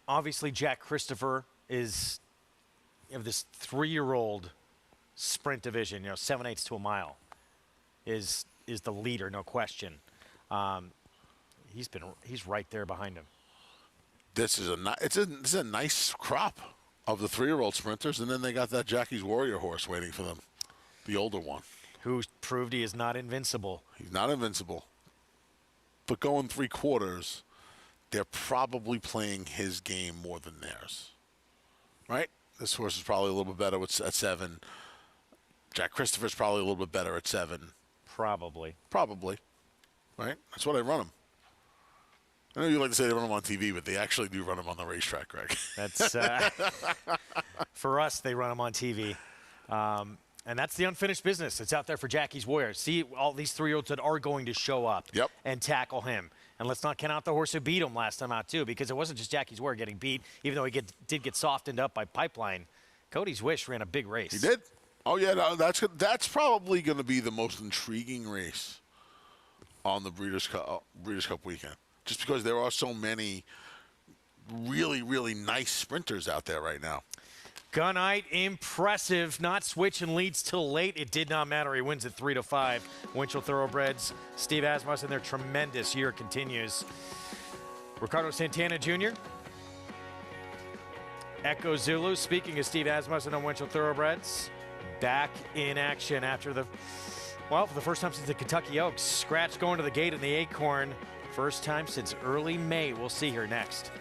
Obviously, Jack Christopher is this 3-year-old sprint division, 7/8 to a mile, is the leader, no question. He's right there behind him. who proved he is not invincible.
He's not invincible, but going 3/4, they're probably playing his game more than theirs, right? This horse is probably a little bit better at 7. Jack Christopher's probably a little bit better at 7.
Probably,
right? That's what I run him. I know you like to say they run them on TV, but they actually do run them on the racetrack, Greg.
That's for us. They run them on TV, and that's the unfinished business. It's out there for Jackie's Warrior. See all these 3-year-olds that are going to show up and tackle him. And let's not count out the horse who beat him last time out too, because it wasn't just Jackie's Warrior getting beat, even though he did get softened up by Pipeline. Cody's Wish ran a big race.
He did. Oh yeah, no, that's probably going to be the most intriguing race on the Breeders' Cup weekend. Just because there are so many really, really nice sprinters out there right now.
Gunite, impressive, not switching leads till late. It did not matter. He wins at 3-5. Winchell Thoroughbreds, Steve Asmussen, their tremendous year continues. Ricardo Santana Jr., Echo Zulu, speaking of Steve Asmussen on Winchell Thoroughbreds, back in action after for the first time since the Kentucky Oaks. Scratch going to the gate in the Acorn. First time since early May. We'll see here next.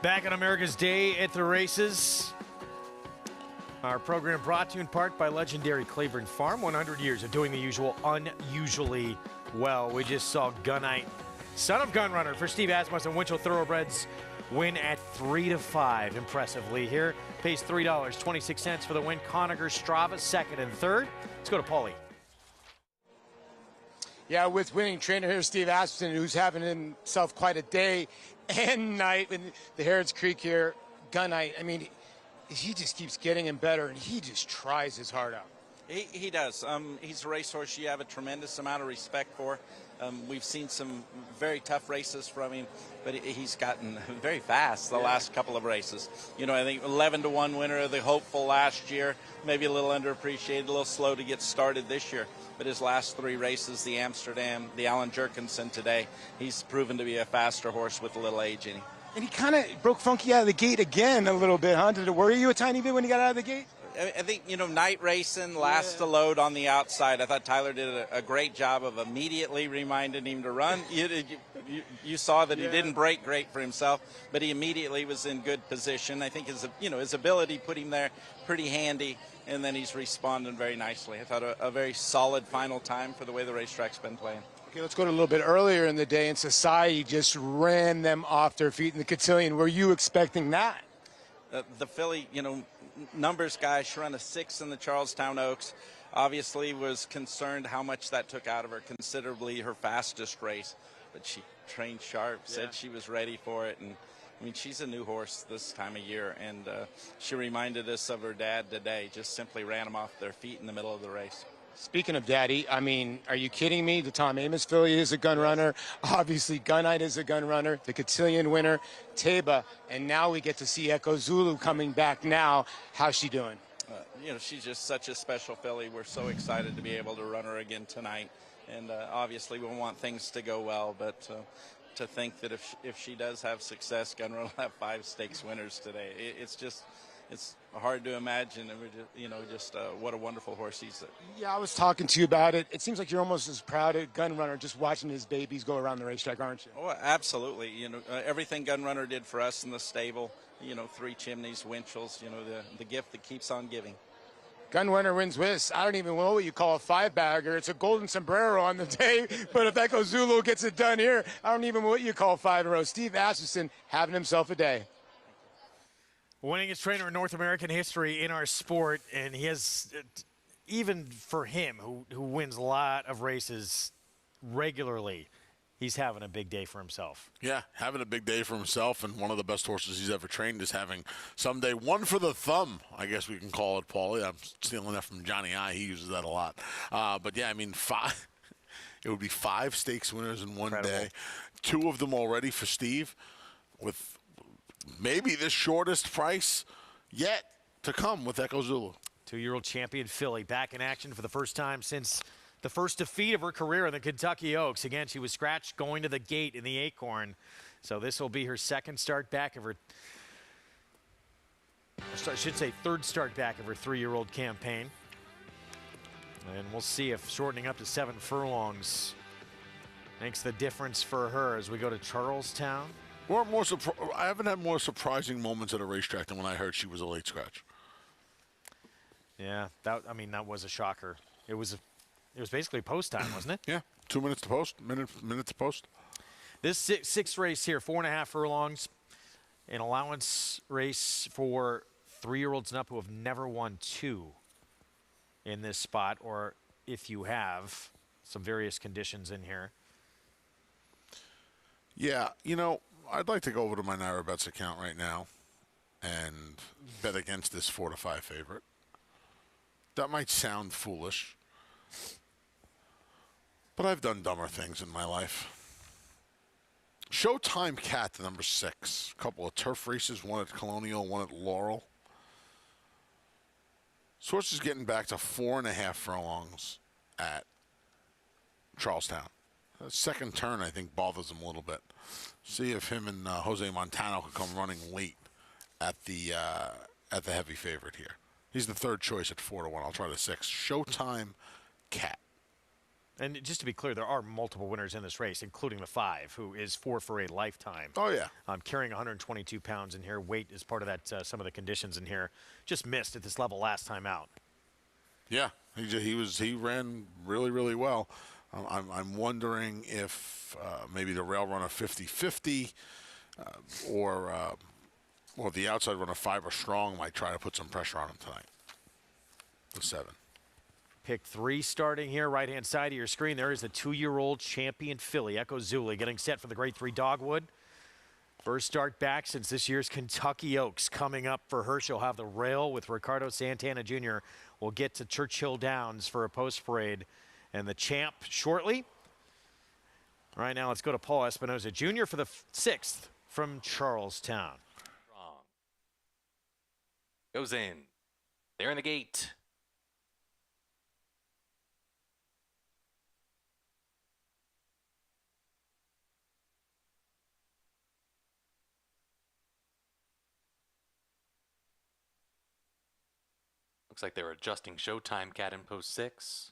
Back on America's Day at the Races. Our program brought to you in part by legendary Claiborne Farm. 100 years of doing the usual unusually well. We just saw Gunite, son of Gunrunner, for Steve Asmussen. Winchell Thoroughbreds win at 3-5 impressively here. Pays $3.26 for the win. Conacher, Strava, second and third. Let's go to Paulie.
Yeah, with winning trainer here, Steve Asmussen, who's having himself quite a day and night in the Harrods Creek here. Gunite, I mean, he just keeps getting him better, and he just tries his heart out.
He does. He's a racehorse you have a tremendous amount of respect for. We've seen some very tough races from him, but he's gotten very fast the last couple of races. You know, I think 11-1 winner of the Hopeful last year, maybe a little underappreciated, a little slow to get started this year. But his last 3 races, the Amsterdam, the Alan Jerkinson today, he's proven to be a faster horse with a little age in him.
And he kind of broke Funky out of the gate again a little bit, huh? Did it worry you a tiny bit when he got out of the gate?
I think, you know, night racing, last to load on the outside. I thought Tyler did a great job of immediately reminding him to run. You saw that he didn't break great for himself, but he immediately was in good position. I think his ability put him there pretty handy, and then he's responding very nicely. I thought a very solid final time for the way the racetrack's been playing.
Okay, let's go to a little bit earlier in the day, and Society just ran them off their feet in the cotillion. Were you expecting that?
The filly, you know, numbers guy, she ran a 6 in the Charlestown Oaks. Obviously was concerned how much that took out of her, considerably her fastest race. But she trained sharp, said she was ready for it. And, I mean, she's a new horse this time of year. And she reminded us of her dad today, just simply ran them off their feet in the middle of the race.
Speaking of Daddy, I mean, are you kidding me? The Tom Amos filly is a gun runner. Obviously, Gunite is a gun runner. The cotillion winner, Teba. And now we get to see Echo Zulu coming back now. How's she doing?
You know, she's just such a special filly. We're so excited to be able to run her again tonight. And obviously, we want things to go well. But to think that if she does have success, Gunrun will have 5 stakes winners today. It's hard to imagine. And what a wonderful horse he's.
Yeah, I was talking to you about it. It seems like you're almost as proud of Gunrunner just watching his babies go around the racetrack, aren't you?
Oh, absolutely. You know, everything Gunrunner did for us in the stable. You know, 3 chimneys, Winchell's. You know, the gift that keeps on giving.
Gunrunner wins this. I don't even know what you call a 5-bagger. It's a golden sombrero on the day. But if Echo Zulu gets it done here, I don't even know what you call 5 in a row. Steve Asmussen having himself a day.
Winningest trainer in North American history in our sport, and he has, even for him, who wins a lot of races regularly, he's having a big day for himself.
Yeah, having a big day for himself, and one of the best horses he's ever trained is having someday one for the thumb, I guess we can call it, Paulie. I'm stealing that from Johnny I. He uses that a lot. But, yeah, I mean, 5. It would be 5 stakes winners in one day. 2 of them already for Steve, with maybe the shortest price yet to come with Echo Zulu.
2-year-old champion filly back in action for the first time since the first defeat of her career in the Kentucky Oaks. Again, she was scratched going to the gate in the Acorn. So this will be her second start back of her, I should say third start back of her 3-year-old campaign. And we'll see if shortening up to 7 furlongs makes the difference for her as we go to Charlestown.
I haven't had more surprising moments at a racetrack than when I heard she was a late scratch.
Yeah, that was a shocker. It was basically post time, wasn't it?
Yeah, 2 minutes to post, minute to post.
This sixth race here, 4.5 furlongs, an allowance race for 3-year-olds and up who have never won 2 in this spot, or if you have, some various conditions in here.
Yeah, you know, I'd like to go over to my Naira Bets account right now and bet against this 4-5 favorite. That might sound foolish, but I've done dumber things in my life. Showtime Cat, the number 6. A couple of turf races, one at Colonial, one at Laurel. Source is getting back to 4.5 furlongs at Charlestown. The second turn, I think, bothers him a little bit. See if him and Jose Montano could come running late at the heavy favorite here. He's the third choice at 4-1. I'll try the 6. Showtime Cat.
And just to be clear, there are multiple winners in this race, including the 5, who is 4 for a lifetime.
Oh, yeah.
Carrying 122 pounds in here. Weight is part of that. Some of the conditions in here. Just missed at this level last time out.
Yeah, he ran really, really well. I'm wondering if maybe the rail runner 50-50 or the outside runner 5 or strong might try to put some pressure on him tonight. The 7.
Pick 3 starting here, right-hand side of your screen. There is the 2-year-old champion filly, Echo Zulu, getting set for the Grade 3 Dogwood. First start back since this year's Kentucky Oaks. Coming up for her, she'll have the rail with Ricardo Santana Jr. We'll get to Churchill Downs for a post parade and the champ shortly. Right now, let's go to Paul Espinoza Jr. for the 6th from Charlestown.
Goes in. They're in the gate. Looks like they're adjusting Showtime Cat in post 6.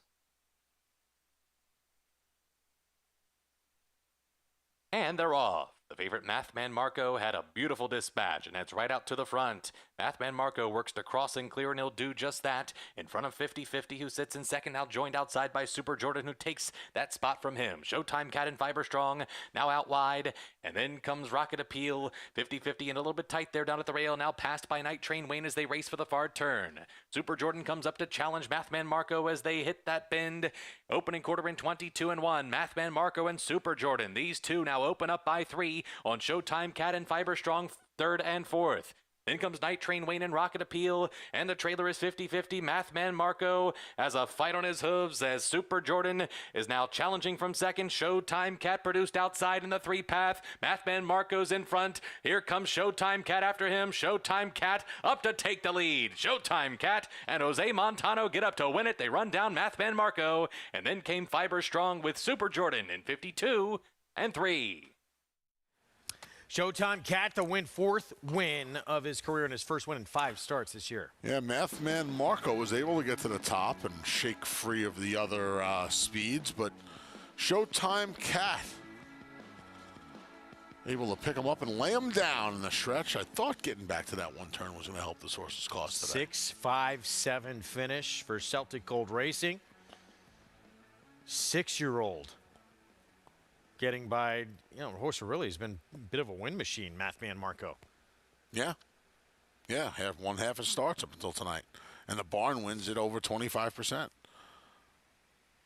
And they're off. The favorite Mathman Marco had a beautiful dispatch and heads right out to the front. Mathman Marco works to cross and clear, and he'll do just that in front of 50-50, who sits in second, now joined outside by Super Jordan, who takes that spot from him. Showtime Cat and Fiber Strong now out wide, and then comes Rocket Appeal. 50-50 and a little bit tight there down at the rail, now passed by Night Train Wayne as they race for the far turn. Super Jordan comes up to challenge Mathman Marco as they hit that bend. Opening quarter in 22-1. Mathman Marco and Super Jordan. These two now open up by 3 on Showtime Cat and Fiber Strong, 3rd and 4th. Then comes Night Train Wayne and Rocket Appeal, and the trailer is 50-50. Mathman Marco has a fight on his hooves as Super Jordan is now challenging from second. Showtime Cat produced outside in the 3-path. Mathman Marco's in front. Here comes Showtime Cat after him. Showtime Cat up to take the lead. Showtime Cat and Jose Montano get up to win it. They run down Mathman Marco, and then came Fiber Strong with Super Jordan in 52 and 3.
Showtime Cat to win 4th win of his career and his first win in 5 starts this year.
Yeah, Mathman Marco was able to get to the top and shake free of the other speeds, but Showtime Cat able to pick him up and lay him down in the stretch. I thought getting back to that one turn was going to help this horse's cause today.
6-5-7 finish for Celtic Gold Racing. 6-year-old. Getting by, the horse really has been a bit of a win machine, Mathman Marco.
Yeah. Yeah, one half his starts up until tonight. And the barn wins it over 25%.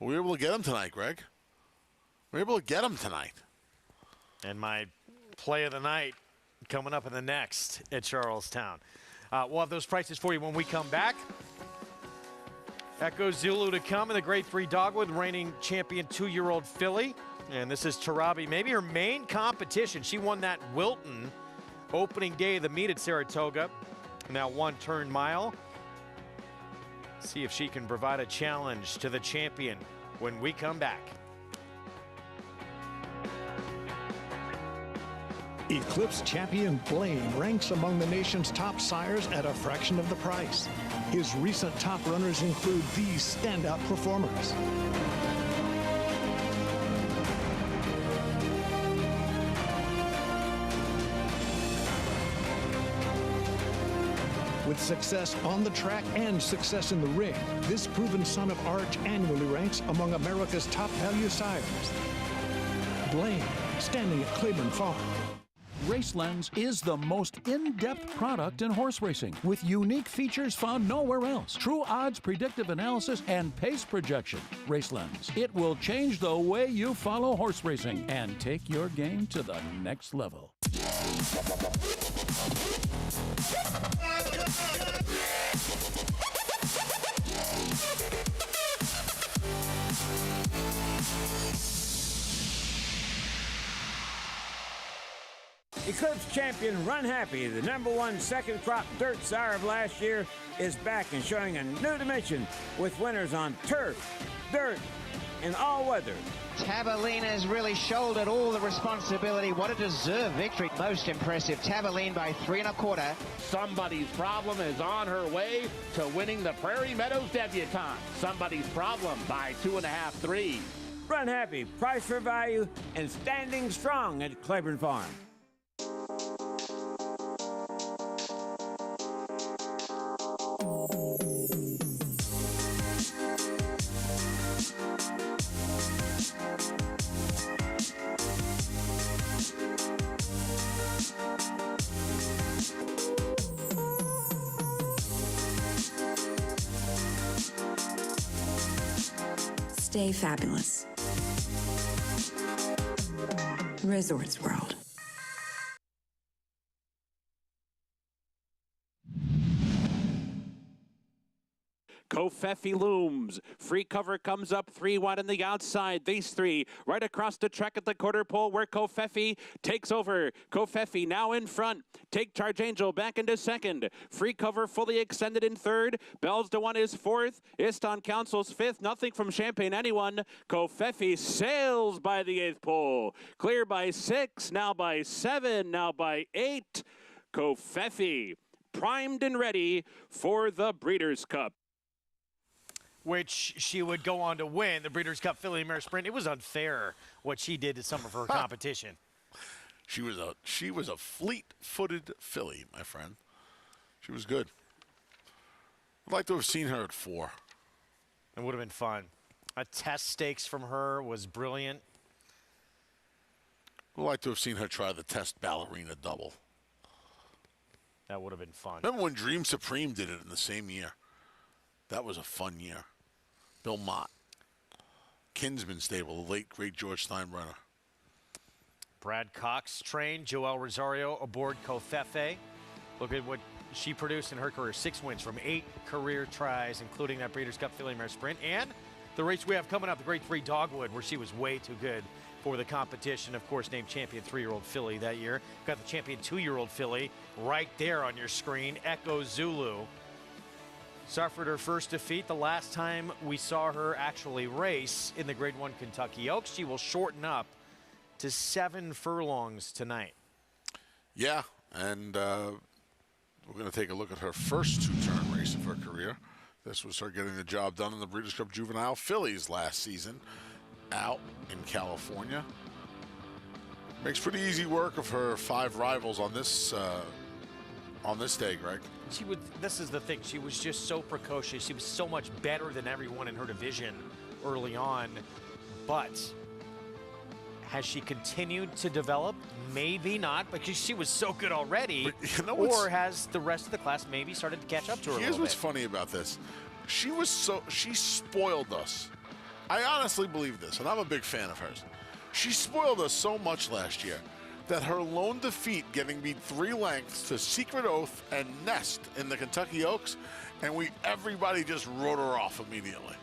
We were able to get him tonight, Greg. We were able to get him tonight.
And my play of the night coming up in the next at Charlestown. We'll have those prices for you when we come back. Echo Zulu to come in the Grade 3 Dogwood, reigning champion 2-year-old filly. And this is Tarabi, maybe her main competition. She won that Wilton opening day of the meet at Saratoga. Now 1 turn mile. See if she can provide a challenge to the champion when we come back.
Eclipse champion Blame ranks among the nation's top sires at a fraction of the price. His recent top runners include these standout performers. With success on the track and success in the ring, this proven son of Arch annually ranks among America's top value sires. Blame, standing at Claiborne Farm.
RaceLens is the most in-depth product in horse racing, with unique features found nowhere else. True odds, predictive analysis, and pace projection. RaceLens. It will change the way you follow horse racing and take your game to the next level.
Eclipse champion Run Happy, the #1 second crop dirt sire of last year, is back and showing a new dimension with winners on turf, dirt, and all weather.
Tabaline has really shouldered all the responsibility. What a deserved victory. Most impressive. Tabaline by 3 1/4.
Somebody's Problem is on her way to winning the Prairie Meadows Debutante. Somebody's Problem by 2.5, 3.
Run Happy, price for value, and standing strong at Claiborne Farm.
Stay fabulous. Resorts World.
Kofefi looms. Free cover comes up 3 wide on the outside. These three right across the track at the quarter pole where Kofefi takes over. Kofefi now in front. Take Charge Angel back into second. Free cover fully extended in third. Bells to 1 is fourth. Iston Council's fifth. Nothing from Champagne anyone. Kofefi sails by the 8th pole. Clear by 6, now by 7, now by 8. Kofefi primed and ready for the Breeders' Cup.
Which she would go on to win the Breeders' Cup Filly Mare Sprint. It was unfair what she did to some of her competition.
She was a fleet-footed filly, my friend. She was good. I'd like to have seen her at 4.
It would have been fun. A test stakes from her was brilliant.
I'd like to have seen her try the test ballerina double.
That would have been fun.
Remember when Dream Supreme did it in the same year? That was a fun year. Bill Mott. Kinsman Stable, the late, great George Steinbrenner.
Brad Cox trained Joel Rosario aboard Kofefi. Look at what she produced in her career. 6 wins from 8 career tries, including that Breeders' Cup Filly Mare Sprint. And the race we have coming up, the Grade 3 Dogwood, where she was way too good for the competition. Of course, named champion 3-year-old filly that year. Got the champion 2-year-old filly right there on your screen, Echo Zulu. Suffered her first defeat the last time we saw her actually race in the Grade 1 Kentucky Oaks. She will shorten up to 7 furlongs tonight.
Yeah, and we're going to take a look at her first 2-turn race of her career. This was her getting the job done in the Breeders' Cup Juvenile Fillies last season out in California. Makes pretty easy work of her 5 rivals on this day, Greg.
This is the thing. She was just so precocious. She was so much better than everyone in her division early on. But has she continued to develop? Maybe not, because she was so good already.
But, you know,
or has the rest of the class maybe started to catch up to her a little bit?
Here's what's funny about this. She spoiled us. I honestly believe this, and I'm a big fan of hers. She spoiled us so much last year that her lone defeat, getting beat 3 lengths to Secret Oath and Nest in the Kentucky Oaks, and everybody just wrote her off immediately.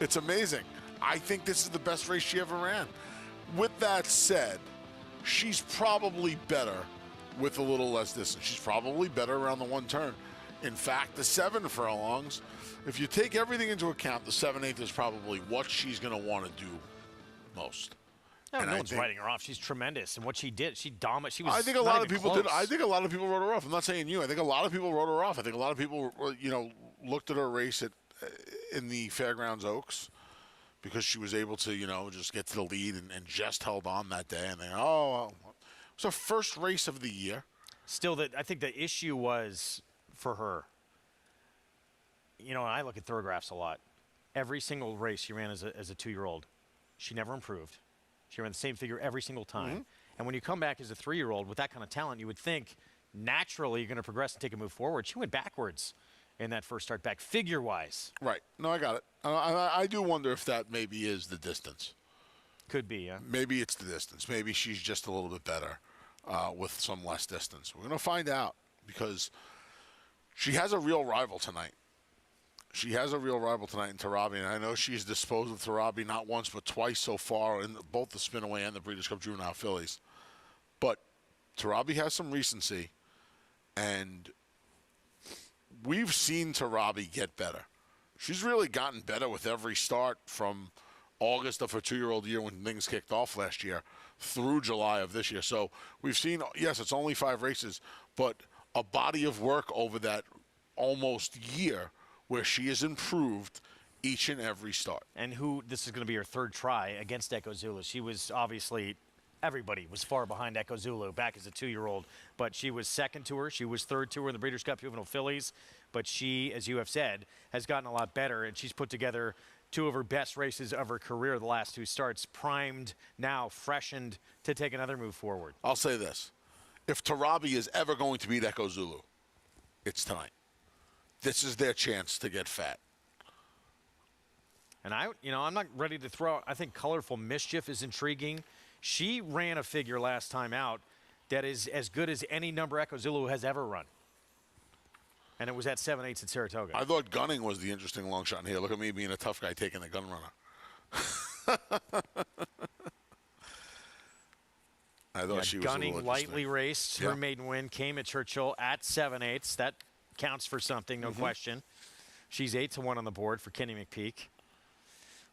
It's amazing. I think this is the best race she ever ran. With that said, she's probably better with a little less distance. She's probably better around the 1 turn. In fact, the 7 furlongs, if you take everything into account, the 7/8 is probably what she's going to want to do most.
No one's writing her off. She's tremendous, and what she did, she dominated. She was.
I think a lot of people did. I think a lot of people wrote her off. I'm not saying you. I think a lot of people wrote her off. I think a lot of people, looked at her race in the Fairgrounds Oaks because she was able to, just get to the lead and just held on that day. And they, it was her first race of the year.
Still, I think the issue was for her. I look at Thoroughgraphs a lot. Every single race she ran as a 2-year-old, she never improved. She ran the same figure every single time. Mm-hmm. And when you come back as a 3-year-old with that kind of talent, you would think naturally you're going to progress and take a move forward. She went backwards in that first start back, figure-wise.
Right. No, I got it. I do wonder if that maybe is the distance.
Could be, yeah.
Maybe it's the distance. Maybe she's just a little bit better with some less distance. We're going to find out because she has a real rival tonight. She has a real rival tonight in Tarabi, and I know she's disposed of Tarabi not once but twice so far in both the Spinaway and the Breeders' Cup Juvenile Fillies. But Tarabi has some recency, and we've seen Tarabi get better. She's really gotten better with every start from August of her 2-year-old year when things kicked off last year through July of this year. So we've seen, yes, it's only 5 races, but a body of work over that almost year where she has improved each and every start.
And this is going to be her 3rd try against Echo Zulu. She was obviously, everybody was far behind Echo Zulu back as a 2-year-old, but she was 2nd to her. She was 3rd to her in the Breeders' Cup Juvenile Fillies, but she, as you have said, has gotten a lot better, and she's put together 2 of her best races of her career, the last 2 starts, primed, now freshened to take another move forward.
I'll say this. If Tarabi is ever going to beat Echo Zulu, it's tonight. This is their chance to get fat.
And I'm not ready to throw out. I think Colorful Mischief is intriguing. She ran a figure last time out that is as good as any number Echo Zulu has ever run. And it was at 7/8 at Saratoga.
I thought gunning was the interesting long shot in here. Look at me being a tough guy taking the gun runner. I thought she was
gunning lightly raced. Her maiden win came at Churchill at 7/8. That counts for something, no question. She's 8-1 on the board for Kenny McPeak.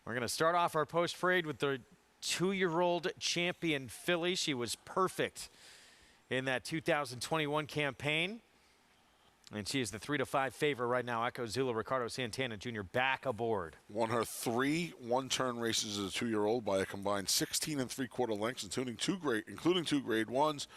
We're going to start off our post parade with the 2-year-old champion filly. She was perfect in that 2021 campaign. And she is the 3-5 favorite right now. Echo Zulu, Ricardo Santana Jr. back aboard.
Won her 3 one-turn races as a 2-year-old by a combined 16 3/4 lengths, including two grade 1s.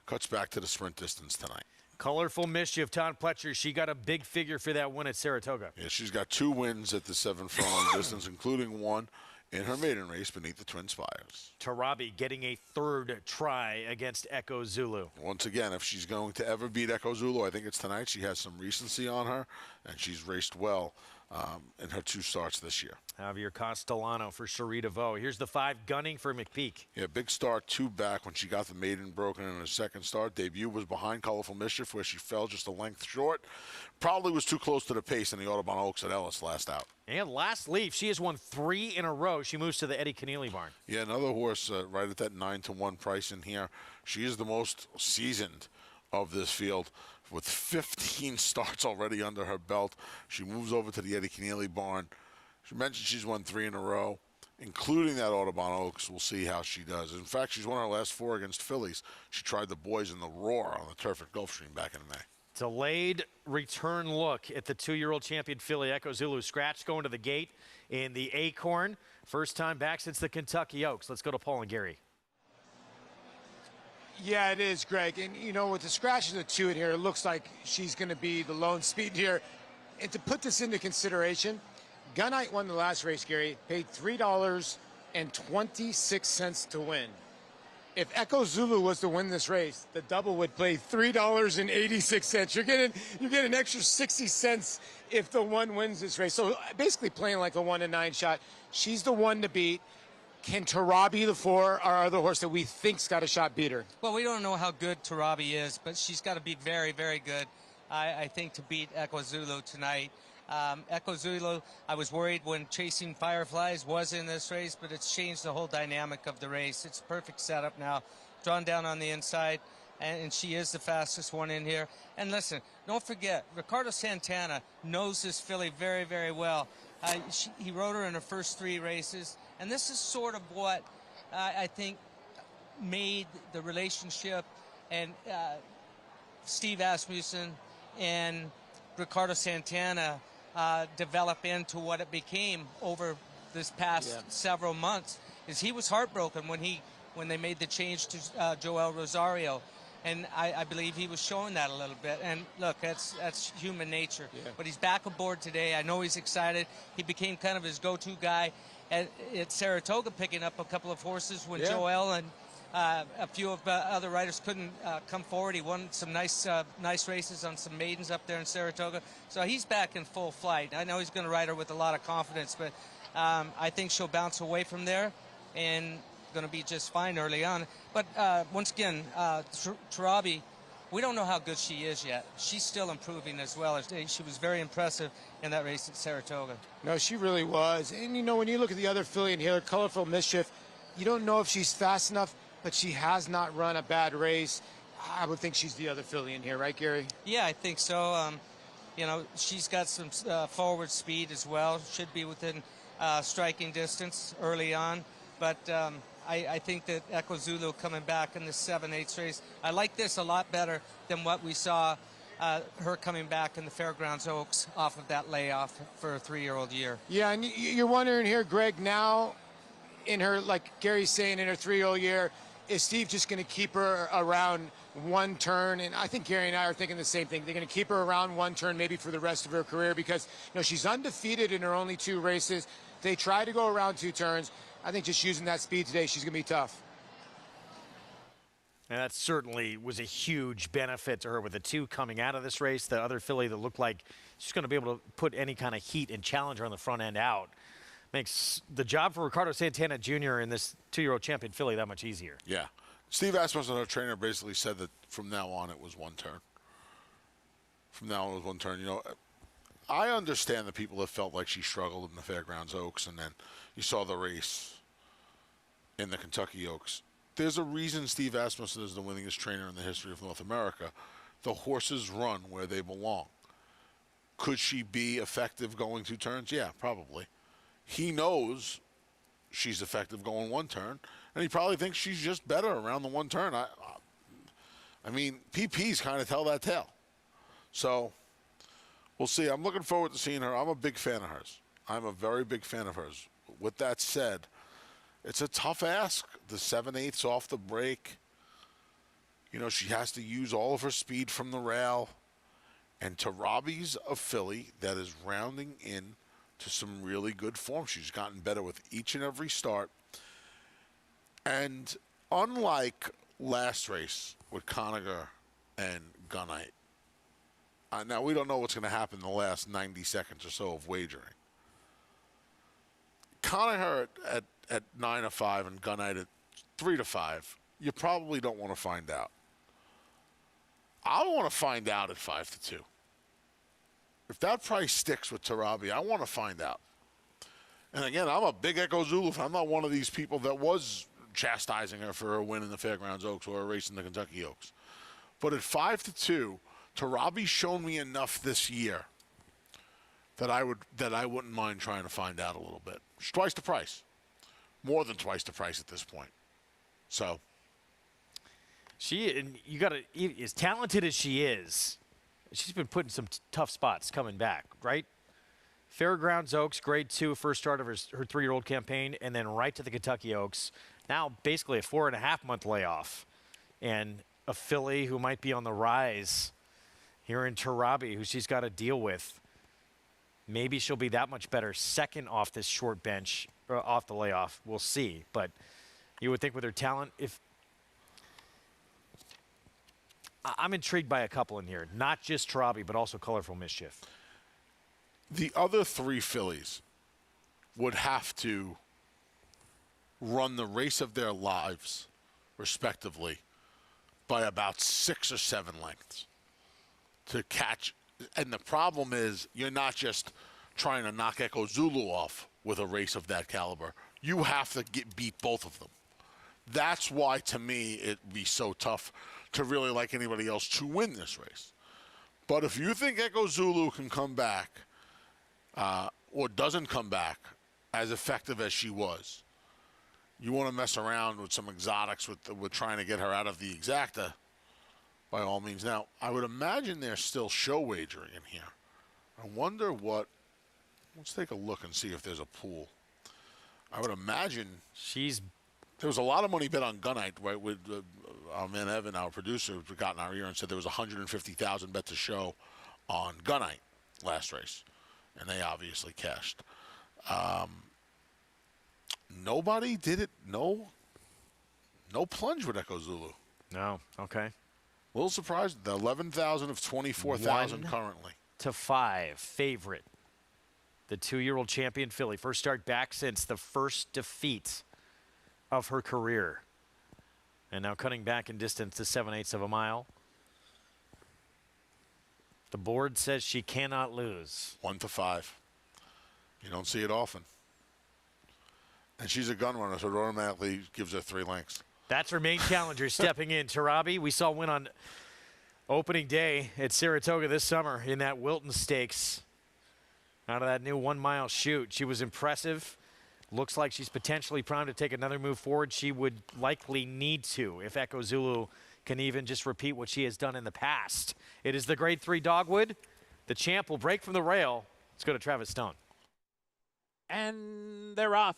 Cuts back to the sprint distance tonight.
Colorful Mischief, Todd Pletcher. She got a big figure for that win at Saratoga.
Yeah, she's got 2 wins at the 7-furlong distance, including one in her maiden race beneath the Twin Spires.
Tarabi getting a 3rd try against Echo Zulu.
Once again, if she's going to ever beat Echo Zulu, I think it's tonight. She has some recency on her, and she's raced well in her 2 starts this year.
Javier Castellano for Cherie DeVoe. Here's the 5 gunning for McPeak.
Yeah, big start, 2 back when she got the maiden broken in her 2nd start. Debut was behind Colorful Mischief, where she fell just a length short. Probably was too close to the pace in the Audubon Oaks at Ellis last out.
And last leaf, she has won 3 in a row. She moves to the Eddie Keneally barn.
Yeah, another horse right at that 9-1 price in here. She is the most seasoned of this field with 15 starts already under her belt. She moves over to the Eddie Keneally barn. She mentioned she's won 3 in a row, including that Audubon Oaks. We'll see how she does. In fact, she's won her last 4 against fillies. She tried the boys in the Roar on the turf at Gulfstream back in May.
Delayed return look at the 2-year-old champion filly Echo Zulu. Scratch going to the gate in the Acorn. First time back since the Kentucky Oaks. Let's go to Paul and Gary.
Yeah, it is, Greg. And, you know, with the scratches of 2 in here, it looks like she's going to be the lone speed here. And to put this into consideration, Gunite won the last race, Gary, paid $3.26 to win. If Echo Zulu was to win this race, the double would pay $3.86. You're getting an extra 60 cents if the one wins this race. So basically playing like a 1-9 shot. She's the one to beat. Can Tarabi, the 4, our other horse that we think's got a shot, beat her?
Well, we don't know how good Tarabi is, but she's got to be very, very good, I think, to beat Echo Zulu tonight. Echo Zulu, I was worried when Chasing Fireflies was in this race, but it's changed the whole dynamic of the race. It's a perfect setup now, drawn down on the inside, and she is the fastest one in here. And listen, don't forget, Ricardo Santana knows this filly very, very well. He rode her in her first 3 races, and this is sort of what I think made the relationship and Steve Asmussen and Ricardo Santana develop into what it became over this past several months. Is he was heartbroken when they made the change to Joel Rosario, and I believe he was showing that a little bit. And look, that's human nature. But he's back aboard today. I know he's excited. He became kind of his go-to guy at Saratoga, picking up a couple of horses when Joel and a few of the other riders couldn't come forward. He won some nice races on some maidens up there in Saratoga. So he's back in full flight. I know he's going to ride her with a lot of confidence, but I think she'll bounce away from there and going to be just fine early on. But once again, Tarabi, we don't know how good she is yet. She's still improving as well. She was very impressive in that race at Saratoga.
No, she really was. And, you know, when you look at the other filly in here, Colorful Mischief, you don't know if she's fast enough, but she has not run a bad race. I would think she's the other filly in here, right, Gary?
Yeah, I think so. You know, she's got some forward speed as well. Should be within striking distance early on. But I think that Echo Zulu coming back in the 7/8 race, I like this a lot better than what we saw her coming back in the Fairgrounds Oaks off of that layoff for a 3-year-old year.
Yeah, and you're wondering here, Greg, now in her, like Gary's saying, in her 3-year-old year, is Steve just going to keep her around 1 turn? And I think Gary and I are thinking the same thing. They're going to keep her around 1 turn maybe for the rest of her career because, you know, she's undefeated in her only 2 races. They try to go around 2 turns. I think just using that speed today, she's going to be tough.
And that certainly was a huge benefit to her with the 2 coming out of this race. The other filly that looked like she's going to be able to put any kind of heat and challenge her on the front end out. Makes the job for Ricardo Santana Jr. in this 2-year-old champion filly that much easier.
Yeah. Steve Asmussen, our trainer, basically said that from now on it was 1 turn. from now on with one turn. I understand that people have felt like she struggled in the Fairgrounds Oaks, and then you saw the race in the Kentucky Oaks. There's a reason Steve Asmussen is the winningest trainer in the history of North America. The horses run where they belong. Could she be effective going 2 turns? Yeah, probably. He knows she's effective going 1 turn, and he probably thinks she's just better around the 1 turn. I mean, PPs kind of tell that tale. So we'll see. I'm looking forward to seeing her. I'm a big fan of hers. I'm a very big fan of hers. With that said, it's a tough ask. The 7/8 off the break. She has to use all of her speed from the rail. And Tarabi's a filly that is rounding in to some really good form. She's gotten better with each and every start. And unlike last race with Conager and Gunite, now we don't know what's going to happen in the last 90 seconds or so of wagering. Conager at 9-5 and Gunite at 3-5, you probably don't want to find out. I want to find out at 5-2. If that price sticks with Tarabi, I want to find out. And again, I'm a big Echo Zulu fan. I'm not one of these people that was chastising her for a win in the Fairgrounds Oaks or a race in the Kentucky Oaks. But at 5-2, Tarabi's shown me enough this year that I wouldn't mind trying to find out a little bit. She's twice the price, more than twice the price at this point. So,
as talented as she is, she's been put in some tough spots coming back, right? Fairgrounds Oaks, grade 2, first start of her 3-year-old campaign, and then right to the Kentucky Oaks. Now basically a 4.5-month layoff. And a filly who might be on the rise here in Tarabi, who she's got to deal with. Maybe she'll be that much better second off this short bench, or off the layoff. We'll see. But you would think with her talent, I'm intrigued by a couple in here. Not just Tarabi, but also Colorful Mischief.
The other 3 fillies would have to run the race of their lives, respectively, by about 6 or 7 lengths to catch. And the problem is you're not just trying to knock Echo Zulu off with a race of that caliber. You have to beat both of them. That's why, to me, it'd be so tough to really like anybody else to win this race. But if you think Echo Zulu can come back or doesn't come back as effective as she was, you want to mess around with some exotics with trying to get her out of the exacta, by all means. Now, I would imagine there's still show wagering in here. I wonder let's take a look and see if there's a pool. I would imagine there was a lot of money bet on Gunite, right? With our man Evan, our producer, who got in our ear and said there was 150,000 bet to show on Gunite last race, and they obviously cashed. Nobody did it. No plunge with Echo Zulu.
No. Okay.
A little surprised. The 11,000 of 24,000 currently.
1-5 favorite. The 2-year-old champion filly. First start back since the first defeat of her career. And now cutting back in distance to 7/8 of a mile. The board says she cannot lose.
1-5. You don't see it often. And she's a gun runner, so it automatically gives her 3 lengths.
That's her main challenger stepping in. Tarabi, we saw win on opening day at Saratoga this summer in that Wilton Stakes. Out of that new 1-mile shoot. She was impressive. Looks like she's potentially primed to take another move forward. She would likely need to if Echo Zulu can even just repeat what she has done in the past. It is the grade 3 Dogwood. The champ will break from the rail. Let's go to Travis Stone.
And they're off.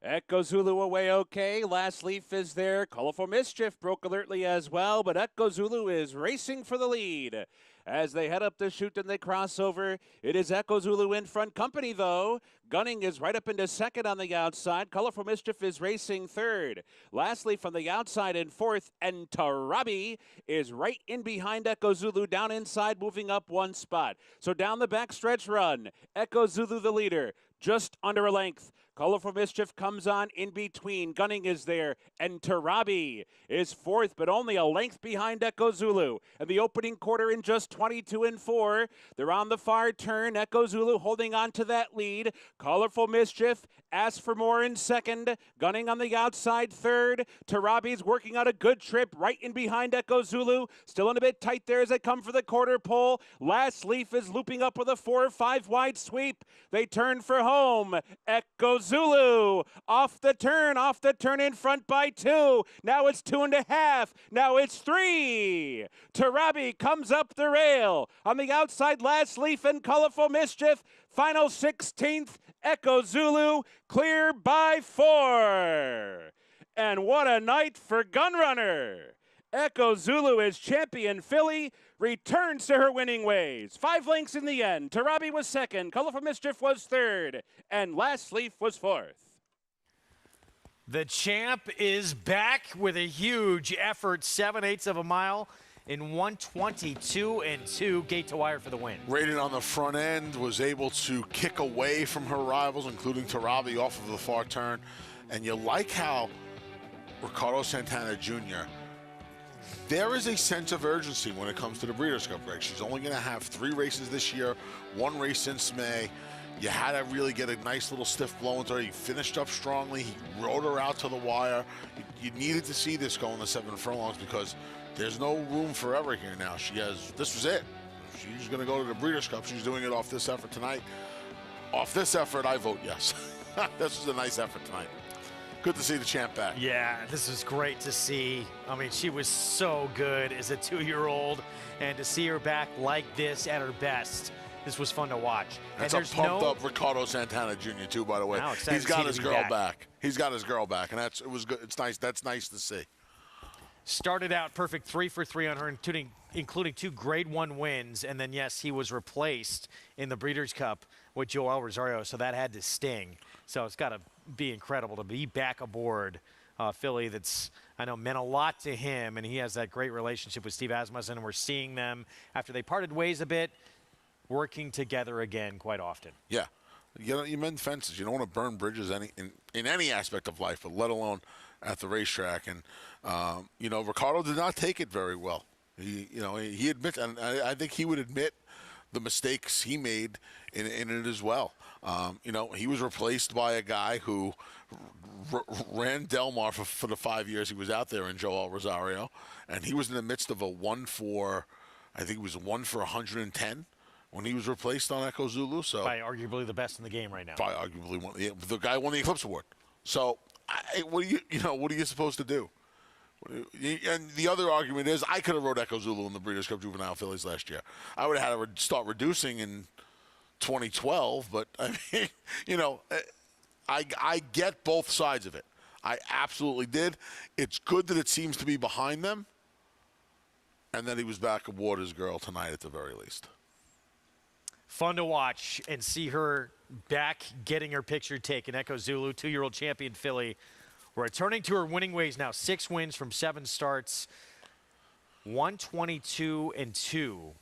Echo Zulu away okay. Last Leaf is there. Colorful Mischief broke alertly as well, but Echo Zulu is racing for the lead. As they head up the chute and they cross over, it is Echo Zulu in front. Company, though, Gunning is right up into second on the outside. Colorful Mischief is racing third. Lastly, from the outside in fourth, and Tarabi is right in behind Echo Zulu, down inside, moving up 1 spot. So down the back stretch run, Echo Zulu the leader, just under a length. Colorful Mischief comes on in between. Gunning is there, and Tarabi is fourth, but only a length behind Echo Zulu. And the opening quarter in just 22 and 4. They're on the far turn. Echo Zulu holding on to that lead. Colorful Mischief asks for more in second. Gunning on the outside third. Tarabi's working on a good trip right in behind Echo Zulu. Still in a bit tight there as they come for the quarter pole. Last Leaf is looping up with a 4 or 5 wide sweep. They turn for home. Echo Zulu off the turn in front by 2. Now it's 2.5. Now it's 3. Tarabi comes up the rail. On the outside, Last Leaf and Colorful Mischief. Final 16th, Echo Zulu, clear by 4. And what a night for Gunrunner. Echo Zulu is champion filly, returns to her winning ways. 5 lengths in the end. Tarabi was second, Colorful Mischief was third, and Last Leaf was fourth.
The champ is back with a huge effort, 7/8 of a mile in 1:22 and 2, gate to wire for the win.
Rated on the front end, was able to kick away from her rivals, including Tarabi off of the far turn. And you like how Ricardo Santana Jr., there is a sense of urgency when it comes to the Breeders' Cup race. She's only going to have 3 races this year, 1 race since May. You had to really get a nice little stiff blow into her. He finished up strongly. He rode her out to the wire. You needed to see this going the 7 furlongs because there's no room for error here now. This was it. She's going to go to the Breeders' Cup. She's doing it off this effort tonight. Off this effort, I vote yes. This was a nice effort tonight. Good to see the champ back.
Yeah, this was great to see. I mean, she was so good as a 2-year-old, and to see her back like this at her best, this was fun to watch.
That's a pumped-up Ricardo Santana Jr. too, by the way. He's got his girl back. He's got his girl back, and it was good. It's nice. That's nice to see.
Started out perfect 3 for 3 on her, including 2 Grade 1 wins, and then, yes, he was replaced in the Breeders' Cup with Joel Rosario, so that had to sting. So it's got to be incredible to be back aboard filly that's, I know, meant a lot to him, and he has that great relationship with Steve Asmussen, and we're seeing them, after they parted ways a bit, working together again quite often.
Yeah. You mend fences. You don't want to burn bridges in any aspect of life, but let alone at the racetrack. And, Ricardo did not take it very well. He admits, and I think he would admit the mistakes he made in it as well. He was replaced by a guy who ran Del Mar for the 5 years he was out there in Joel Rosario, and he was in the midst of a 1 for 110 when he was replaced on Echo Zulu. So
by arguably the best in the game right now.
By arguably the guy won the Eclipse Award. So what are you supposed to do? And the other argument is I could have rode Echo Zulu in the Breeders' Cup Juvenile Fillies last year. I would have had to start reducing in 2012, but I mean, I get both sides of it. I absolutely did. It's good that it seems to be behind them, and that he was back aboard his girl tonight at the very least.
Fun to watch and see her back getting her picture taken. Echo Zulu, 2-year-old champion filly, returning to her winning ways now. 6 wins from 7 starts, 122 and 2.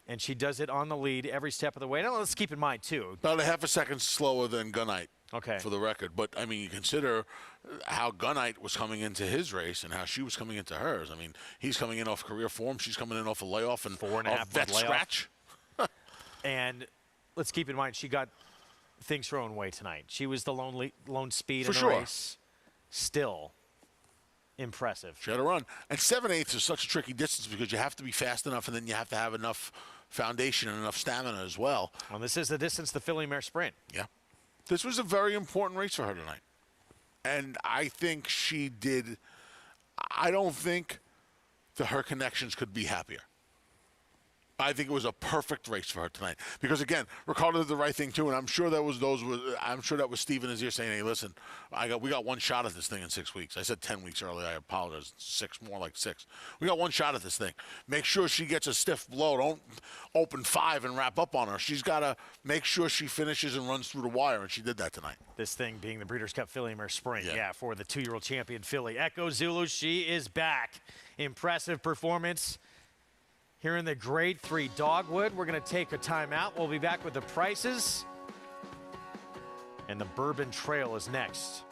And she does it on the lead every step of the way. Now let's keep in mind too,
about a half a second slower than Gunite.
Okay.
For the record, but I mean, you consider how Gunite was coming into his race and how she was coming into hers. I mean, he's coming in off career form. She's coming in off a layoff and
4.5
vet scratch.
And let's keep in mind, she got things thrown away tonight. She was the lone speed in the race. Still impressive.
She had a run. And 7/8 is such a tricky distance because you have to be fast enough, and then you have to have enough foundation and enough stamina as well.
Well, this is the distance the filly mare sprint.
Yeah. This was a very important race for her tonight. And I think she did. I don't think that her connections could be happier. I think it was a perfect race for her tonight because, again, Ricardo did the right thing too, and I'm sure that was Steve in his ear saying, "Hey, listen, we got one shot at this thing in 6 weeks." I said 10 weeks earlier. I apologize. 6, more like 6. We got one shot at this thing. Make sure she gets a stiff blow. Don't open 5 and wrap up on her. She's got to make sure she finishes and runs through the wire, and she did that tonight.
This thing being the Breeders' Cup Filly Mare Sprint, for the 2-year-old champion filly. Echo Zulu, she is back. Impressive performance. Here in the Grade 3 Dogwood, we're going to take a timeout. We'll be back with the prices And the Bourbon Trail is next.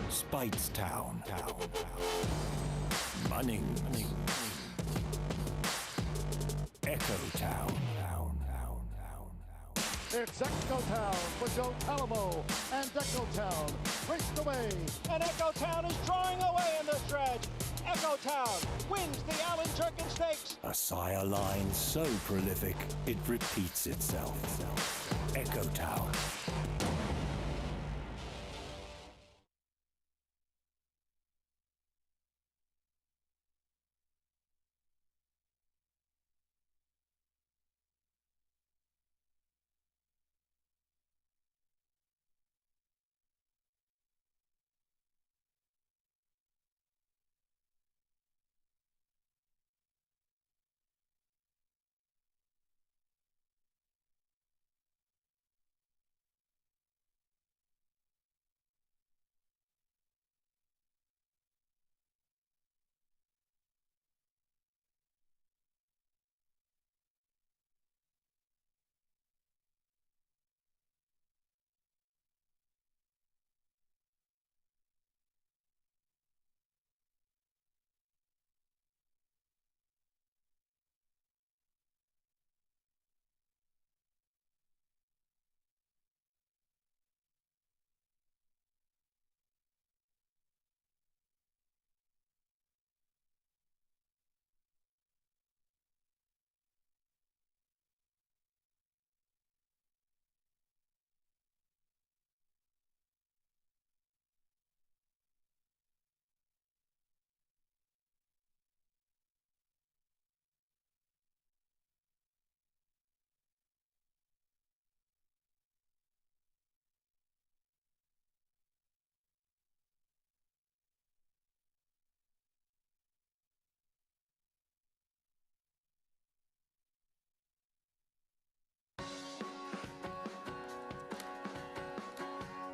Speightstown. Munning. Echo Town.
It's Echo Town for Joe Alamo, and Echo Town raced away.
And Echo Town is drawing away in the stretch. Echo Town wins the Allen Turkin Stakes.
A sire line so prolific, it repeats itself. Echo Town.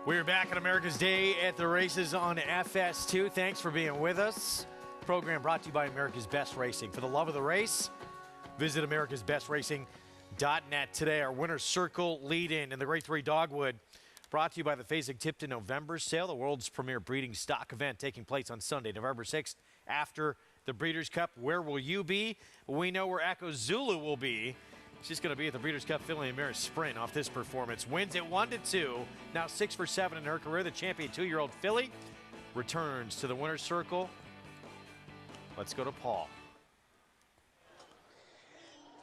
We're back on America's Day at the Races on FS2. Thanks for being with us. Program brought to you by America's Best Racing. For the love of the race, visit americasbestracing.net today. Our winner's circle lead-in in the Grade 3 Dogwood, brought to you by the Fasig-Tipton November Sale, the world's premier breeding stock event taking place on Sunday, November 6th, after the Breeders' Cup. Where will you be? We know where Echo Zulu will be. She's going to be at the Breeders' Cup Filly and Mare Sprint off this performance. Wins at 1-2. Now 6 for 7 in her career. The champion 2-year-old filly returns to the winner's circle. Let's go to Paul.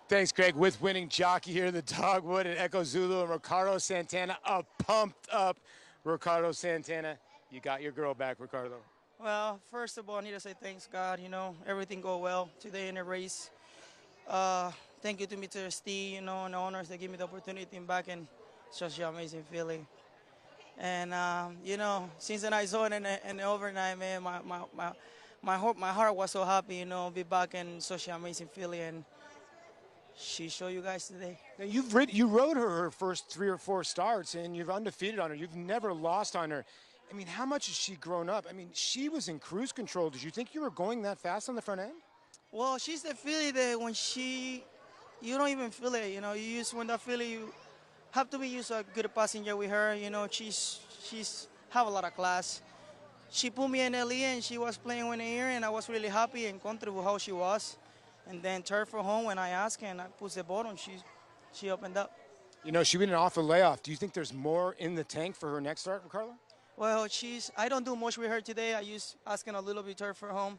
Thanks, Greg. With winning jockey here, the Dogwood and Echo Zulu and Ricardo Santana, a pumped up Ricardo Santana. You got your girl back, Ricardo.
Well, first of all, I need to say thanks, God. You know, everything go well today in the race. Thank you to Mr. Steve, and the owners that give me the opportunity to back in such an amazing feeling. And, since I saw it in the overnight, man, my heart was so happy, be back in such an amazing feeling. And she showed you guys today.
Now you rode her first 3 or 4 starts, and you're undefeated on her. You've never lost on her. I mean, how much has she grown up? I mean, she was in cruise control. Did you think you were going that fast on the front end?
Well, she's the filly that when you don't even feel it. When that filly, you have to be used a good passenger with her. She's have a lot of class. She put me in LE and she was playing with the ear, and I was really happy and comfortable with how she was. And then turned for home when I asked her and I pushed the button, she opened up.
She went off a layoff. Do you think there's more in the tank for her next start, Ricardo?
Well, I don't do much with her today. I just asking a little bit turn for home.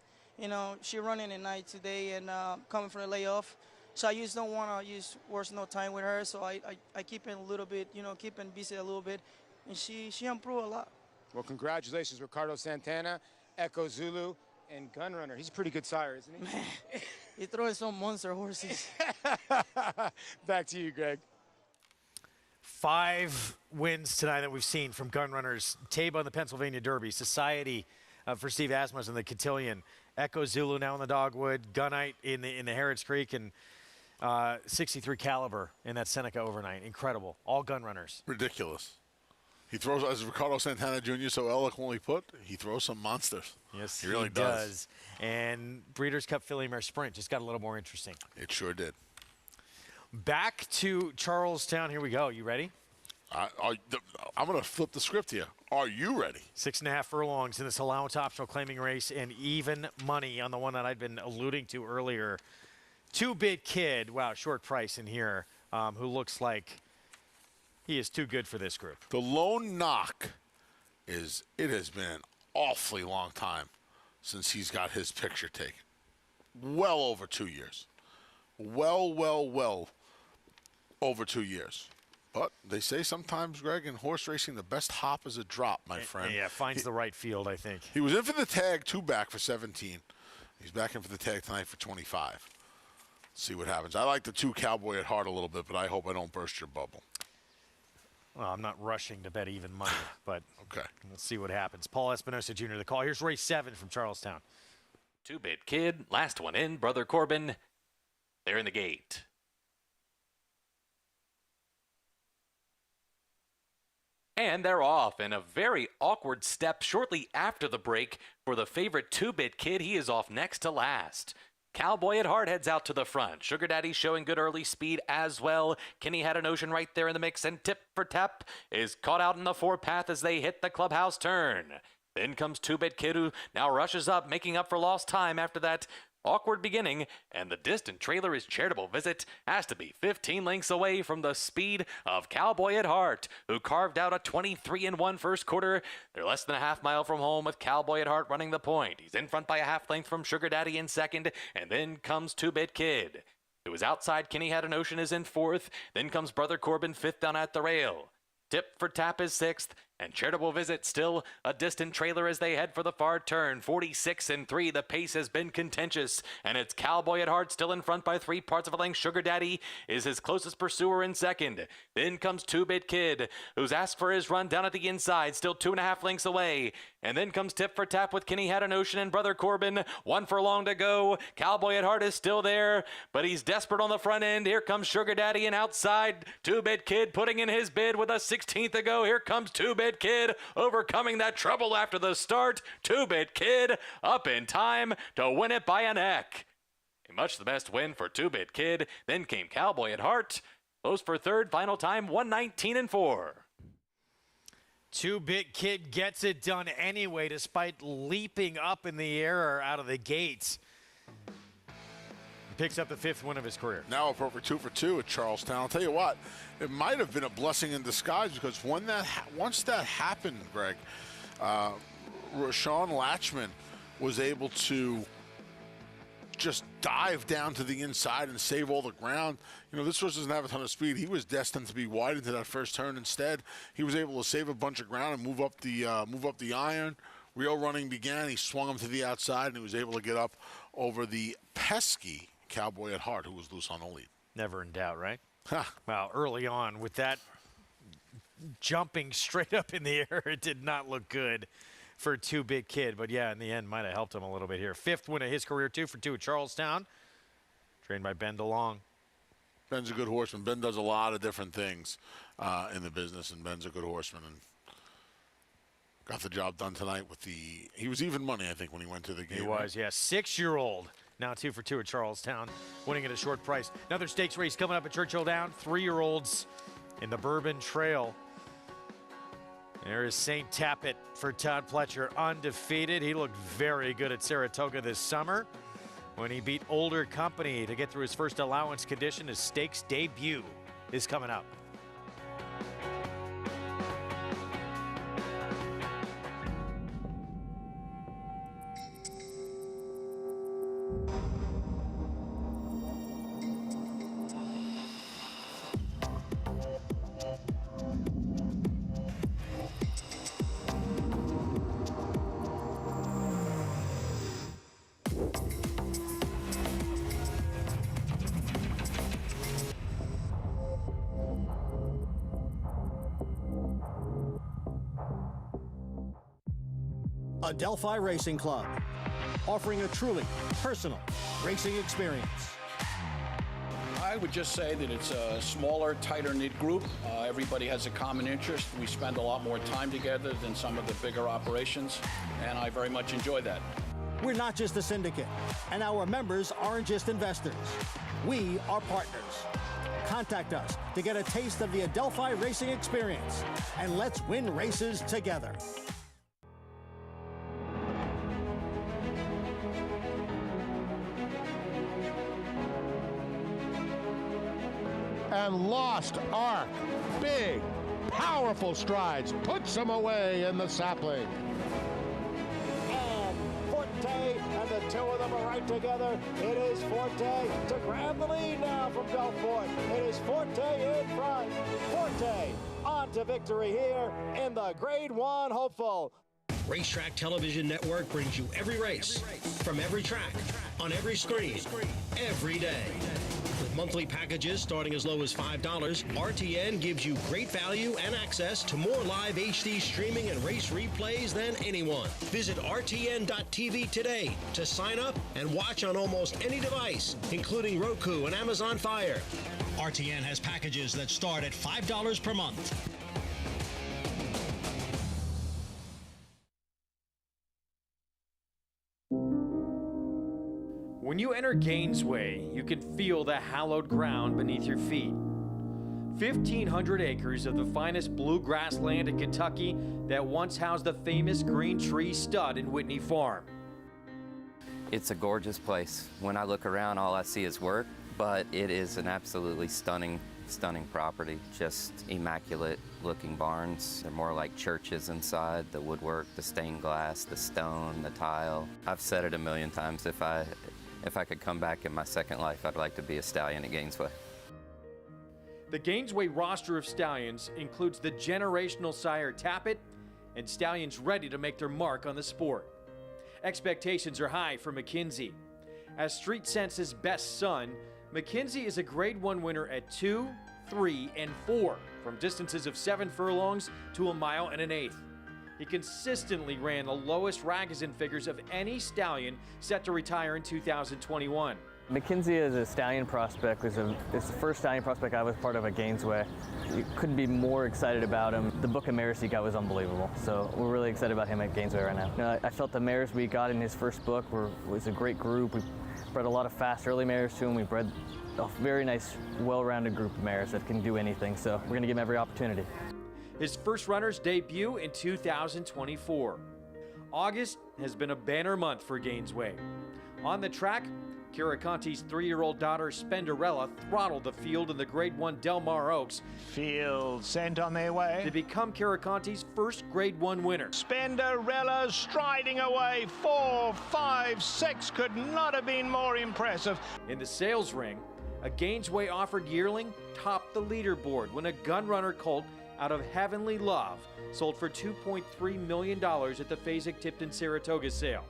She running at night today and coming from the layoff. So I just don't want to waste no time with her. So I keep in a little bit, keeping busy a little bit. And she improved a lot.
Well, congratulations, Ricardo Santana, Echo Zulu, and Gunrunner. He's a pretty good sire, isn't he?
Man, he's throwing some monster horses.
Back to you, Greg.
5 wins tonight that we've seen from Gunrunners. Taba in the Pennsylvania Derby, Society for Steve Asmus in the Cotillion, Echo Zulu now in the Dogwood, Gunite in the Harrods Creek, and 63 caliber in that Seneca overnight. Incredible. All gun runners.
Ridiculous. He throws, as Ricardo Santana Jr. so eloquently put, he throws some monsters.
Yes,
he really does.
And Breeders' Cup Filly Mare Sprint just got a little more interesting.
It sure did.
Back to Charlestown. Here we go. You ready?
I'm going to flip the script here. Are you ready?
6.5 furlongs in this allowance optional claiming race, and even money on the one that I'd been alluding to earlier. 2-Bit Kid, wow, short price in here, who looks like he is too good for this group.
The lone knock is it has been an awfully long time since he's got his picture taken. Well over 2 years. Well over 2 years. But they say sometimes, Greg, in horse racing, the best hop is a drop, my friend.
Yeah, finds the right field, I think.
He was in for the tag, 2 back for 17. He's back in for the tag tonight for 25. See what happens. I like the 2 Cowboy at Heart a little bit, but I hope I don't burst your bubble.
Well, I'm not rushing to bet even money, but
okay,
we'll see what happens. Paul Espinosa Jr., the call. Here's race 7 from Charlestown.
2-Bit Kid, last one in, Brother Corbin. They're in the gate. And they're off in a very awkward step shortly after the break for the favorite 2-Bit Kid. He is off next to last. Cowboy at Heart heads out to the front. Sugar Daddy showing good early speed as well. Kenny had an ocean right there in the mix, and Tip for Tap is caught out in the 4-path as they hit the clubhouse turn. Then comes 2-Bit Kid, who now rushes up, making up for lost time after that awkward beginning, and the distant trailer is Charitable Visit, has to be 15 lengths away from the speed of Cowboy at Heart, who carved out a 23-1 first quarter. They're less than a half mile from home with Cowboy at Heart running the point. He's in front by a half length from Sugar Daddy in second, and then comes 2-Bit Kid, who is outside. Kenny Had an Ocean is in fourth, then comes Brother Corbin fifth down at the rail. Tip for Tap is sixth, and Charitable Visit still a distant trailer as they head for the far turn. 46-3, the pace has been contentious, and it's Cowboy at Heart still in front by 3 parts of a length. Sugar Daddy is his closest pursuer in second. Then comes 2-Bit Kid, who's asked for his run down at the inside, still 2.5 lengths away. And then comes Tip for Tap with Kenny Had an Ocean and Brother Corbin. 1 furlong to go. Cowboy at Heart is still there, but he's desperate on the front end. Here comes Sugar Daddy, and outside 2-Bit Kid putting in his bid with a 16th to go. Here comes 2-Bit Kid overcoming that trouble after the start. 2-Bit Kid up in time to win it by a neck. Much the best win for 2-Bit Kid. Then came Cowboy at Heart. Close for third, final time 1:19.4.
2-Bit Kid gets it done anyway, despite leaping up in the air out of the gates. Picks up the 5th win of his career.
Now up over 2 for 2 at Charlestown. I'll tell you what, it might have been a blessing in disguise, because once that happened, Greg, Rashawn Latchman was able to just dive down to the inside and save all the ground. You know, this horse doesn't have a ton of speed. He was destined to be wide into that first turn. Instead, he was able to save a bunch of ground and move up the iron. Real running began. He swung him to the outside, and he was able to get up over the pesky Cowboy at Heart, who was loose on the lead.
Never in doubt, right? Well, early on with that jumping straight up in the air, it did not look good for 2-Bit Kid. But yeah, in the end, might have helped him a little bit here. 5th win of his career, 2 for 2 at Charlestown. Trained by Ben DeLong.
Ben's a good horseman. Ben does a lot of different things in the business, and Ben's a good horseman. And got the job done tonight with the. He was even money, I think, when he went to the game.
He was, yeah. 6-year-old. Now 2 for 2 at Charlestown, winning at a short price. Another stakes race coming up at Churchill Down. 3-year-olds in the Bourbon Trail. There is St. Tappet for Todd Pletcher, undefeated. He looked very good at Saratoga this summer when he beat Older Company to get through his first allowance condition. His stakes debut is coming up.
Adelphi Racing Club,
offering a truly personal racing experience.
I would just say that it's a smaller, tighter-knit group. Everybody has a common interest. We spend a lot more time together than some of the bigger operations, and I very much enjoy that.
We're not just a syndicate, and our members aren't just investors. We are partners. Contact us to get a taste of the Adelphi racing experience, and let's win races together.
And lost arc. Big, powerful strides. Puts him away in the sapling.
And Forte, and the two of them are right together. It is Forte to grab the lead now from Belfort. It is Forte in front. Forte on to victory here in the Grade 1 hopeful.
Racetrack Television Network brings you every race, from every track, on every screen, every day. With monthly packages starting as low as $5, RTN gives you great value and access to more live HD streaming and race replays than anyone. Visit RTN.tv today to sign up and watch on almost any device, including Roku and Amazon Fire. RTN has packages that start at $5 per month.
When you enter Gainesway, you can feel the hallowed ground beneath your feet. 1,500 acres of the finest bluegrass land in Kentucky that once housed the famous Green Tree Stud in Whitney Farm.
It's a gorgeous place. When I look around, all I see is work, but it is an absolutely stunning property. Just immaculate looking barns. They're more like churches inside. The woodwork, the stained glass, the stone, the tile. I've said it a million times, if I could come back in my second life, I'd like to be a stallion at Gainesway.
The Gainesway roster of stallions includes the generational sire Tappet and stallions ready to make their mark on the sport. Expectations are high for McKinsey. As Street Sense's best son, McKinsey is a Grade 1 winner at 2, 3, and 4, from distances of 7 furlongs to 1 mile and 1/8. He consistently ran the lowest Ragozin figures of any stallion set to retire in 2021.
McKinsey is a stallion prospect. It's the first stallion prospect I was part of at Gainesway. You couldn't be more excited about him. The book of mares he got was unbelievable. So we're really excited about him at Gainesway right now. You know, I felt the mares we got in his first book was a great group. We bred a lot of fast early mares to him. We bred a very nice, well-rounded group of mares that can do anything. So we're going to give him every opportunity.
His first runner's debut in 2024. August has been a banner month for Gainesway. On the track, Kirakante's 3-year-old daughter Spenderella throttled the field in the Grade 1 Del Mar Oaks.
Field sent on their way
to become Kirakante's first Grade 1 winner.
Spenderella striding away, 4, 5, 6 could not have been more impressive.
In the sales ring, a Gainesway offered yearling topped the leaderboard when a gun runner colt out of Heavenly Love sold for $2.3 million at the Fasig-Tipton Saratoga sale.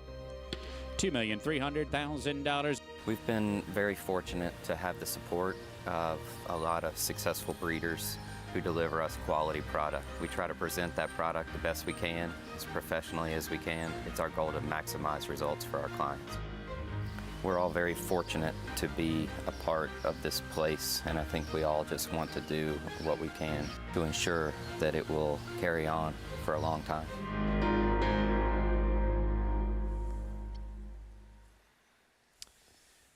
$2,300,000.
We've been very fortunate to have the support of a lot of successful breeders who deliver us quality product. We try to present that product the best we can, as professionally as we can. It's our goal to maximize results for our clients. We're all very fortunate to be a part of this place, and I think we all just want to do what we can to ensure that it will carry on for a long time.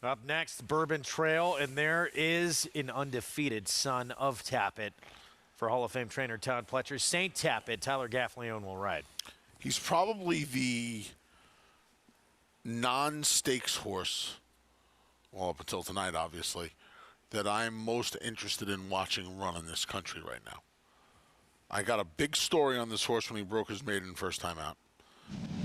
Up next, Bourbon Trail, and there is an undefeated son of Tappet for Hall of Fame trainer Todd Pletcher. St. Tappet, Tyler Gaffleone will ride.
He's probably the non-stakes horse, well, up until tonight, obviously, that I'm most interested in watching run in this country right now. I got a big story on this horse when he broke his maiden first time out.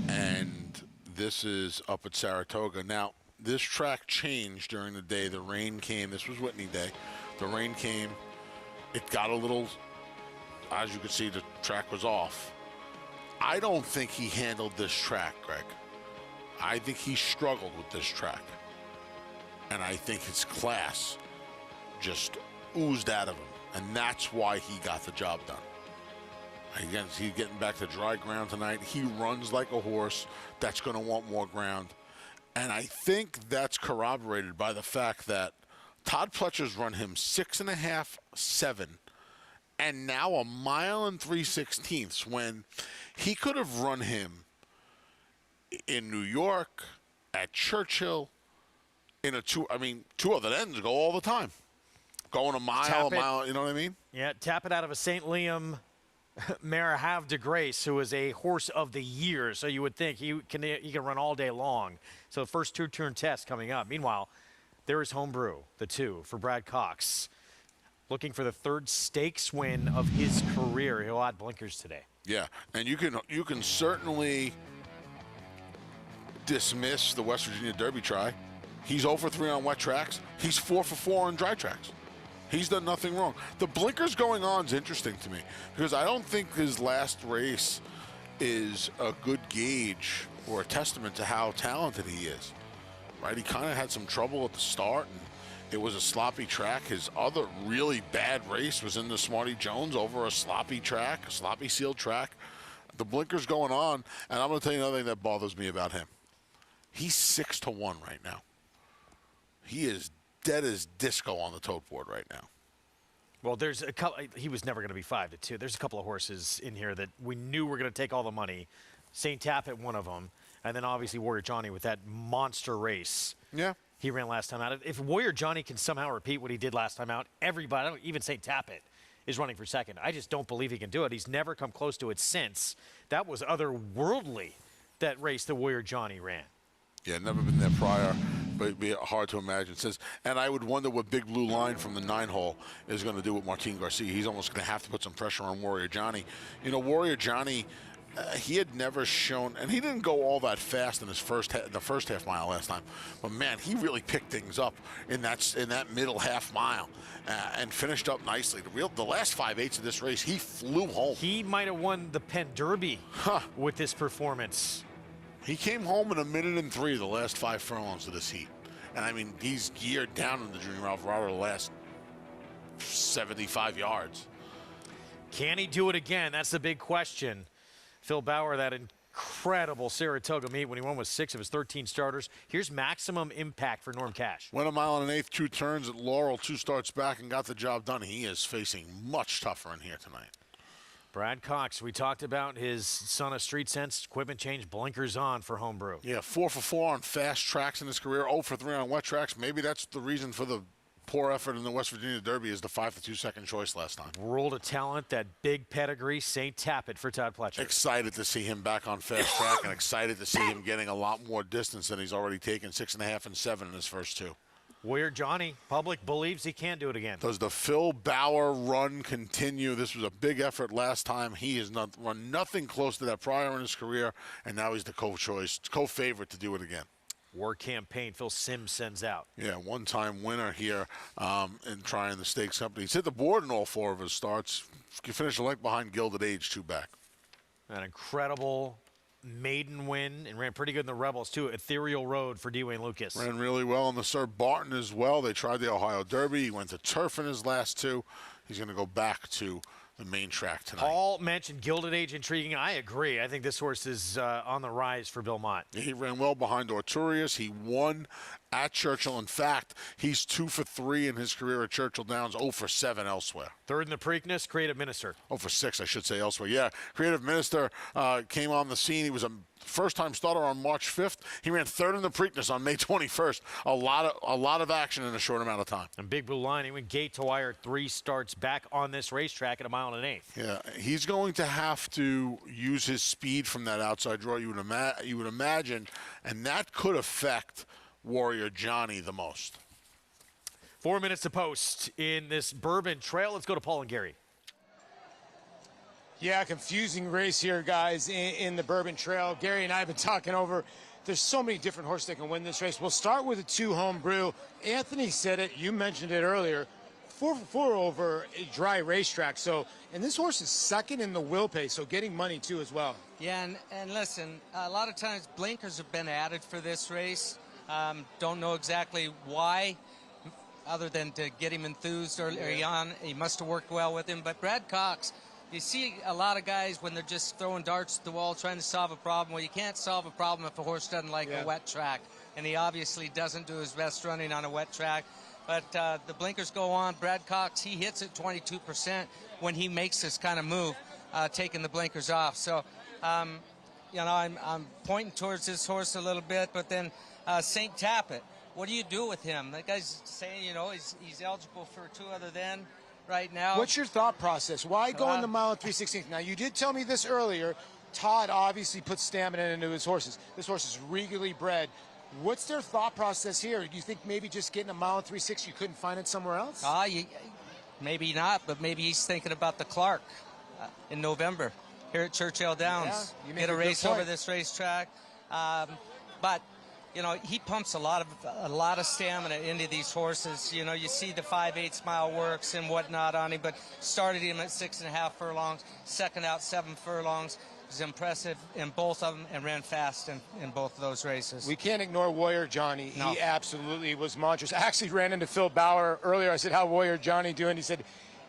And this is up at Saratoga. Now, this track changed during the day. The rain came. This was Whitney Day. The rain came. It got a little, as you can see, the track was off. I don't think he handled this track, Greg. I think he struggled with this track. And I think his class just oozed out of him. And that's why he got the job done. Again, he's getting back to dry ground tonight. He runs like a horse that's going to want more ground. And I think that's corroborated by the fact that Todd Pletcher's run him 6.5, 7, and now a 1 3/16 when he could have run him in New York, at Churchill, in a two other ends go all the time. Going a mile, you know what I mean?
Yeah, tap it out of a St. Liam mare Havre de Grace, who is a horse of the year. So you would think he can run all day long. So the first two-turn test coming up. Meanwhile, there is Homebrew, the 2 for Brad Cox. Looking for the 3rd stakes win of his career. He'll add blinkers today.
Yeah, and you can certainly dismiss the West Virginia Derby try. He's 0 for 3 on wet tracks. He's 4 for 4 on dry tracks. He's done nothing wrong. The blinkers going on is interesting to me because I don't think his last race is a good gauge or a testament to how talented he is. Right? He kind of had some trouble at the start, and it was a sloppy track. His other really bad race was in the Smarty Jones over a sloppy track, a sloppy sealed track. The blinkers going on, and I'm going to tell you another thing that bothers me about him. He's 6-1 right now. He is dead as disco on the tote board right now.
Well, there's a couple. He was never going to be 5-2. There's a couple of horses in here that we knew were going to take all the money. St. Tappet, one of them, and then obviously Warrior Johnny with that monster race.
Yeah,
he ran last time out. If Warrior Johnny can somehow repeat what he did last time out, everybody, even St. Tappet, is running for second. I just don't believe he can do it. He's never come close to it since. That was otherworldly, that race that Warrior Johnny ran.
Yeah, never been there prior, but it'd be hard to imagine. And I would wonder what Big Blue Line from the 9-hole is going to do with Martin Garcia. He's almost going to have to put some pressure on Warrior Johnny. You know, Warrior Johnny, he had never shown, and he didn't go all that fast in the first half mile last time. But man, he really picked things up in that middle half mile and finished up nicely. The last 5/8 of this race, he flew home.
He might have won the Penn Derby with this performance.
He came home in 1 minute and 3 the last 5 furlongs of this heat. And I mean, he's geared down in the Junior Alvarado the last 75 yards.
Can he do it again? That's the big question. Phil Bauer, that incredible Saratoga meet when he won with 6 of his 13 starters. Here's maximum impact for Norm Cash.
Went 1 1/8, 2 turns at Laurel, 2 starts back, and got the job done. He is facing much tougher in here tonight.
Brad Cox, we talked about his son of street sense, equipment change, blinkers on for Homebrew.
Yeah, 4 for 4 on fast tracks in his career, 0 for 3 on wet tracks. Maybe that's the reason for the poor effort in the West Virginia Derby is the 5-2 second choice last time.
World of talent, that big pedigree, St. Tappet for Todd Pletcher.
Excited to see him back on fast track and excited to see him getting a lot more distance than he's already taken, 6.5 and 7 in his first 2.
Warrior Johnny, public believes he can do it again.
Does the Phil Bauer run continue? This was a big effort last time. He has run nothing close to that prior in his career, and now he's the co-favorite to do it again.
War Campaign, Phil Sims sends out.
Yeah, one-time winner here in trying the stakes company. He's hit the board in all 4 of his starts. He finished a length behind Gilded Age, 2 back.
An incredible maiden win and ran pretty good in the Rebels too. Ethereal Road for D. Wayne Lucas.
Ran really well in the Sir Barton as well. They tried the Ohio Derby. He went to turf in his last 2. He's going to go back to the main track tonight.
Paul mentioned Gilded Age intriguing. I agree. I think this horse is on the rise for Bill Mott.
He ran well behind Arturius. He won at Churchill. In fact, he's 2 for 3 in his career at Churchill Downs, 0 for 7 elsewhere.
Third in the Preakness, Creative Minister.
0 for 6, I should say, elsewhere. Yeah, Creative Minister came on the scene. He was a first-time starter on March 5th. He ran 3rd in the Preakness on May 21st. A lot of action in a short amount of time.
And Big Blue Line, he went gate to wire, 3 starts back on this racetrack at 1 1/8.
Yeah, he's going to have to use his speed from that outside draw, you would imagine, and that could affect Warrior Johnny the most.
4 minutes to post in this Bourbon Trail. Let's go to Paul and Gary.
Yeah, confusing race here, guys, in the Bourbon Trail. Gary and I have been talking over. There's so many different horses that can win this race. We'll start with the 2 Homebrew. Anthony said it. You mentioned it earlier. 4 for 4 over a dry racetrack. So, and this horse is second in the will pace, so getting money too as well.
Yeah, and listen, a lot of times blinkers have been added for this race. Don't know exactly why, other than to get him enthused early on. He must have worked well with him. But Brad Cox, you see a lot of guys when they're just throwing darts at the wall trying to solve a problem. Well, you can't solve a problem if a horse doesn't like a wet track. and he obviously doesn't do his best running on a wet track. But the blinkers go on. Brad Cox, he hits at 22% when he makes this kind of move, taking the blinkers off. So, you know, I'm pointing towards this horse a little bit, but then St. Tappet, what do you do with him? That guy's saying, you know, he's eligible for 2 other than right now.
What's your thought process? Why go in the mile and 3/16? Now, you did tell me this earlier. Todd obviously puts stamina into his horses. This horse is regally bred. What's their thought process here? Do you think maybe just getting a mile and 3/6 you couldn't find it somewhere else?
Maybe not, but maybe he's thinking about the Clark in November here at Churchill Downs.
Yeah,
Get a race over this racetrack. But you know, he pumps a lot of stamina into these horses. You know, you see the 5/8 mile works and whatnot on him, but started him at 6.5 furlongs, second out 7 furlongs. Was impressive in both of them and ran fast in both of those races.
We can't ignore Warrior Johnny.
No.
He absolutely was monstrous. I actually ran into Phil Bauer earlier. I said, how Warrior Johnny doing? He said,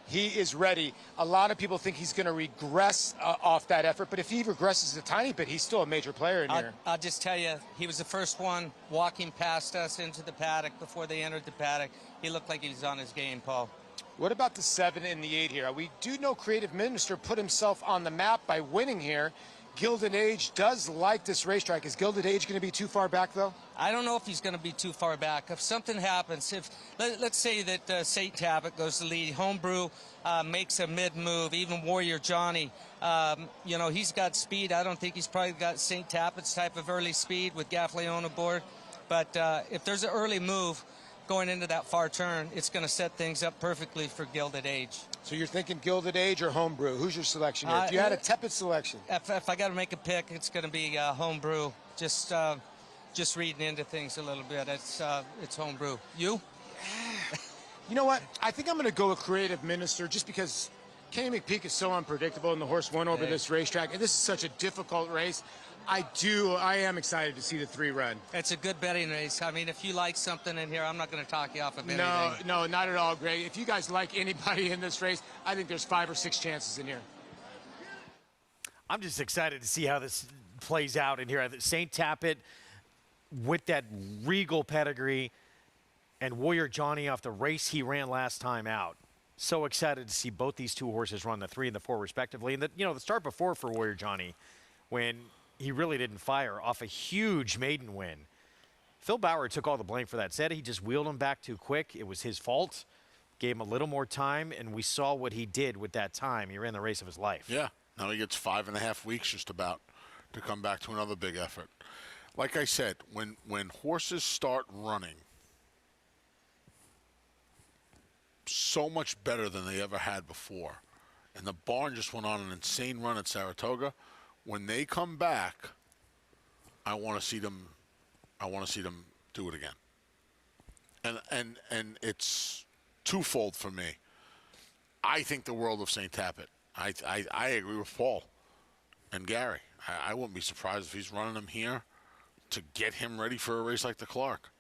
he is ready. A lot of people think he's going to regress off that effort, but if he regresses a tiny bit, he's still a major player in here.
I'll just tell you, he was the first one walking past us into the paddock before they entered the paddock. He looked like he was on his game, Paul.
What about the 7 and the 8 here? We do know Creative Minister put himself on the map by winning here. Gilded Age does like this racetrack. Is Gilded Age going to be too far back, though?
I don't know if he's going to be too far back. If something happens, let's say that St. Tappet goes to lead, Homebrew makes a mid-move, even Warrior Johnny, you know, he's got speed. I don't think he's probably got St. Tappet's type of early speed with Gaffleon aboard. But if there's an early move going into that far turn, it's going to set things up perfectly for Gilded Age.
So you're thinking Gilded Age or Homebrew? Who's your selection here? If you had a tepid selection.
If I got to make a pick, it's going to be Homebrew. Just reading into things a little bit. It's Homebrew. You?
You know what? I think I'm going to go with Creative Minister just because Kenny McPeak is so unpredictable and the horse won over this racetrack. And this is such a difficult race. I am excited to see the 3 run.
It's a good betting race. I mean, if you like something in here, I'm not going to talk you off of anything.
No, not at all, Greg. If you guys like anybody in this race, I think there's 5 or 6 chances in here.
I'm just excited to see how this plays out in here. St. Tappet with that regal pedigree and Warrior Johnny off the race he ran last time out. So excited to see both these 2 horses run the 3 and the 4 respectively. And the start before for Warrior Johnny when he really didn't fire off a huge maiden win. Phil Bauer took all the blame for that. Said he just wheeled him back too quick. It was his fault. Gave him a little more time, and we saw what he did with that time. He ran the race of his life.
Yeah. Now he gets 5.5 weeks just about to come back to another big effort. Like I said, when horses start running so much better than they ever had before, and the barn just went on an insane run at Saratoga, when they come back, I want to see them do it again. And it's twofold for me. I think the world of St. Tappet. I agree with Paul and Gary. I wouldn't be surprised if he's running him here to get him ready for a race like the Clark.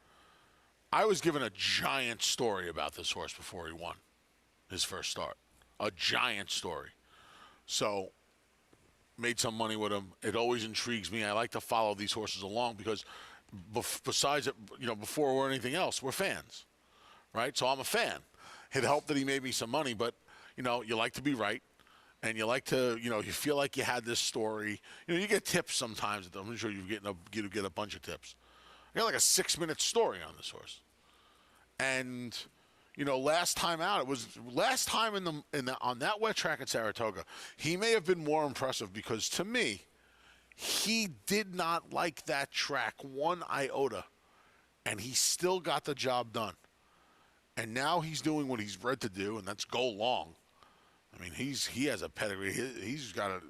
I was given a giant story about this horse before he won his first start. A giant story. So made some money with him. It always intrigues me. I like to follow these horses along because besides it, before anything else, we're fans, right? So I'm a fan. It helped that he made me some money, but you like to be right, and you like to, you feel like you had this story. You get tips sometimes. I'm sure you get a bunch of tips. I got like a 6-minute story on this horse, and last time out, it was last time on that wet track at Saratoga. He may have been more impressive because to me, he did not like that track one iota, and he still got the job done. And now he's doing what he's bred to do, and that's go long. I mean, he has a pedigree. He's got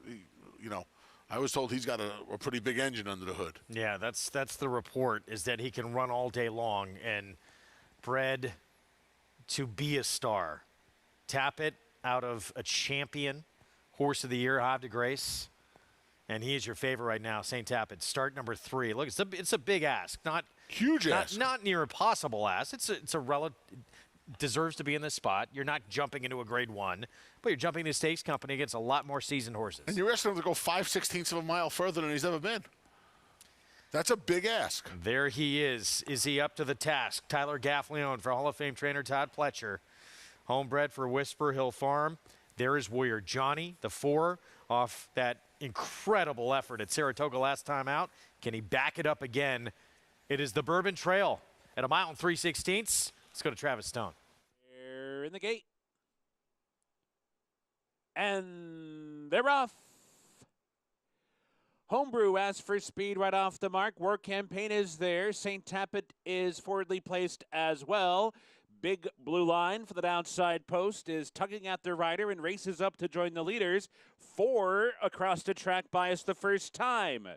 I was told he's got a pretty big engine under the hood.
Yeah, that's the report, is that he can run all day long and bred to be a star. Tappet out of a champion, Horse of the Year, Havre de Grace. And he is your favorite right now, St. Tappet. Start number 3. Look, it's a big ask. Not
huge ask.
Not near impossible ask. It's a relative, deserves to be in this spot. You're not jumping into a grade 1, but you're jumping into a stakes company against a lot more seasoned horses.
And you're asking him to go 5/16 of a mile further than he's ever been. That's a big ask.
There he is. Is he up to the task? Tyler Gaffleone for Hall of Fame trainer Todd Pletcher. Homebred for Whisper Hill Farm. There is Warrior Johnny, the 4, off that incredible effort at Saratoga last time out. Can he back it up again? It is the Bourbon Trail at 1 mile and 3/16. Let's go to Travis Stone.
They're in the gate. And they're off. Homebrew asks for speed right off the mark. War Campaign is there. St. Tappet is forwardly placed as well. Big Blue Line for the downside post is tugging at the rider and races up to join the leaders. 4 across the track bias the first time.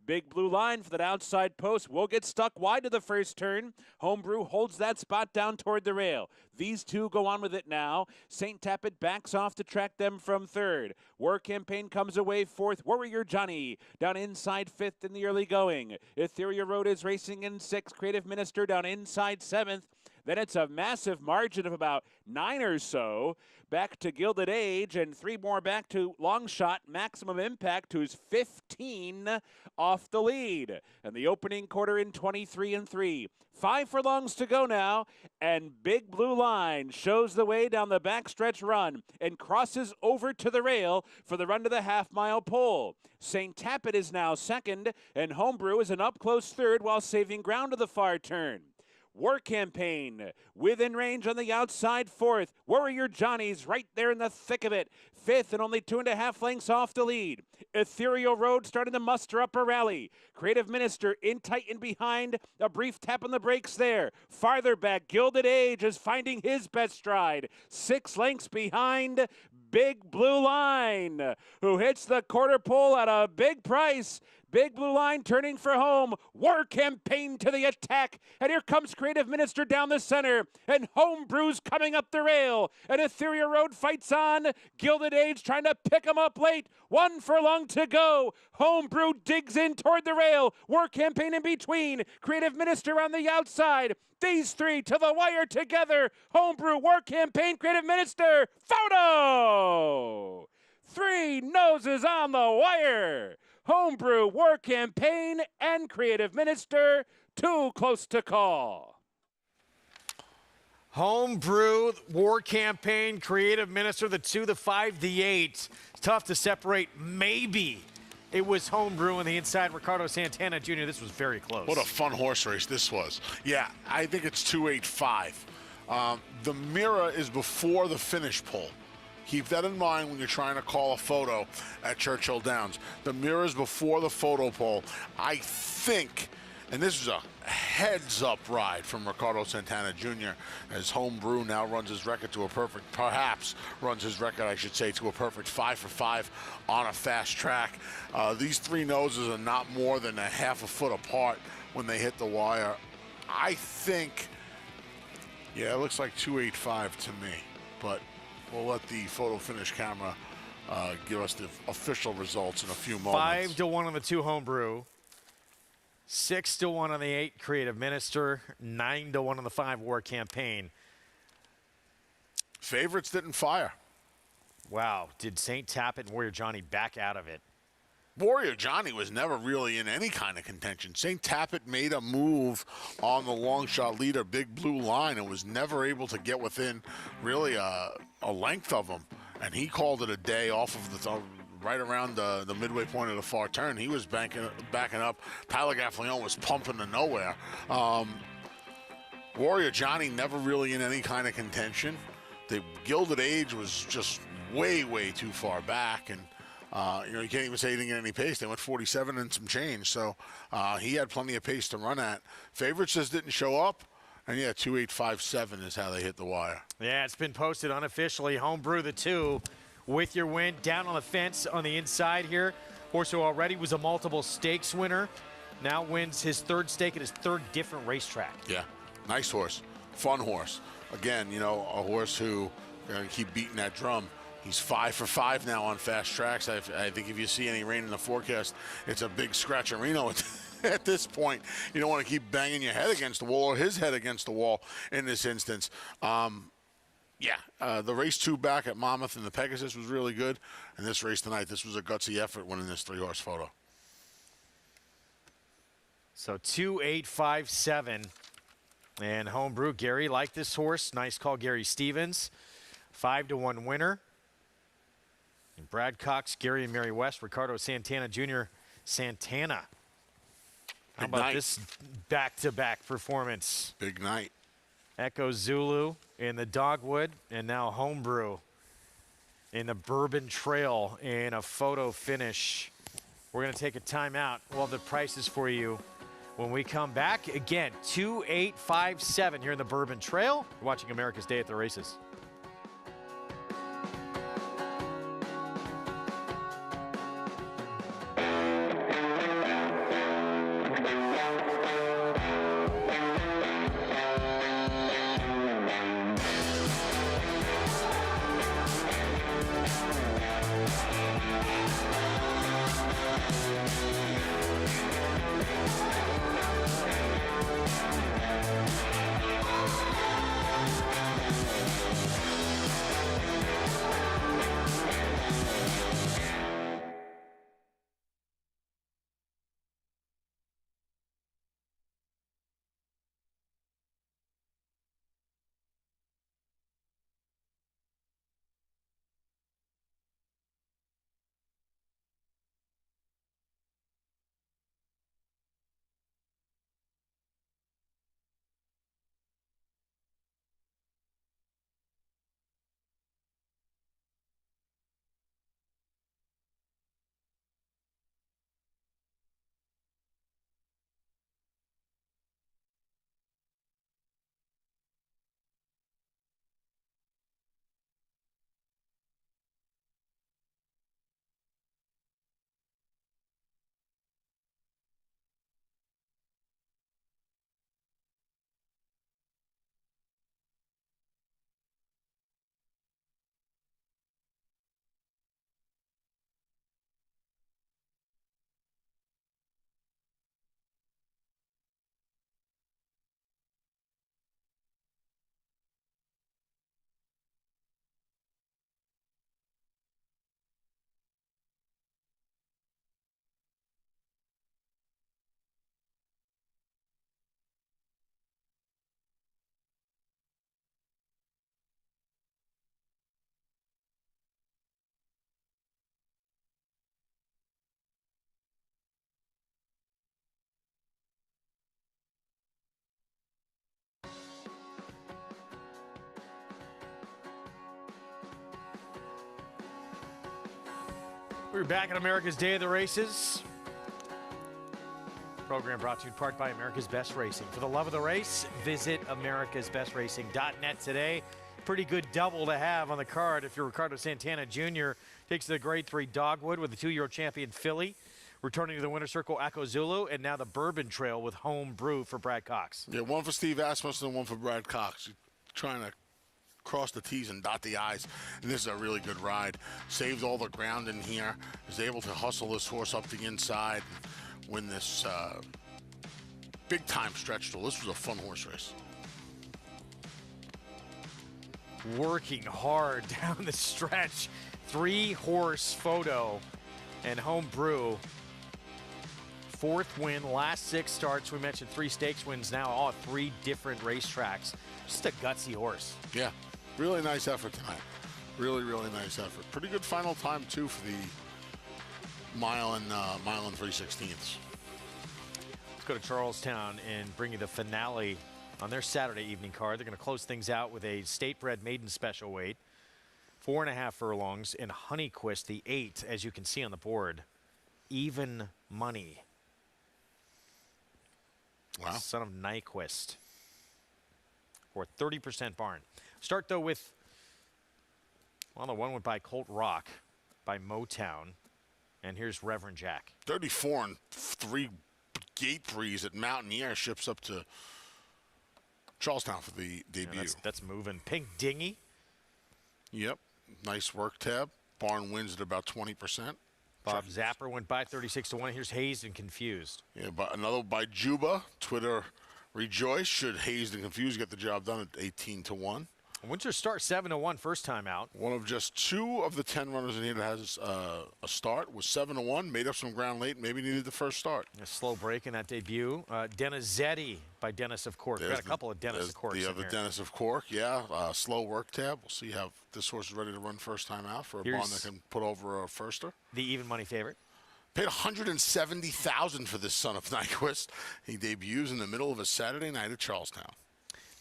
Big Blue Line for the downside post will get stuck wide to the first turn. Homebrew holds that spot down toward the rail. These two go on with it now. St. Tappet backs off to track them from 3rd. War Campaign comes away 4th. Warrior Johnny down inside 5th in the early going. Ethereal Road is racing in 6th. Creative Minister down inside 7th. Then it's a massive margin of about 9 or so back to Gilded Age, and 3 more back to Longshot Maximum Impact, who's 15 off the lead. And the opening quarter in 23 and 3. 5 furlongs to go now, and Big Blue Line shows the way down the backstretch run and crosses over to the rail for the run to the half-mile pole. St. Tappet is now 2nd, and Homebrew is an up-close 3rd while saving ground to the far turn. War Campaign within range on the outside 4th. Warrior Johnny's right there in the thick of it. 5th and only 2.5 lengths off the lead. Ethereal Road starting to muster up a rally. Creative Minister in tight and behind. A brief tap on the brakes there. Farther back, Gilded Age is finding his best stride. 6 lengths behind Big Blue Line, who hits the quarter pole at a big price. Big Blue Line turning for home. War Campaign to the attack. And here comes Creative Minister down the center. And Homebrew's coming up the rail. And Ethereal Road fights on. Gilded Age trying to pick him up late. 1 furlong to go. Homebrew digs in toward the rail. War Campaign in between. Creative Minister on the outside. These 3 to the wire together. Homebrew, War Campaign, Creative Minister. Photo! 3 noses on the wire. Homebrew, War Campaign, and Creative Minister, too close to call.
Homebrew, War Campaign, Creative Minister, the 2, the 5, the 8. It's tough to separate. Maybe it was Homebrew on the inside. Ricardo Santana Jr., this was very close.
What a fun horse race this was. Yeah, I think it's 285. The mirror is before the finish pole. Keep that in mind when you're trying to call a photo at Churchill Downs. The mirror's before the photo pole. I think, and this is a heads-up ride from Ricardo Santana Jr. as Homebrew now runs his record to a perfect, perhaps runs his record, I should say, to a perfect 5 for 5 on a fast track. These 3 noses are not more than a half a foot apart when they hit the wire. I think, yeah, it looks like 285 to me, but we'll let the photo finish camera give us the official results in a few moments.
5 to 1 on the 2 Homebrew. 6 to 1 on the 8 Creative Minister. 9 to 1 on the 5 War Campaign.
Favorites didn't fire.
Wow. Did St. Tappet and Warrior Johnny back out of it?
Warrior Johnny was never really in any kind of contention. St. Tappet made a move on the long shot leader, Big Blue Line, and was never able to get within really a length of him. And he called it a day off of the right around the midway point of the far turn. He was backing up. Tyler Gaffleone was pumping to nowhere. Warrior Johnny never really in any kind of contention. The Gilded Age was just way, way too far back, and you can't even say he didn't get any pace. They went 47 and some change, so he had plenty of pace to run at. Favorites just didn't show up, and yeah, 2857 is how they hit the wire.
Yeah, it's been posted unofficially. Homebrew the 2 with your win. Down on the fence on the inside here. Horse who already was a multiple stakes winner now wins his 3rd stake at his 3rd different racetrack.
Yeah, nice horse, fun horse. Again, a horse who keep beating that drum. He's 5 for 5 now on fast tracks. I think if you see any rain in the forecast, it's a big scratcherino at this point. You don't want to keep banging your head against the wall or his head against the wall in this instance. The race 2 back at Monmouth and the Pegasus was really good. And this race tonight, this was a gutsy effort winning this 3-horse photo.
So 2-8-5-7. And Homebrew, Gary liked this horse. Nice call, Gary Stevens. 5-1 winner. And Brad Cox, Gary and Mary West, Ricardo Santana Jr. Santana. How about this back-to-back performance?
Big night.
Echo Zulu in the Dogwood, and now Homebrew in the Bourbon Trail in a photo finish. We're going to take a timeout. We'll have the prices for you when we come back. Again, 2-8-5-7 here in the Bourbon Trail. You're watching America's Day at the Races. We're back at America's Day of the Races. Program brought to you in part by America's Best Racing. For the love of the race, visit americasbestracing.net today. Pretty good double to have on the card if you're Ricardo Santana Jr. Takes the Grade 3 Dogwood with the 2-year-old champion filly. Returning to the winner's circle, Echo Zulu, and now the Bourbon Trail with Homebrew for Brad Cox.
Yeah, one for Steve Asmussen and one for Brad Cox. Trying to cross the T's and dot the I's. And this is a really good ride. Saved all the ground in here. Was able to hustle this horse up the inside and win this big-time stretch duel. This was a fun horse race.
Working hard down the stretch. 3-horse photo and Homebrew. 4th win, last 6 starts. We mentioned 3 stakes wins now, all 3 different racetracks. Just a gutsy horse.
Yeah, really nice effort tonight. Really, really nice effort. Pretty good final time, too, for the mile and 3/16.
Let's go to Charlestown and bring you the finale on their Saturday evening card. They're going to close things out with a state-bred maiden special weight. 4.5 furlongs in Honeyquist, the 8, as you can see on the board. Even money.
Wow.
Son of Nyquist. For 30% barn. Start, though, with, well, the one went by Colt Rock by Motown. And here's Reverend Jack.
34 and 3 gate breeze at Mountaineer ships up to Charlestown for the debut.
Yeah, that's moving. Pink Dinghy.
Yep. Nice work tab. Barn wins at about 20%.
Bob Zapper went by 36-1. Here's Hazed and Confused.
Yeah, but another by Juba. Twitter rejoice. Should Hazed and Confused get the job done at 18-1.
Winter start 7-1 first time out.
One of just 2 of the 10 runners in here that has a start, was 7-1, made up some ground late, maybe needed the first start.
A slow break in that debut. Denizetti by Dennis of Cork. Got a couple of Dennis of Cork.
The other Dennis of Cork, yeah. Slow work tab. We'll see how this horse is ready to run first time out for a bond that can put over a firster.
The even money favorite.
Paid $170,000 for this son of Nyquist. He debuts in the middle of a Saturday night at Charlestown.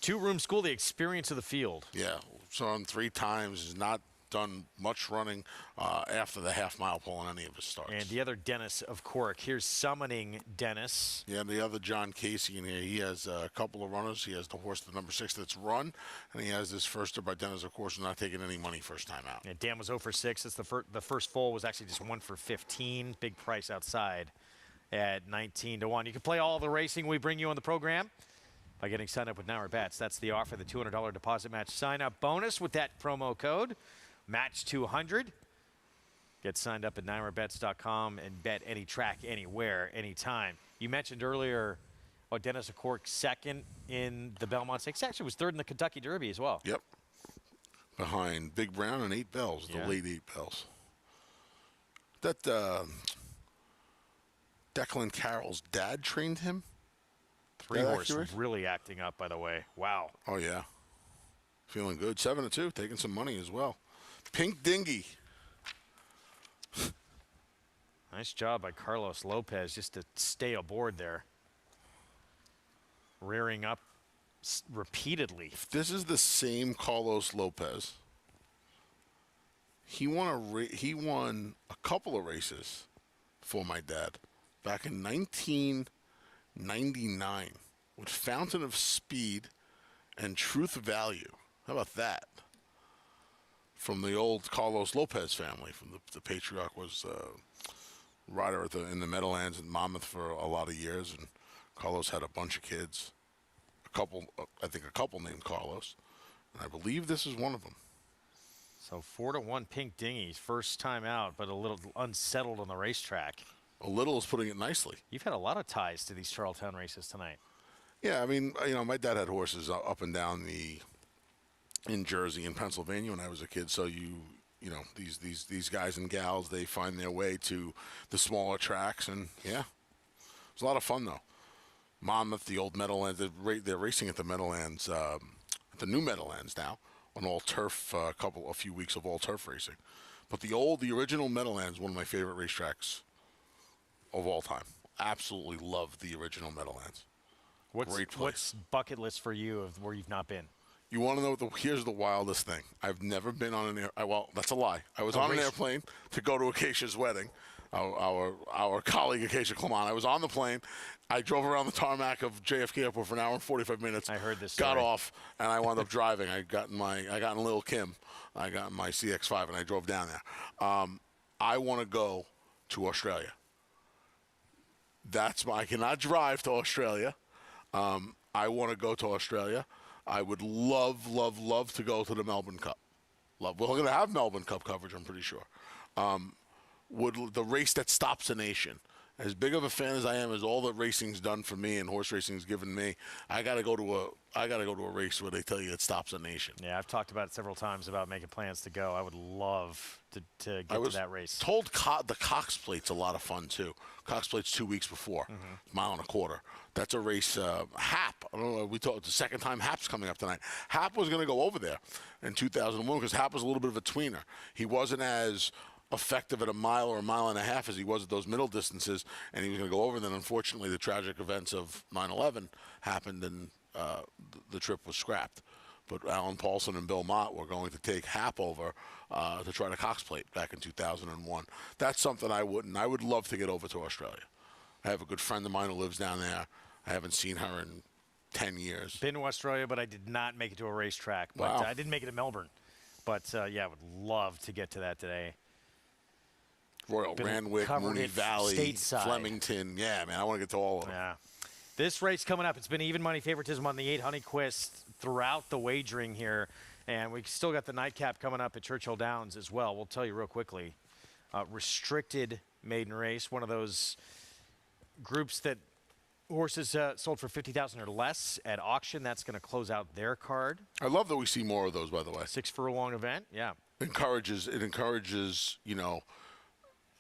2-room school, the experience of the field.
Yeah, run 3 times. Has not done much running after the half-mile pole in any of his starts.
And the other Dennis of Cork. Here's summoning Dennis.
Yeah, the other John Casey in here. He has a couple of runners. He has the horse, the number 6 that's run, and he has this firster by Dennis, of course, not taking any money first time out.
And Dan was 0 for 6. It's the first full was actually just 1 for 15. Big price outside at 19-1. You can play all the racing we bring you on the program by getting signed up with Now or Bets. That's the offer, the $200 deposit match sign-up bonus with that promo code, MATCH200. Get signed up at NYRBets.com and bet any track, anywhere, anytime. You mentioned earlier, Dennis of Cork second in the Belmont Stakes. Actually was third in the Kentucky Derby as well.
Yep. Behind Big Brown and 8 Bells, the late 8 Bells. That Declan Carroll's dad trained him?
3-horse really acting up, by the way. Wow.
Oh, yeah. Feeling good. 7-2, taking some money as well. Pink Dinghy.
Nice job by Carlos Lopez just to stay aboard there. Rearing up repeatedly.
If this is the same Carlos Lopez, he won a couple of races for my dad back in 1999 with Fountain of Speed and Truth Value. How about that? From the old Carlos Lopez family, from the patriarch was rider in the Meadowlands in Monmouth for a lot of years, and Carlos had a bunch of kids. I think a couple named Carlos, and I believe this is one of them.
So 4-1 Pink Dinghy, first time out, but a little unsettled on the racetrack.
A little is putting it nicely.
You've had a lot of ties to these Charlestown races tonight.
Yeah, I mean, my dad had horses up and down in Jersey and Pennsylvania when I was a kid. So these guys and gals, they find their way to the smaller tracks, and yeah, it's a lot of fun though. Monmouth, the old Meadowlands, they're racing at the Meadowlands, the new Meadowlands now, on all turf. A few weeks of all turf racing, but the original Meadowlands, one of my favorite racetracks of all time. Absolutely love the original Meadowlands. Great place.
What's bucket list for you of where you've not been?
You want to know here's the wildest thing. I've never been on an well, that's a lie. I was on an airplane to go to Acacia's wedding. Our colleague Acacia Clement. I was on the plane. I drove around the tarmac of JFK Airport for an hour and 45 minutes.
I heard this story.
Got off, and I wound up driving. I got in Lil Kim. I got in my CX-5, and I drove down there. I want to go to Australia. I cannot drive to Australia. I want to go to Australia. I would love to go to the Melbourne Cup. We're going to have Melbourne Cup coverage, I'm pretty sure. The race that stops a nation. As big of a fan as I am, as all that racing's done for me and horse racing's given me, I got to go to a race where they tell you it stops a nation.
Yeah, I've talked about it several times about making plans to go. I would love to get to that race.
Told the Cox Plate's a lot of fun too. Cox Plate's 2 weeks before, mile and a quarter. That's a race. Hap. I don't know. We talked the second time Hap's coming up tonight. Hap was going to go over there in 2001 because Hap was a little bit of a tweener. He wasn't as effective at a mile or a mile and a half as he was at those middle distances, and he was going to go over. And then, unfortunately, the tragic events of 9/11 happened, and the trip was scrapped. But Alan Paulson and Bill Mott were going to take Hap over to try to Cox Plate back in 2001. That's something I wouldn't. I would love to get over to Australia. I have a good friend of mine who lives down there. I haven't seen her in 10 years.
Been to Australia, but I did not make it to a racetrack. But
Wow.
I didn't make it to Melbourne. But, yeah, I would love to get to that today.
Royal Randwick, Moonee Valley,
stateside.
Flemington. Yeah, man, I want to get to all of them.
Yeah. This race coming up, it's been even money favoritism on the 8 Honeyquist throughout the wagering here. And we still got the nightcap coming up at Churchill Downs as well. We'll tell you real quickly. Restricted maiden race, one of those groups that horses sold for $50,000 or less at auction. That's going to close out their card.
I love that we see more of those, by the way.
6 furlong event, yeah.
It encourages, you know,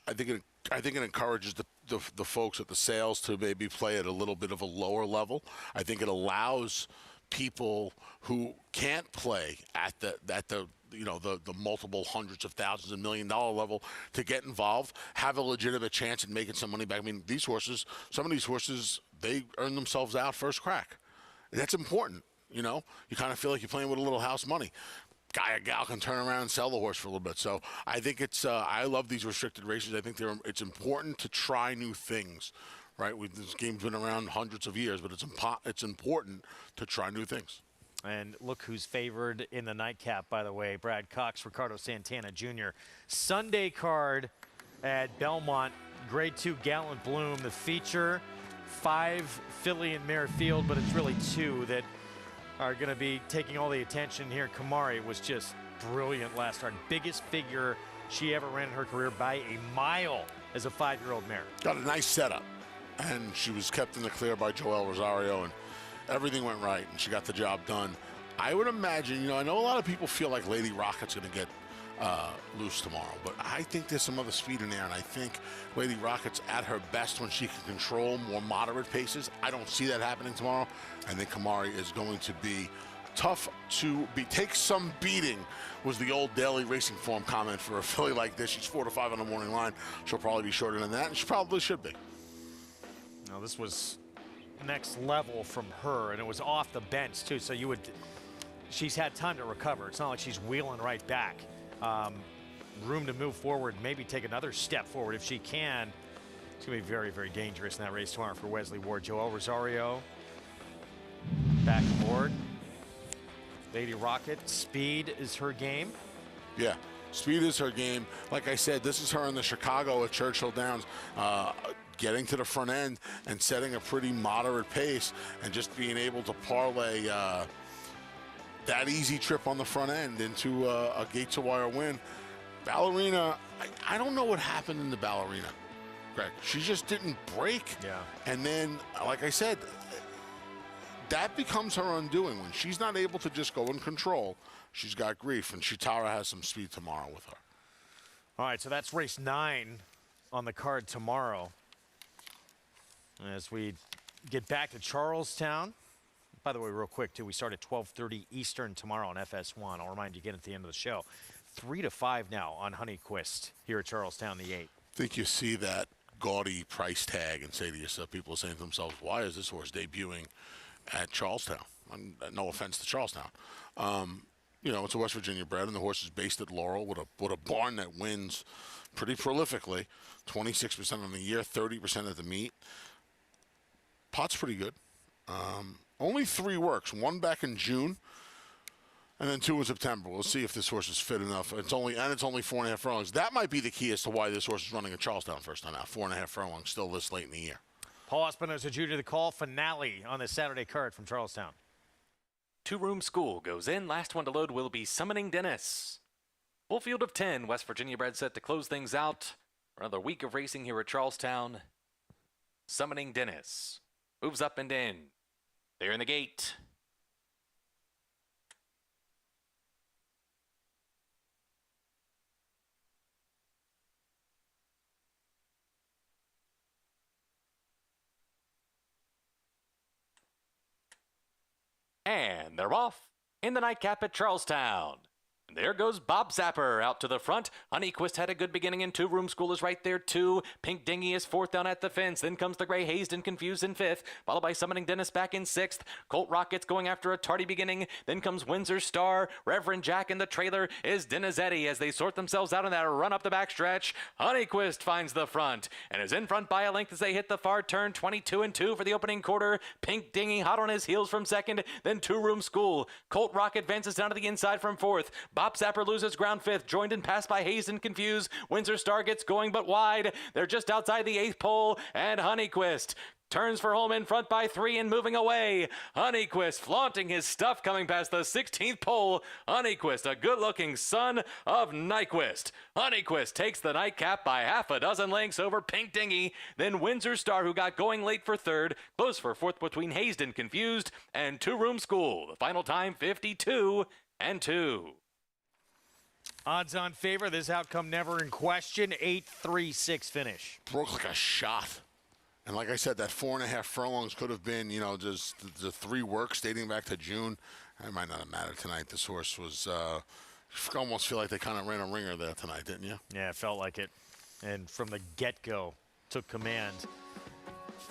I think it encourages the folks at the sales to maybe play at a little bit of a lower level. I think it allows people who can't play at the you know, the multiple hundreds of thousands and $1 million level to get involved, have a legitimate chance at making some money back. I mean, these horses, some of these horses, they earn themselves out first crack. And that's important, you know. You kind of feel like you're playing with a little house money. Guy or gal can turn around and sell the horse for a little bit. So I think it's, I love these restricted races. I think it's important to try new things, right? This game's been around hundreds of years, but it's important to try new things.
And look who's favored in the nightcap, by the way. Brad Cox, Ricardo Santana Jr. Sunday card at Belmont, Grade 2 Gallant Bloom. The feature, 5 filly and mare field, but it's really 2 that are going to be taking all the attention here. Kamari was just brilliant last start. Biggest figure she ever ran in her career by a mile as a 5-year-old mare.
Got a nice setup, and she was kept in the clear by Joel Rosario, and everything went right, and she got the job done. I would imagine, you know, I know a lot of people feel like Lady Rocket's going to get loose tomorrow, but I think there's some other speed in there, and I think Lady Rocket's at her best when she can control more moderate paces. I don't see that happening tomorrow. I think Kamari is going to be tough to take some beating, was the old Daily Racing Form comment for a filly like this. She's 4 to 5 on the morning line. She'll probably be shorter than that, and she probably should be.
Now, this was next level from her, and it was off the bench too, so she's had time to recover. It's not like she's wheeling right back. Room to move forward, maybe take another step forward if she can. It's gonna be very, very dangerous in that race tomorrow for Wesley Ward. Joel Rosario back aboard. Lady Rocket, speed is her game.
Yeah, speed is her game. Like I said, this is her in the Chicago at Churchill Downs, getting to the front end and setting a pretty moderate pace and just being able to parlay that easy trip on the front end into a gate-to-wire win. Ballerina, I don't know what happened in the Ballerina, Greg. She just didn't break.
Yeah.
And then, like I said, that becomes her undoing. When she's not able to just go and control, she's got grief, and Chitara has some speed tomorrow with her.
All right, so that's race 9 on the card tomorrow. As we get back to Charlestown. By the way, real quick, too, we start at 12:30 Eastern tomorrow on FS1. I'll remind you again at the end of the show. 3 to 5 now on Honeyquist here at Charlestown, the 8th.
I think you see that gaudy price tag and say to yourself, people are saying to themselves, why is this horse debuting at Charlestown? No offense to Charlestown. You know, it's a West Virginia bred, and the horse is based at Laurel with a barn that wins pretty prolifically, 26% on the year, 30% at the meet. Pot's pretty good. Only 3 works, 1 back in June, and then 2 in September. We'll see if this horse is fit enough. It's only 4.5 furlongs. That might be the key as to why this horse is running at Charlestown first time out. 4.5 furlongs, still this late in the year.
Paul Espinosa Jr., the call finale on this Saturday card from Charlestown.
2-room school goes in. Last one to load will be Summoning Dennis. Full field of 10. West Virginia bred set to close things out. Another week of racing here at Charlestown. Summoning Dennis moves up and in. They're in the gate. And they're off in the nightcap at Charlestown. And there goes Bob Zapper out to the front. Honeyquist had a good beginning, and 2-room school is right there too. Pink Dinghy is 4th down at the fence. Then comes the Gray Hazed and Confused in 5th, followed by Summoning Dennis back in 6th. Colt Rockets going after a tardy beginning. Then comes Windsor Star. Reverend Jack in the trailer is Denizetti as they sort themselves out in that run up the backstretch. Honeyquist finds the front and is in front by a length as they hit the far turn. 22-2 for the opening quarter. Pink Dinghy hot on his heels from 2nd. Then 2-room school. Colt Rocket advances down to the inside from 4th. Bob Zapper loses ground 5th, joined and passed by Hazed and Confused. Windsor Star gets going but wide. They're just outside the 8th pole, and Honeyquist Turns for home in front by 3 and moving away. Honeyquist flaunting his stuff coming past the 16th pole. Honeyquist, a good-looking son of Nyquist. Honeyquist takes the nightcap by half a dozen lengths over Pink Dinghy. Then Windsor Star, who got going late for third. Close for fourth between Hazed and Confused. And Two Room School. The final time, 52-2.
Odds-on favor. This outcome never in question. 8-3-6 finish.
Broke like a shot. And like I said, that 4.5 furlongs could have been, you know, just the 3 works dating back to June. It might not have mattered tonight. This horse was, you almost feel like they kind of ran a ringer there tonight, didn't you?
Yeah, it felt like it. And from the get-go, took command.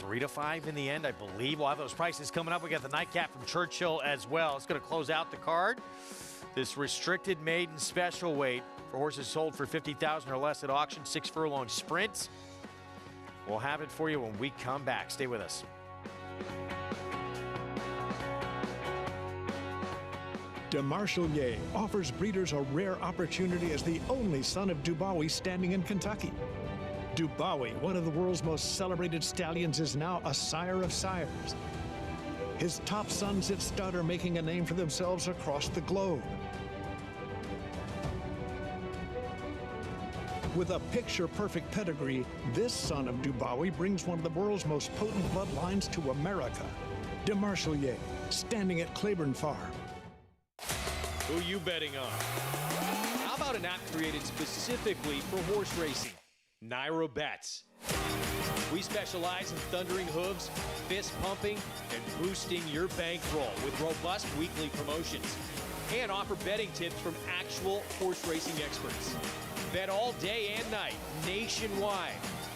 3-5 in the end, I believe. We'll have those prices coming up. We got the nightcap from Churchill as well. It's going to close out the card. This restricted maiden special weight for horses sold for $50,000 or less at auction, 6 furlong sprint. We'll have it for you when we come back. Stay with us.
DeMarchelier offers breeders a rare opportunity as the only son of Dubawi standing in Kentucky. Dubawi, one of the world's most celebrated stallions, is now a sire of sires. His top sons at stud are making a name for themselves across the globe. With a picture-perfect pedigree, this son of Dubawi brings one of the world's most potent bloodlines to America. DeMarchelier, standing at Claiborne Farm.
Who you betting on? How about an app created specifically for horse racing? Naira Bets. We specialize in thundering hooves, fist pumping, and boosting your bankroll with robust weekly promotions. And offer betting tips from actual horse racing experts. Bet all day and night, nationwide.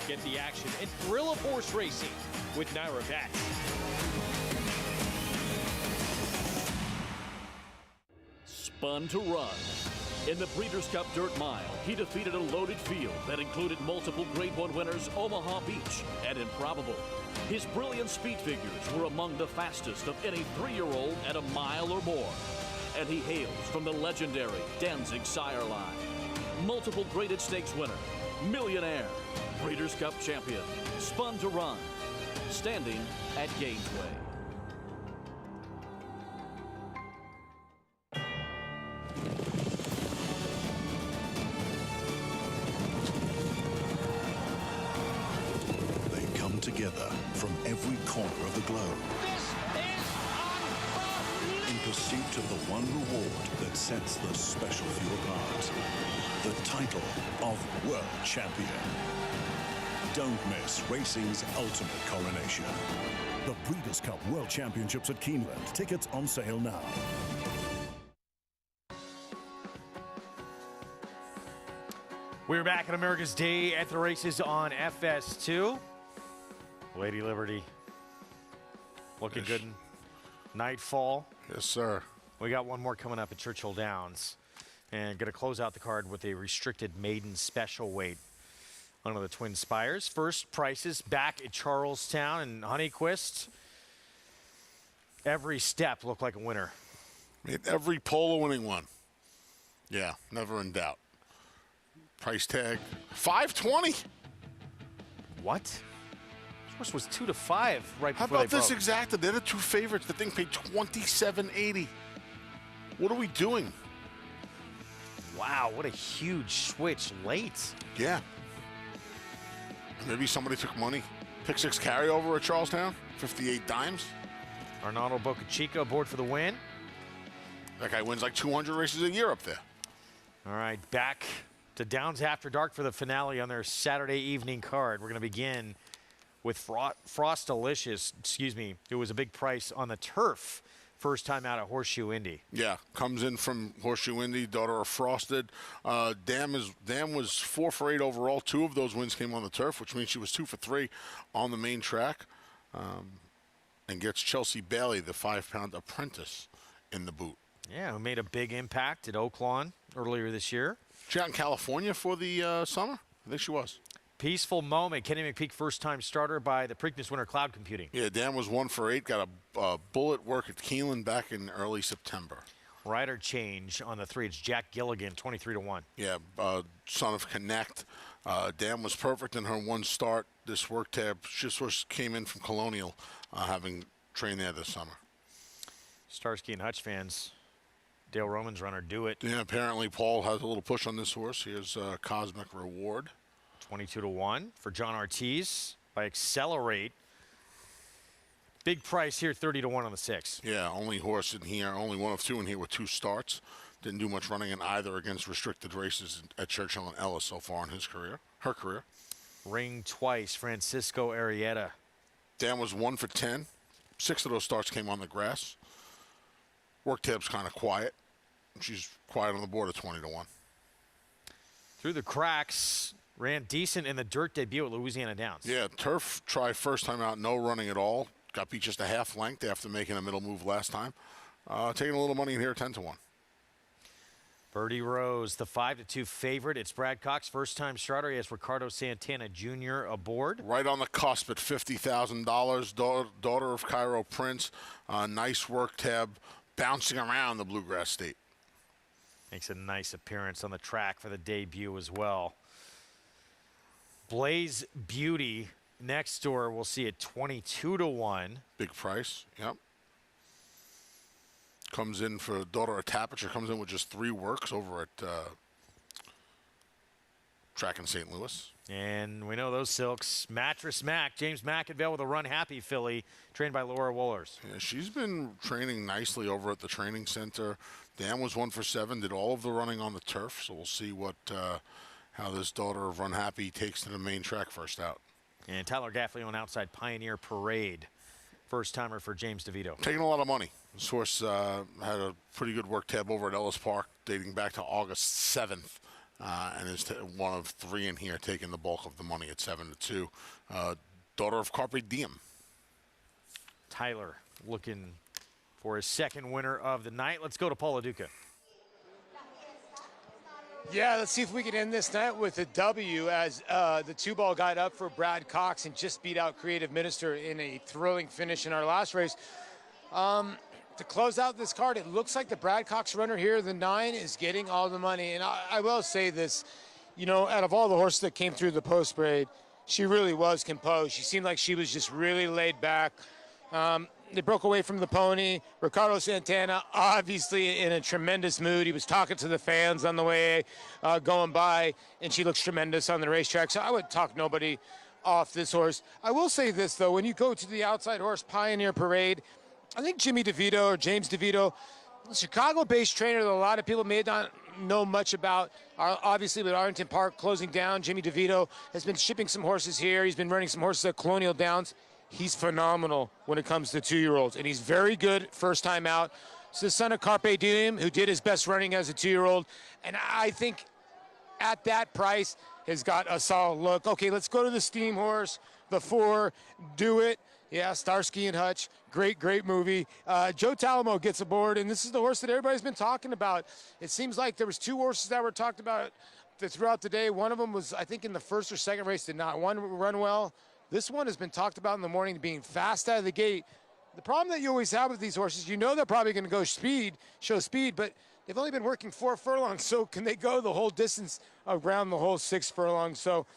Get the action and thrill of horse racing with Naira Bets.
Spun to run. In the Breeders' Cup Dirt Mile, he defeated a loaded field that included multiple Grade 1 winners Omaha Beach and Improbable. His brilliant speed figures were among the fastest of any 3-year-old at a mile or more. And he hails from the legendary Danzig sire line. Multiple graded stakes winner, millionaire, Breeders' Cup champion, spun to run, standing at Gainesway.
They come together from every corner of the globe. In pursuit of the one reward that sets the special few apart. The title of World Champion. Don't miss racing's ultimate coronation. The Breeders' Cup World Championships at Keeneland. Tickets on sale now.
We're back at America's Day at the Races on FS2. Lady Liberty looking good in Nightfall.
Yes, sir.
We got one more coming up at Churchill Downs. And going to close out the card with a restricted maiden special weight under the Twin Spires. First prices back at Charlestown and Honeyquist. Every step looked like a winner.
Made every pole a winning one. Yeah, never in doubt. Price tag, $520.
What? This horse was 2-5 right before
How about this
broke.
exacta? They're the 2 favorites. The thing paid $27.80. What are we doing?
Wow, what a huge switch late.
Yeah. Maybe somebody took money. Pick 6 carryover at Charlestown, 58 dimes.
Arnaldo Bocachico aboard for the win.
That guy wins like 200 races a year up there.
All right, back to Downs After Dark for the finale on their Saturday evening card. We're going to begin with Frost Delicious, who was a big price on the turf. First time out at Horseshoe Indy.
Yeah, comes in from Horseshoe Indy, daughter of Frosted. Dam was 4 for 8 overall. 2 of those wins came on the turf, which means she was 2 for 3 on the main track. And gets Chelsea Bailey, the 5-pound apprentice, in the boot.
Yeah, who made a big impact at Oaklawn earlier this year.
She out in California for the summer? I think she was.
Peaceful Moment, Kenny McPeak, first-time starter by the Preakness winner Cloud Computing.
Yeah, Dan was 1 for 8, got a bullet work at Keeneland back in early September.
Rider change on the 3. It's Jack Gilligan, 23-1.
Yeah, son of Connect. Dan was perfect in her one start. This work tab just came in from Colonial, having trained there this summer.
Starsky and Hutch fans, Dale Roman's runner, Do It.
Yeah, apparently Paul has a little push on this horse. Here's Cosmic Reward.
22-1 for John Ortiz by Accelerate. Big price here, 30-1 on the 6.
Yeah, only horse in here, only one of two in here with 2 starts. Didn't do much running in either against restricted races at Churchill and Ellis so far in her career.
Ring twice, Francisco Arrieta.
Dan was 1 for 10. 6 of those starts came on the grass. Work tab's kind of quiet. She's quiet on the board at 20-1.
Through the cracks, ran decent in the dirt debut at Louisiana Downs.
Yeah, turf try first time out, no running at all. Got beat just a half length after making a middle move last time. Taking a little money in here, 10-1.
Birdie Rose, the 5-2 favorite. It's Brad Cox, first-time starter. He has Ricardo Santana Jr. aboard.
Right on the cusp at $50,000. Daughter of Cairo Prince. Nice work tab, bouncing around the Bluegrass State.
Makes a nice appearance on the track for the debut as well. Blaze Beauty next door, we'll see at 22-1.
Big price, yep. Comes in for Daughter of Tapiture, comes in with just 3 works over at track in St. Louis.
And we know those silks. Mattress Mac, James McInville with a Run Happy filly, trained by Laura Wohlers.
Yeah, she's been training nicely over at the training center. Dan was 1 for 7, did all of the running on the turf, so we'll see what how this Daughter of Run Happy takes to the main track first out.
And Tyler Gaffley on outside Pioneer Parade. First-timer for James DeVito.
Taking a lot of money. This horse had a pretty good work tab over at Ellis Park dating back to August 7th. And is one of 3 in here taking the bulk of the money at 7-2. Daughter of Carpe Diem.
Tyler looking for his second winner of the night. Let's go to Paul Duca.
Yeah, let's see if we can end this night with a W as the 2-ball got up for Brad Cox and just beat out Creative Minister in a thrilling finish in our last race. To close out this card, it looks like the Brad Cox runner here, the 9, is getting all the money. And I will say this, you know, out of all the horses that came through the post parade, she really was composed. She seemed like she was just really laid back. They broke away from the pony. Ricardo Santana, obviously in a tremendous mood. He was talking to the fans on the way going by, and she looks tremendous on the racetrack. So I would talk nobody off this horse. I will say this, though. When you go to the outside horse Pioneer Parade, I think Jimmy DeVito or James DeVito, a Chicago-based trainer that a lot of people may not know much about. Obviously, with Arlington Park closing down, Jimmy DeVito has been shipping some horses here. He's been running some horses at Colonial Downs. He's phenomenal when it comes to 2-year-olds, and he's very good first time out. It's the son of Carpe Diem, who did his best running as a 2-year-old, and I think at that price has got a solid look. Okay, let's go to the Steam Horse, the 4, Do It. Yeah, Starsky and Hutch, great movie. Joe Talamo gets aboard, and this is the horse that everybody's been talking about. It seems like there was 2 horses that were talked about throughout the day. One of them was, I think, in the first or second race, did not run well. This one has been talked about in the morning, being fast out of the gate. The problem that you always have with these horses, you know they're probably going to go show speed, but they've only been working 4 furlongs, so can they go the whole distance around the whole 6 furlongs? So,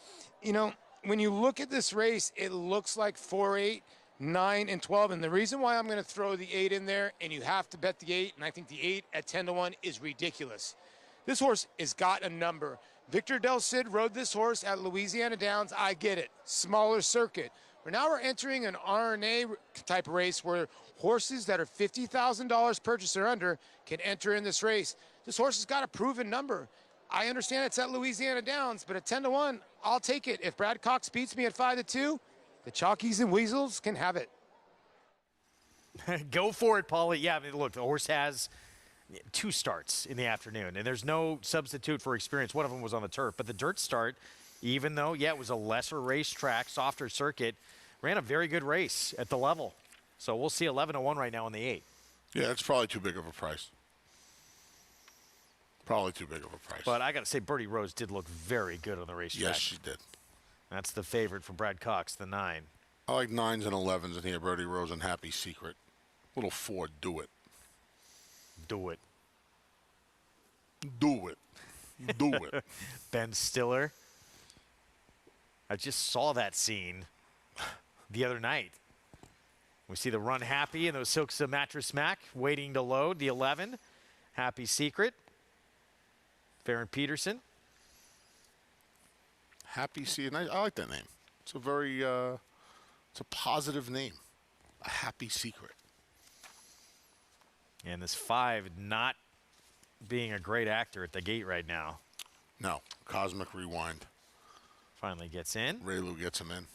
you know, when you look at this race, it looks like 4, 8, 9, and 12, and the reason why I'm going to throw the 8 in there, and you have to bet the 8, and I think the 8 at 10-1 is ridiculous. This horse has got a number. Victor Del Cid rode this horse at Louisiana Downs. I get it. Smaller circuit. But now we're entering an RNA type race where horses that are $50,000 purchase or under can enter in this race. This horse has got a proven number. I understand it's at Louisiana Downs, but at 10-1, I'll take it. If Brad Cox beats me at 5-2, the Chalkies and Weasels can have it.
Go for it, Paulie. Yeah, I mean, look, the horse has 2 starts in the afternoon, and there's no substitute for experience. One of them was on the turf, but the dirt start, even though, yeah, it was a lesser racetrack, softer circuit, ran a very good race at the level. So we'll see 11-1 right now on the 8.
Yeah, it's probably too big of a price. Probably too big of a price.
But I got to say, Birdie Rose did look very good on the racetrack.
Yes, she did.
That's the favorite from Brad Cox, the 9.
I like 9s and 11s in here, Birdie Rose and Happy Secret. Little 4, Do It.
Do it.
Do it. Do it.
Ben Stiller. I just saw that scene the other night. We see the Run Happy and those Silks of Mattress Mac waiting to load. The 11, Happy Secret. Farron Peterson.
Happy Secret. I like that name. It's a very, it's a positive name. A Happy Secret.
And this 5 not being a great actor at the gate right now.
No. Cosmic Rewind.
Finally gets in.
Ray Lou gets him in.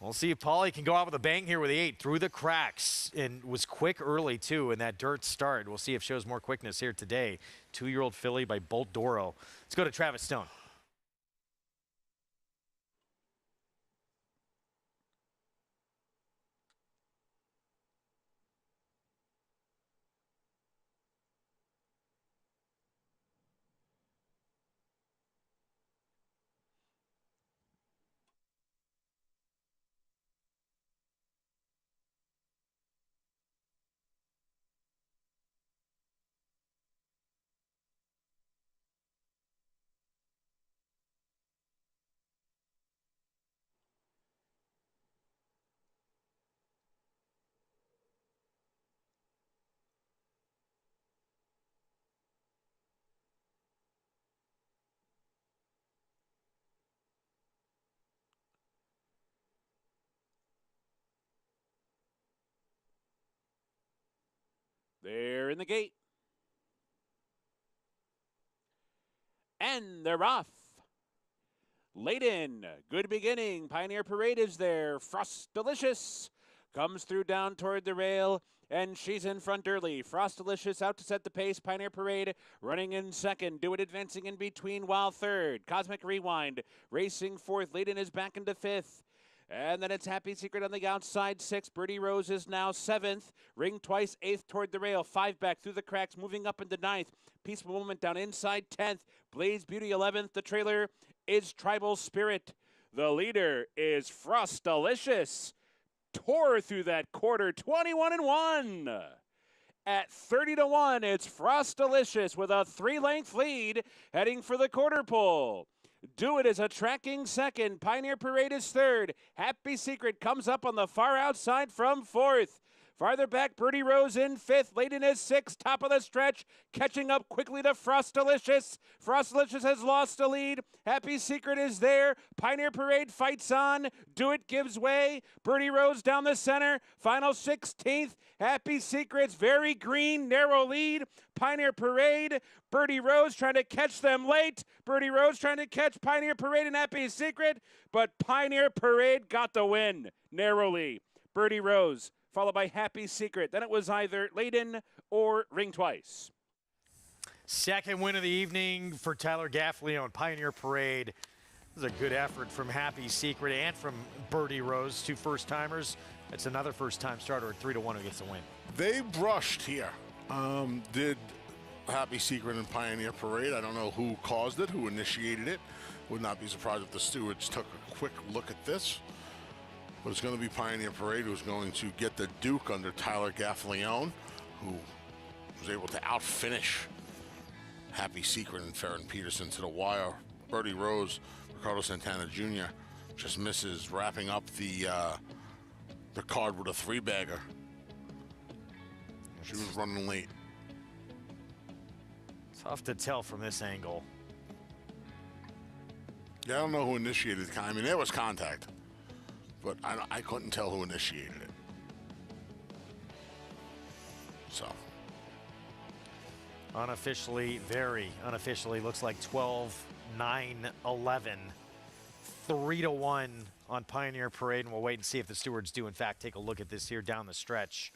We'll see if Paulie can go out with a bang here with the 8 through the cracks and was quick early too in that dirt start. We'll see if shows more quickness here today. 2-year-old filly by Bolt Doro. Let's go to Travis Stone.
They're in the gate. And they're off. Late in. Good beginning. Pioneer Parade is there. Frost Delicious comes through down toward the rail, and she's in front early. Frost Delicious out to set the pace. Pioneer Parade running in second. Do It advancing in between while third. Cosmic Rewind racing fourth. Late in is back into fifth. And then it's Happy Secret on the outside, 6. Birdie Rose is now 7th. Ring Twice, 8th toward the rail. 5 back through the cracks, moving up into 9th. Peaceful Moment down inside, 10th. Blaze Beauty, 11th. The trailer is Tribal Spirit. The leader is Frost Delicious. Tore through that quarter, 21-1. At 30-1, it's Frost Delicious with a 3-length lead heading for the quarter pole. Do It is a tracking second. Pioneer Parade is third. Happy Secret comes up on the far outside from fourth. Farther back, Birdie Rose in fifth. Layden is sixth. Top of the stretch. Catching up quickly to Frost Delicious. Frost Delicious has lost a lead. Happy Secret is there. Pioneer Parade fights on. Do It gives way. Birdie Rose down the center. Final 16th. Happy Secret's very green, narrow lead. Pioneer Parade. Birdie Rose trying to catch them late. Birdie Rose trying to catch Pioneer Parade and Happy Secret. But Pioneer Parade got the win narrowly. Birdie Rose, followed by Happy Secret. Then it was either Layden or Ring Twice.
Second win of the evening for Tyler Gaffley on Pioneer Parade. This is a good effort from Happy Secret and from Birdie Rose, 2 first-timers. That's another first-time starter at 3-1 who gets the win.
They brushed here. Did Happy Secret and Pioneer Parade. I don't know who caused it, who initiated it. Would not be surprised if the stewards took a quick look at this. But it's going to be Pioneer Parade who's going to get the Duke under Tyler Gaffleone, who was able to outfinish Happy Secret and Farron Peterson to the wire. Birdie Rose, Ricardo Santana Jr. just misses wrapping up the card with a 3-bagger. She was running late.
Tough to tell from this angle.
Yeah, I don't know who initiated the contact. I mean, there was contact, but I couldn't tell who initiated it. So.
Unofficially, very unofficially, looks like 12, 9, 11. 3-1 on Pioneer Parade, and we'll wait and see if the stewards do, in fact, take a look at this here down the stretch.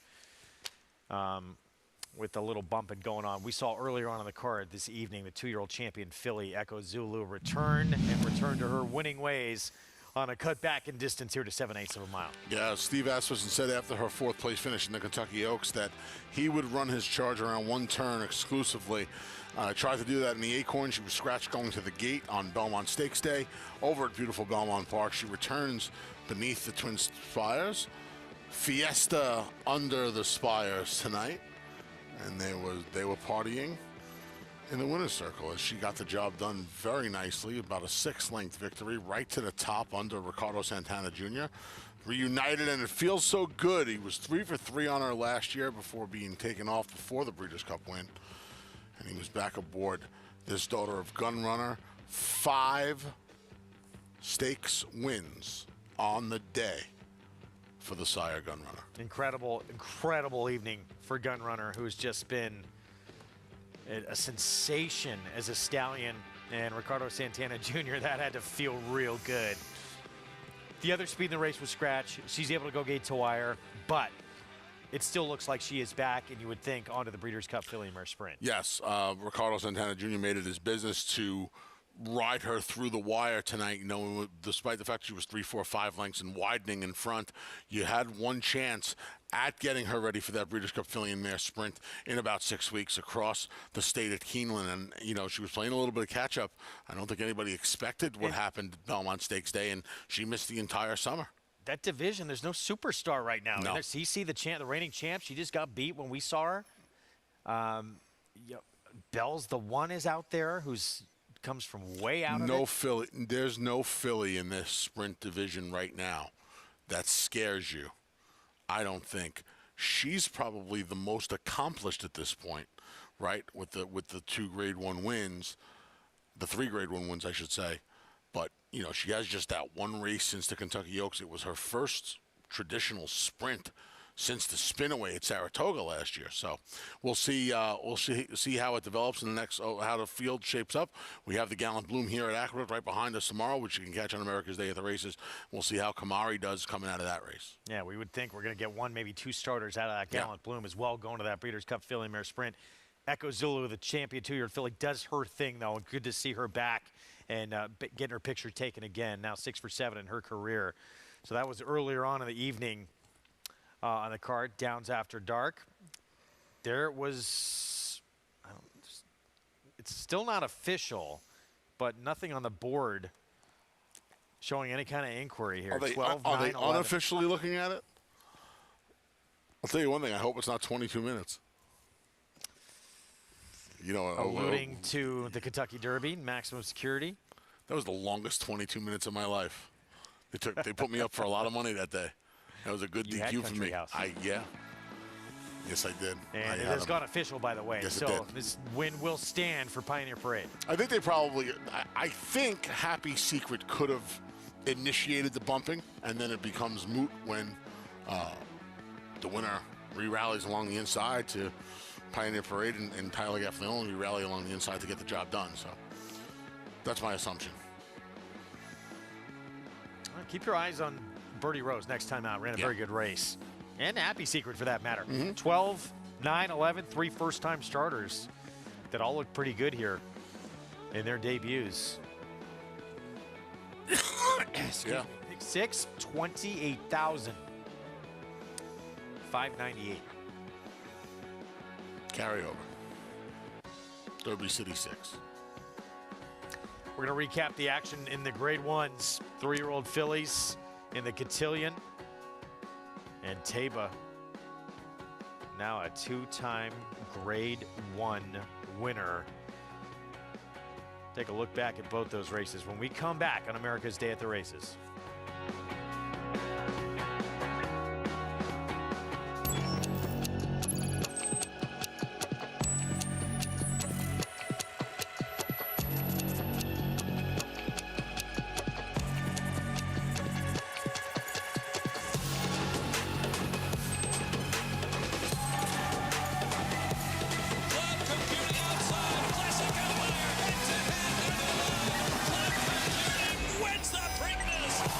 With a little bumping going on. We saw earlier on in the card this evening the 2-year-old champion filly Echo Zulu return to her winning ways on a cut back in distance here to 7/8 of a mile.
Yeah, Steve Asmussen said after her 4th place finish in the Kentucky Oaks that he would run his charge around 1 turn exclusively. Tried to do that in the Acorn. She was scratched going to the gate on Belmont Stakes Day. Over at beautiful Belmont Park, she returns beneath the Twin Spires. Fiesta under the spires tonight. And they were partying. in the winner's circle as she got the job done very nicely. About a 6-length victory, right to the top under Ricardo Santana Jr. Reunited, and it feels so good. He was 3 for 3 on her last year before being taken off before the Breeders' Cup win, and he was back aboard. This daughter of Gunrunner, 5 stakes wins on the day for the sire Gunrunner.
Incredible, incredible evening for Gunrunner, who's just been a sensation as a stallion, and Ricardo Santana Jr., that had to feel real good. The other speed in the race was Scratch. She's able to go gate to wire, but it still looks like she is back, and you would think onto the Breeders' Cup Filly Mare Sprint.
Yes, Ricardo Santana Jr. made it his business to ride her through the wire tonight. You know, despite the fact she was 3, 4, 5 lengths and widening in front, you had one chance at getting her ready for that Breeders' Cup Filly Mare Sprint in about 6 weeks across the state at Keeneland. And, you know, she was playing a little bit of catch-up. I don't think anybody expected what happened at Belmont Stakes Day, and she missed the entire summer.
That division, there's no superstar right now.
No.
And CC, the reigning champ, she just got beat when we saw her. Bell's the one is out there who's comes from way out of it.
Filly. There's no filly in this sprint division right now that scares you. I don't think. She's probably the most accomplished at this point, right? With the 2 Grade 1 wins, the 3 Grade 1 wins, I should say. But, you know, she has just that one race since the Kentucky Oaks. It was her first traditional sprint since the spinaway at Saratoga last year. So we'll see how it develops in the next, how the field shapes up. We have the Gallant Bloom here at Aqueduct right behind us tomorrow, which you can catch on America's Day at the Races. We'll see how Kamari does coming out of that race.
Yeah, we would think we're going to get 1, maybe 2 starters out of that Gallant Bloom as well going to that Breeders' Cup Filly Mare Sprint. Echo Zulu, the champion 2-year-old filly, does her thing, though, and good to see her back and getting her picture taken again. Now 6 for 7 in her career. So that was earlier on in the evening. On the card, Downs After Dark. There was, it's still not official, but nothing on the board showing any kind of inquiry here.
Are they
12, 9, 11.
Unofficially looking at it? I'll tell you one thing. I hope it's not 22 minutes. You know,
alluding to the Kentucky Derby, maximum security.
That was the longest 22 minutes of my life. They put me up for a lot of money that day. That was a good DQ for me. Yeah. Yes, I did.
And it has gone official, by the way.
Yes,
so this win will stand for Pioneer Parade.
I think they probably, I think Happy Secret could have initiated the bumping, and then it becomes moot when the winner re-rallies along the inside to Pioneer Parade, and Tyler Gaffalione re-rally along the inside to get the job done. So that's my assumption.
Well, keep your eyes on Birdie Rose next time out. Ran a very good race. And Happy Secret for that matter. 12, 9, 11, 3 first-time starters that all look pretty good here in their debuts. 6, 28,000. 598.
Carryover. Derby City 6.
We're going to recap the action in the Grade 1s. 3-year-old fillies in the Cotillion. And Taba, now a 2-time Grade 1 winner. Take a look back at both those races when we come back on America's Day at the Races.
Wins the Preakness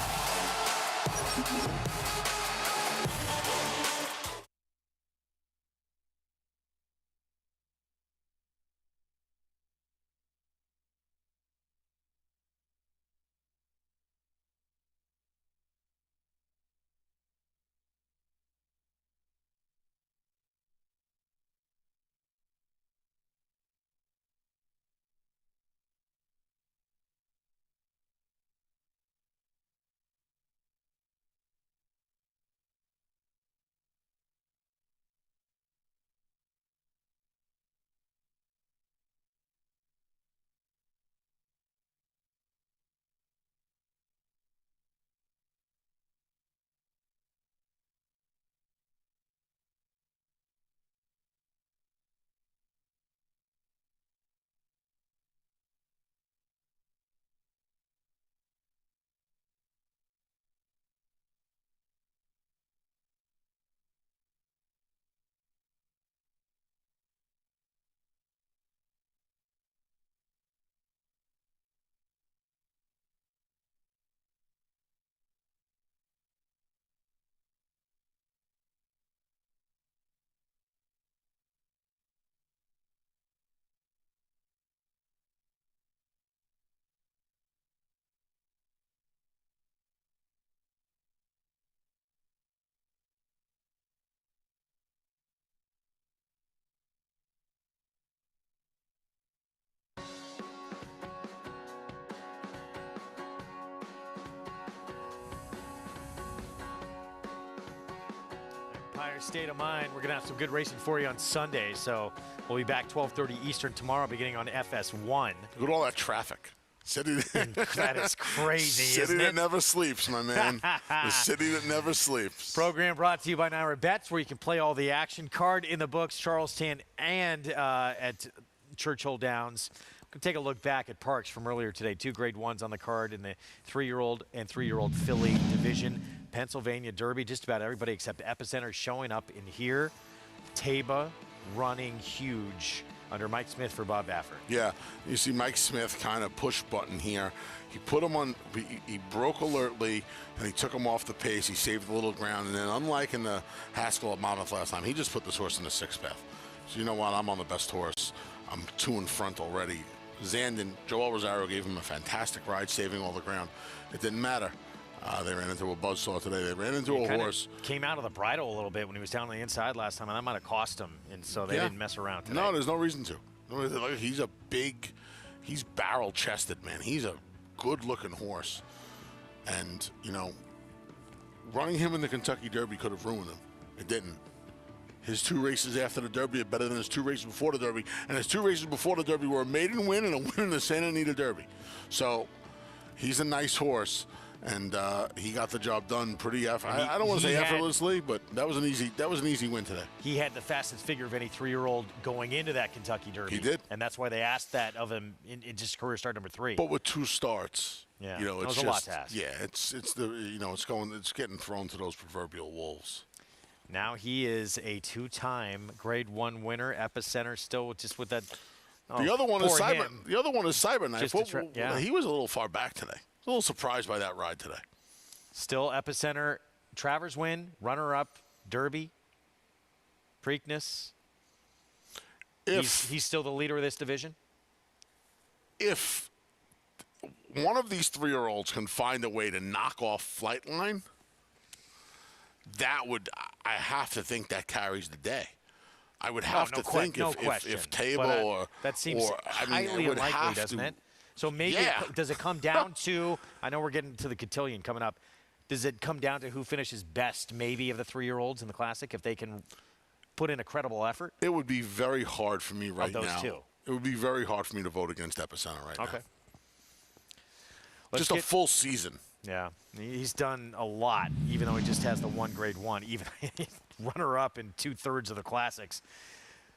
entire state of mind. We're going to have some good racing for you on Sunday. So we'll be back 12:30 Eastern tomorrow, beginning on FS1.
Look at all that traffic. City
that is crazy,
City
isn't
that
it?
never sleeps, my man. The city that never sleeps.
Program brought to you by Naira Bets, where you can play all the action. Card in the books, Charlestown and at Churchill Downs. We'll take a look back at Parks from earlier today. 2 grade 1s on the card in the 3-year-old and 3-year-old filly division. Pennsylvania Derby, just about everybody except Epicenter showing up in here. Taba running huge under Mike Smith for Bob Baffert.
Yeah, you see Mike Smith kind of push button here. He put him on, he broke alertly, and he took him off the pace. He saved a little ground, and then unlike in the Haskell at Monmouth last time, he just put this horse in the 6th path. So you know what, I'm on the best horse. I'm 2 in front already. Zandon, Joel Rosario gave him a fantastic ride, saving all the ground. It didn't matter. They ran into a buzzsaw today. They ran into a horse.
Came out of the bridle a little bit when he was down on the inside last time, and that might have cost him, and so they didn't mess around today.
No, there's no reason to. Look, he's a big, he's barrel-chested, man. He's a good-looking horse. And, you know, running him in the Kentucky Derby could have ruined him. It didn't. His 2 races after the Derby are better than his 2 races before the Derby. And his 2 races before the Derby were a maiden win and a win in the Santa Anita Derby. So he's a nice horse, and he got the job done pretty. I don't want to say effortlessly, but that was an easy win today.
He had the fastest figure of any 3-year-old going into that Kentucky Derby.
He did,
and that's why they asked that of him in just career start number 3.
But with 2 starts,
yeah,
you know,
it
it's
was
just
a lot to ask.
Yeah, it's getting thrown to those proverbial wolves.
Now he is a 2-time Grade 1 winner. Epicenter still just with that.
The other one is Cyberknife.
Yeah.
He was a little far back today. A little surprised by that ride today.
Still Epicenter, Travers win, runner-up, Derby, Preakness. He's still the leader of this division?
If one of these 3-year-olds can find a way to knock off Flightline, I have to think that carries the day. I would have to think if Table or
that seems highly unlikely, doesn't it? So maybe does it come down to? I know we're getting to the cotillion coming up. Does it come down to who finishes best, maybe, of the 3-year-olds in the Classic, if they can put in a credible effort?
It would be very hard for me right now.
Those 2.
It would be very hard for me to vote against Epicenter right now.
Okay.
Just a full season.
Yeah, he's done a lot, even though he just has the 1 Grade 1, even runner-up in 2/3 of the Classics.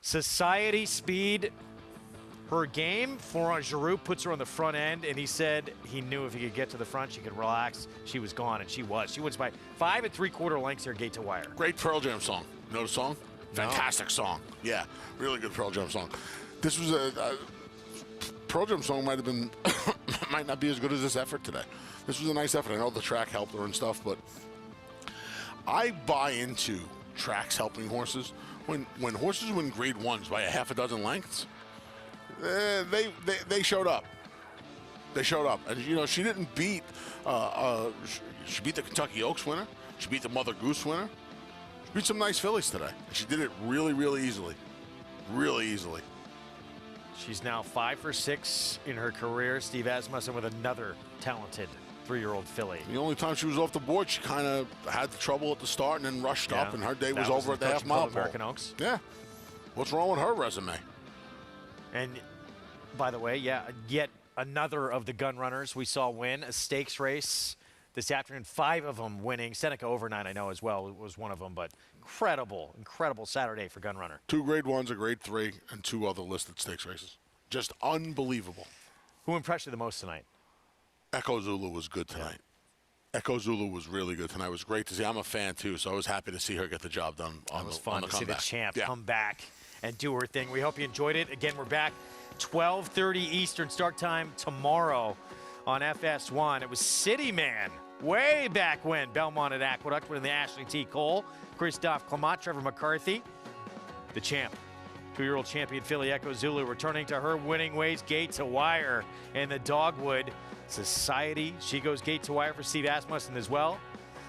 Society Speed, her game. Florent Giroux puts her on the front end, and he said he knew if he could get to the front, she could relax. She was gone, and she was. She wins by 5 3/4 lengths here, gate to wire.
Great Pearl Jam song. You know the song? Fantastic song. Yeah, really good Pearl Jam song. This was a Pearl Jam song might have been might not be as good as this effort today. This was a nice effort. I know the track helped her and stuff, but I buy into tracks helping horses. When horses win Grade 1s by a half a dozen lengths, they showed up. They showed up, and you know she didn't beat. She beat the Kentucky Oaks winner. She beat the Mother Goose winner. She beat some nice fillies today. She did it really, really easily. Really easily.
She's now 5 for 6 in her career. Steve Asmussen with another talented 3-year-old filly.
The only time she was off the board, she kind of had the trouble at the start and then rushed up, and her day was over at the half-mile pole.
American Oaks.
Yeah. What's wrong with her resume?
And by the way, yet another of the gun runners we saw win a stakes race this afternoon. 5 of them winning. Seneca Overnight, I know as well, was one of them, but incredible Saturday for gun runner.
2 Grade 1s, a Grade 3, and 2 other listed stakes races. Just unbelievable.
Who impressed you the most tonight?
Echo Zulu was good tonight. Yeah. Echo Zulu was really good tonight. It was great to see. I'm a fan, too, so I was happy to see her get the job done on the comeback.
It was fun to see the champ come back and do her thing. We hope you enjoyed it. Again, we're back 12:30 Eastern start time tomorrow on FS1. It was City Man way back when. Belmont at Aqueduct winning the Ashley T. Cole. Christophe Clement, Trevor McCarthy, the champ. 2-year-old champion filly Echo Zulu returning to her winning ways, gate to wire in the Dogwood Society. She goes gate to wire for Steve Asmussen as well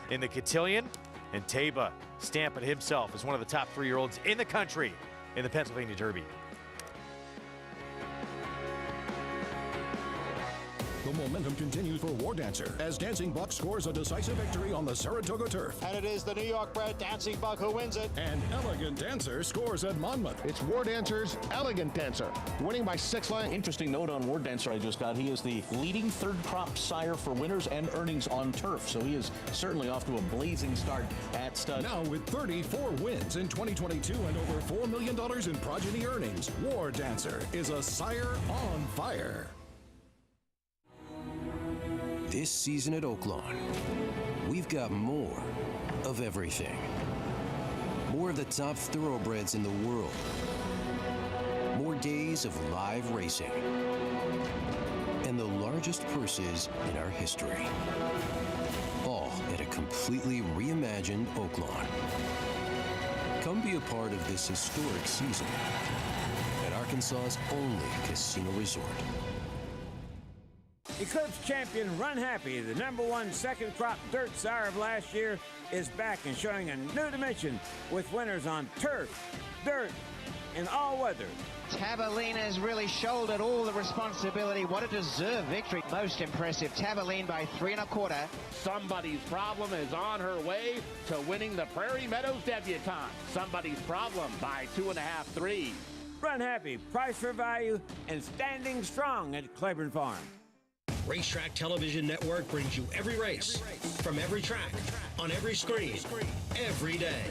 in the Cotillion. And Taba stamping himself as one of the top 3-year-olds in the country in the Pennsylvania Derby.
The momentum continues for War Dancer as Dancing Buck scores a decisive victory on the Saratoga turf.
And it is the New York-bred Dancing Buck who wins it.
And Elegant Dancer scores at Monmouth.
It's War Dancer's Elegant Dancer, winning by 6 lengths.
Interesting note on War Dancer I just got. He is the leading third crop sire for winners and earnings on turf. So he is certainly off to a blazing start at stud.
Now with 34 wins in 2022 and over $4 million in progeny earnings, War Dancer is a sire on fire.
This season at Oaklawn, we've got more of everything. More of the top thoroughbreds in the world. More days of live racing. And the largest purses in our history. All at a completely reimagined Oaklawn. Come be a part of this historic season at Arkansas's only casino resort.
Eclipse champion Run Happy, the #1 second crop dirt sire of last year, is back and showing a new dimension with winners on turf, dirt, and all weather.
Tabaline has really shouldered all the responsibility. What a deserved victory. Most impressive. Tabaline by 3 1/4.
Somebody's Problem is on her way to winning the Prairie Meadows Debutante. Somebody's Problem by 2.5 3.
Run Happy, price for value, and standing strong at Claiborne Farm.
Racetrack Television Network brings you every race, from every track, on every screen, every day.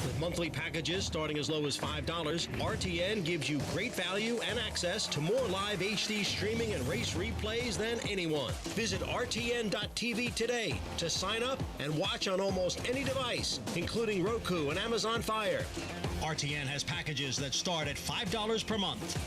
With monthly packages starting as low as $5, RTN gives you great value and access to more live HD streaming and race replays than anyone. Visit RTN.tv today to sign up and watch on almost any device, including Roku and Amazon Fire. RTN has packages that start at $5 per month.